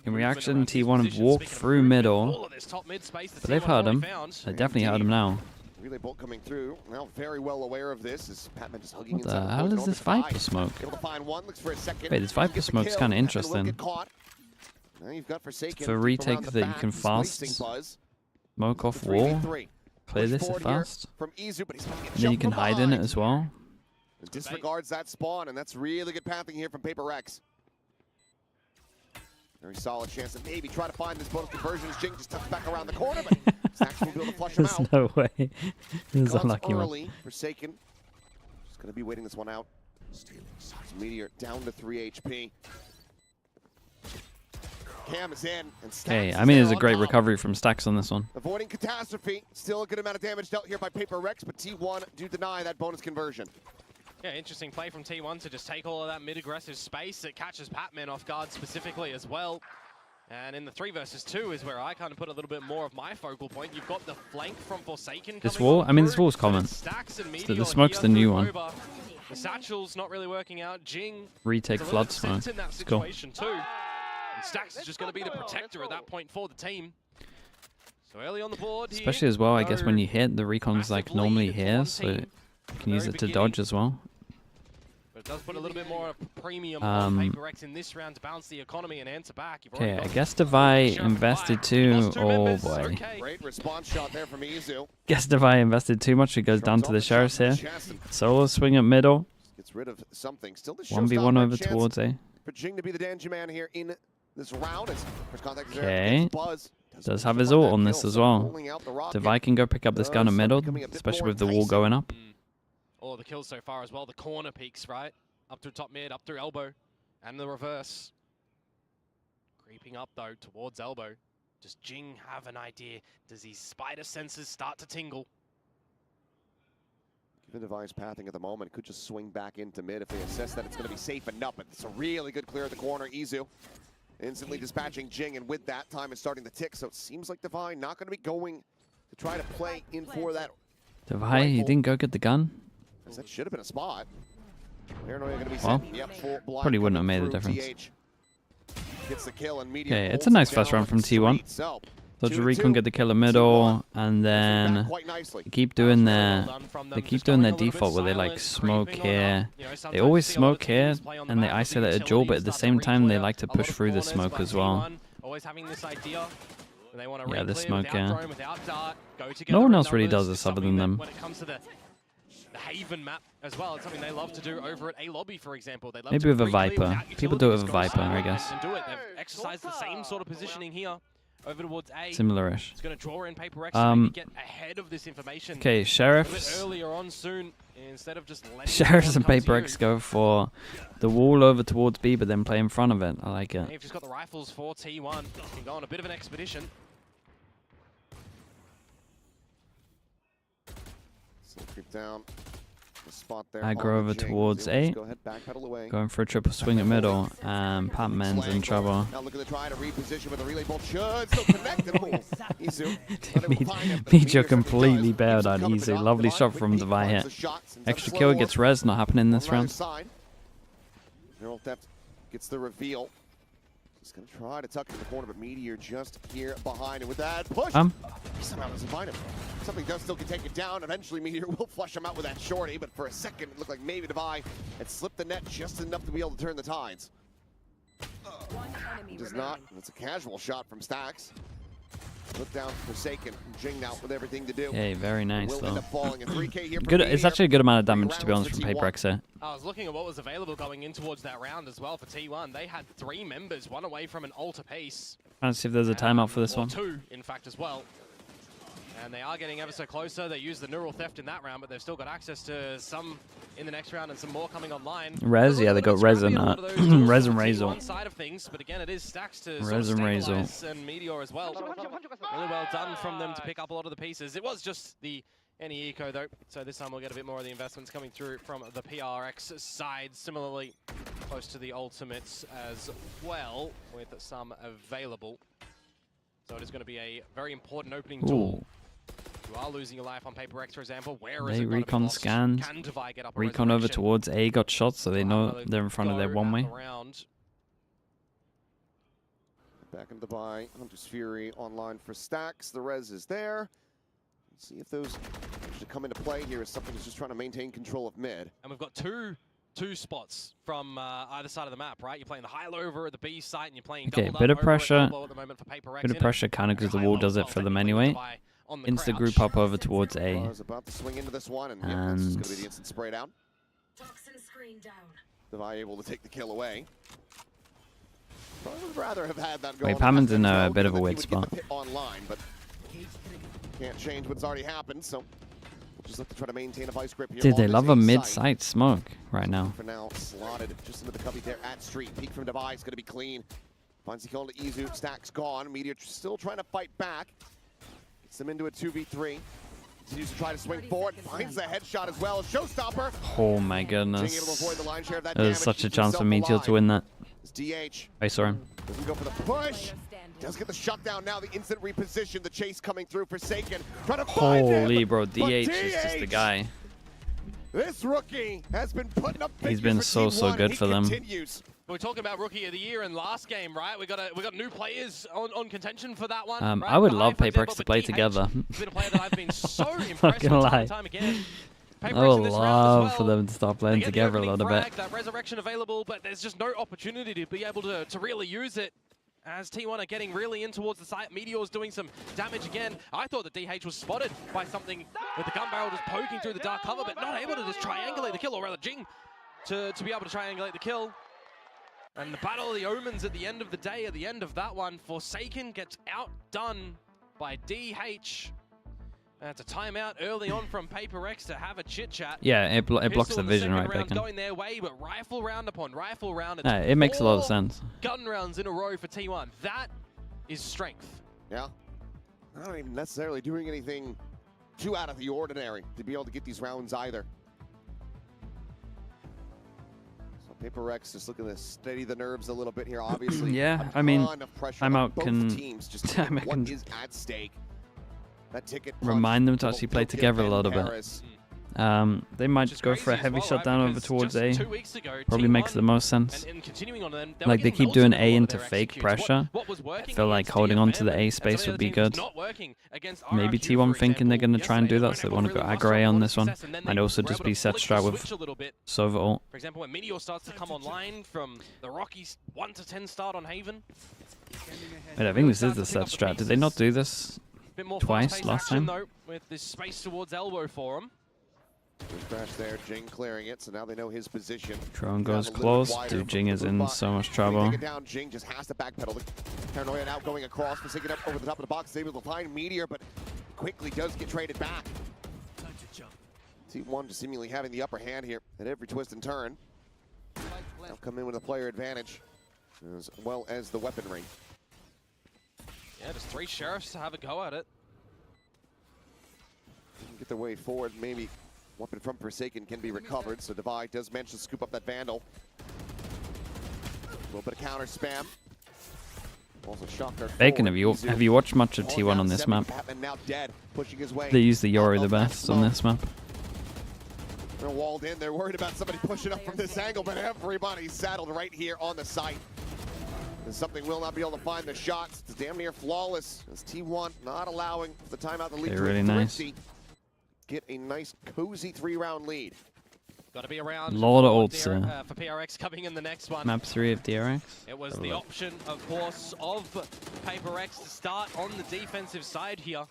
In reaction, T1 walked through middle, but they've heard him. They definitely heard him now. Relay bolt coming through. Now very well aware of this. Is Patman just hugging what the hell is this Viper smoke? Able to find one, looks for a second. Wait, this Viper smoke's kind of interesting. Now you've got Forsaken For retake that you can fast smoke off wall. Clear this fast. Then you can hide in it as well. Disregards that spawn, and that's really good pathing here from PRX. Very solid chance to maybe try to find this bonus conversion as Jing just tucks back around the corner, but Snacks will be able to flush him out. There's no way. This is unlucky early. Forsaken. Just going to be waiting this one out. Meteor down to 3 HP. Cam is in. And okay, I mean, it's a great recovery from Stacks on this one. Avoiding catastrophe. Still a good amount of damage dealt here by PRX, but T1 do deny that bonus conversion. Yeah, interesting play from T1 to just take all of that mid-aggressive space. It catches Patman off guard specifically as well. And in the 3 versus 2 is where I kind of put a little bit more of my focal point. You've got the flank from Forsaken. This wall? I mean, this wall's common. The smoke's the new one. The satchel's not really working out. Jing retake flood smoke. In that Let's go. Too. And Stacks is just going to be the protector at that point for the team. So early on the board, especially as well, I guess when you hit, the recon's like normally here, so you can use it to dodge as well. But it does put a little bit more premium on PRX in this round to balance the economy and answer back. Okay, I guess Devi invested too. Oh boy. Great response shot there from Izu. Guess Devi invested too much. It goes down to the Sheriffs here. Solo swing at middle. Gets rid of something. Still the 1v1 over towards A. For Jing to be the danger man here in this round. First contact is there. Okay. Does have his ult on this as well. Devi can go pick up this gun at middle, especially with the wall going up. All the kills so far as well. The corner peaks, right? Up through top mid, up through elbow. And the reverse. Creeping up, though, towards elbow. Does Jing have an idea? Does his spider senses start to tingle? Given Devi's pathing at the moment, it could just swing back into mid if they assess that it's going to be safe enough. But it's a really good clear at the corner. Izu instantly dispatching Jing, and with that, time is starting to tick. So it seems like Devi not going to be going to try to play in for that. Devi, he didn't go get the gun. because that should have been a spot. Paranoia going to be Well, set. Yep, full blind probably wouldn't have made a through difference. Gets the kill and Meteor Okay, it's holds a nice it first down round on from the T1. street. So, Dodge 2-2. Recon get the kill in middle, and then quite nicely. they keep doing their default where they like smoke here. They always smoke here, and they isolate a duel, but at the same time they like to push through the smoke as well. Yeah, the smoke here. No one else really does this other than them. When it comes to the Haven map as well, it's something they love to do over at A Lobby, for example. They love Maybe to with a bring the lead Viper. without People do it with a utilities, Viper, go I guess. and do it. They've exercised the same sort of positioning here over towards A. Similar-ish. It's going to draw in Paper X to maybe get ahead of this information. Okay, A bit Sheriffs. earlier on soon, instead of just letting Sheriffs and everyone come Paper to X you. go for the wall over towards B, but then play in front of it. I like it. They've just got the rifles for T1. Can go on a bit of an expedition. So creep down. The spot there. Aggro over towards A. Go ahead, backpedal away. Going for a triple swing at middle, and Patman's in trouble. Now look at the try to reposition with the relay bolt. Should still connect it. Izu. Meteor completely bailed on Easy. Lovely shot from Devi hit. Extra kill gets res, not happening this round. Neural Theft gets the reveal. He's going to try to tuck it in the corner, but Meteor just here behind. And with that push, he somehow doesn't find him. Something does still can take it down. Eventually, Meteor will flush him out with that shorty, but for a second, it looked like maybe Devi had slipped the net just enough to be able to turn the tides. He does not. It's a casual shot from Stacks. Look down Forsaken. Jing now with everything to do. Okay, very nice Will though. end up falling. A 3K here from Good. Meteor. It's actually a good amount of damage, to be honest, from Paper X here. I was looking at what was available going in towards that round as well for T1. They had 3 members, one away from an ult apiece. Trying to see if there's a timeout for this Or one. 2, in fact, as well. And they are getting ever so closer. They used the neural theft in that round, but they've still got access to some in the next round and some more coming online. Res, yeah, they got Res and Res and Razor. One side of things, but again, it is Stacks to Res and Razor. stabilize and Meteor as well. Really well done from them to pick up a lot of the pieces. It was just the any eco though, so this time we'll get a bit more of the investments coming through from the PRX side. Similarly, close to the ultimates as well, with some available. So it is going to be a very important opening tool. You are losing your life on Paper X, for example. Where is They it gonna be recon lost? scanned. Can Devi get up a Recon over resurrection? towards A, got shots, so they know Another they're in front of their go one at way. the round. Back into Devi. Hunter's Fury online for Stacks. The res is there. Let's see if those should come into play here as something that's just trying to maintain control of mid. And we've got two spots from either side of the map, right? You're playing the high-low over at the B site, and you're playing Okay, doubled bit up of over at pressure. elbow at the moment for Paper X. Bit of pressure, kind of, because the wall does it for them anyway. Insta group up over towards A. I was about to swing into this one, and yeah, that's just going to be the instant spray down. Devi able to take the kill away. Probably would rather have had that go. Wait, Paman's in a bit of a weird spot. Online, but can't change what's already happened, so we'll just have to try to maintain a vice grip here. Dude, on they this love a A mid-site smoke right now. For now, slotted just into the cubby there at street. Peek from Devi is going to be clean. Finds the kill into Izu. Stacks gone. Meteor still trying to fight back. Gets them into a 2v3. Continues to try to swing forward. Finds the headshot as well. Showstopper. Oh my Being able to goodness. avoid the lion's share of that There's damage, such a keeps chance for himself Meteor to alive. win that. It's DH. I saw him. Doesn't go for the push. Does get the shutdown now. The instant reposition. The chase coming through. Forsaken. Trying to find him. Holy bro, but DH is just the guy. This rookie has been putting up He's figures been for so T1. good He for them. continues. We're talking about Rookie of the Year in last game, right? We got new players on contention for that one. I right? would Devi, love for Paper example, X to but play DH together. has been a player that I've been so Not impressed gonna with time lie. and time again. Paper I X would in this round as love well. for them to start playing They get the together a opening little frag, bit. That resurrection available, but there's just no opportunity to be able to really use it. As T1 are getting really in towards the site, Meteor's doing some damage again. I thought that DH was spotted by something with the gun barrel just poking through the dark cover, but not able to just triangulate the kill, or rather Jing to be able to triangulate the kill. And the Battle of the Omens at the end of the day, at the end of that one, Forsaken gets outdone by DH. That's a timeout early on from Paper X to have a chit-chat. Yeah, it blocks Pistol the in vision, second right, round Bacon? going their way, but rifle round upon rifle round. It's Yeah, it makes a lot of 4 sense. gun rounds in a row for T1. That is strength. Yeah. Not even necessarily doing anything too out of the ordinary to be able to get these rounds either. So Paper X just looking to steady the nerves a little bit here, obviously. Yeah, a I mean, ton of pressure on timeout both can teams just to timeout what can is at stake. That ticket remind them to punch actually will play give together a them little bit. Paris They might go for a heavy shutdown over towards A. Probably makes the most sense. Like, they keep doing A into fake pressure. I feel like holding on to the A space would be good. Maybe T1 thinking they're going to try and do that, so they want to go aggro A on this one. Might also just be set strat with Sova ult. For example, when Meteor starts to come online from the Rockies 1 to 10 start on Haven. Wait, I think this is the set strat. Did they not do this twice last time? Though, with this space towards elbow for him. Crash there, Jing clearing it, so now they know his position. Drone goes close. Dude, Jing is in so much trouble. Take it down, Jing just has to backpedal. The Paranoia now going across, picking it up over the top of the box, is able to find Meteor, but quickly does get traded back. Time to jump. T1 just seemingly having the upper hand here at every twist and turn. Now come in with a player advantage, as well as the weaponry. Yeah, just 3 sheriffs to have a go at it. Get their way forward, maybe. Weapon from Forsaken can be recovered, so Divide does manage to scoop up that Vandal. A little bit of counter spam. Also Shocker. Bacon, have you watched much of T1 on this map? Now dead, pushing his way. They use the Yori the best on this map. They're walled in. They're worried about somebody pushing up from this angle, but everybody's saddled right here on the site. And something will not be able to find the shots. It's damn near flawless. As T1 not allowing the timeout the lead. They're really nice. Get a nice cozy 3-round lead. Got to be around. Lot of ults for PRX coming in the next one. Map 3 of DRX. It was the option, of course, of PaperX to start on the defensive side here.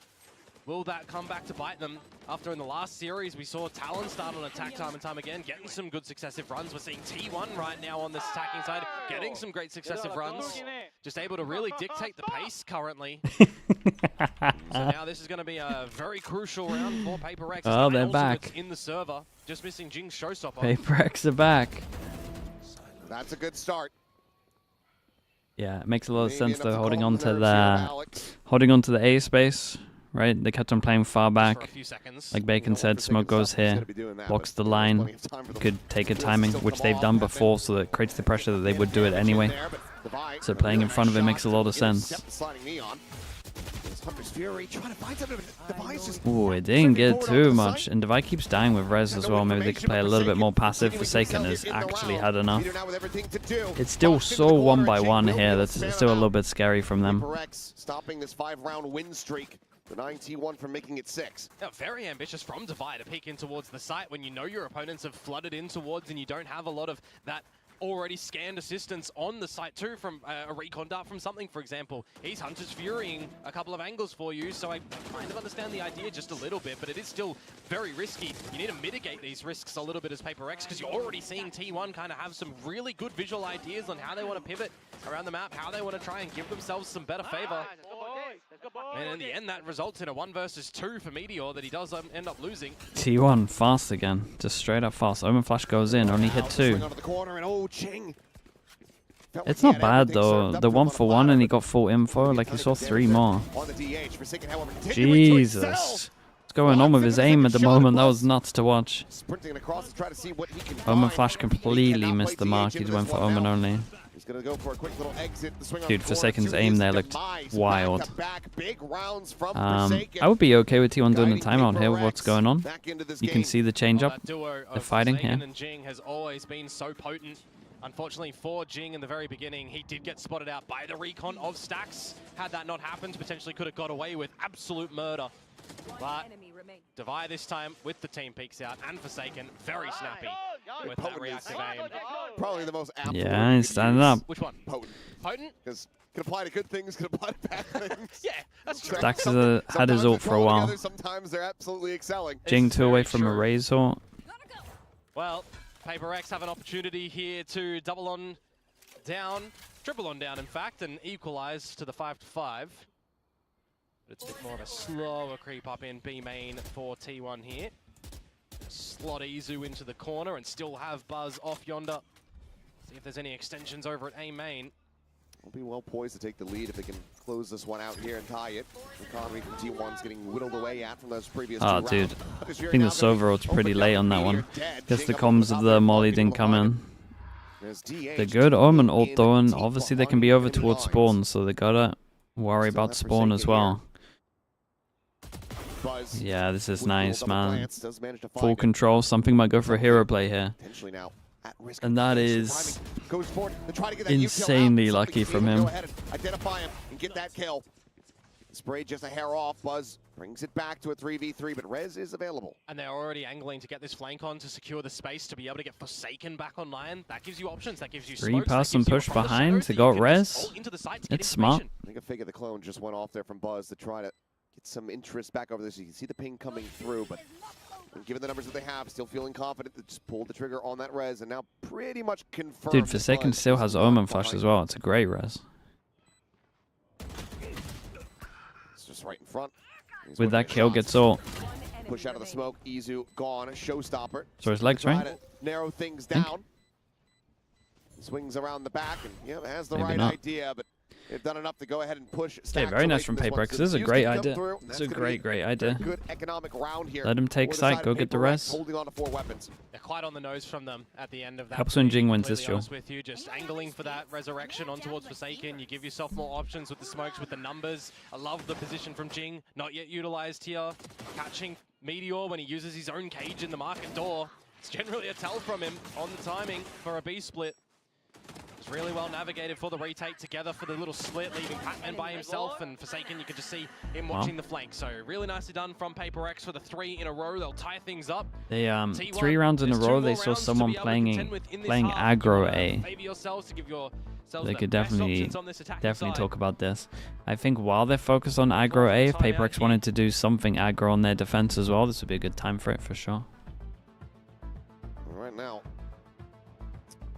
Will that come back to bite them? After in the last series, we saw Talon start on attack time and time again, getting some good successive runs. We're seeing T1 right now on this attacking side, getting some great successive runs. Just able to really dictate the pace currently. So now this is going to be a very crucial round for PaperX. Oh, they're back. In the server, just missing Jing's showstopper. PaperX are back. That's a good start. Yeah, it makes a lot of sense though, holding on to the A space. Right, they kept on playing far back. Like Bacon said, smoke goes here, blocks the line. Could take a timing, which they've done before, so that creates the pressure that they would do it anyway. So playing in front of it makes a lot of sense. Ooh, it didn't get too much. And Divide keeps dying with res as well. Maybe they could play a little bit more passive. Forsaken has actually had enough. It's still so 1-by-1 here. That's still a little bit scary from them. Stopping this 5-round win streak. Denying T1 from making it 6. Yeah, very ambitious from Divide to peek in towards the site when you know your opponents have flooded in towards and you don't have a lot of that already scanned assistance on the site too from a recon dart from something, for example. He's Hunter's Furying a couple of angles for you, so I kind of understand the idea just a little bit, but it is still very risky. You need to mitigate these risks a little bit as PaperX because you're already seeing T1 kind of have some really good visual ideas on how they want to pivot around the map, how they want to try and give themselves some better favor. And in the end, that results in a 1 versus 2 for Meteor that he does end up losing. T1 fast again, just straight up fast. Omen Flash goes in, only hit 2. It's not bad though. The 1-for-1 and he got full info. Like he saw 3 more. Jesus. What's going on with his aim at the moment? That was nuts to watch. Omen Flash completely missed the mark. He went for Omen only. Dude, Forsaken's aim there looked wild. I would be okay with T1 doing the timeout here with what's going on. You can see the change up. They're fighting here. And Jing has always been so potent. Unfortunately for Jing in the very beginning, he did get spotted out by the recon of Stacks. Had that not happened, potentially could have got away with absolute murder. But Divide this time with the team peeks out and Forsaken, very snappy with that reactive aim. Probably the most apt. Yeah, he's standing up. Which one? Potent. Potent? Because can apply to good things, can apply to bad things. Yeah, that's true. Stacks had his ult for a while. Sometimes they're absolutely excelling. Jing 2 away from a Raze ult. Well, PaperX have an opportunity here to double on down, triple on down in fact, and equalize to the 5-5. But it's a bit more of a slower creep up in B main for T1 here. Slot Izu into the corner and still have Buzz off yonder. See if there's any extensions over at A main. Will be well poised to take the lead if they can close this one out here and tie it. The economy from T1's getting whittled away at from those previous 2 rounds. Dude. I think the Sova ult's pretty late on that one. Guess the comms of the Molly didn't come in. They're good. Omen ult though, and obviously they can be over towards spawn, so they gotta worry about spawn as well. Buzz. Yeah, this is with nice, double man. glance, does manage to Full find it. control. Something might go for a hero play here. Potentially now at risk And of that finishing. is Priming goes forward to try to get that insanely U-kill out. lucky Something's from able to him. go ahead and identify him and get that kill. Spray just a hair off. Buzz brings it back to a 3v3, but Rez is available. And they're already angling to get this flank on to secure the space to be able to get Forsaken back online. That gives you options. That gives you smokes. That Three-person gives you push a couple of behind shadows to that go you can just res. ult into the site to get It's smart. information. I think a fake of the clone just went off there from Buzz to try to get some interest back over this. You can see the ping coming through, but given the numbers that they have, still feeling confident to just pull the trigger on that res, and now pretty much confirmed. Dude, Forsaken still has Omen Flash as well. It's a great res. It's just right in front. He's With that looking at kill, shots. gets ult. Push out of the smoke. Izu gone. Showstopper. So his legs, Try right? to narrow things down. Swings around the back and yeah, has the Maybe right not. idea, but they've done enough to go ahead and push. Okay, stacks very away nice from this one. PaperX. So This is a Fuse great can come idea. through, and It's that's a gonna be great a idea. good economic round here. Let him take For the site, side go of get the PaperX, res. Holding on to 4 weapons. They're quite on the nose from them at the end of that. Helps when to be Jing wins this completely duel. honest with you, just angling for that resurrection on towards Forsaken. You give yourself more options with the smokes, with the numbers. I love the position from Jing, not yet utilized here. Catching Meteor when he uses his own cage in the market door. It's generally a tell from him on the timing for a B split. It's really well navigated for the retake together for the little split, leaving Pac-Man by himself, and Forsaken, you can just see him watching the flank. So really nicely done from PaperX for the 3 in a row. They'll tie things up. They T1, 3 rounds in a there's row. 2 They more saw rounds to someone be able to playing contend with in this playing half. You aggro wanna A. favor yourselves to give yourselves They the could best definitely options on this attacking side. talk about this. I think while they're focused on aggro A, if PaperX wanted to do something aggro on their defense as well, this would be a good time for it for sure. Right now,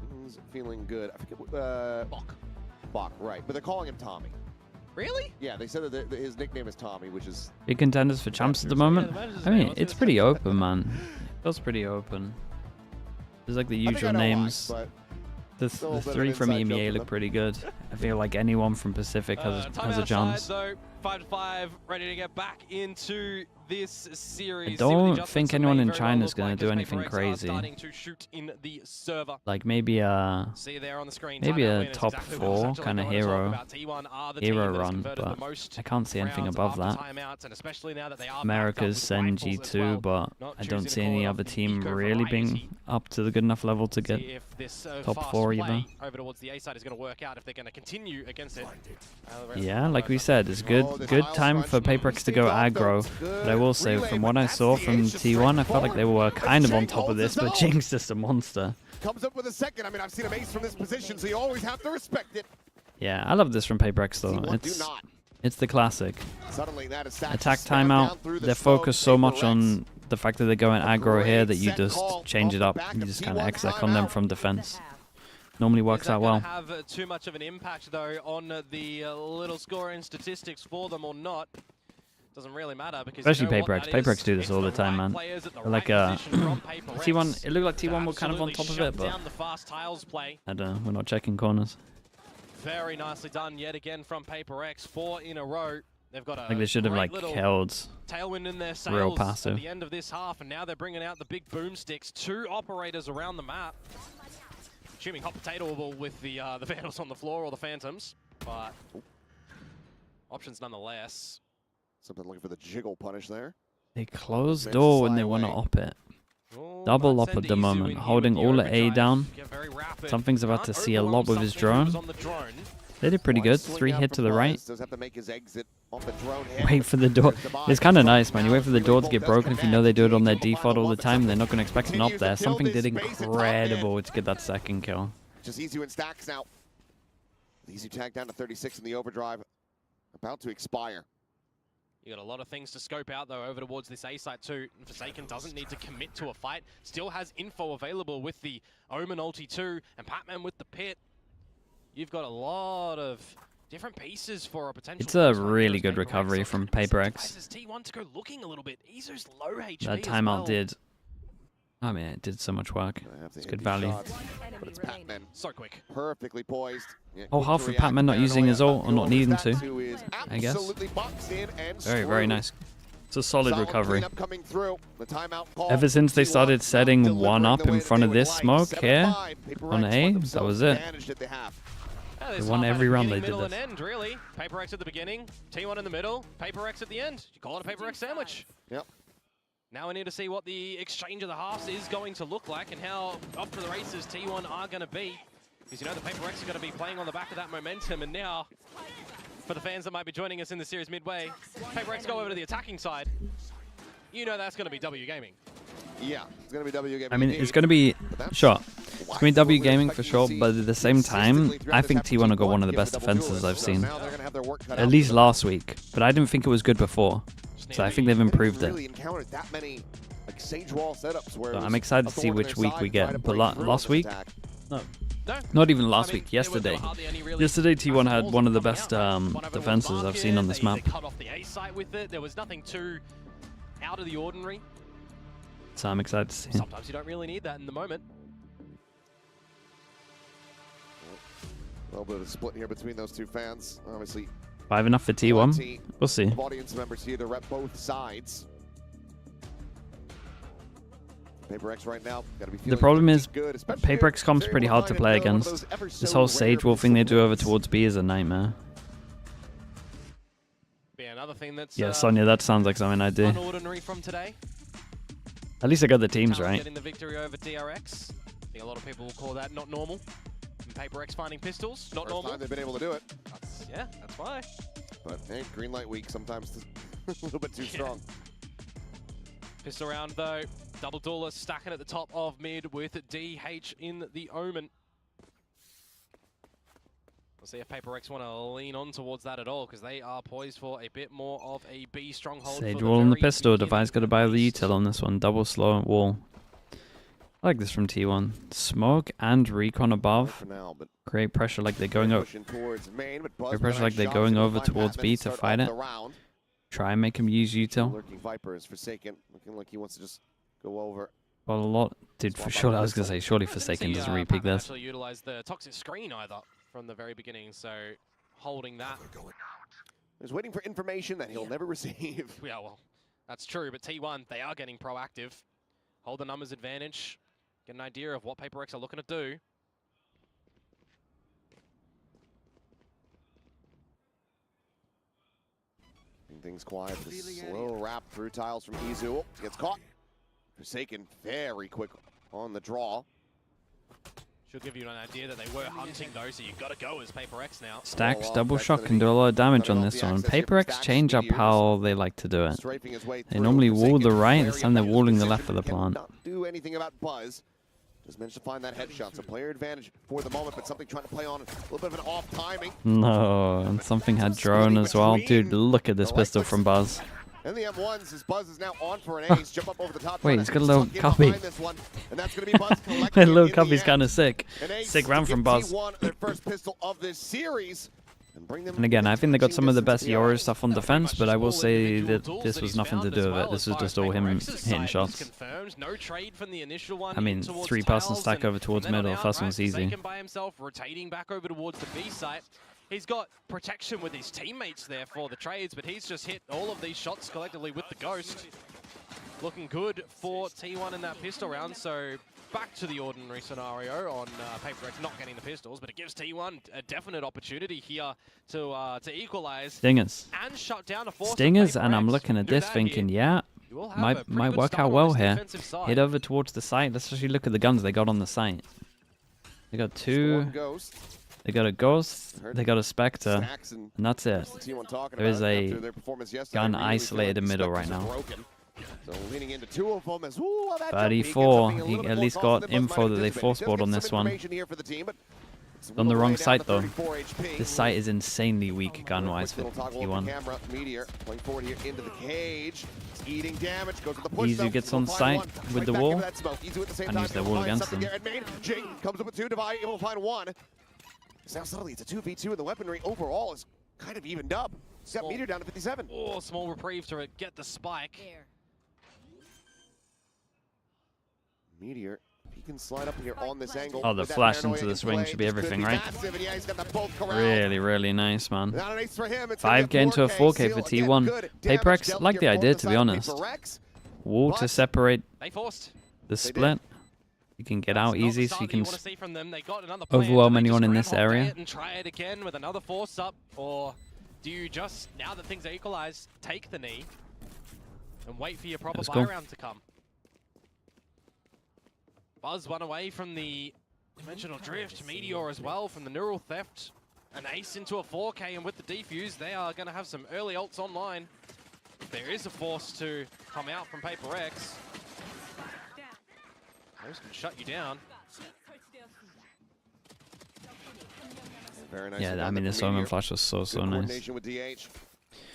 things feeling good. I forget Bach, right? But they're calling him Tommy. Really? Yeah, they said that his nickname is Tommy, which is Big contenders for champs at the moment. I mean, it's pretty open, man. It feels pretty open. There's like the I think I usual know why, names. but The still a bit of 3 an from inside joke EMEA for look them. pretty good. I feel like anyone from Pacific has a chance. Though, 5-5, ready to get back into this series. I don't think anyone in China is going to do anything crazy. Starting to shoot in the server. Like maybe a See there on the screen, maybe timeout a win is top exactly what I was 4 actually kind of going to talk hero about. T1 are the team hero that has run, converted the but most I can't see anything rounds above after that. timeouts, and especially now that they are America's backed up with Sen rifles as G2, well, but not I don't choosing see to call any it other off the team eco really variety. being up to the good enough level to get See if this top fast 4 play either. over towards the A side is going to work out, if they're going to continue against it. Yeah, like we said, it's good time for PaperX to go aggro. But I will say, from what I saw from T1, I felt like they were kind of on top of this, but Jing's just a monster. comes up with a second. I mean, I've seen him ace from this position, so you always have to respect it. Yeah, I love this from PaperX though. It's the classic. Suddenly that is Attack timeout. They're focused so much on the fact that they're going aggro here that you just change it up. You just kind of exec on them from defense. Normally works out well. Have too much of an impact though on the little scoring statistics for them or not? Doesn't really matter because Especially you know PaperX. PaperX do this all the time, man. Like T1, it looked like T1 were kind of on top of it, but I don't know. We're not checking corners. Very nicely done yet again from PaperX. 4 in a row. They've got a Like they should have like held tailwind in their real sails passive. at the end of this half, and now they're bringing out the big boomsticks. 2 operators around the map. Assuming hot potatoable with the Vandals on the floor or the Phantoms, but options nonetheless. Something looking for the jiggle punish there. They close door when they want to op it. Double op at the moment, holding all the A down. Something's about to see a lot with his drone. They did pretty good. 3 hit to the right. Does have to make his exit off the drone. Wait for the door. It's kind of nice, man. You wait for the door to get broken if you know they do it on their default all the time. They're not going to expect an op there. Something did incredible to get that second kill. Just Easy in stacks now. Easy tag down to 36 in the overdrive. About to expire. You got a lot of things to scope out though over towards this A site too. And Forsaken doesn't need to commit to a fight. Still has info available with the Omen ulti 2 and Pac-Man with the pit. You've got a lot of different pieces for a potential. It's a really good recovery from PaperX. T1 to go looking a little bit. Izu's low HP That as timeout well. did. I mean, it did so much work. It's good value. Shots, but it's Pac-Man. So quick. Perfectly poised. Yeah, Oh, half of Pac-Man not using his ult or not needing to, I guess. Very, very nice. It's a solid recovery. Ever since they started setting one up in front of this smoke here on A, that was it. Yeah, They won every round they did middle this. and end, really. PaperX at the beginning, T1 in the middle, PaperX at the end. You call it a PaperX sandwich. Yep. Now we need to see what the exchange of the halves is going to look like and how up for the races T1 are going to be. Because you know the PaperX are going to be playing on the back of that momentum, and now, for the fans that might be joining us in the series midway, PaperX go over to the attacking side. You know that's going to be W Gaming. Yeah, it's going to be W Gaming. I mean, it's going to be, sure, it's going to be W Gaming for sure, but at the same time, I think T1 have got one of the best defenses I've seen. At least last week, but I didn't think it was good before. So I think they've improved it. So I'm excited to see which week we get. But last week? No. Not even last week, yesterday. Yesterday T1 had one of the best defenses I've seen on this map. They cut off the A site with it. There was nothing too out of the ordinary. So I'm excited to see. Sometimes you don't really need that in the moment. A little bit of a split here between those two fans. Obviously, 5 enough for T1. We'll see. Audience members here to rep both sides. PaperX right now got to be. The problem is, PaperX comp's pretty hard to play against. This whole Sage Wolf thing they do over towards B is a nightmare. Yeah, another thing that's Yeah, Sonia, that sounds like something I'd do. unordinary from today. At least I got the teams Talon right. Getting the victory over DRX. I think a lot of people will call that not normal. And PaperX finding pistols, not normal. First time they've been able to do it. Yeah, that's why. But hey, green light week sometimes a little bit too strong. Pistol round though. Double duelist stacking at the top of mid with DH in the Omen. We'll see if PaperX want to lean on towards that at all, because they are poised for a bit more of a B stronghold. Sage wall on the pistol. Device got to buy the util on this one. Double slow wall. I like this from T1. Smoke and recon above. Great pressure like they're going over. Great pressure like they're going over towards B to fight it. Try and make him use util. Lurking Viper is Forsaken, looking like he wants to just go over. Well, a lot. Dude, for sure, I was going to say, surely Forsaken doesn't repeat this. Actually utilize the toxic screen either from the very beginning, so holding that. He's waiting for information that he'll never receive. Yeah, well, that's true, but T1, they are getting proactive. Hold the numbers advantage. Get an idea of what PaperX are looking to do. Things quiet. The slow wrap through tiles from Izu. Gets caught. Forsaken very quick on the draw. Should give you an idea that they were hunting though, so you've got to go as PaperX now. Stacks, double shot can do a lot of damage on this one. PaperX change up how they like to do it. They normally wall the right, this time they're walling the left of the plant. Do anything about Buzz. Just managed to find that headshot. So player advantage for the moment, but something trying to play on a little bit of an off timing. No, and something had drone as well. Dude, look at this pistol from Buzz. And the M1s, as Buzz is now on for an ace. Jump up over the top. Wait, he's got a little copy. And that's going to be Buzz A little copy's kind of sick. Sick round from Buzz. Their first pistol of this series. And again, I think they got some of the best Yoru stuff on defense, but I will say that this was nothing to do with it. This was just all him hitting shots. I mean, 3-person stack over towards middle. First one's easy. By himself, rotating back over towards the B site. He's got protection with his teammates there for the trades, but he's just hit all of these shots collectively with the Ghost. Looking good for T1 in that pistol round, so back to the ordinary scenario on PaperX not getting the pistols, but it gives T1 a definite opportunity here to equalize. Stingers. And shut down a force. Stingers, and I'm looking at this thinking, yeah, might work out well here. Hit over towards the site. Let's actually look at the guns they got on the site. They got 2. They got a Ghost, they got a Spectre, and that's it. There is a gun isolated in middle right now. So leaning into 2 of them as 34. He at least got info that they force-balled on this one. On the wrong site though. This site is insanely weak gun-wise for T1. Izu gets on site with the wall and use their wall against them. Comes up with 2, Divide, able to find 1. Now suddenly it's a 2v2 and the weaponry overall is kind of evened up. He's got Meteor down to 57. Oh, small reprieve to get the spike. Meteor, he can slide up here on this angle. Oh, the flash into the swing should be everything, right? Really, really nice, man. 5k into a 4k for T1. PaperX like the idea, to be honest. Wall to separate the split. You can get out easy, so you can overwhelm overwhelm anyone in this area. And try it again with another force up, or do you just, now that things are equalized, take the knee and wait for your proper buy round to come? Buzz one away from the Dimensional Drift, Meteor as well from the Neural Theft, an ace into a 4K, and with the defuse, they are going to have some early ults online. There is a force to come out from Paper X. Those can shut you down. Very nice. Yeah, I mean, this Omen flash was so nice. With DH.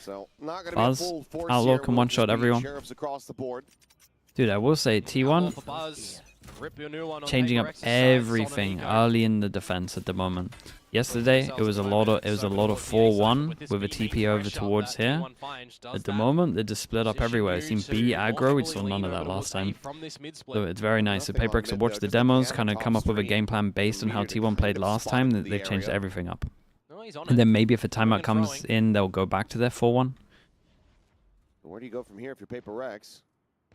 So not gonna Buzz, be a full force Outlaw here. can Will one-shot just be everyone. Sheriffs across the board. Dude, I will say T1 changing up everything early in the defense at the moment. Yesterday it was a lot of 4-1 with a TP over towards here. At the moment they just split up everywhere. It seemed B aggro. We saw none of that last time. So it's very nice. The Paper X have watched the demos, kind of come up with a game plan based on how T1 played last time. They've changed everything up. And then maybe if a timeout comes in, they'll go back to their 4-1. Where do you go from here if you're Paper X?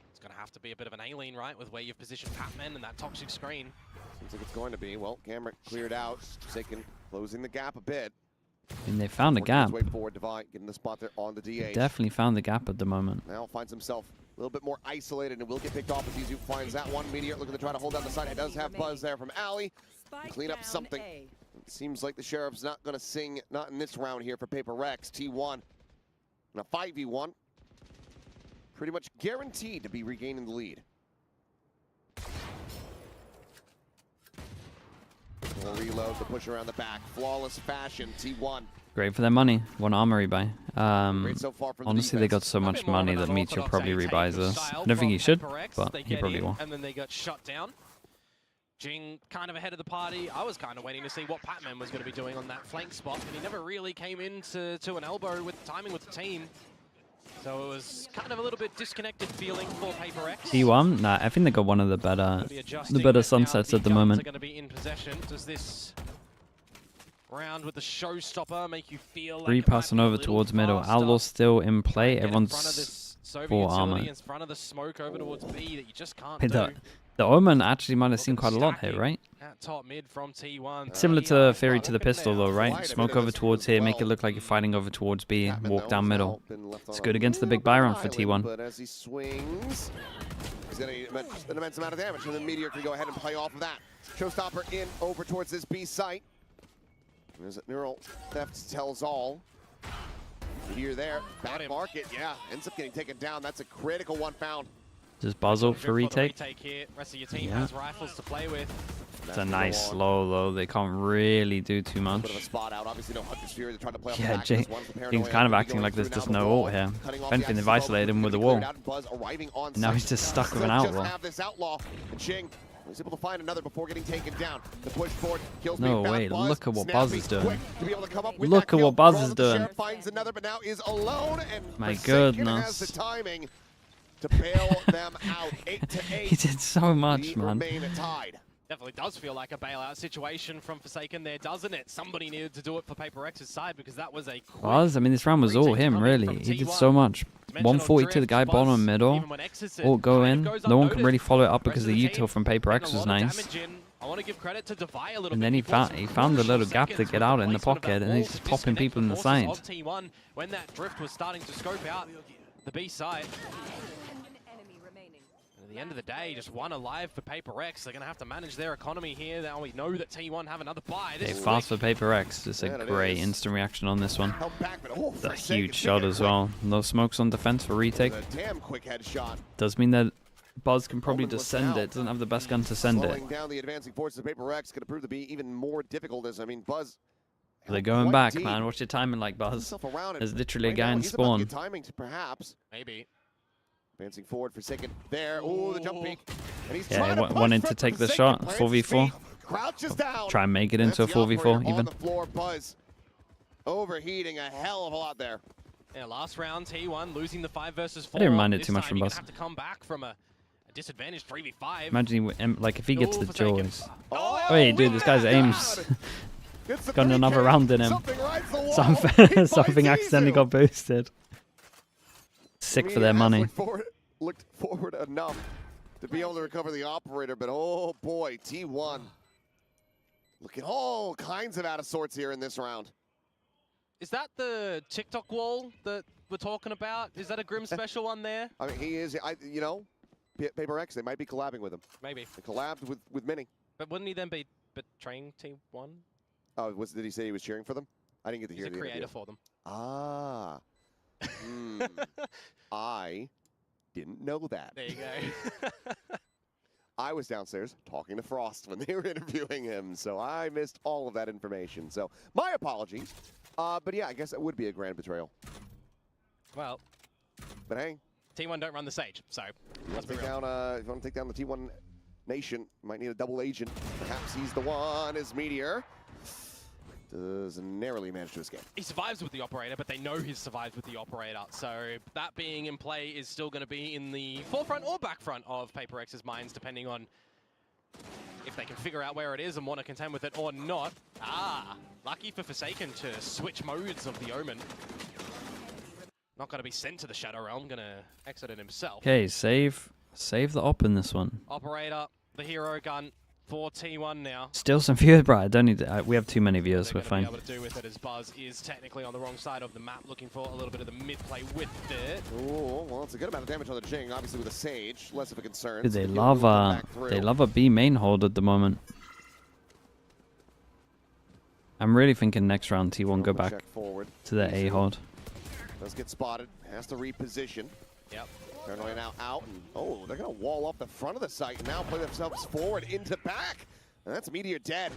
It's going to have to be a bit of an alien, right, with where you've positioned Patman and that toxic screen. Seems like it's going to be. Well, camera cleared out. Forsaken closing the gap a bit. And they found the gap. Way forward, Divide getting the spot there on the DH. Definitely found the gap at the moment. Now finds himself a little bit more isolated and will get picked off as Izu finds that one. Meteor looking to try to hold down the side. It does have Buzz there from Ali. Clean up something. It seems like the Sheriff's not going to sing, not in this round here for Paper X. T1 in a 5v1. Pretty much guaranteed to be regaining the lead. We'll reload the push around the back. Flawless fashion, T1. Great for their money. One armory buy. So far from Honestly, they got so much money that Meteor probably rebuys this. I don't think he should, but he probably will. And then they got shut down. Jing kind of ahead of the party. I was kind of waiting to see what Patman was going to be doing on that flank spot, and he never really came into an elbow with timing with the team. So it was kind of a little bit disconnected feeling for Paper X. T1? Nah, I think they got one of the better sunsets at the moment. Are going to be in possession. Does this round with the showstopper make you feel like Repassing over towards middle. Outlaw's still in play. Everyone's full armor. In front of the smoke over towards B that you just can't do. The Omen actually might have seen quite a lot here, right? At top mid from T1. Similar to Theory to the pistol though, right? Smoke over towards here, make it look like you're fighting over towards B, walk down middle. It's good against the big Byron for T1. But as he swings, he's going to get an immense amount of damage, and then Meteor can go ahead and play off of that. Showstopper in over towards this B site. There's a Neural Theft tells all. Meteor there, back market, yeah, ends up getting taken down. That's a critical one found. Just Buzzle for retake. Rest of your team has rifles to play with. It's a nice slow though. They can't really do too much. Yeah, Jing's kind of acting like there's just no ult here. If anything, they've isolated him with a wall. Now he's just stuck with an outlaw. He's able to find another before getting taken down. The push forward kills no, wait, look at what Buzz is doing. Look at what Buzz is doing. Finds another, but now is alone, and my Forsaken goodness. has the timing to bail them out. 8-8. He did so much, man. Definitely does feel like a bailout situation from Forsaken there, doesn't it? Somebody needed to do it for Paper X's side because that was a Buzz, I mean, this round was all him, really. He did so much. 140 to the guy bottom middle. Ult go in. No one can really follow it up because the util from Paper X was nice. I want to give credit to Devi a little and then he found the little gap to get out in the pocket, and he's just popping people in the side. When that drift was starting to scope out the B side. At the end of the day, just one alive for Paper X. They're going to have to manage their economy here. Now we know that T1 have another buy. Hey, fast for Paper X. Just a great instant reaction on this one. A huge shot as well. No smokes on defense for retake. Damn quick headshot. Does mean that Buzz can probably just send it. Doesn't have the best gun to send it. Slowing down the advancing forces of Paper X could prove to be even more difficult. As I mean, Buzz. They're going back, man. What's your timing like, Buzz? There's literally a guy in spawn. Timing, perhaps. Maybe. Advancing forward for second there. Ooh, the jump peek. And he's wanted to take the shot. 4v4. Crouches down. Try and make it into a 4v4 even. On the floor, Buzz. Overheating a hell of a lot there. Yeah, last round, T1 losing the 5 versus 4. I didn't mind it too much from Buzz. Have to come back from a disadvantage 3v5. Imagine, like, if he gets the choice. Wait, dude, this guy's aims. Got another round in him. Something accidentally got boosted. Sick for their money. Looked forward enough to be able to recover the operator, but oh boy, T1 looking all kinds of out of sorts here in this round. Is that the TikTok wall that we're talking about? Is that a Grim special one there? I mean, he is, you know, Paper X, they might be collabing with him. Maybe. They collabed with Mini. But wouldn't he then be betraying T1? Oh, did he say he was cheering for them? I didn't get to hear the He's a creator interview. for them. Ah. I didn't know that. There you go. I was downstairs talking to Frost when they were interviewing him, so I missed all of that information. So my apologies. But yeah, I guess it would be a grand betrayal. Well. But hey. T1 don't run the stage, so let's be If real. you want to take down the T1 Nation, you might need a double agent. Perhaps he's the one, is Meteor. Does narrowly manage to escape. He survives with the operator, but they know he's survived with the operator. So that being in play is still going to be in the forefront or back front of Paper X's minds, depending on if they can figure out where it is and want to contend with it or not. Ah, lucky for Forsaken to switch modes of the Omen. Not going to be sent to the Shadow Realm, going to exit it himself. Okay, save the op in this one. Operator, the hero gun for T1 now. Still some viewers, bro. I don't need to, we have too many viewers. We're fine. Be able to do with it as Buzz is technically on the wrong side of the map, looking for a little bit of the mid play with it. Oh, well, it's a good amount of damage on the Jing, obviously with a Sage, less of a concern. Dude, they love a B main hold at the moment. I'm really thinking next round T1 go back to the A hold. Does get spotted, has to reposition. Yep. Paranoia now out, and oh, they're going to wall off the front of the site and now play themselves forward into back. And that's Meteor dead.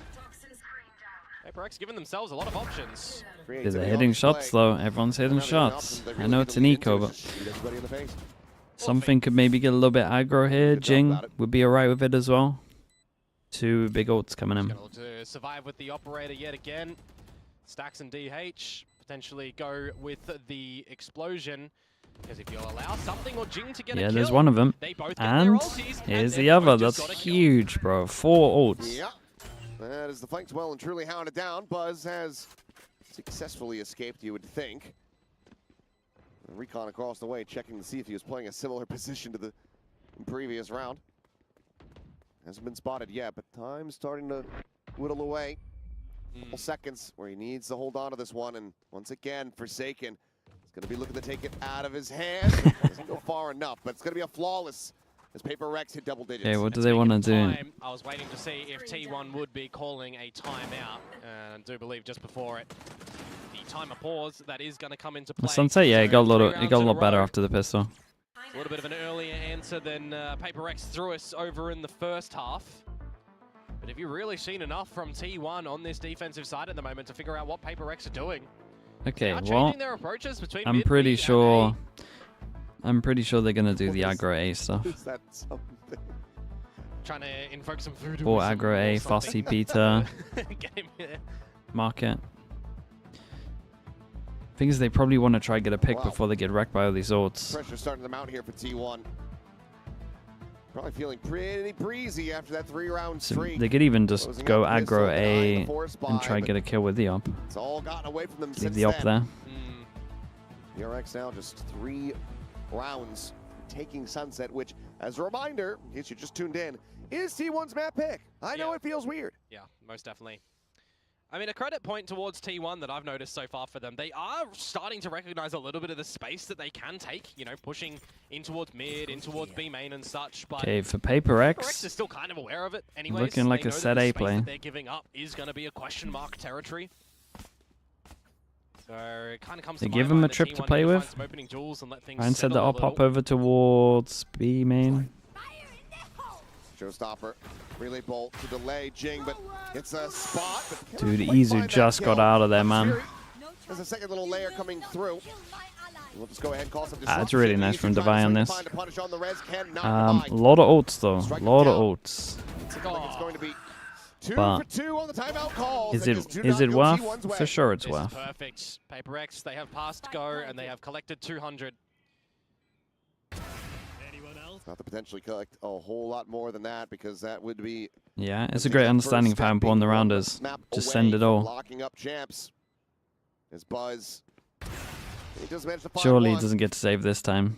Paper X giving themselves a lot of options. Dude, they're hitting shots though. Everyone's hitting shots. I know it's an eco, but something could maybe get a little bit aggro here. Jing would be alright with it as well. Two big ults coming in. Gonna look to survive with the operator yet again. Stacks and DH potentially go with the explosion. Because if you'll allow something or Jing to get a kill, there's one of them. They both And here's the other. That's huge, bro. 4 ults. Yeah. That is the flanks well and truly hounded down. Buzz has successfully escaped, you would think. Recon across the way, checking to see if he was playing a similar position to the previous round. Hasn't been spotted yet, but time's starting to whittle away. Couple seconds where he needs to hold on to this one, and once again, Forsaken is going to be looking to take it out of his hand. Doesn't go far enough, but it's going to be a flawless as Paper Rex hit double digits. Okay, what do they want to do? I was waiting to see if T1 would be calling a timeout, and I do believe just before it, the timer pause that is going to come into play. Sunset, yeah, he got a lot better after the pistol. A little bit of an earlier answer than Paper X threw us over in the first half. But have you really seen enough from T1 on this defensive side at the moment to figure out what Paper X are doing? Okay, well, well, their approaches between I'm pretty sure they're gonna do the aggro A stuff. Is that something? Trying to invoke some voodoo. Or aggro A, fast CP to market. Thing is, they probably want to try get a pick before they get wrecked by all these ults. Pressure starting to mount here for T1. Probably feeling pretty breezy after that 3-round streak. They could even just go aggro A and try get a kill with the op. It's all gotten away from them Leave since the op there. DRX now just 3 rounds taking Sunset, which, as a reminder, in case you just tuned in, is T1's map pick. I know it feels weird. Yeah, most definitely. I mean, a credit point towards T1 that I've noticed so far for them, they are starting to recognize a little bit of the space that they can take, you know, pushing in towards mid, in towards B main and such. But Okay, for Paper X is still kind of aware of it anyways. Looking like a set A play. They're giving up is going to be a question mark territory. So it kind of comes they to give him a trip to play with. Ryan said that I'll pop over towards B main. Showstopper, relay bolt to delay Jing, but it's a spot. Dude, Izu just got out of there, man. There's a second little layer coming through. We'll just go ahead and call some It's really nice from Devi on this. A lot of ults though, a lot of ults. It's going to be 2 But for 2 on the timeout call. is it worth? For sure it's worth. Perfect. Paper X, they have passed go and they have collected 200. Not to potentially collect a whole lot more than that, because that would be... Yeah, it's a great understanding of how important the round is. Just send it all. Locking up champs. As Buzz... He does manage to find Surely he one. doesn't get to save this time.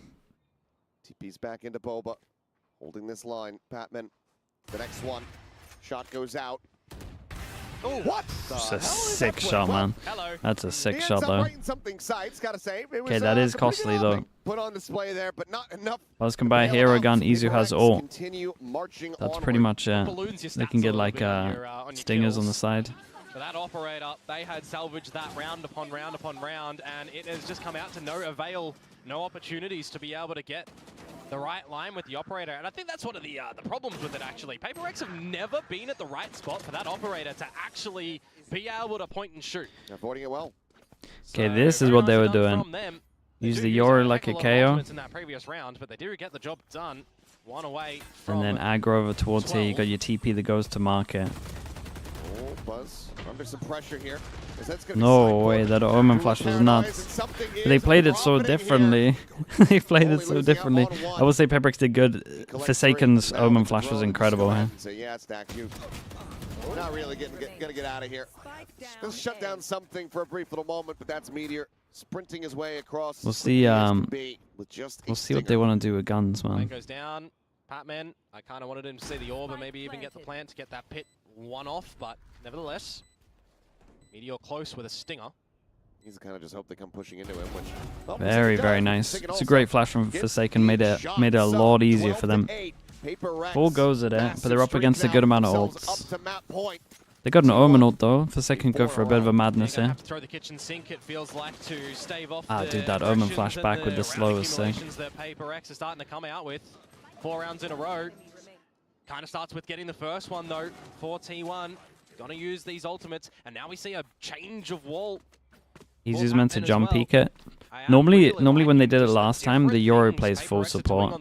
TP's back into Boba. Holding this line, Patman. The next one. Shot goes out. Oh, what? It's a sick shot, man. That's a sick shot, though. Something sights, gotta say. Okay, that is costly, though. Put on display there, but not enough. Others can buy a hero gun. Izu has ult. Continue marching That's pretty much it. They can get like stingers on the side. For that operator, they had salvaged that round upon round upon round, and it has just come out to no avail, no opportunities to be able to get the right line with the operator. And I think that's one of the problems with it, actually. PaperX have never been at the right spot for that operator to actually be able to point and shoot. Avoiding it well. Okay, this is what they were doing. Use the Yoru like a KO. In that previous round, but they do get the job done. One away from And then aggro over towards here. You got your TP that goes to market. Oh, Buzz under some pressure here. No way, that Omen flash was nuts. They played it so differently. They played it so differently. I would say PepperX did good. Forsaken's Omen flash was incredible here. So yeah, Stack, you not really gonna get out of here. Just shut down something for a brief little moment, but that's Meteor sprinting his way across. We'll see. We'll see what they want to do with guns, man. Goes down. Patman, I kind of wanted him to see the orb and maybe even get the plant to get that pit one off, but nevertheless, Meteor close with a stinger. He's kind of just hope they come pushing into him, which very, very nice. It's a great flash from Forsaken. Made it a lot easier for them. Full goes at it, but they're up against a good amount of ults. They got an Omen ult though. Forsaken go for a bit of a madness here. Throw the kitchen sink, it feels like, to stave off dude, that Omen flash back with the slow is sick. That PaperX is starting to come out with 4 rounds in a row. Kind of starts with getting the first one though for T1. Gonna use these ultimates, and now we see a change of wall. Izu's meant to jump peek it. Normally when they did it last time, the Yoru plays full support.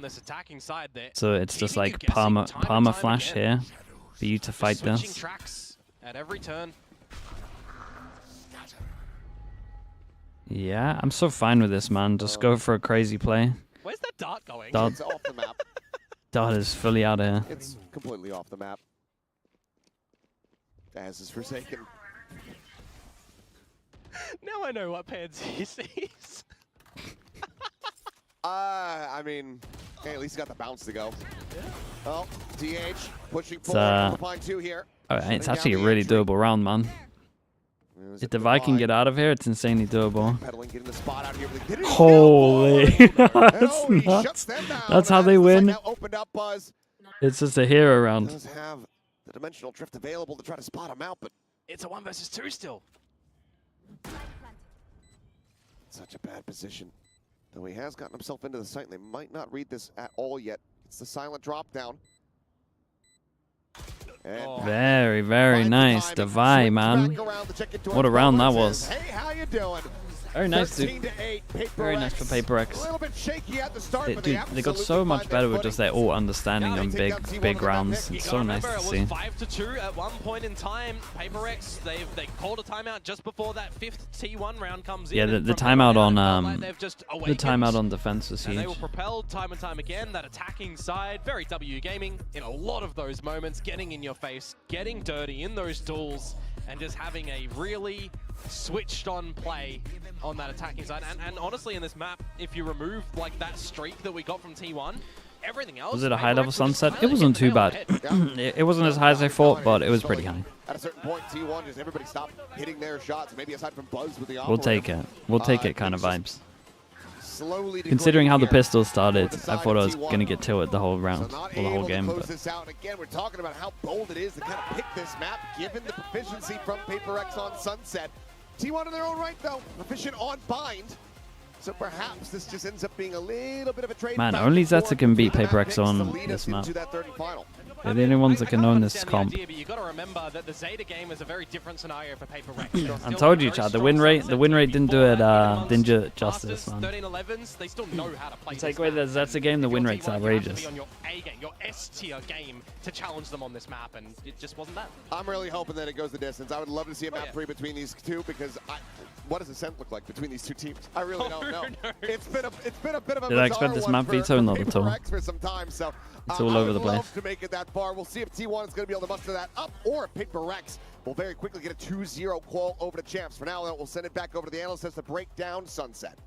So it's just like perma flash here for you to fight this. At every turn. Yeah, I'm so fine with this, man. Just go for a crazy play. Where's that dart going? It's off the map. Dart is fully out of here. It's completely off the map. As is Forsaken. Now I know what Pansy sees. I mean, hey, at least he got the bounce to go. Yeah. Well, DH pushing forward to find 2 here. It's actually a really doable round, man. If the Viking get out of here, it's insanely doable. Holy, that's nuts. That's how they win. It's just a hero round. Does have the dimensional drift available to try to spot him out, but it's a 1 versus 2 still. Such a bad position. Though he has gotten himself into the site, and they might not read this at all yet. It's the silent drop down. Very, very nice. Divide, man. What a round that was. Hey, how you doing? Very nice, dude. Very nice for PaperX. They got so much better with just their ult understanding on big rounds. It's so nice to see. 5-2 at one point in time. PaperX, they called a timeout just before that 5th T1 round comes in. Yeah, the timeout on defense was huge. And they were propelled time and time again. That attacking side, very W gaming in a lot of those moments, getting in your face, getting dirty in those duels, and just having a really switched on play on that attacking side. And honestly, in this map, if you remove like that streak that we got from T1, everything else... Was it a high-level sunset? It wasn't too bad. It wasn't as high as I thought, but it was pretty high. At a certain point, T1 just everybody stopped hitting their shots. Maybe aside from Buzz with the We'll take it. We'll take it kind of vibes. Slowly considering how the pistol started, I thought I was going to get tilted the whole round, or the whole game. Close this out. Again, we're talking about how bold it is to kind of pick this map, given the proficiency from PaperX on Sunset. T1 in their own right, though, proficient on Bind. So perhaps this just ends up being a little bit of a trade. Man, only Zeta can beat PaperX on this map. They're the only ones that can own this comp. But you got to remember that the Zeta game is a very different scenario for PaperX. I told you, Chad. The win rate didn't do it justice, man. 13-11s, they still know how to play. Take away the Zeta game, the win rate's outrageous. On your A game, your S tier game to challenge them on this map, and it just wasn't that. I'm really hoping that it goes the distance. I would love to see a map 3 between these two, because what does the scent look like between these two teams? I really don't know. No. It's been a bit of a Did I expect this map veto? Not at all. For some time, so it's all over the place. To make it that far. We'll see if T1 is going to be able to muster that up, or if PaperX will very quickly get a 2-0 call over to Champs. For now, we'll send it back over to the analysts to break down Sunset.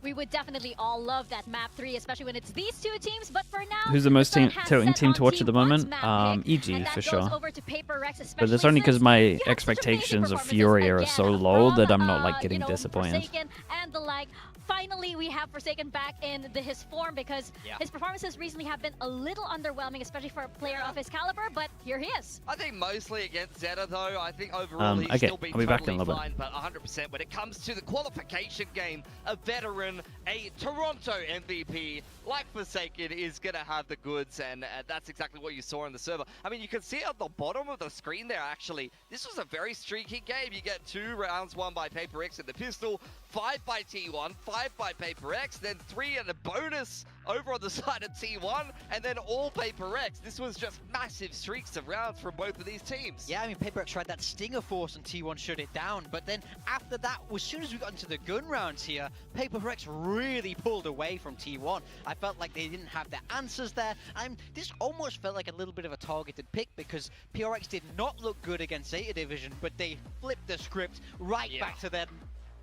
We would definitely all love that map 3, especially when it's these two teams. But for now, Who's the most sun has tilting set team on to watch at the moment? T1's map pick, EG and that for goes sure. over to Paper Rex, But that's especially only because since my you had such amazing expectations of performances Fury are again so low from, that I'm not like you getting know, disappointed. Forsaken and the like. Finally, we have Forsaken back in his form because his performances recently have been a little underwhelming, especially for a player of his caliber, but here he is. I think mostly against Zeta, though. I think overall he's okay, still been I'll be back in a totally little bit. fine, but 100% when it comes to the qualification game, a veteran, a Toronto MVP like Forsaken is going to have the goods, and that's exactly what you saw in the server. I mean, you can see at the bottom of the screen there, actually, this was a very streaky game. You get 2 rounds won by Paper X in the pistol, 5 by T1, 5 by Paper X, then 3 and a bonus over on the side of T1, and then all Paper X. This was just massive streaks of rounds from both of these teams. Yeah, I mean, Paper X tried that Stinger Force and T1 shut it down, but then after that, as soon as we got into the gun rounds here, Paper X really pulled away from T1. I felt like they didn't have the answers there. This almost felt like a little bit of a targeted pick because PRX did not look good against Zeta Division, but they flipped the script right back to their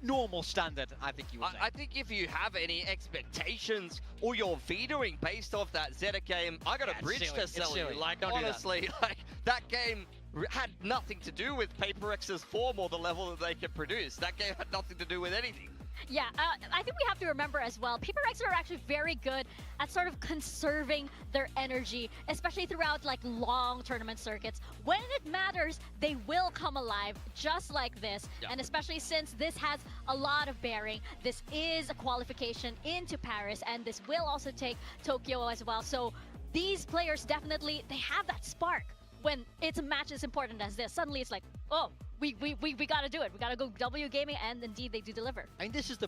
normal standard, I think you would say. I think if you have any expectations or you're vetoing based off that Zeta game, I got a bridge to sell you. Like, honestly, like, that game had nothing to do with Paper X's form or the level that they can produce. That game had nothing to do with anything. Yeah, I think we have to remember as well, Paper X are actually very good at sort of conserving their energy, especially throughout like long tournament circuits. When it matters, they will come alive just like this. And especially since this has a lot of bearing, this is a qualification into Paris, and this will also take Tokyo as well. So these players definitely, they have that spark. When it's a match as important as this, suddenly it's like, oh, we gotta do it. We gotta go W gaming, and indeed they do deliver. I mean, this is the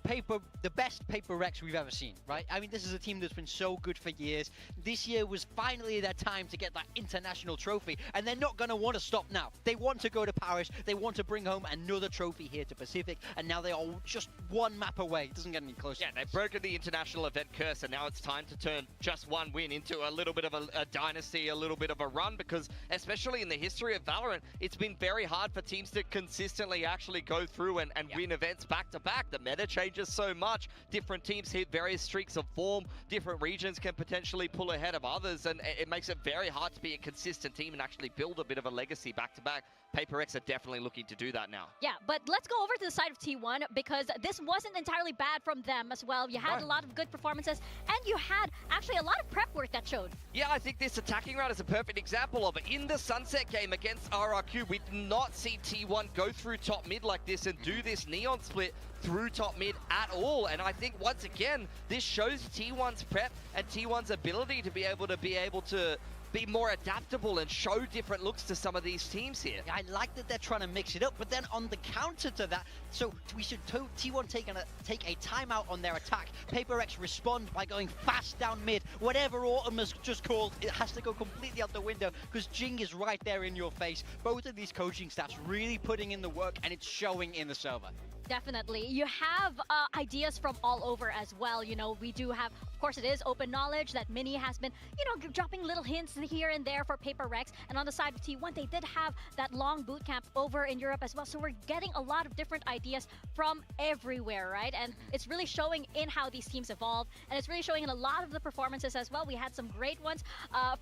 best Paper X we've ever seen, right? I mean, this is a team that's been so good for years. This year was finally their time to get that international trophy, and they're not gonna want to stop now. They want to go to Paris. They want to bring home another trophy here to Pacific, and now they are just one map away. It doesn't get any closer. Yeah, they've broken the international event curse, and now it's time to turn just one win into a little bit of a dynasty, a little bit of a run, because especially in the history of VALORANT, it's been very hard for teams to consistently actually go through and win events back to back. The meta changes so much. Different teams hit various streaks of form. Different regions can potentially pull ahead of others, and it makes it very hard to be a consistent team and actually build a bit of a legacy back to back. Paper X are definitely looking to do that now. Yeah, but let's go over to the side of T1 because this wasn't entirely bad from them as well. You had a lot of good performances, and you had actually a lot of prep work that showed. Yeah, I think this attacking round is a perfect example of it. In the Sunset game against RRQ, we did not see T1 go through top mid like this and do this neon split through top mid at all. And I think once again, this shows T1's prep and T1's ability to be able to be more adaptable and show different looks to some of these teams here. I like that they're trying to mix it up, but then on the counter to that, so we should T1 take a timeout on their attack. Paper X respond by going fast down mid. Whatever Autumn has just called, it has to go completely out the window because Jing is right there in your face. Both of these coaching staffs really putting in the work, and it's showing in the server. Definitely. You have ideas from all over as well. You know, we do have, of course, it is open knowledge that Mini has been, you know, dropping little hints here and there for Paper Rex. And on the side of T1, they did have that long boot camp over in Europe as well. So we're getting a lot of different ideas from everywhere, right? And it's really showing in how these teams evolve. And it's really showing in a lot of the performances as well. We had some great ones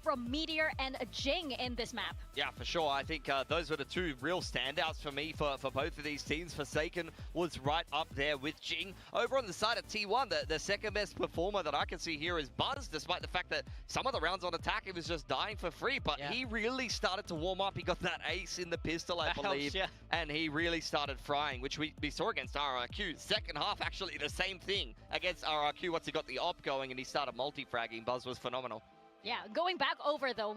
from Meteor and Jing in this map. Yeah, for sure. I think those were the two real standouts for me for both of these teams. Forsaken was right up there with Jing. Over on the side of T1, the second best performer that I can see here is Buzz, despite the fact that some of the rounds on attack, he was just dying for free, but he really started to warm up. He got that ace in the pistol, I believe, and he really started frying, which we saw against RRQ. Second half, actually the same thing against RRQ. Once he got the op going and he started multi-fragging, Buzz was phenomenal. Yeah, going back over though,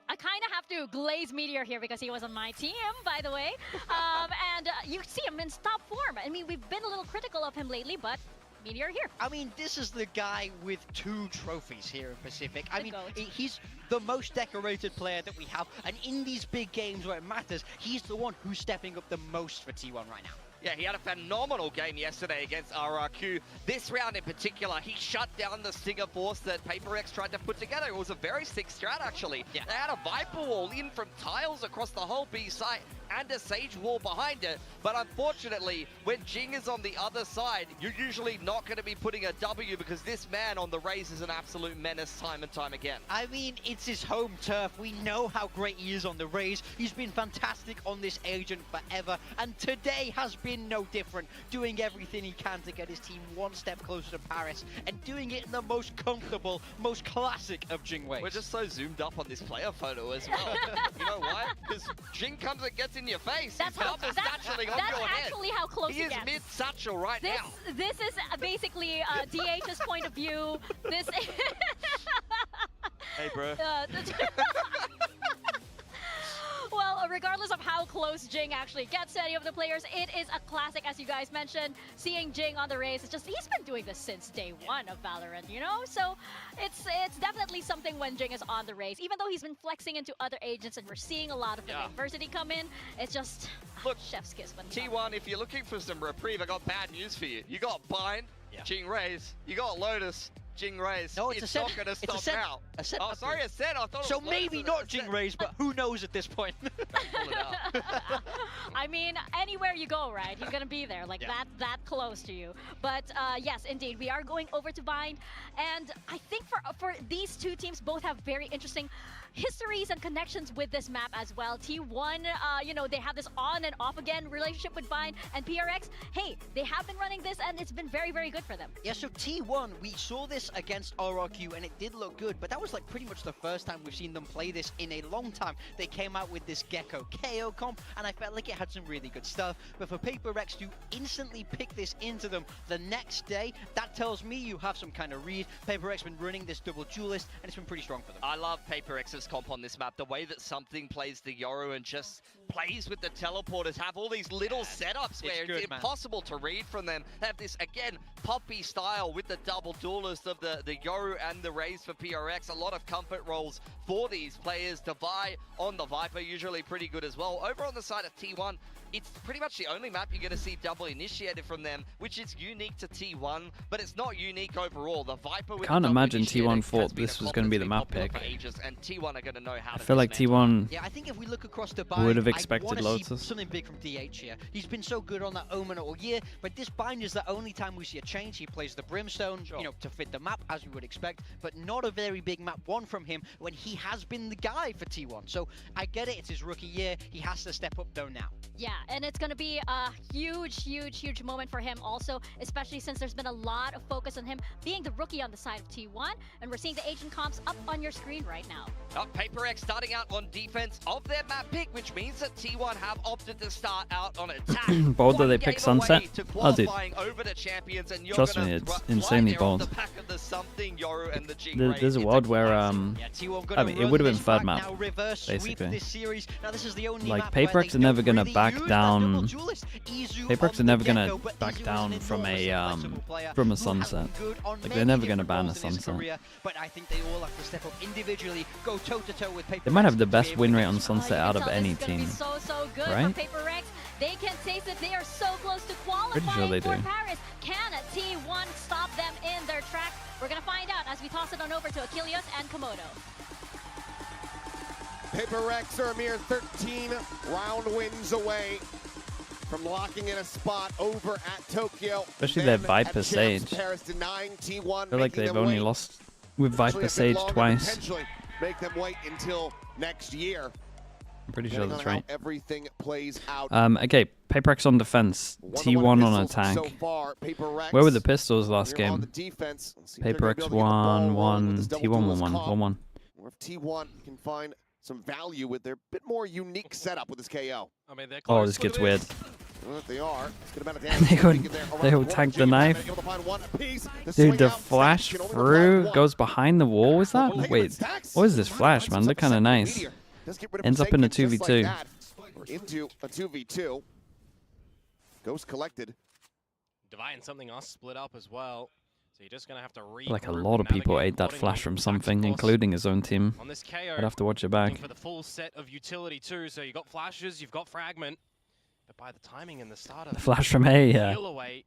I kind of have to glaze Meteor here because he was on my team, by the way. And you see him in top form. I mean, we've been a little critical of him lately, but Meteor here. I mean, this is the guy with 2 trophies here in Pacific. I mean, he's the most decorated player that we have. And in these big games where it matters, he's the one who's stepping up the most for T1 right now. Yeah, he had a phenomenal game yesterday against RRQ. This round in particular, he shut down the Stinger Force that Paper X tried to put together. It was a very sick strat, actually. Yeah. They had a Viper wall in from tiles across the whole B site and a Sage wall behind it. But unfortunately, when Jing is on the other side, you're usually not going to be putting a W because this man on the Raze is an absolute menace time and time again. I mean, it's his home turf. We know how great he is on the Raze. He's been fantastic on this agent forever, and today has been no different, doing everything he can to get his team one step closer to Paris, and doing it in the most comfortable, most classic of Jing ways. We're just so zoomed up on this player photo as well. You know why? Because Jing comes and gets in your face. That's actually how close he he is gets. mid-satchel right now. This is basically DH's point of view. This. Hey, bro. Well, regardless of how close Jing actually gets to any of the players, it is a classic, as you guys mentioned. Seeing Jing on the Raze, it's just, he's been doing this since day one of VALORANT, you know? So it's definitely something when Jing is on the Raze. Even though he's been flexing into other agents and we're seeing a lot of the adversity come in, it's just, look, chef's kiss. When T1, if you're looking for some reprieve, I got bad news for you. You got Bind, Jing Raze. You got Lotus, Jing Raze. No, it's not going to stop now. Oh, sorry, I said. I thought so it was maybe Lotus, not Jing Raze, but who knows at this point? I mean, anywhere you go, right? He's gonna be there, like that close to you. But yes, indeed, we are going over to Bind, and I think for these two teams, both have very interesting histories and connections with this map as well. T1, you know, they have this on and off again relationship with Bind, and PRX, hey, they have been running this, and it's been very, very good for them. Yeah, so T1, we saw this against RRQ, and it did look good, but that was like pretty much the first time we've seen them play this in a long time. They came out with this Gecko KO comp, and I felt like it had some really good stuff, but for Paper X to instantly pick this into them the next day, that tells me you have some kind of read. Paper X been running this double duelist, and it's been pretty strong for them. I love Paper X's comp on this map. The way that something plays the Yoru and just plays with the teleporters, have all these little setups where it's impossible to read from them. They have this, again, poppy style with the double duelist of the Yoru and the Raze for PRX. A lot of comfort rolls for these players. Devi on the Viper, usually pretty good as well. Over on the side of T1, it's pretty much the only map you're going to see double initiated from them, which is unique to T1, but it's not unique overall. The Viper with Can't imagine T1 thought this was going to be the map pick. And T1 are going to know how I feel like T1 I think if we look across the Bind, would have expected I Lotus. See something big from DH here. He's been so good on that Omen all year, but this Bind is the only time we see a change. He plays the Brimstone, you know, to fit the map as we would expect, but not a very big map one from him when he has been the guy for T1. So I get it, it's his rookie year. He has to step up though now. Yeah, and it's going to be a huge moment for him also, especially since there's been a lot of focus on him being the rookie on the side of T1, and we're seeing the agent comps up on your screen right now. Paper X starting out on defense of their map pick, which means that T1 have opted to start out on attack. Bold that they pick Sunset. Oh, dude. Over the champions, and Trust me, it's insanely bold. There's a world where, I mean, it would have been third map, basically. Like, Paper X are never going to back down. Paper X are never going to back down from a sunset. Like, they're never going to ban a sunset. But I think they all have to step up individually, go toe-to-toe with Paper X. They might have the best win rate on sunset out of any team, so good right? for Paper X. They can taste it. They are so close to qualifying Pretty sure they for do. Paris. Can T1 stop them in their track? We're going to find out as we toss it on over to Achilles and Komodo. Paper X are a mere 13 round wins away from locking in a spot over at Tokyo. Especially their Viper Sage. Paris denying T1, I feel like they've only lost with Viper Sage twice. Make them wait until next year. I'm pretty sure that's right. Everything plays out. Okay, Paper X on defense, T1 on attack. So far, where were the pistols last game? Paper X 1-1, T1 1-1, 1-1. Or if T1 can find some value with their bit more unique setup with this KO. I mean, oh, this gets weird. Well, they are. They will tank the knife. Dude, the flash through goes behind the wall. Is that? Wait, what is this flash, man? Look kind of nice. Ends up in a 2v2. We're into a 2v2. Ghost collected. Divine something else split up as well. So you're just going to have to read. Like a lot of people ate that flash from something, including his own team. On this KO, I'd have to watch it back. For the full set of utility too. So you've got flashes, you've got fragment. But by the timing and the start The flash from A, yeah. Peel away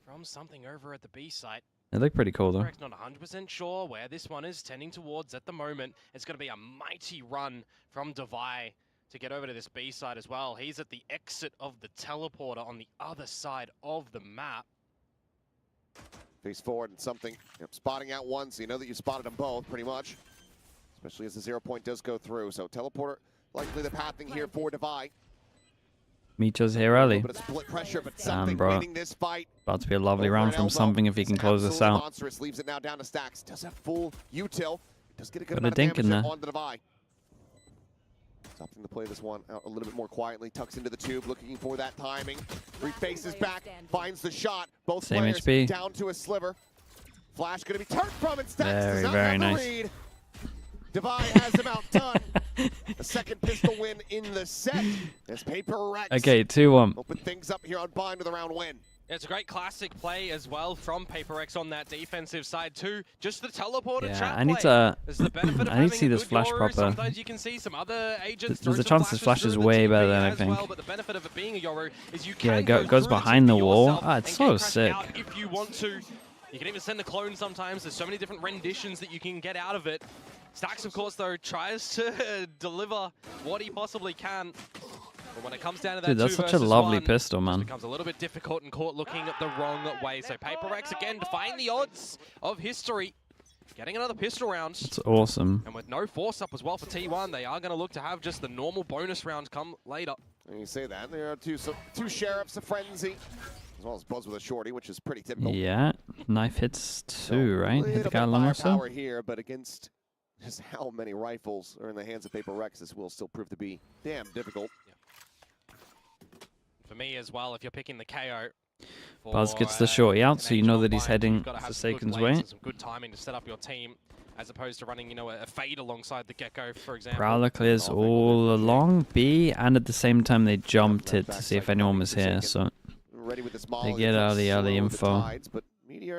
from something over at the B site. They look pretty cool, though. Not 100% sure where this one is tending towards at the moment. It's going to be a mighty run from Devi to get over to this B side as well. He's at the exit of the teleporter on the other side of the map. Face forward and something. Yep, spotting out one, so you know that you spotted them both, pretty much. Especially as the 0 point does go through. So teleporter, likely the pathing here for Devi. Micho's here early. But split pressure, but Damn, something bro. winning this fight. About to be a lovely round from something if he can close this out. Monstrous leaves it now down to Stacks. Does have full util. Does get a good Got a amount of dink in damage there. on the Devi. Opting to play this one out a little bit more quietly. Tucks into the tube, looking for that timing. Refaces back, finds the shot. Both Same players HP. down to a sliver. Flash going to be turned from, and Stacks does not Very have the nice. read. Devi has him outdone. The second pistol win in the set as PRX Okay, 2-1. open things up here on Bind with a round win. It's a great classic play as well from PRX on that defensive side too. Just the teleporter Yeah, trap I need play. to. There's the benefit of I need to having see a this good flash Yoru. proper. Sometimes you can see some other agents There's a throw some chance this flash flashes is through way the better TP than I as think. well, but the benefit of it being a Yoru is you Yeah, can it goes through behind the TP wall. yourself Ah, it's and so get crashed sick. out if you want to. You can even send a clone sometimes. There's so many different renditions that you can get out of it. Stacks, of course, though, tries to deliver what he possibly can. But when it comes down to that Dude, that's 2 such a versus lovely 1, pistol, it man. becomes a little bit difficult and caught looking the wrong way. So PRX again defying the odds of history, getting another pistol round. It's awesome. And with no force up as well for T1, they are going to look to have just the normal bonus rounds come later. And you say that there are two sheriffs, a frenzy, as well as Buzz with a shorty, which is pretty typical. Yeah, knife hits 2, right? Hit the guy long or so. Power here, but against just how many rifles are in the hands of PRX, this will still prove to be damn difficult. For me as well, if you're picking the KO. Buzz gets the shorty out, so you know that he's heading to Forsaken's way. Some good timing to set up your team, as opposed to running, you know, a fade alongside the Gecko, for example. Prowler clears all along B, and at the same time they jumped it to see if anyone was here, so they get early info.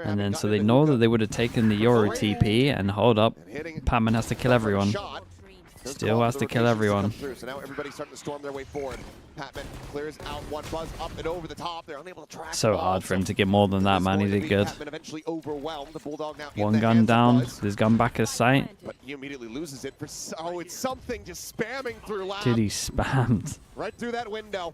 And then so they know that they would have taken the Yoru TP, and hold up, Patman has to kill everyone. Still has to kill everyone. So now everybody's starting to storm their way forward. Patman clears out one. Buzz up and over the top. They're unable to track. So hard for him to get more than that, man. He did good. Patman eventually overwhelmed. The Bulldog now One gun down. His gun back at sight. But he immediately loses it for it's something just spamming through lab. Dude, he spammed. Right through that window.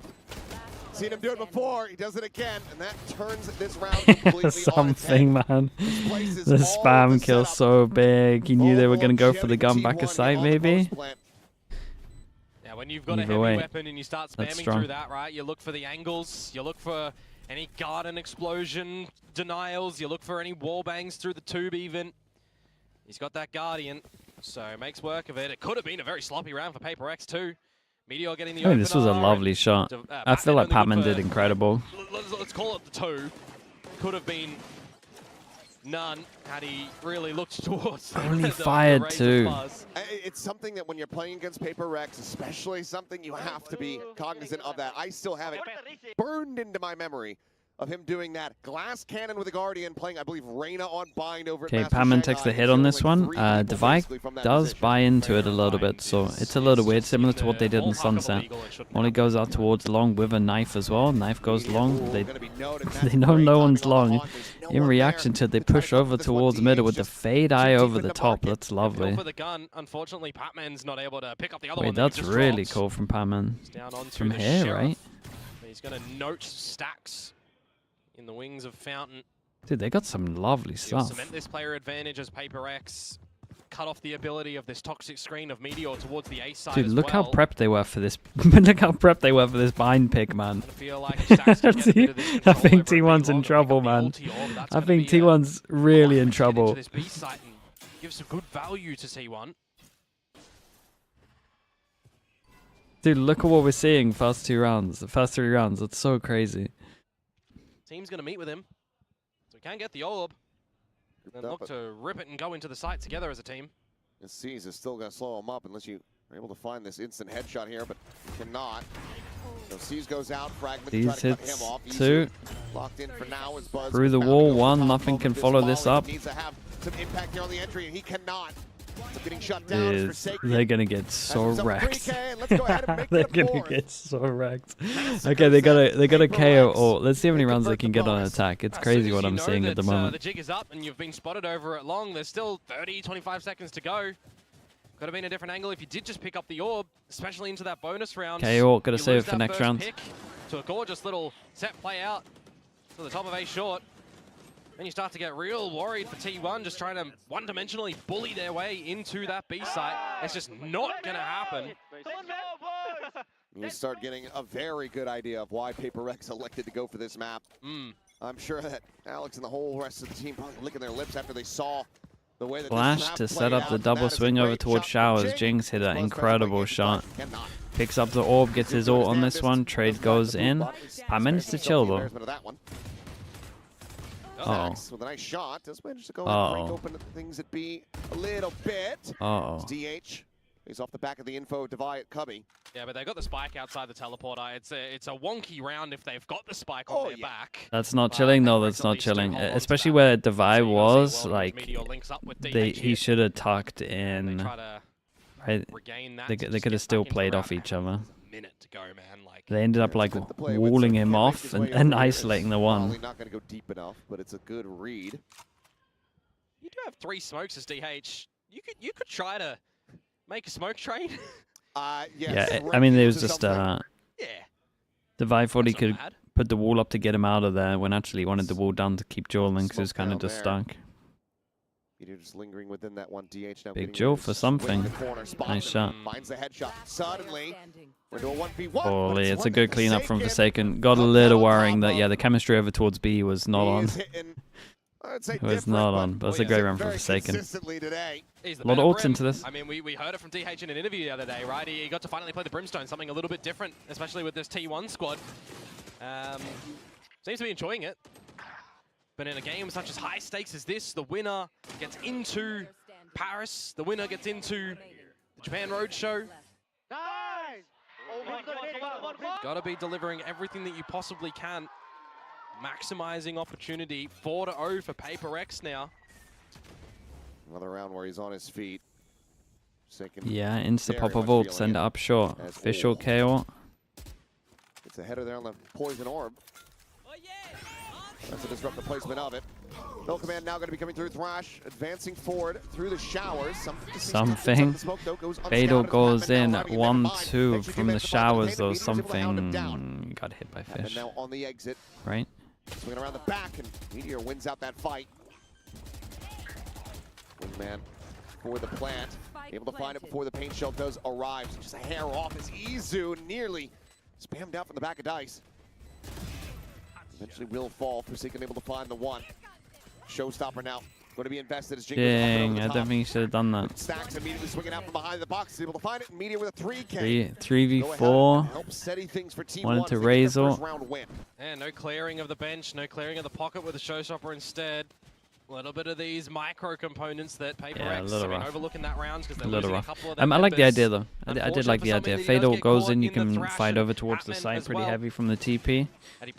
Seen him do it before. He does it again, and that turns this round completely Something, man. The spam kill so big. He knew they were going to go for the gun back at sight, maybe. Yeah, when you've got a Either heavy way, weapon and you start spamming through that, right? You look for the angles. You look for any garden explosion denials. You look for any wall bangs through the tube even. He's got that Guardian, so makes work of it. It could have been a very sloppy round for PRX too. Meteor getting the I mean, this was a lovely shot. I feel like Patman did incredible. Let's call it the 2. Could have been none had he really looked towards Only fired 2. It's something that when you're playing against PRX, especially something you have to be cognizant of that. I still have it burned into my memory of him doing that glass cannon with a Guardian, playing, I believe, Reyna on Bind over at Master Patman Shanghai. takes the hit on this one. Devi does buy into it a little bit, so it's a little weird, similar to what they did in Sunset. Only goes out towards long with a knife as well. Knife goes long. They know no one's long. In reaction to it, they push over towards middle with the fade eye over the top. That's lovely. For the gun, unfortunately, Patman's not able to pick up the other Wait, one. that's really cool from Patman. From here, right? He's going to note Stacks in the wings of Fountain. Dude, they got some lovely He'll stuff. cement this player advantage as PRX cut off the ability of this toxic screen of Meteor towards the A side. Dude, as look well. how prepped they were for this. Look how prepped they were for this bind pick, man. I feel like Stacks can get a bit of this I control think over T1's in Meteor, trouble, pick up the man. ulti orb. That's I gonna think be T1's really in into trouble. this B site and give some good value to T1. Dude, look at what we're seeing first 2 rounds. The first 3 rounds. It's so crazy. Team's going to meet with him. So he can get the orb. And look to rip it and go into the site together as a team. The C's is still going to slow him up unless you are able to find this instant headshot here, but you cannot. So C's goes out, fragment to try to cut him off. 2. Locked in for now as Buzz. Through the wall, 1. Nothing can follow this up. Needs to have some impact here on the entry, and he cannot. Getting shut down is Forsaken. They're gonna get so wrecked. Let's go ahead and make They're gonna get so wrecked. Okay, they got a KO. Or let's see how many rounds they can get on attack. It's crazy what I'm seeing at the moment. The jig is up and you've been spotted over at long. There's still 30, 25 seconds to go. Could have been a different angle if you did just pick up the orb, especially into that bonus round. KO, gotta save it for next round. To a gorgeous little set play out to the top of A short. Then you start to get real worried for T1, just trying to one-dimensionally bully their way into that B site. It's just not going to happen. You start getting a very good idea of why PRX elected to go for this map. I'm sure that Alex and the whole rest of the team probably licking their lips after they saw the way that Flash this map to set played up the out. double That is a swing over great towards shot Showers. from Jinx hit an Buzz incredible shot. cannot. Picks up the orb, gets his ult on this one. Trade goes in. I managed to chill though. Uh-oh. With a nice shot, does manage to go and break open things at B a little bit. Uh-oh. DH is off the back of the info Devi at Cubby. Yeah, but they got the spike outside the teleporter. It's a wonky round if they've got the spike on their back. That's not chilling though. That's not chilling. Especially where Devi was, like, he should have tucked in. Right? They could have still played off each other. They ended up like walling him off and isolating the one. Probably not going to go deep enough, but it's a good read. You do have 3 smokes as DH. You could try to make a smoke train. Yes, Yeah, I mean, there was just Devi thought he could put the wall up to get him out of there when actually he wanted the wall down to keep dueling because he was kind of just stuck. Peter just lingering within that one. DH now Big Joe for something. Nice shot. Finds the headshot. Suddenly, we're doing 1v1. Holy, it's a good cleanup from Forsaken. Got a little worrying that, yeah, the chemistry over towards B was not on. It was not on, but it's a great round from Forsaken. A lot of ults into this. I mean, we heard it from DH in an interview the other day, right? He got to finally play the Brimstone, something a little bit different, especially with this T1 squad. Seems to be enjoying it. But in a game such as high stakes as this, the winner gets into Paris. The winner gets into the Japan Roadshow. Gotta be delivering everything that you possibly can. Maximizing opportunity. 4-0 for PRX now. Another round where he's on his feet. Yeah, insta pop of ult, send it up short. Official KO. It's a header there on the poison orb. That's to disrupt the placement of it. Bill Command now going to be coming through. Thrash advancing forward through the showers. Something. Fatal goes in 1-2 from the showers though. Something got hit by Fish. And now on the exit. Right? Swinging around the back and Meteor wins out that fight. Wingman for the plant. Able to find it before the paint shell does arrive. So just a hair off as Izu nearly spammed out from the back of Dice. Eventually will fall. Forsaken able to find the one. Showstopper now. Going to be invested as Jingle. Dang, I don't think he should have done that. Stacks immediately swinging out from behind the box. Able to find it. Meteor with a 3K. 3v4. Help steady things for T1. Wanted to raise ult. And no clearing of the bench, no clearing of the pocket with the Showstopper instead. A little bit of these micro components that PRX have been overlooking that round because they're losing a couple of them. I like the idea though. I did like the idea. Fatal goes in, you can fight over towards the side pretty heavy from the TP. But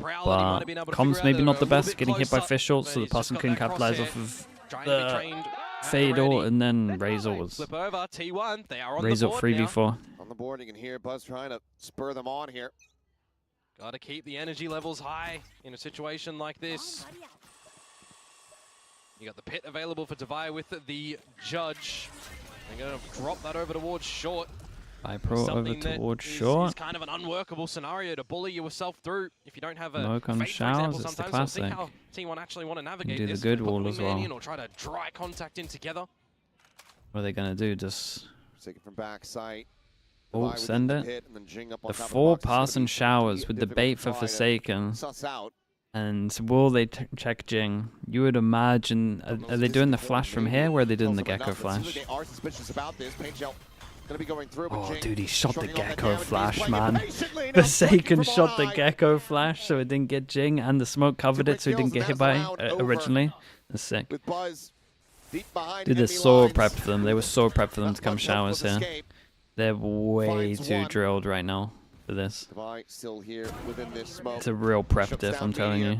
comms maybe not the best, getting hit by Fish ult, so the person couldn't capitalize off of the Fatal, and then Razor was Razor 3v4. On the board, you can hear Buzz trying to spur them on here. Got to keep the energy levels high in a situation like this. You got the pit available for Devi with the Judge. They're going to drop that over towards short. Pro over towards short. It's kind of an unworkable scenario to bully yourself through if you don't have a Smoke on Showers, it's the classic. We'll see how T1 actually want to navigate do this. the good wall as well. Or try to dry contact in together. What are they going to do? Just take it from backside. Oh, send it. The 4-person Showers with the bait for Forsaken. And will they check Jing? You would imagine. Are they doing the flash from here? Where are they doing the Gecko flash? Oh, dude, he shot the Gecko flash, man. Forsaken shot the Gecko flash, so it didn't get Jing, and the smoke covered it, so it didn't get hit by originally. That's sick. Dude, they're so prepped for them. They were so prepped for them to come Showers here. They're way too drilled right now for this. Still here within this smoke. It's a real prep diff, I'm telling you.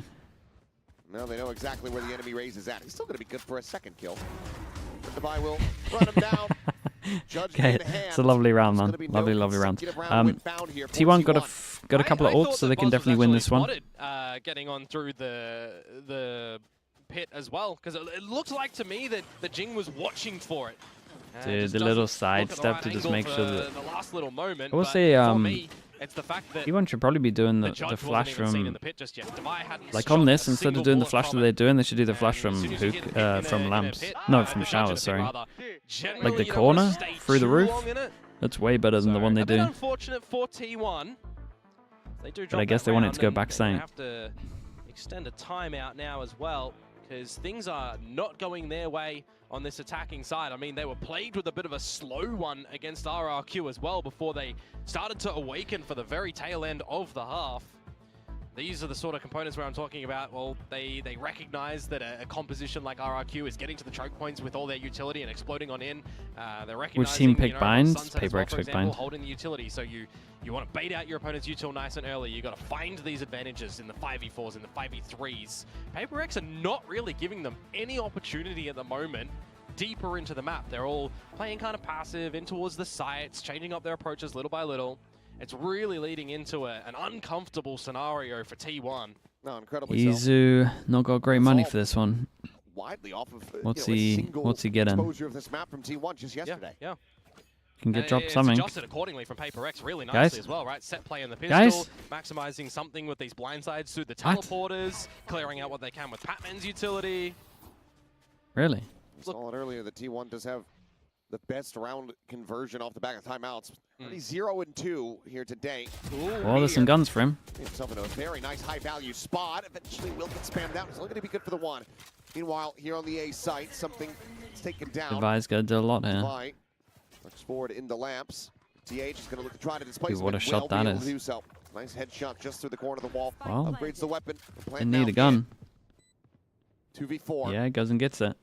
Now they know exactly where the enemy raise is at. He's still going to be good for a second kill. but Divide will run him down. Okay, it's a lovely round, man. Lovely round. T1 got a couple of ults, so they can definitely win this one. Getting on through the pit as well, because it looked like to me that the Jing was watching for it. Dude, the little sidestep to just make sure that. The last little moment, I will say, it's the fact that T1 should probably be doing the flash from, like on this, instead of doing the flash that they're doing, they should do the flash from hook, from lamps. No, from showers, sorry. Like the corner through the roof. That's way better than the one they do. Unfortunate for T1. But I guess they want it to go back same. They have to extend a timeout now as well, because things are not going their way on this attacking side. I mean, they were plagued with a bit of a slow one against RRQ as well before they started to awaken for the very tail end of the half. These are the sort of components where I'm talking about, well, they recognize that a composition like RRQ is getting to the choke points with all their utility and exploding on in. They're recognizing, which team pick binds? Sunset Paper well, X for pick example, bind. holding the utility, so you want to bait out your opponent's util nice and early. You got to find these advantages in the 5v4s, in the 5v3s. Paper X are not really giving them any opportunity at the moment deeper into the map. They're all playing kind of passive in towards the sites, changing up their approaches little by little. It's really leading into an uncomfortable scenario for T1. No, incredibly Izu not got great money for this one. Widely off of what's he getting? Exposure of this map from T1 just yesterday. Yeah. Can get dropped something. Adjusted accordingly from Paper X really nicely as well, right? Set play in the pistol, maximizing something with these blindsides through the teleporters, clearing out what they can with Patman's utility. Really? We saw it earlier that T1 does have the best round conversion off the back of timeouts. Only 0 and 2 here today. Well, there's some guns for him. Himself in a very nice high-value spot. Eventually will get spammed out. It's only going to be good for the one. Meanwhile, here on the A site, something is taken down. Divi's got to do a lot here. Divi looks forward into lamps. TH is going to look to try to displace him. What a shot that is. Do so. Nice headshot just through the corner of the wall. Well, upgrades the weapon. They need a gun. 2v4. Yeah, goes and gets it.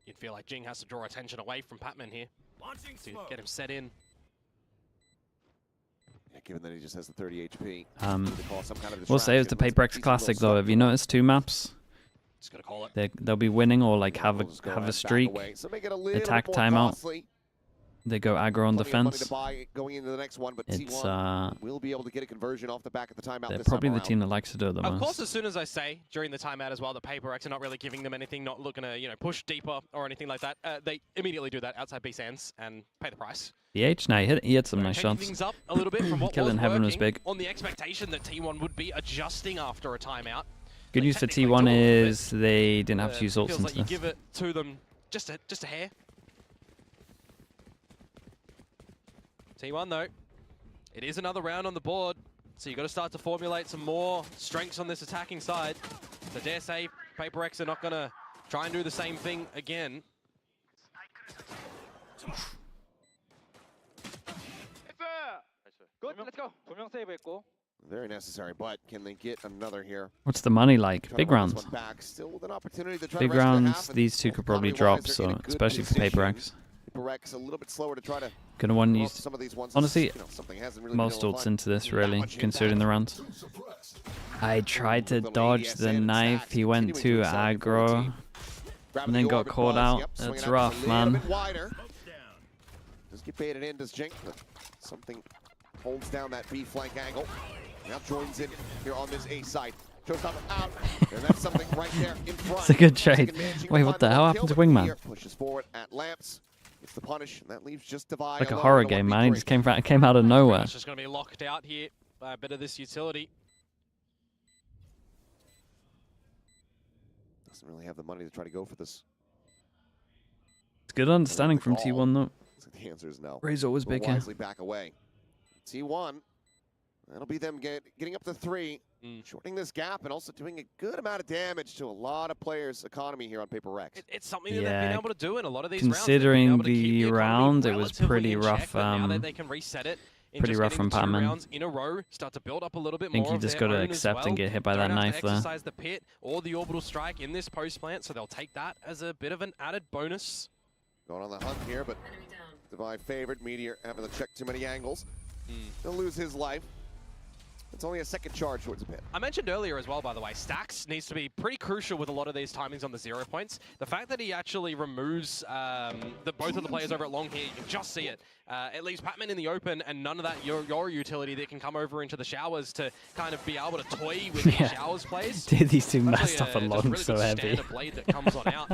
You'd feel like Jing has to draw attention away from Patman here to get him set in. Yeah, given that he just has the 30 HP. We'll say it's the Paper X Classic though. Have you noticed 2 maps? Just gotta call it. They'll be winning or like have a streak, attack timeout. They go aggro on defense. Going into the next one, but It's will be able to get a conversion off the back of the timeout. They're probably the team that likes to do it the most. Of course, as soon as I say during the timeout as well, the Paper X are not really giving them anything, not looking to push deeper or anything like that. They immediately do that outside B sands and pay the price. DH, no, he hit some nice shots. Things up a little bit from what Killing Heaven was big. On the expectation that T1 would be adjusting after a timeout. Good news for T1 is they didn't have to use ults feels into like you this. give it to them just a hair. T1 though, it is another round on the board, so you got to start to formulate some more strengths on this attacking side. So dare say Paper X are not going to try and do the same thing again. Good, let's go. Very necessary, but can they get another here? What's the money like? Big rounds. Still with an opportunity to try Big to rest rounds, half, these two could probably drop, so especially for Paper X. Paper X a little bit slower to try to Gonna want to use, some of these ones. honestly, something hasn't really most been ults into this, really, considering the rounds. I tried to Little dodge ADS the and knife, attack, he went continuing too to excel before the aggro, team. and then got Orbit caught buzz, out. yep, swinging That's out rough, a little man. bit wider. Just get baited in, does Jink, but something holds down that B flank angle. Now joins in here on this A side. Showstopper out, and that's something right there in front. It's a good trade. Wait, what the hell happened to Wingman? Pushes forward at lamps. It's the punish, and that leaves just Divide. Like a horror game, man. He just came out of nowhere. It's just going to be locked out here by a bit of this utility. Doesn't really have the money to try to go for this. It's good understanding from T1 though. The answer is no. Razor was big here. Wisely back away. T1, that'll be them getting up to 3, shortening this gap and also doing a good amount of damage to a lot of players' economy here on Paper X. It's something that they've been able to do in a lot of these considering rounds. the round, it was pretty rough. Now that they can reset it. Pretty rough from Patman. In a row, start to build up a little bit I think more you just got to accept and get hit by that knife there. Exercise the pit or the orbital strike in this post plant, so they'll take that as a bit of an added bonus. Going on the hunt here, but Divide favored. Meteor having to check too many angles. He'll lose his life. It's only a second charge towards the pit. I mentioned earlier as well, by the way, Stacks needs to be pretty crucial with a lot of these timings on the 0 points. The fact that he actually removes both of the players over at long here, you can just see it. It leaves Patman in the open and none of that your utility that can come over into the showers to kind of be able to toy with the showers plays. Dude, these two Actually, messed up a long really so good heavy. standard blade that comes on out.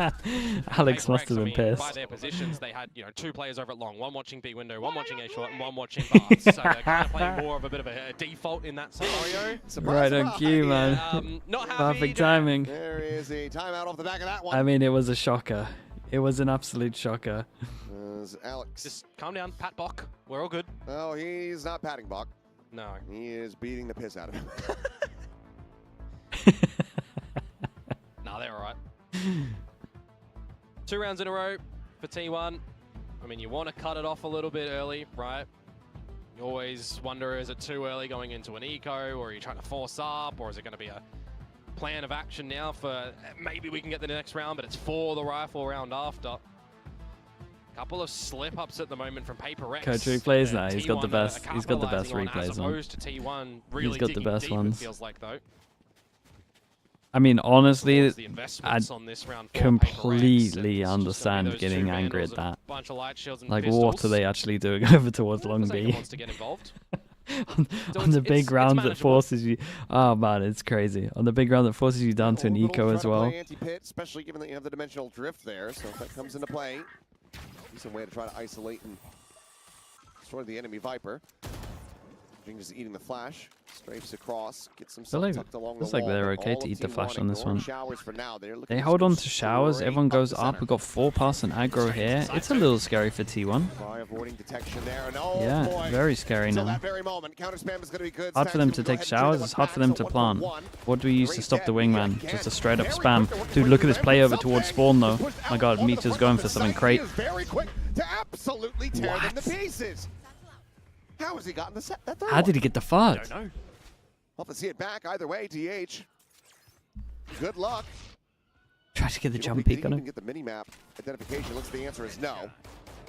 Alex must PaperX, have been By pissed. their positions, they had 2 players over at long, one watching B window, one watching A short, and one watching bars. So they're kind of playing more of a bit of a default in that scenario. Right on cue, man. Not happy. Perfect timing. There is a timeout off the back of that one. I mean, it was a shocker. It was an absolute shocker. Alex. Just calm down, Pat Bok. We're all good. Oh, he's not patting Bach. No. He is beating the piss out of him. Nah, they're all right. 2 rounds in a row for T1. I mean, you want to cut it off a little bit early, right? You always wonder, is it too early going into an eco, or are you trying to force up, or is it going to be a plan of action now for maybe we can get the next round, but it's for the rifle round after. Couple of slip-ups at the moment from PaperX. Coach replays now. He's got the best. He's got the best replays as on. opposed to T1 really He's got the digging best deep, ones. It feels like, though. I mean, honestly, The I investments on this round for completely PaperX, understand those getting two angry at vandals, that. a bunch of light shields and Like, pistols. what are they actually doing over towards long B? wants to get involved. on the big round that forces you. Oh man, it's crazy. On the big round that forces you down to an eco as well. Anti-pit, especially given that you have the dimensional drift there, so if that comes into play, decent way to try to isolate and destroy the enemy Viper. Jing is eating the flash, strafes across, gets some stuff tucked along the looks like wall, they're but okay all to of eat the Team flash One on this ignoring one. showers for now. They're looking They to hold on just to showers. straight Everyone goes the up. center. We've got 4 pass and aggro here. It's a little scary for T1. By avoiding detection there, and oh Yeah, boy, very scary until now. that very moment, counter spam is going to be good. Hard for them to take showers. It's hard for them to plant. What do we use to stop the wingman? Just a straight up spam. Dude, look at this play over towards spawn though. My god, Meter's going for something great. Very quick to absolutely tear them to pieces. How has he gotten the set? How did he get the FUD? Don't know. We'll have to see it back either way, DH. Good luck. Try to get the jump Did he peek on even him. get the mini-map identification? Looks the answer is no.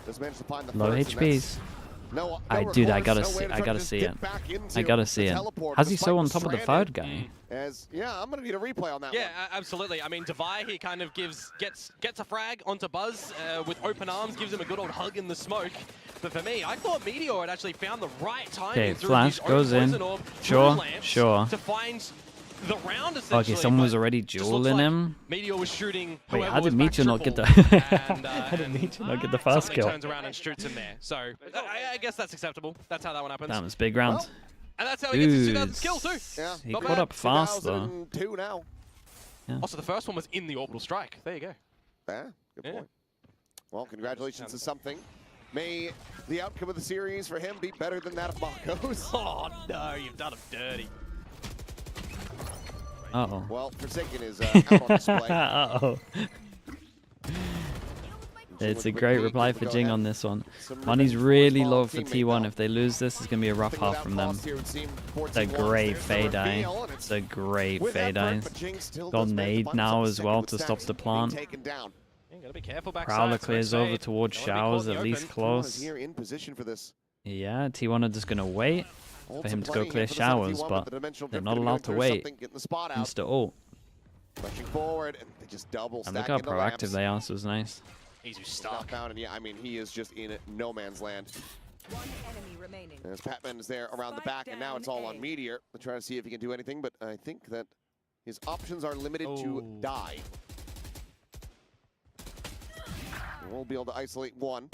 Does manage to find the Low first, and HPs. no Dude, I recourse, gotta no see. way to I try to gotta just see get it. back into I gotta the see it. teleport, How's he despite so on the top of the stranded. FUD guy? Yeah, I'm gonna need a replay on that Yeah, one. absolutely. I mean, Devi, he kind of gets a frag onto Buzz with open arms, gives him a good old hug in the smoke. But for me, I thought Meteor had actually found the right timing Okay, through flash his own goes in. poison orb, Sure, through lamps sure. to find the round essentially. Okay, someone was but already just looks dueling like him. Meteor was shooting. Wait, whoever how did was back Meteor not get the? triple, How did and Meteor not get the fast somebody kill? turns around and shoots him there. So I guess that's acceptable. That's how that one happens. That was big round. And that's how he gets his Dude, 2000 kill too. Yeah, he not caught bad. up fast though. 2002 now. Yeah. Also, the first one was in the orbital strike. There you go. Yeah, good point. Well, congratulations to something. May the outcome of the series for him be better than that of Marco's. Oh no, you've done him dirty. Uh-oh. Well, Forsaken is out on display. Uh-oh. It's a great reply for Jing on this one. Money's really low for T1. If they lose this, it's going to be a rough half from them. It's a great fade eye. It's a great fade eye. Got nade now as well to stop the plant. Gotta be careful backside. Prowler clears over towards showers, at least close. Here in position for this. Yeah, T1 are just going to wait for him to go clear showers, but they're not allowed to wait. Insta ult. Pushing forward, and they just double And look stack how into proactive lamps. they are, so it's nice. He's stuck. And yeah, I mean, he is just in no man's land. One enemy remaining. As Patman is there around the back, and now it's all on Meteor. We'll try to see if he can do anything, but I think that his options are limited to die. He won't be able to isolate one.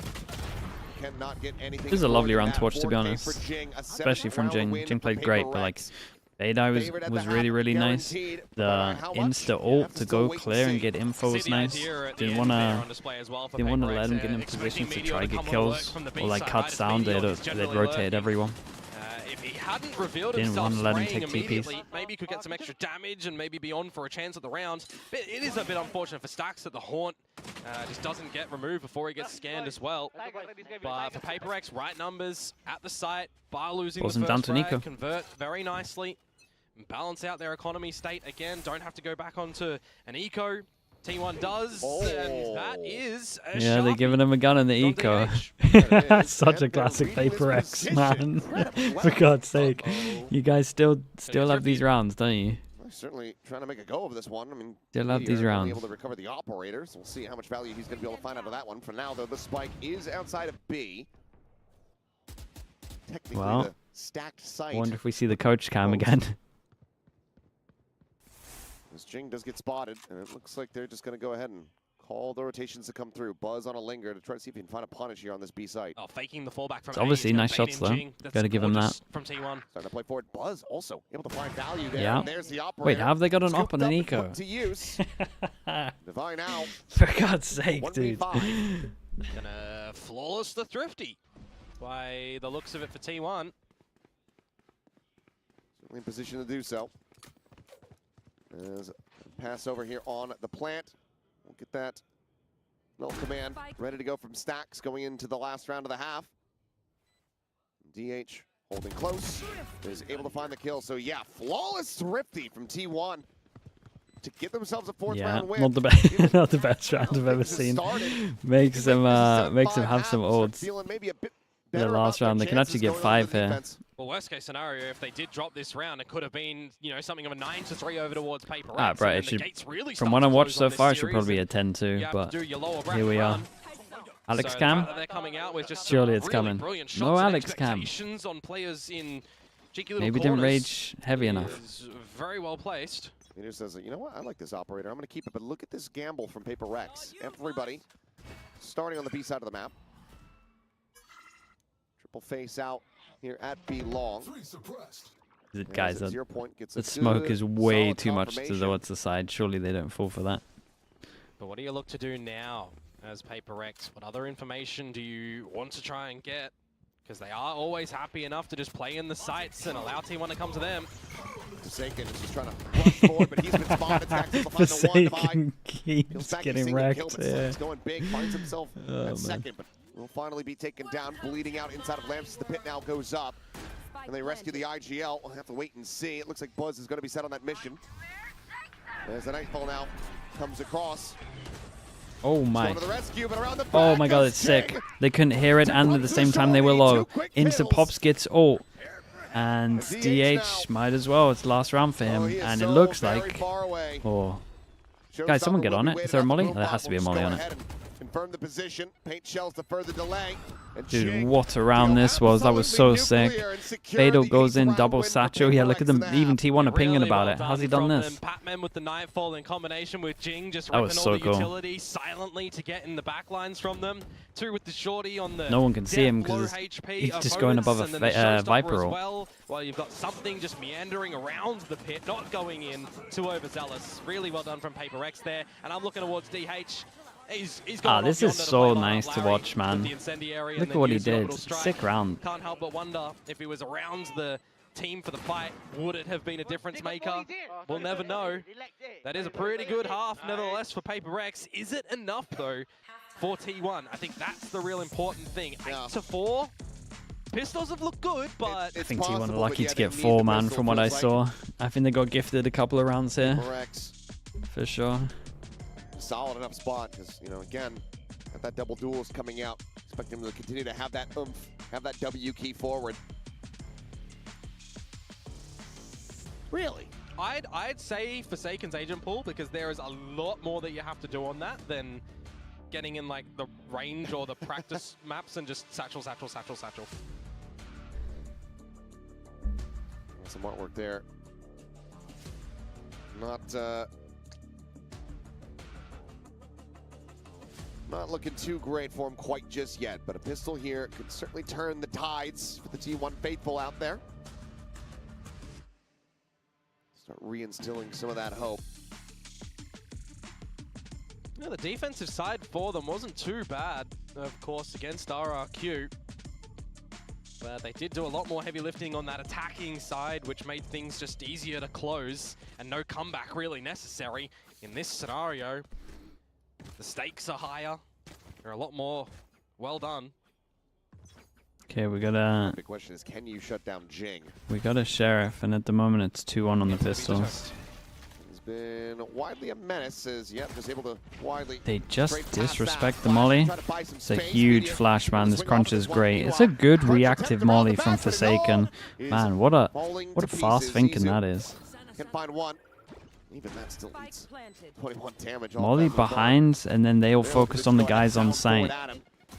Cannot get anything. This is a lovely more than round to that. watch, to be 4K honest. for Jing, a Especially from 7th Jing. round win Jing for played great, but like, PaperX. Fade-Eye Favorite at was the really, half, really nice. guaranteed, no The matter how much, insta you ult have to to go wait and clear and see. get info was See the nice. idea at the Didn't end wanna there on display as well for let PaperX, him get in expecting position to Meteor try to come get on kills alert from the or like B-side, cuts right? down. Meteor They'd is generally rotate lurking. everyone. If he hadn't revealed Didn't himself wanna let him spraying take TPs. immediately, maybe he could get some extra damage and maybe be on for a chance at the round. But it is a bit unfortunate for Stacks that the Haunt just doesn't get removed before he gets scanned as well. But for PaperX, right numbers at the site, Bar losing Pulls the him down first to frag, Nico. convert very nicely, balance out their economy state again, don't have to go back onto an eco. T1 does, and that is a Yeah, they're Sharpie giving him a gun in the from eco. DH. That's such a classic Paper X, man. For God's sake. You guys still have these rounds, don't you? They're certainly trying to make a go of this one. I mean, Still have these Meteor rounds. able to recover the operators. We'll see how much value he's going to be able to find out of that one. For now, though, the spike is outside of B. Technically, Well, the stacked site. I wonder if we see the coach cam again. As Jing does get spotted, and it looks like they're just going to go ahead and call the rotations to come through. Buzz on a linger to try to see if he can find a punish here on this B site. Oh, faking the fallback from It's obviously nice shots though. Gotta give him that. From T1. Starting to play forward. Buzz also able to find value there. Yeah. And there's the operator. Wait, how have they got an op Scooped on an up and eco? put to use. Divine out. For God's sake, dude. 1v5. Gonna flawless the Thrifty by the looks of it for T1. Certainly in position to do so. As pass over here on the plant. We'll get that little command ready to go from Stacks going into the last round of the half. DH holding close, is able to find the kill. So yeah, flawless Thrifty from T1 to get themselves a fourth round win. Not the best round I've ever seen. Makes them have some odds. In the last round, they can actually get 5 here. Well, worst case scenario, if they did drop this round, it could have been, you know, something of a 9-3 over towards Paper X. Ah, bro, it should, from what I watched so far, it should probably be a 10-2, but here we are. Alex so Cam? Surely it's coming. No Alex Cam. On players in Maybe didn't rage heavy enough. Very well placed. He just says, you know what, I like this operator. I'm going to keep it, but look at this gamble from Paper X. Everybody starting on the B side of the map. Triple face out here at B long. Guys, the smoke is way too much to the what's the side. Surely they don't fall for that. But what do you look to do now as Paper X? What other information do you want to try and get? Because they are always happy enough to just play in the sites and allow T1 to come to them. Forsaken is just trying to rush forward, but he's been spotted. Forsaken keeps getting wrecked. Yeah. He's going big, finds himself at second, but will finally be taken down, bleeding out inside of Lamps. The pit now goes up, and they rescue the IGL. We'll have to wait and see. It looks like Buzz is going to be set on that mission. As the Nightfall now comes across. Oh my. Rescue, oh my god, it's sick. They couldn't hear it, and at the same time they were low. Into Pops gets ult. And DH might as well. It's last round for him. And it looks like... Oh. Guys, someone get on it. Is there a molly? There has to be a molly on it. Confirm the position. Paint shells to further delay. Dude, what a round this was. That was so sick. Fatal goes in, double satchel. Yeah, look at them. Even T1 are pinging about it. How's he done this? Patman with the Nightfall in combination with Jing just that was so all the cool. utility silently to get in the backlines from them. 2 with the shorty on the no one can see him because he's just going above a Viper roll. Well, you've got something just meandering around the pit, not going in. Too overzealous. Really well done from Paper X there. And I'm looking towards DH. He's this is so nice to watch, man. Look at what he did. Sick round. Can't help but wonder if he was around the team for the fight, would it have been a difference maker? We'll never know. That is a pretty good half, nevertheless, for Paper X. Is it enough, though, for T1? I think that's the real important thing. 8-4. Pistols have looked good, but... I think T1 are lucky to get 4, man, from what I saw. I think they got gifted a couple of rounds here. For sure. Solid enough spot because, you know, again, got that double duels coming out. Expect him to continue to have that oomph, have that W key forward. Really? I'd say Forsaken's agent pool because there is a lot more that you have to do on that than getting in like the range or the practice maps and just satchel. Some artwork there. Not looking too great for him quite just yet, but a pistol here could certainly turn the tides for the T1 faithful out there. Start reinstilling some of that hope. Yeah, the defensive side for them wasn't too bad, of course, against RRQ. But they did do a lot more heavy lifting on that attacking side, which made things just easier to close, and no comeback really necessary in this scenario. The stakes are higher. They're a lot more well done. Okay, we got a... The big question is, can you shut down Jing? We got a Sheriff, and at the moment it's 2-1 on the pistols. been widely a menace as just able to widely. They just disrespect the molly. It's a huge flash, man. This crunch is great. It's a good reactive molly from Forsaken. Man, what a fast thinking that is. Can find one. Even that still eats 21 damage. Molly behind, and then they all focused on the guys on site.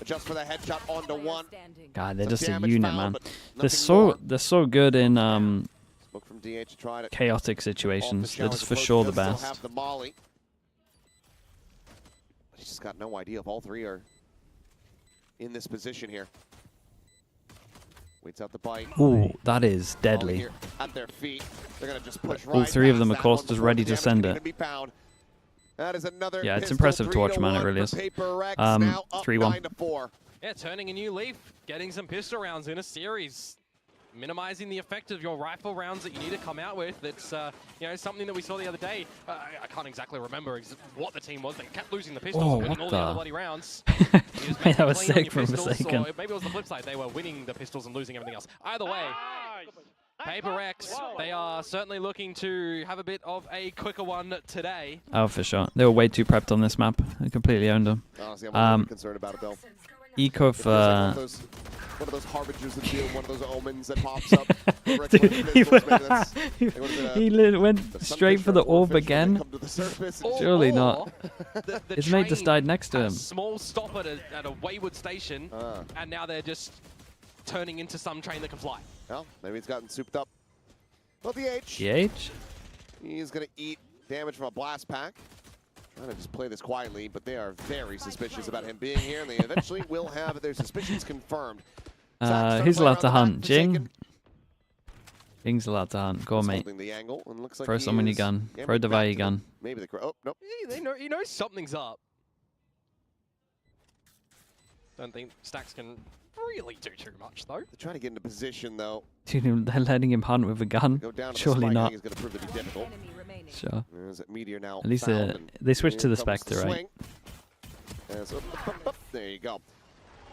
Just for the headshot onto one. God, they're just a unit, man. They're so good in chaotic situations. They're just for sure the best. He's just got no idea if all three are in this position here. Waits out the bite. Ooh, that is deadly. At their feet. They're gonna just push All three of them, of course, just ready to send it. Yeah, it's impressive to watch, man. It really is. 3-1. Yeah, turning a new leaf, getting some pistol rounds in a series, minimizing the effect of your rifle rounds that you need to come out with. It's you know, something that we saw the other day. I can't exactly remember what the team was. They kept losing the pistols, oh, winning all the other bloody rounds. Hey, that was sick from Forsaken. Maybe it was the flip side. They were winning the pistols and losing everything else. Either way. PRX, they are certainly looking to have a bit of a quicker one today. Oh, for sure. They were way too prepped on this map. They completely owned them. Honestly, I'm concerned about it, though. Eco for... One of those harbingers of doom, one of those omens that pops up. He went straight for the orb again. Surely not. His mate just died next to him. Small stop at a wayward station, and now they're just turning into some train that can fly. Well, maybe he's gotten souped up. Well, the H. He's going to eat damage from a blast pack. Trying to just play this quietly, but they are very suspicious about him being here, and they eventually will have their suspicions confirmed. Who's allowed to hunt? Jing? Jing's allowed to hunt. Go on, mate. Throw someone your gun. Throw Devi your gun. Maybe the... Oh, nope. He knows something's up. Don't think Stacks can really do too much, though. They're trying to get into position, though. Dude, they're letting him hunt with a gun? Surely not. Is going to prove to be difficult. Sure. There's a meteor now. At least they switched to the Spectre, right? So, there you go.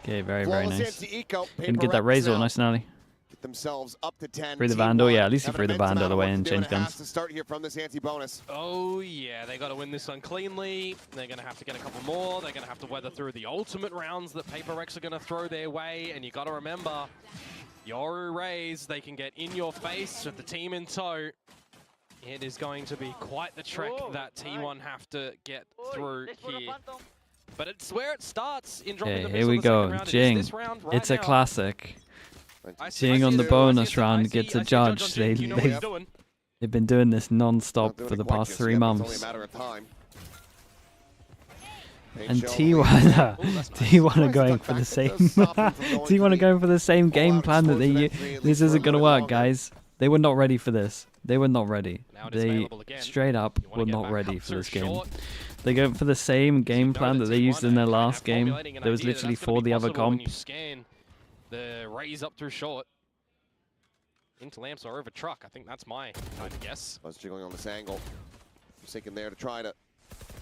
Okay, very, very nice. Didn't get that Razor, nice and early. Get themselves up to 10. Threw the Vandal, yeah, at least he threw the Vandal away and changed guns. To start here from this anti-bonus. Oh yeah, they got to win this one cleanly. They're going to have to get a couple more. They're going to have to weather through the ultimate rounds that PRX are going to throw their way. And you got to remember, Yoru Rays, they can get in your face with the team in tow. It is going to be quite the trek that T1 have to get through here. But it's where it starts in dropping the here we go, Jing. It's a classic. Jing on the bonus round gets a judge. They've been doing this non-stop for the past 3 months. And T1 are going for the same. T1 are going for the same game plan that they use. This isn't gonna work, guys. They were not ready for this. They were not ready. They straight up were not ready for this game. They go for the same game plan that they used in their last game. That was literally for the other comp. The raise up through short. Into lamps or over truck. I think that's my guess. I was jiggling on this angle. Forsaken there to try to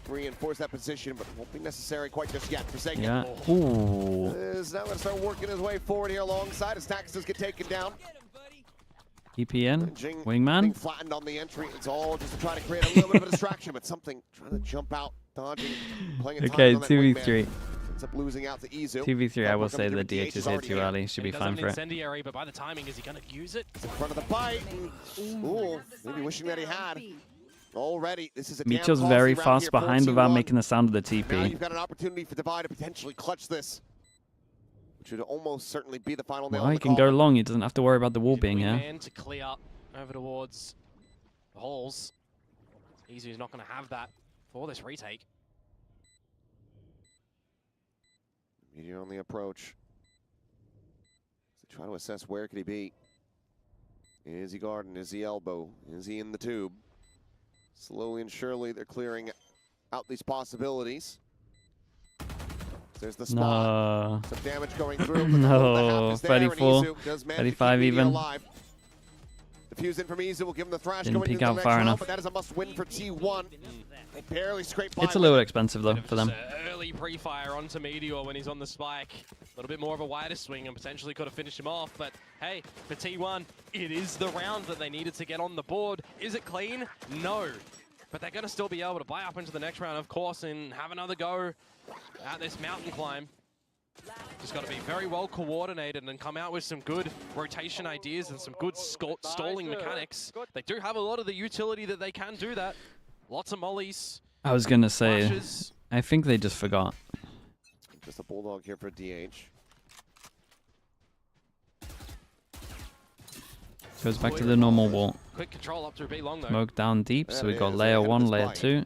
reinforce that position, but won't be necessary quite just yet. Forsaken. Yeah. Ooh. Is now going to start working his way forward here alongside as Taxes get taken down. EPN, Wingman. Being flattened on the entry. It's all just to try to create a little bit of a distraction, but something trying to jump out, dodging, playing okay, 2v3. Ends up losing out to Izu. 2v3, I will say the DH is here too early. Should be fine for it. Incendiary, but by the timing, is he going to use it? It's in front of the bite. Ooh, maybe wishing that he had. Already, this is a Micho's very fast behind without making the sound of the TP. Now you've got an opportunity for Devi to potentially clutch this. Which would almost certainly be the final nail. Well, he can go long. He doesn't have to worry about the wall being here. To clear over towards the holes. Izu's not going to have that for this retake. Meteor on the approach. So try to assess where could he be. Is he garden? Is he elbow? Is he in the tube? Slowly and surely they're clearing out these possibilities. There's the spot. Some damage going through. No, 34, 35 even. The fuse in from Izu will give him the thrash. Didn't peek out far enough. But that is a must-win for T1. They barely scrape by. It's a little expensive though for them. Early pre-fire onto Meteor when he's on the spike. A little bit more of a wider swing and potentially could have finished him off. But hey, for T1, it is the round that they needed to get on the board. Is it clean? No. But they're going to still be able to buy up into the next round, of course, and have another go at this mountain climb. Just got to be very well coordinated and come out with some good rotation ideas and some good stalling mechanics. They do have a lot of the utility that they can do that. Lots of mollies. I was going to say, flashes. I think they just forgot. Just a bulldog here for DH. Goes back to the normal wall. Quick control up through B long though. Smoke down deep, so we got layer 1, layer 2.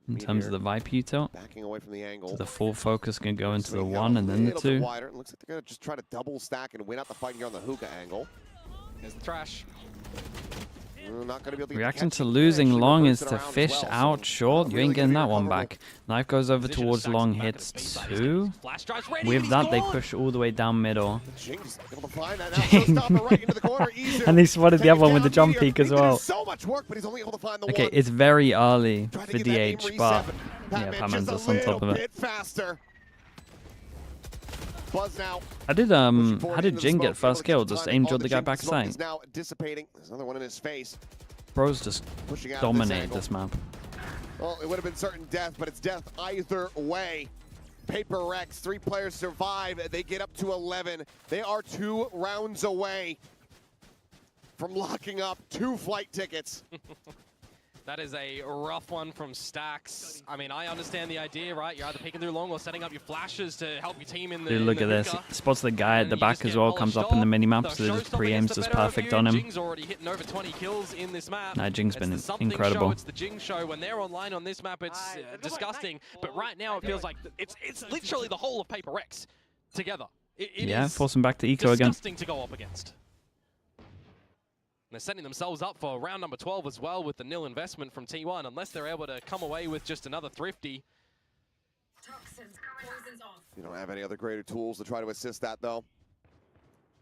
In terms of the Vipe util. Backing away from the angle. So the full focus can go into the 1 and then the 2. Looks like they're gonna just try to double stack and win out the fight here on the hookah angle. Here's the thrash. Not gonna be able to Reaction to losing long is to fish out short. You ain't getting that one back. Knife goes over towards long, hits 2. With that, they push all the way down middle. And he spotted the other one with the jump peek as well. Okay, it's very early for DH, but yeah, Paman's just on top of it. How did Jing get first kill? Just aim the guy backside. Bros just dominate this map. Well, it would have been certain death, but it's death either way. PRX, 3 players survive. They get up to 11. They are 2 rounds away from locking up 2 flight tickets. That is a rough one from Stacks. I mean, I understand the idea, right? You're either peeking through long or setting up your flashes to help your team in the Dude, look at this. He spots the guy at the back as well, comes up in the minimap, so just pre-aims just perfect on him. Jing's already hitting over 20 kills in this map. Nah, Jing's been incredible. It's the Jing show. When they're online on this map, it's disgusting. But right now, it feels like it's literally the whole of PRX together. Yeah, force him back to eco again. Disgusting to go up against. They're setting themselves up for round number 12 as well with the nil investment from T1, unless they're able to come away with just another thrifty. You don't have any other greater tools to try to assist that, though.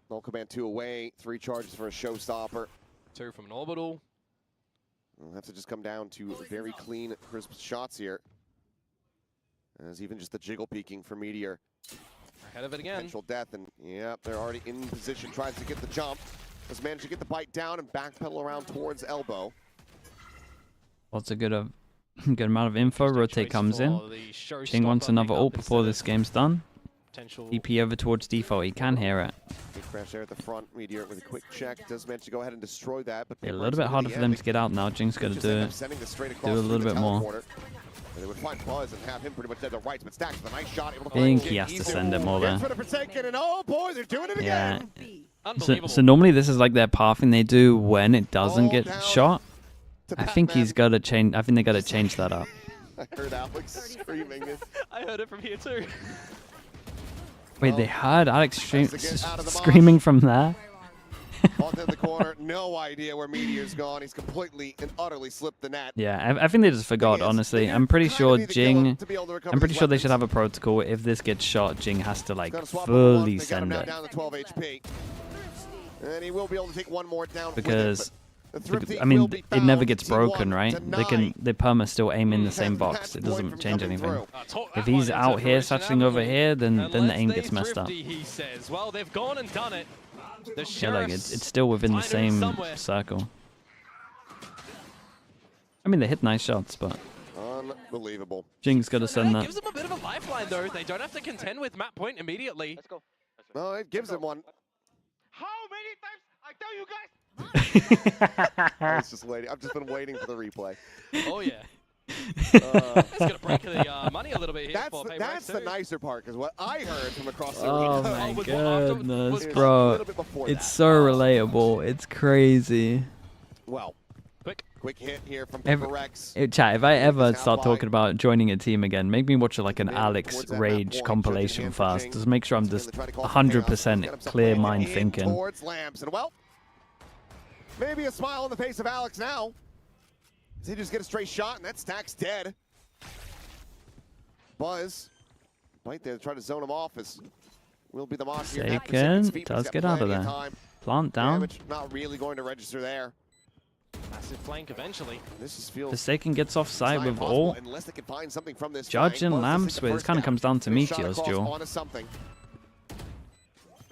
Null Command 2 away, 3 charges for a showstopper. 2 from an orbital. We'll have to just come down to very clean, crisp shots here. As even just the jiggle peeking for Meteor. Ahead of it again. Potential death, and yeah, they're already in position, tries to get the jump. Has managed to get the bite down and backpedal around towards elbow. Lots of good amount of info. Rotate comes in. Jing wants another ult before this game's done. EP over towards default. He can hear it. Big crash there at the front. Meteor with a quick check does manage to go ahead and destroy that. But a little bit harder for them to get out now. Jing's got to do a little bit more. They would find Buzz and have him pretty much dead to rights, but Stacks with a nice shot. I think he has to send it more there. And oh boy, they're doing it again. So normally this is like their pathing they do when it doesn't get shot. I think he's got to change. I think they got to change that up. I heard Alex screaming it. I heard it from here too. Wait, they heard Alex screaming from there? Onto the corner, no idea where Meteor's gone. He's completely and utterly slipped the net. Yeah, I think they just forgot, honestly. I'm pretty sure Jing... I'm pretty sure they should have a protocol. If this gets shot, Jing has to, like, fully send it. Down to 12 HP. And he will be able to take one more down. Because, I mean, it never gets broken, right? They perma still aim in the same box. It doesn't change anything. If he's out here, satching over here, then the aim gets messed up. He says, well, they've gone and done it. Yeah, like it's still within the same circle. I mean, they hit nice shots, but unbelievable. Jing's got to send that. It gives them a bit of a lifeline, though. They don't have to contend with map point immediately. Let's go. No, it gives him one. How many times I tell you guys? I was just waiting. I've just been waiting for the replay. Oh yeah. It's gonna break the money a little bit here. That's the nicer part, because what I heard from across the arena. Oh my goodness, bro! It's so relatable. It's crazy. Well, quick hit here from PRX. Chat, if I ever start talking about joining a team again, make me watch like an Alex Rage compilation first. Just make sure I'm just 100% clear mind thinking. And well, maybe a smile on the face of Alex now. He just get a straight shot, and that Stack's dead. Buzz, right there, to try to zone him off. Will be the mock here. Seiken does get out of there. Plant down. Damage not really going to register there. Massive flank eventually. The Seiken gets offside with all. Unless they can find something from this Judge and Lamps, where this kind of comes down to Meteor's duel.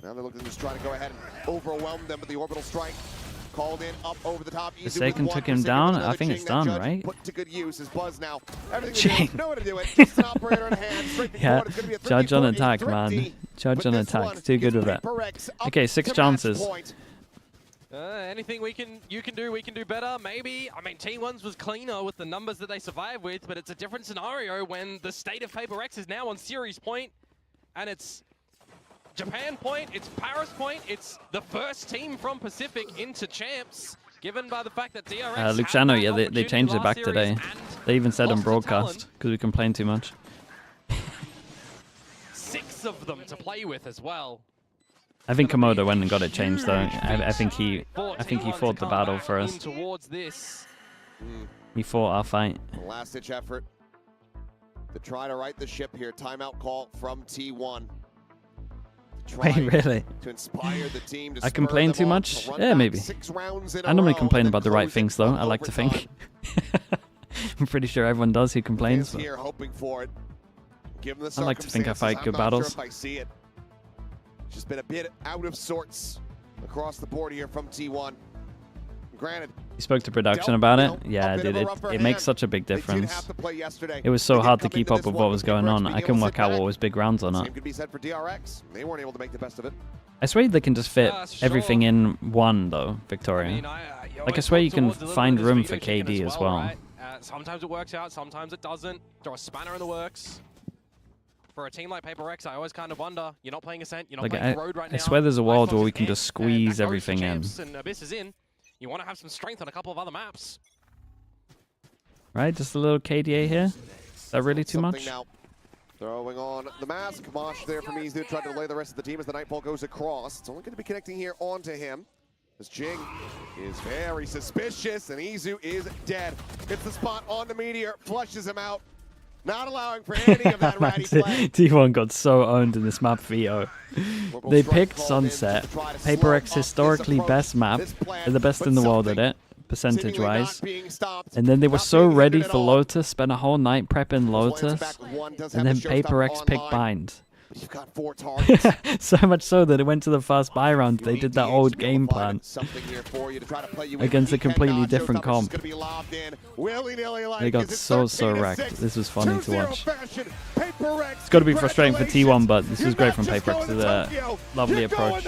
Now they're looking to just try to go ahead and overwhelm them with the orbital strike. Called in up over the top. Forsaken took him down. I think it's done, right? Put to good use. His Buzz now. Everything Jing. know what to do it. Just an operator in hand. Straight Yeah, forward. It's gonna be a judge on 3v4, attack, a man. thrifty. Judge But on this attack. one Too good gives with that. PRX up Okay, 6 to match chances. point. Anything you can do, we can do better. Maybe. I mean, T1's was cleaner with the numbers that they survived with, but it's a different scenario when the state of PaperX is now on series point, and it's Japan point, it's Paris point, it's the first team from Pacific into champs, given by the fact that DRX. Luciano, yeah, they changed it back today. They even said on broadcast because we complained too much. 6 of them to play with as well. I think Komodo went and got it changed though. I think he fought the battle for us. Towards this. He fought our fight. Last-ditch effort to try to right the ship here. Timeout call from T1. Wait, really? To inspire the team to I complain too much? Yeah, maybe. I normally complain about the right things though, I like to think. I'm pretty sure everyone does who complains. Here hoping for it. Given the I like to think I fight good I'm not battles. sure if I see it. Just been a bit out of sorts across the board here from T1. Granted, You spoke to production about it? Yeah, dude, it makes such a big difference. It was so hard to keep up with what was going on. I couldn't work out what was big rounds or not. Same could be said for DRX. They weren't able to make the best of it. I swear they can just fit everything in one though, Victoria. Like I swear you can find room for KD as well. Sometimes it works out, sometimes it doesn't. Throw a spanner in the works. For a team like PaperX, I always kind of wonder, you're not playing Ascent, you're not playing Road right now. I swear there's a world where we can just squeeze everything in. And Abyss is in. You want to have some strength on a couple of other maps. Right, just a little KDA here. Is that really too much? Now. Throwing on the mask. Mosh there from Izu, trying to delay the rest of the team as the Nightfall goes across. It's only going to be connecting here onto him. As Jing is very suspicious, and Izu is dead. Hits the spot on the Meteor, flushes him out. Not allowing for any of that ratty play. T1 got so owned in this map VO. They picked Sunset, PaperX historically best map. They're the best in the world at it, percentage-wise. And then they were so ready for Lotus, spent a whole night prepping Lotus, and then PaperX picked Bind. You've got 4 targets. So much so that it went to the first buy round. They did that old game plan against a completely different comp. They got so wrecked. This was funny to watch. It's got to be frustrating for T1, but this was great from PaperX. It's a lovely approach.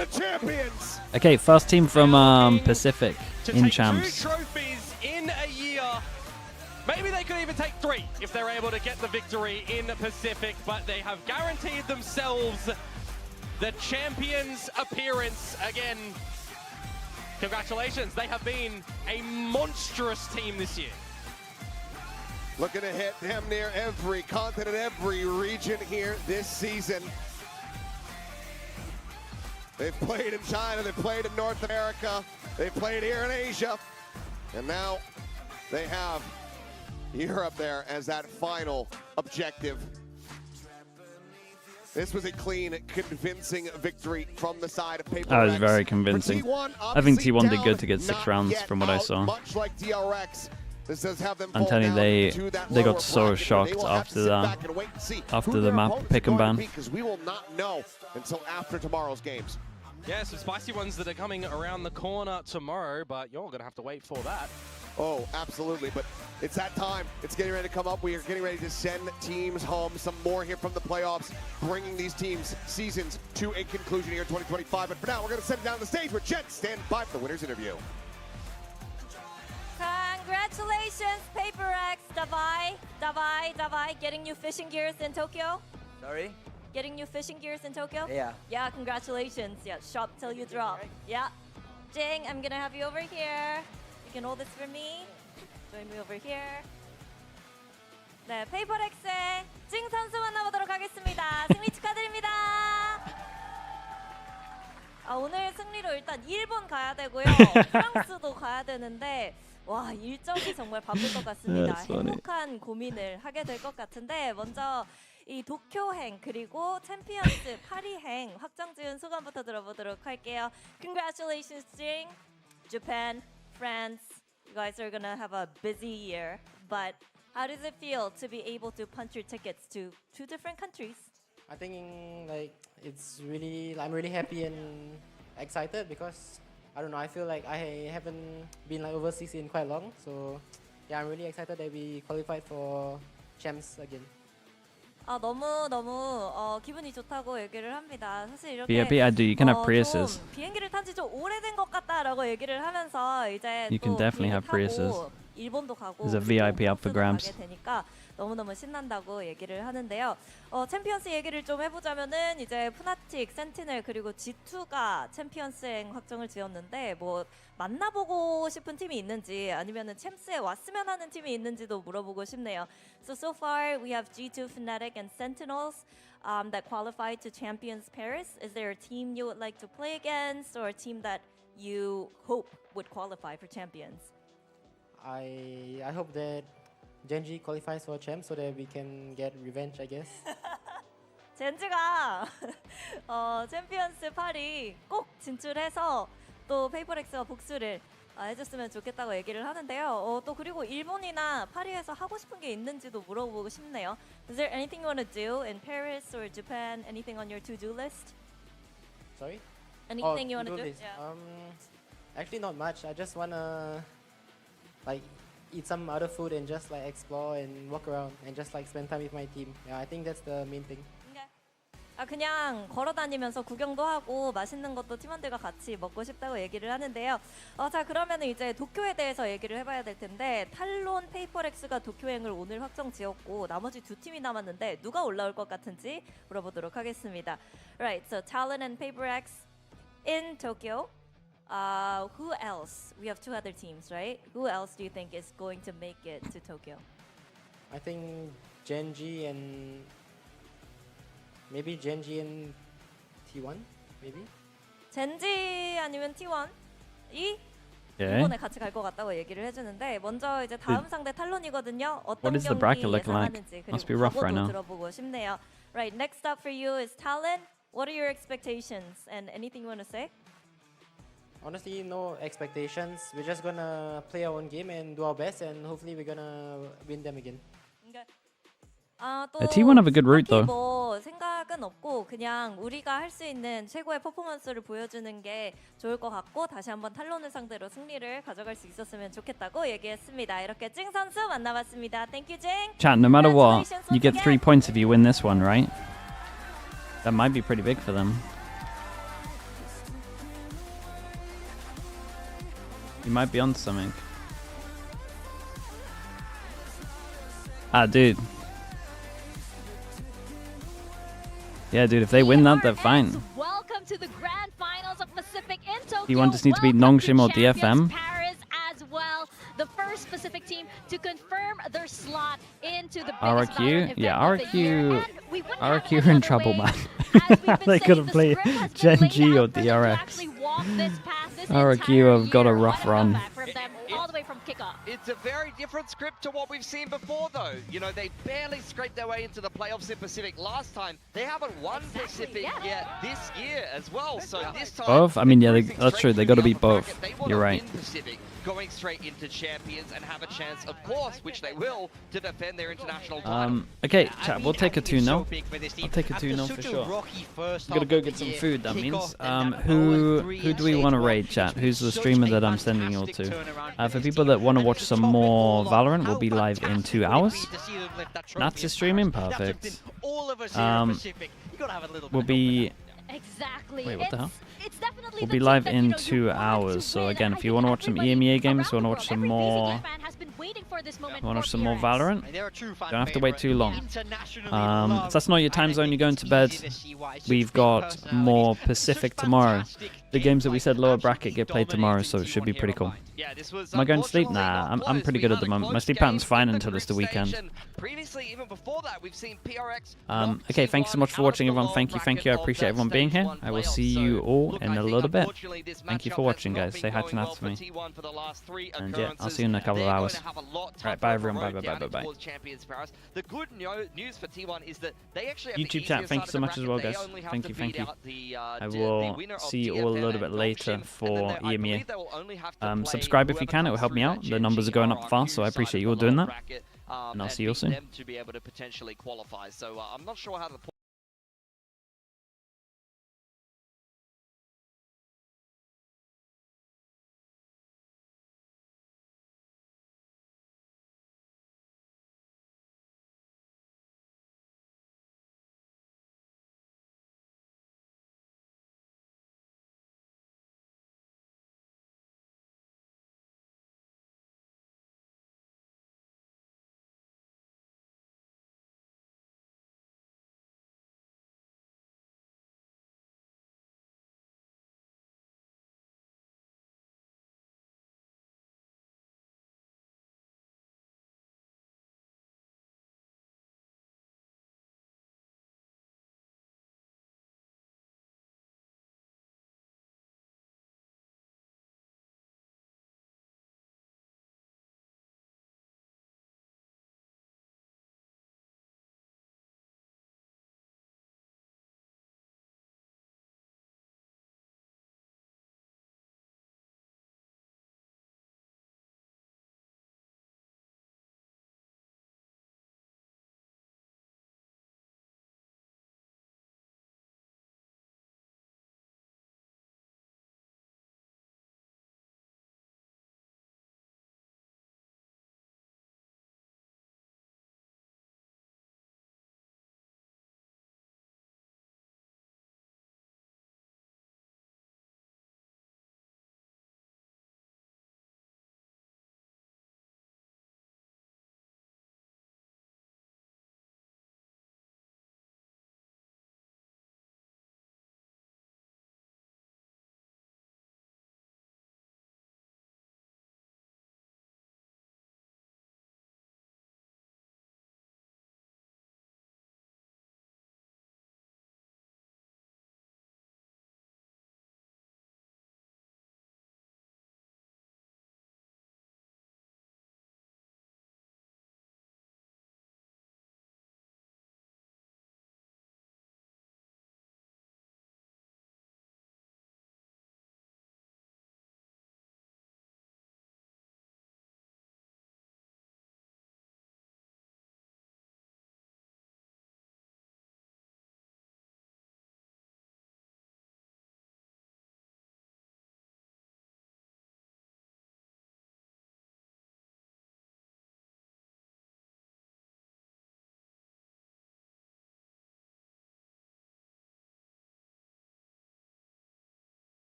Okay, first team from Pacific in champs. Maybe they could even take 3 if they're able to get the victory in the Pacific, but they have guaranteed themselves the champions appearance again. Congratulations, they have been a monstrous team this year. Looking to hit damn near every continent, every region here this season. They've played in China, they've played in North America, they've played here in Asia, and now they have Europe there as that final objective. This was a clean, convincing victory from the side of PaperX. That was very convincing. I think T1 did good to get 6 rounds from what I saw. Much like DRX, this does have them I'm telling you, they got so shocked after the map pick and ban. Because we will not know until after tomorrow's games. Yeah, some spicy ones that are coming around the corner tomorrow, but you're going to have to wait for that. Oh, absolutely, but it's that time. It's getting ready to come up. We are getting ready to send teams home. Some more here from the playoffs, bringing these teams' seasons to a conclusion here in 2025. But for now, we're going to send it down the stage where Jet stand by for the winner's interview. Congratulations, PaperX, Davai, getting new fishing gears in Tokyo. Sorry? Getting new fishing gears in Tokyo? Yeah. Yeah, congratulations. Yeah, shop till you drop. Yeah. Jing, I'm gonna have you over here. You can hold this for me. Join me over here. 네, 페이퍼렉스의 징 선수 만나보도록 하겠습니다. 승리 축하드립니다. 오늘 승리로 일단 일본 가야 되고요. 프랑스도 가야 되는데 와, 일정이 정말 바쁠 것 같습니다. 행복한 고민을 하게 될 것 같은데 먼저 이 도쿄행 그리고 챔피언스 파리행 확정 지은 소감부터 들어보도록 할게요. Congratulations, Jing. Japan, France. You guys are gonna have a busy year, but how does it feel to be able to punch your tickets to 2 different countries? I think like I'm really happy and excited because I don't know, I feel like I haven't been like overseas in quite long. So yeah, I'm really excited that we qualified for champs again. 너무 기분이 좋다고 얘기를 합니다. 사실 이렇게 VIP, I do. You can have Priuses. 좀 비행기를 탄 지 좀 오래된 것 같다라고 얘기를 하면서 이제 You can 또 definitely have 비행기 Priuses. 타고 일본도 가고 There's a VIP up for 프랑스도 grabs. 가게 되니까 너무너무 신난다고 얘기를 하는데요. 챔피언스 얘기를 좀 해보자면은 이제 푸나틱, 센티넬 그리고 G2가 챔피언스행 확정을 지었는데 뭐 만나보고 싶은 팀이 있는지 아니면은 챔스에 왔으면 하는 팀이 있는지도 물어보고 싶네요. So far we have G2, Fnatic, and Sentinels that qualified to Champions Paris. Is there a team you would like to play against or a team that you hope would qualify for Champions? I hope that Genji qualifies for champ so that we can get revenge, I guess. 젠지가 챔피언스 8이 꼭 진출해서 또 페이퍼렉스와 복수를 해줬으면 좋겠다고 얘기를 하는데요. 또 그리고 일본이나 파리에서 하고 싶은 게 있는지도 물어보고 싶네요. Is there anything you want to do in Paris or Japan? Anything on your to-do list? Sorry? Anything you want to to-do do? list. Yeah. Actually not much. I just wanna like eat some other food and just like explore and walk around and just like spend time with my team. Yeah, I think that's the main thing. 그냥 걸어 다니면서 구경도 하고 맛있는 것도 팀원들과 같이 먹고 싶다고 얘기를 하는데요. 자 그러면 이제 도쿄에 대해서 얘기를 해봐야 될 텐데 탈론 페이퍼렉스가 도쿄행을 오늘 확정 지었고 나머지 두 팀이 남았는데 누가 올라올 것 같은지 물어보도록 하겠습니다. Right, so Talon and PaperX in Tokyo. Who else? We have two other teams, right? Who else do you think is going to make it to Tokyo? I think Genji and maybe Genji and T1, maybe. 젠지 아니면 T1이 Okay. 이번에 같이 갈 것 같다고 얘기를 해주는데 먼저 이제 다음 상대 탈론이거든요. 어떤 What is the bracket 경기 looking like? 예상하는지 Must be 그리고 rough right 각오도 now. 들어보고 싶네요. Right, next up for you is Talon. What are your expectations and anything you want to say? Honestly, no expectations. We're just gonna play our own game and do our best, and hopefully we're gonna win them again. 또 T1 have a good route though. 뭐 생각은 없고 그냥 우리가 할 수 있는 최고의 퍼포먼스를 보여주는 게 좋을 것 같고 다시 한번 탈론을 상대로 승리를 가져갈 수 있었으면 좋겠다고 얘기했습니다. 이렇게 찡 선수 만나봤습니다. Thank you, 찡. Chat, no matter what, Congratulations you once get 3 again. points if you win this one, right? That might be pretty big for them. You might be on something. Dude. Yeah, dude, if they win that, they're fine. Welcome to the grand finals of Pacific in Tokyo. T1 just need to beat Nongshim or DFM. Paris as well. The first Pacific team to confirm their slot into the biggest RRQ? Valorant Yeah, event of the year. RRQ. And we wouldn't have RRQ it are in any trouble, other man. way. As we've been They saying, couldn't the play script has been laid Genji or out for them to DRX. actually walk this path this RRQ entire have got a year. rough What run. comeback from them all the way from kickoff. It's a very different script to what we've seen before, though. You know, they barely scraped their way into the playoffs in Pacific last time. They haven't won Pacific yet this year as well. So this time, Both? I mean, yeah, that's true. They got to beat both. You're right. Pacific, going straight into champions and have a chance, of course, which they will, to defend their international title. Okay, chat, we'll take a 2-0. I'll take a 2-0 for sure. I'm gonna go get some food, that means. Who do we want to raid, chat? Who's the streamer that I'm sending you all to? For people that want to watch some more Valorant, we'll be live in 2 hours. Nats is streaming, perfect. We'll be... Exactly. Wait, what the hell? It's definitely We'll the be team live that, in you know, 2 you wanted to hours, so win. again, I if you think want to watch some everybody EMEA games, around want to the watch world, some every more... VCT fan has been waiting for this moment Want to watch for some more PRX. Valorant? They're a true fan Don't have to wait too long. Internationally If that's not your time zone, you're going to bed. We've got more Pacific tomorrow. The games that we said lower bracket get played tomorrow, so it should be pretty cool. Yeah, this was Am I going to sleep? Nah, I'm pretty good at the moment. My sleep pattern's fine until it's the weekend. Previously, even before that, we've seen PRX. Okay, thank you so much for watching, everyone. Thank you. I appreciate everyone being here. I will see you all in a little bit. Thank you for watching, guys. Say hi to Nats for me. And yeah, I'll see you in a couple of hours. Alright, bye everyone. Bye. The good news for T1 is that they actually have YouTube chat, thank you so much as well, guys. Thank you. I will see you all a little bit later for EMEA. Subscribe if you can, it will help me out. The numbers are going up fast, so I appreciate you all doing that. And I'll see you all soon. To be able to potentially qualify. So I'm not sure how the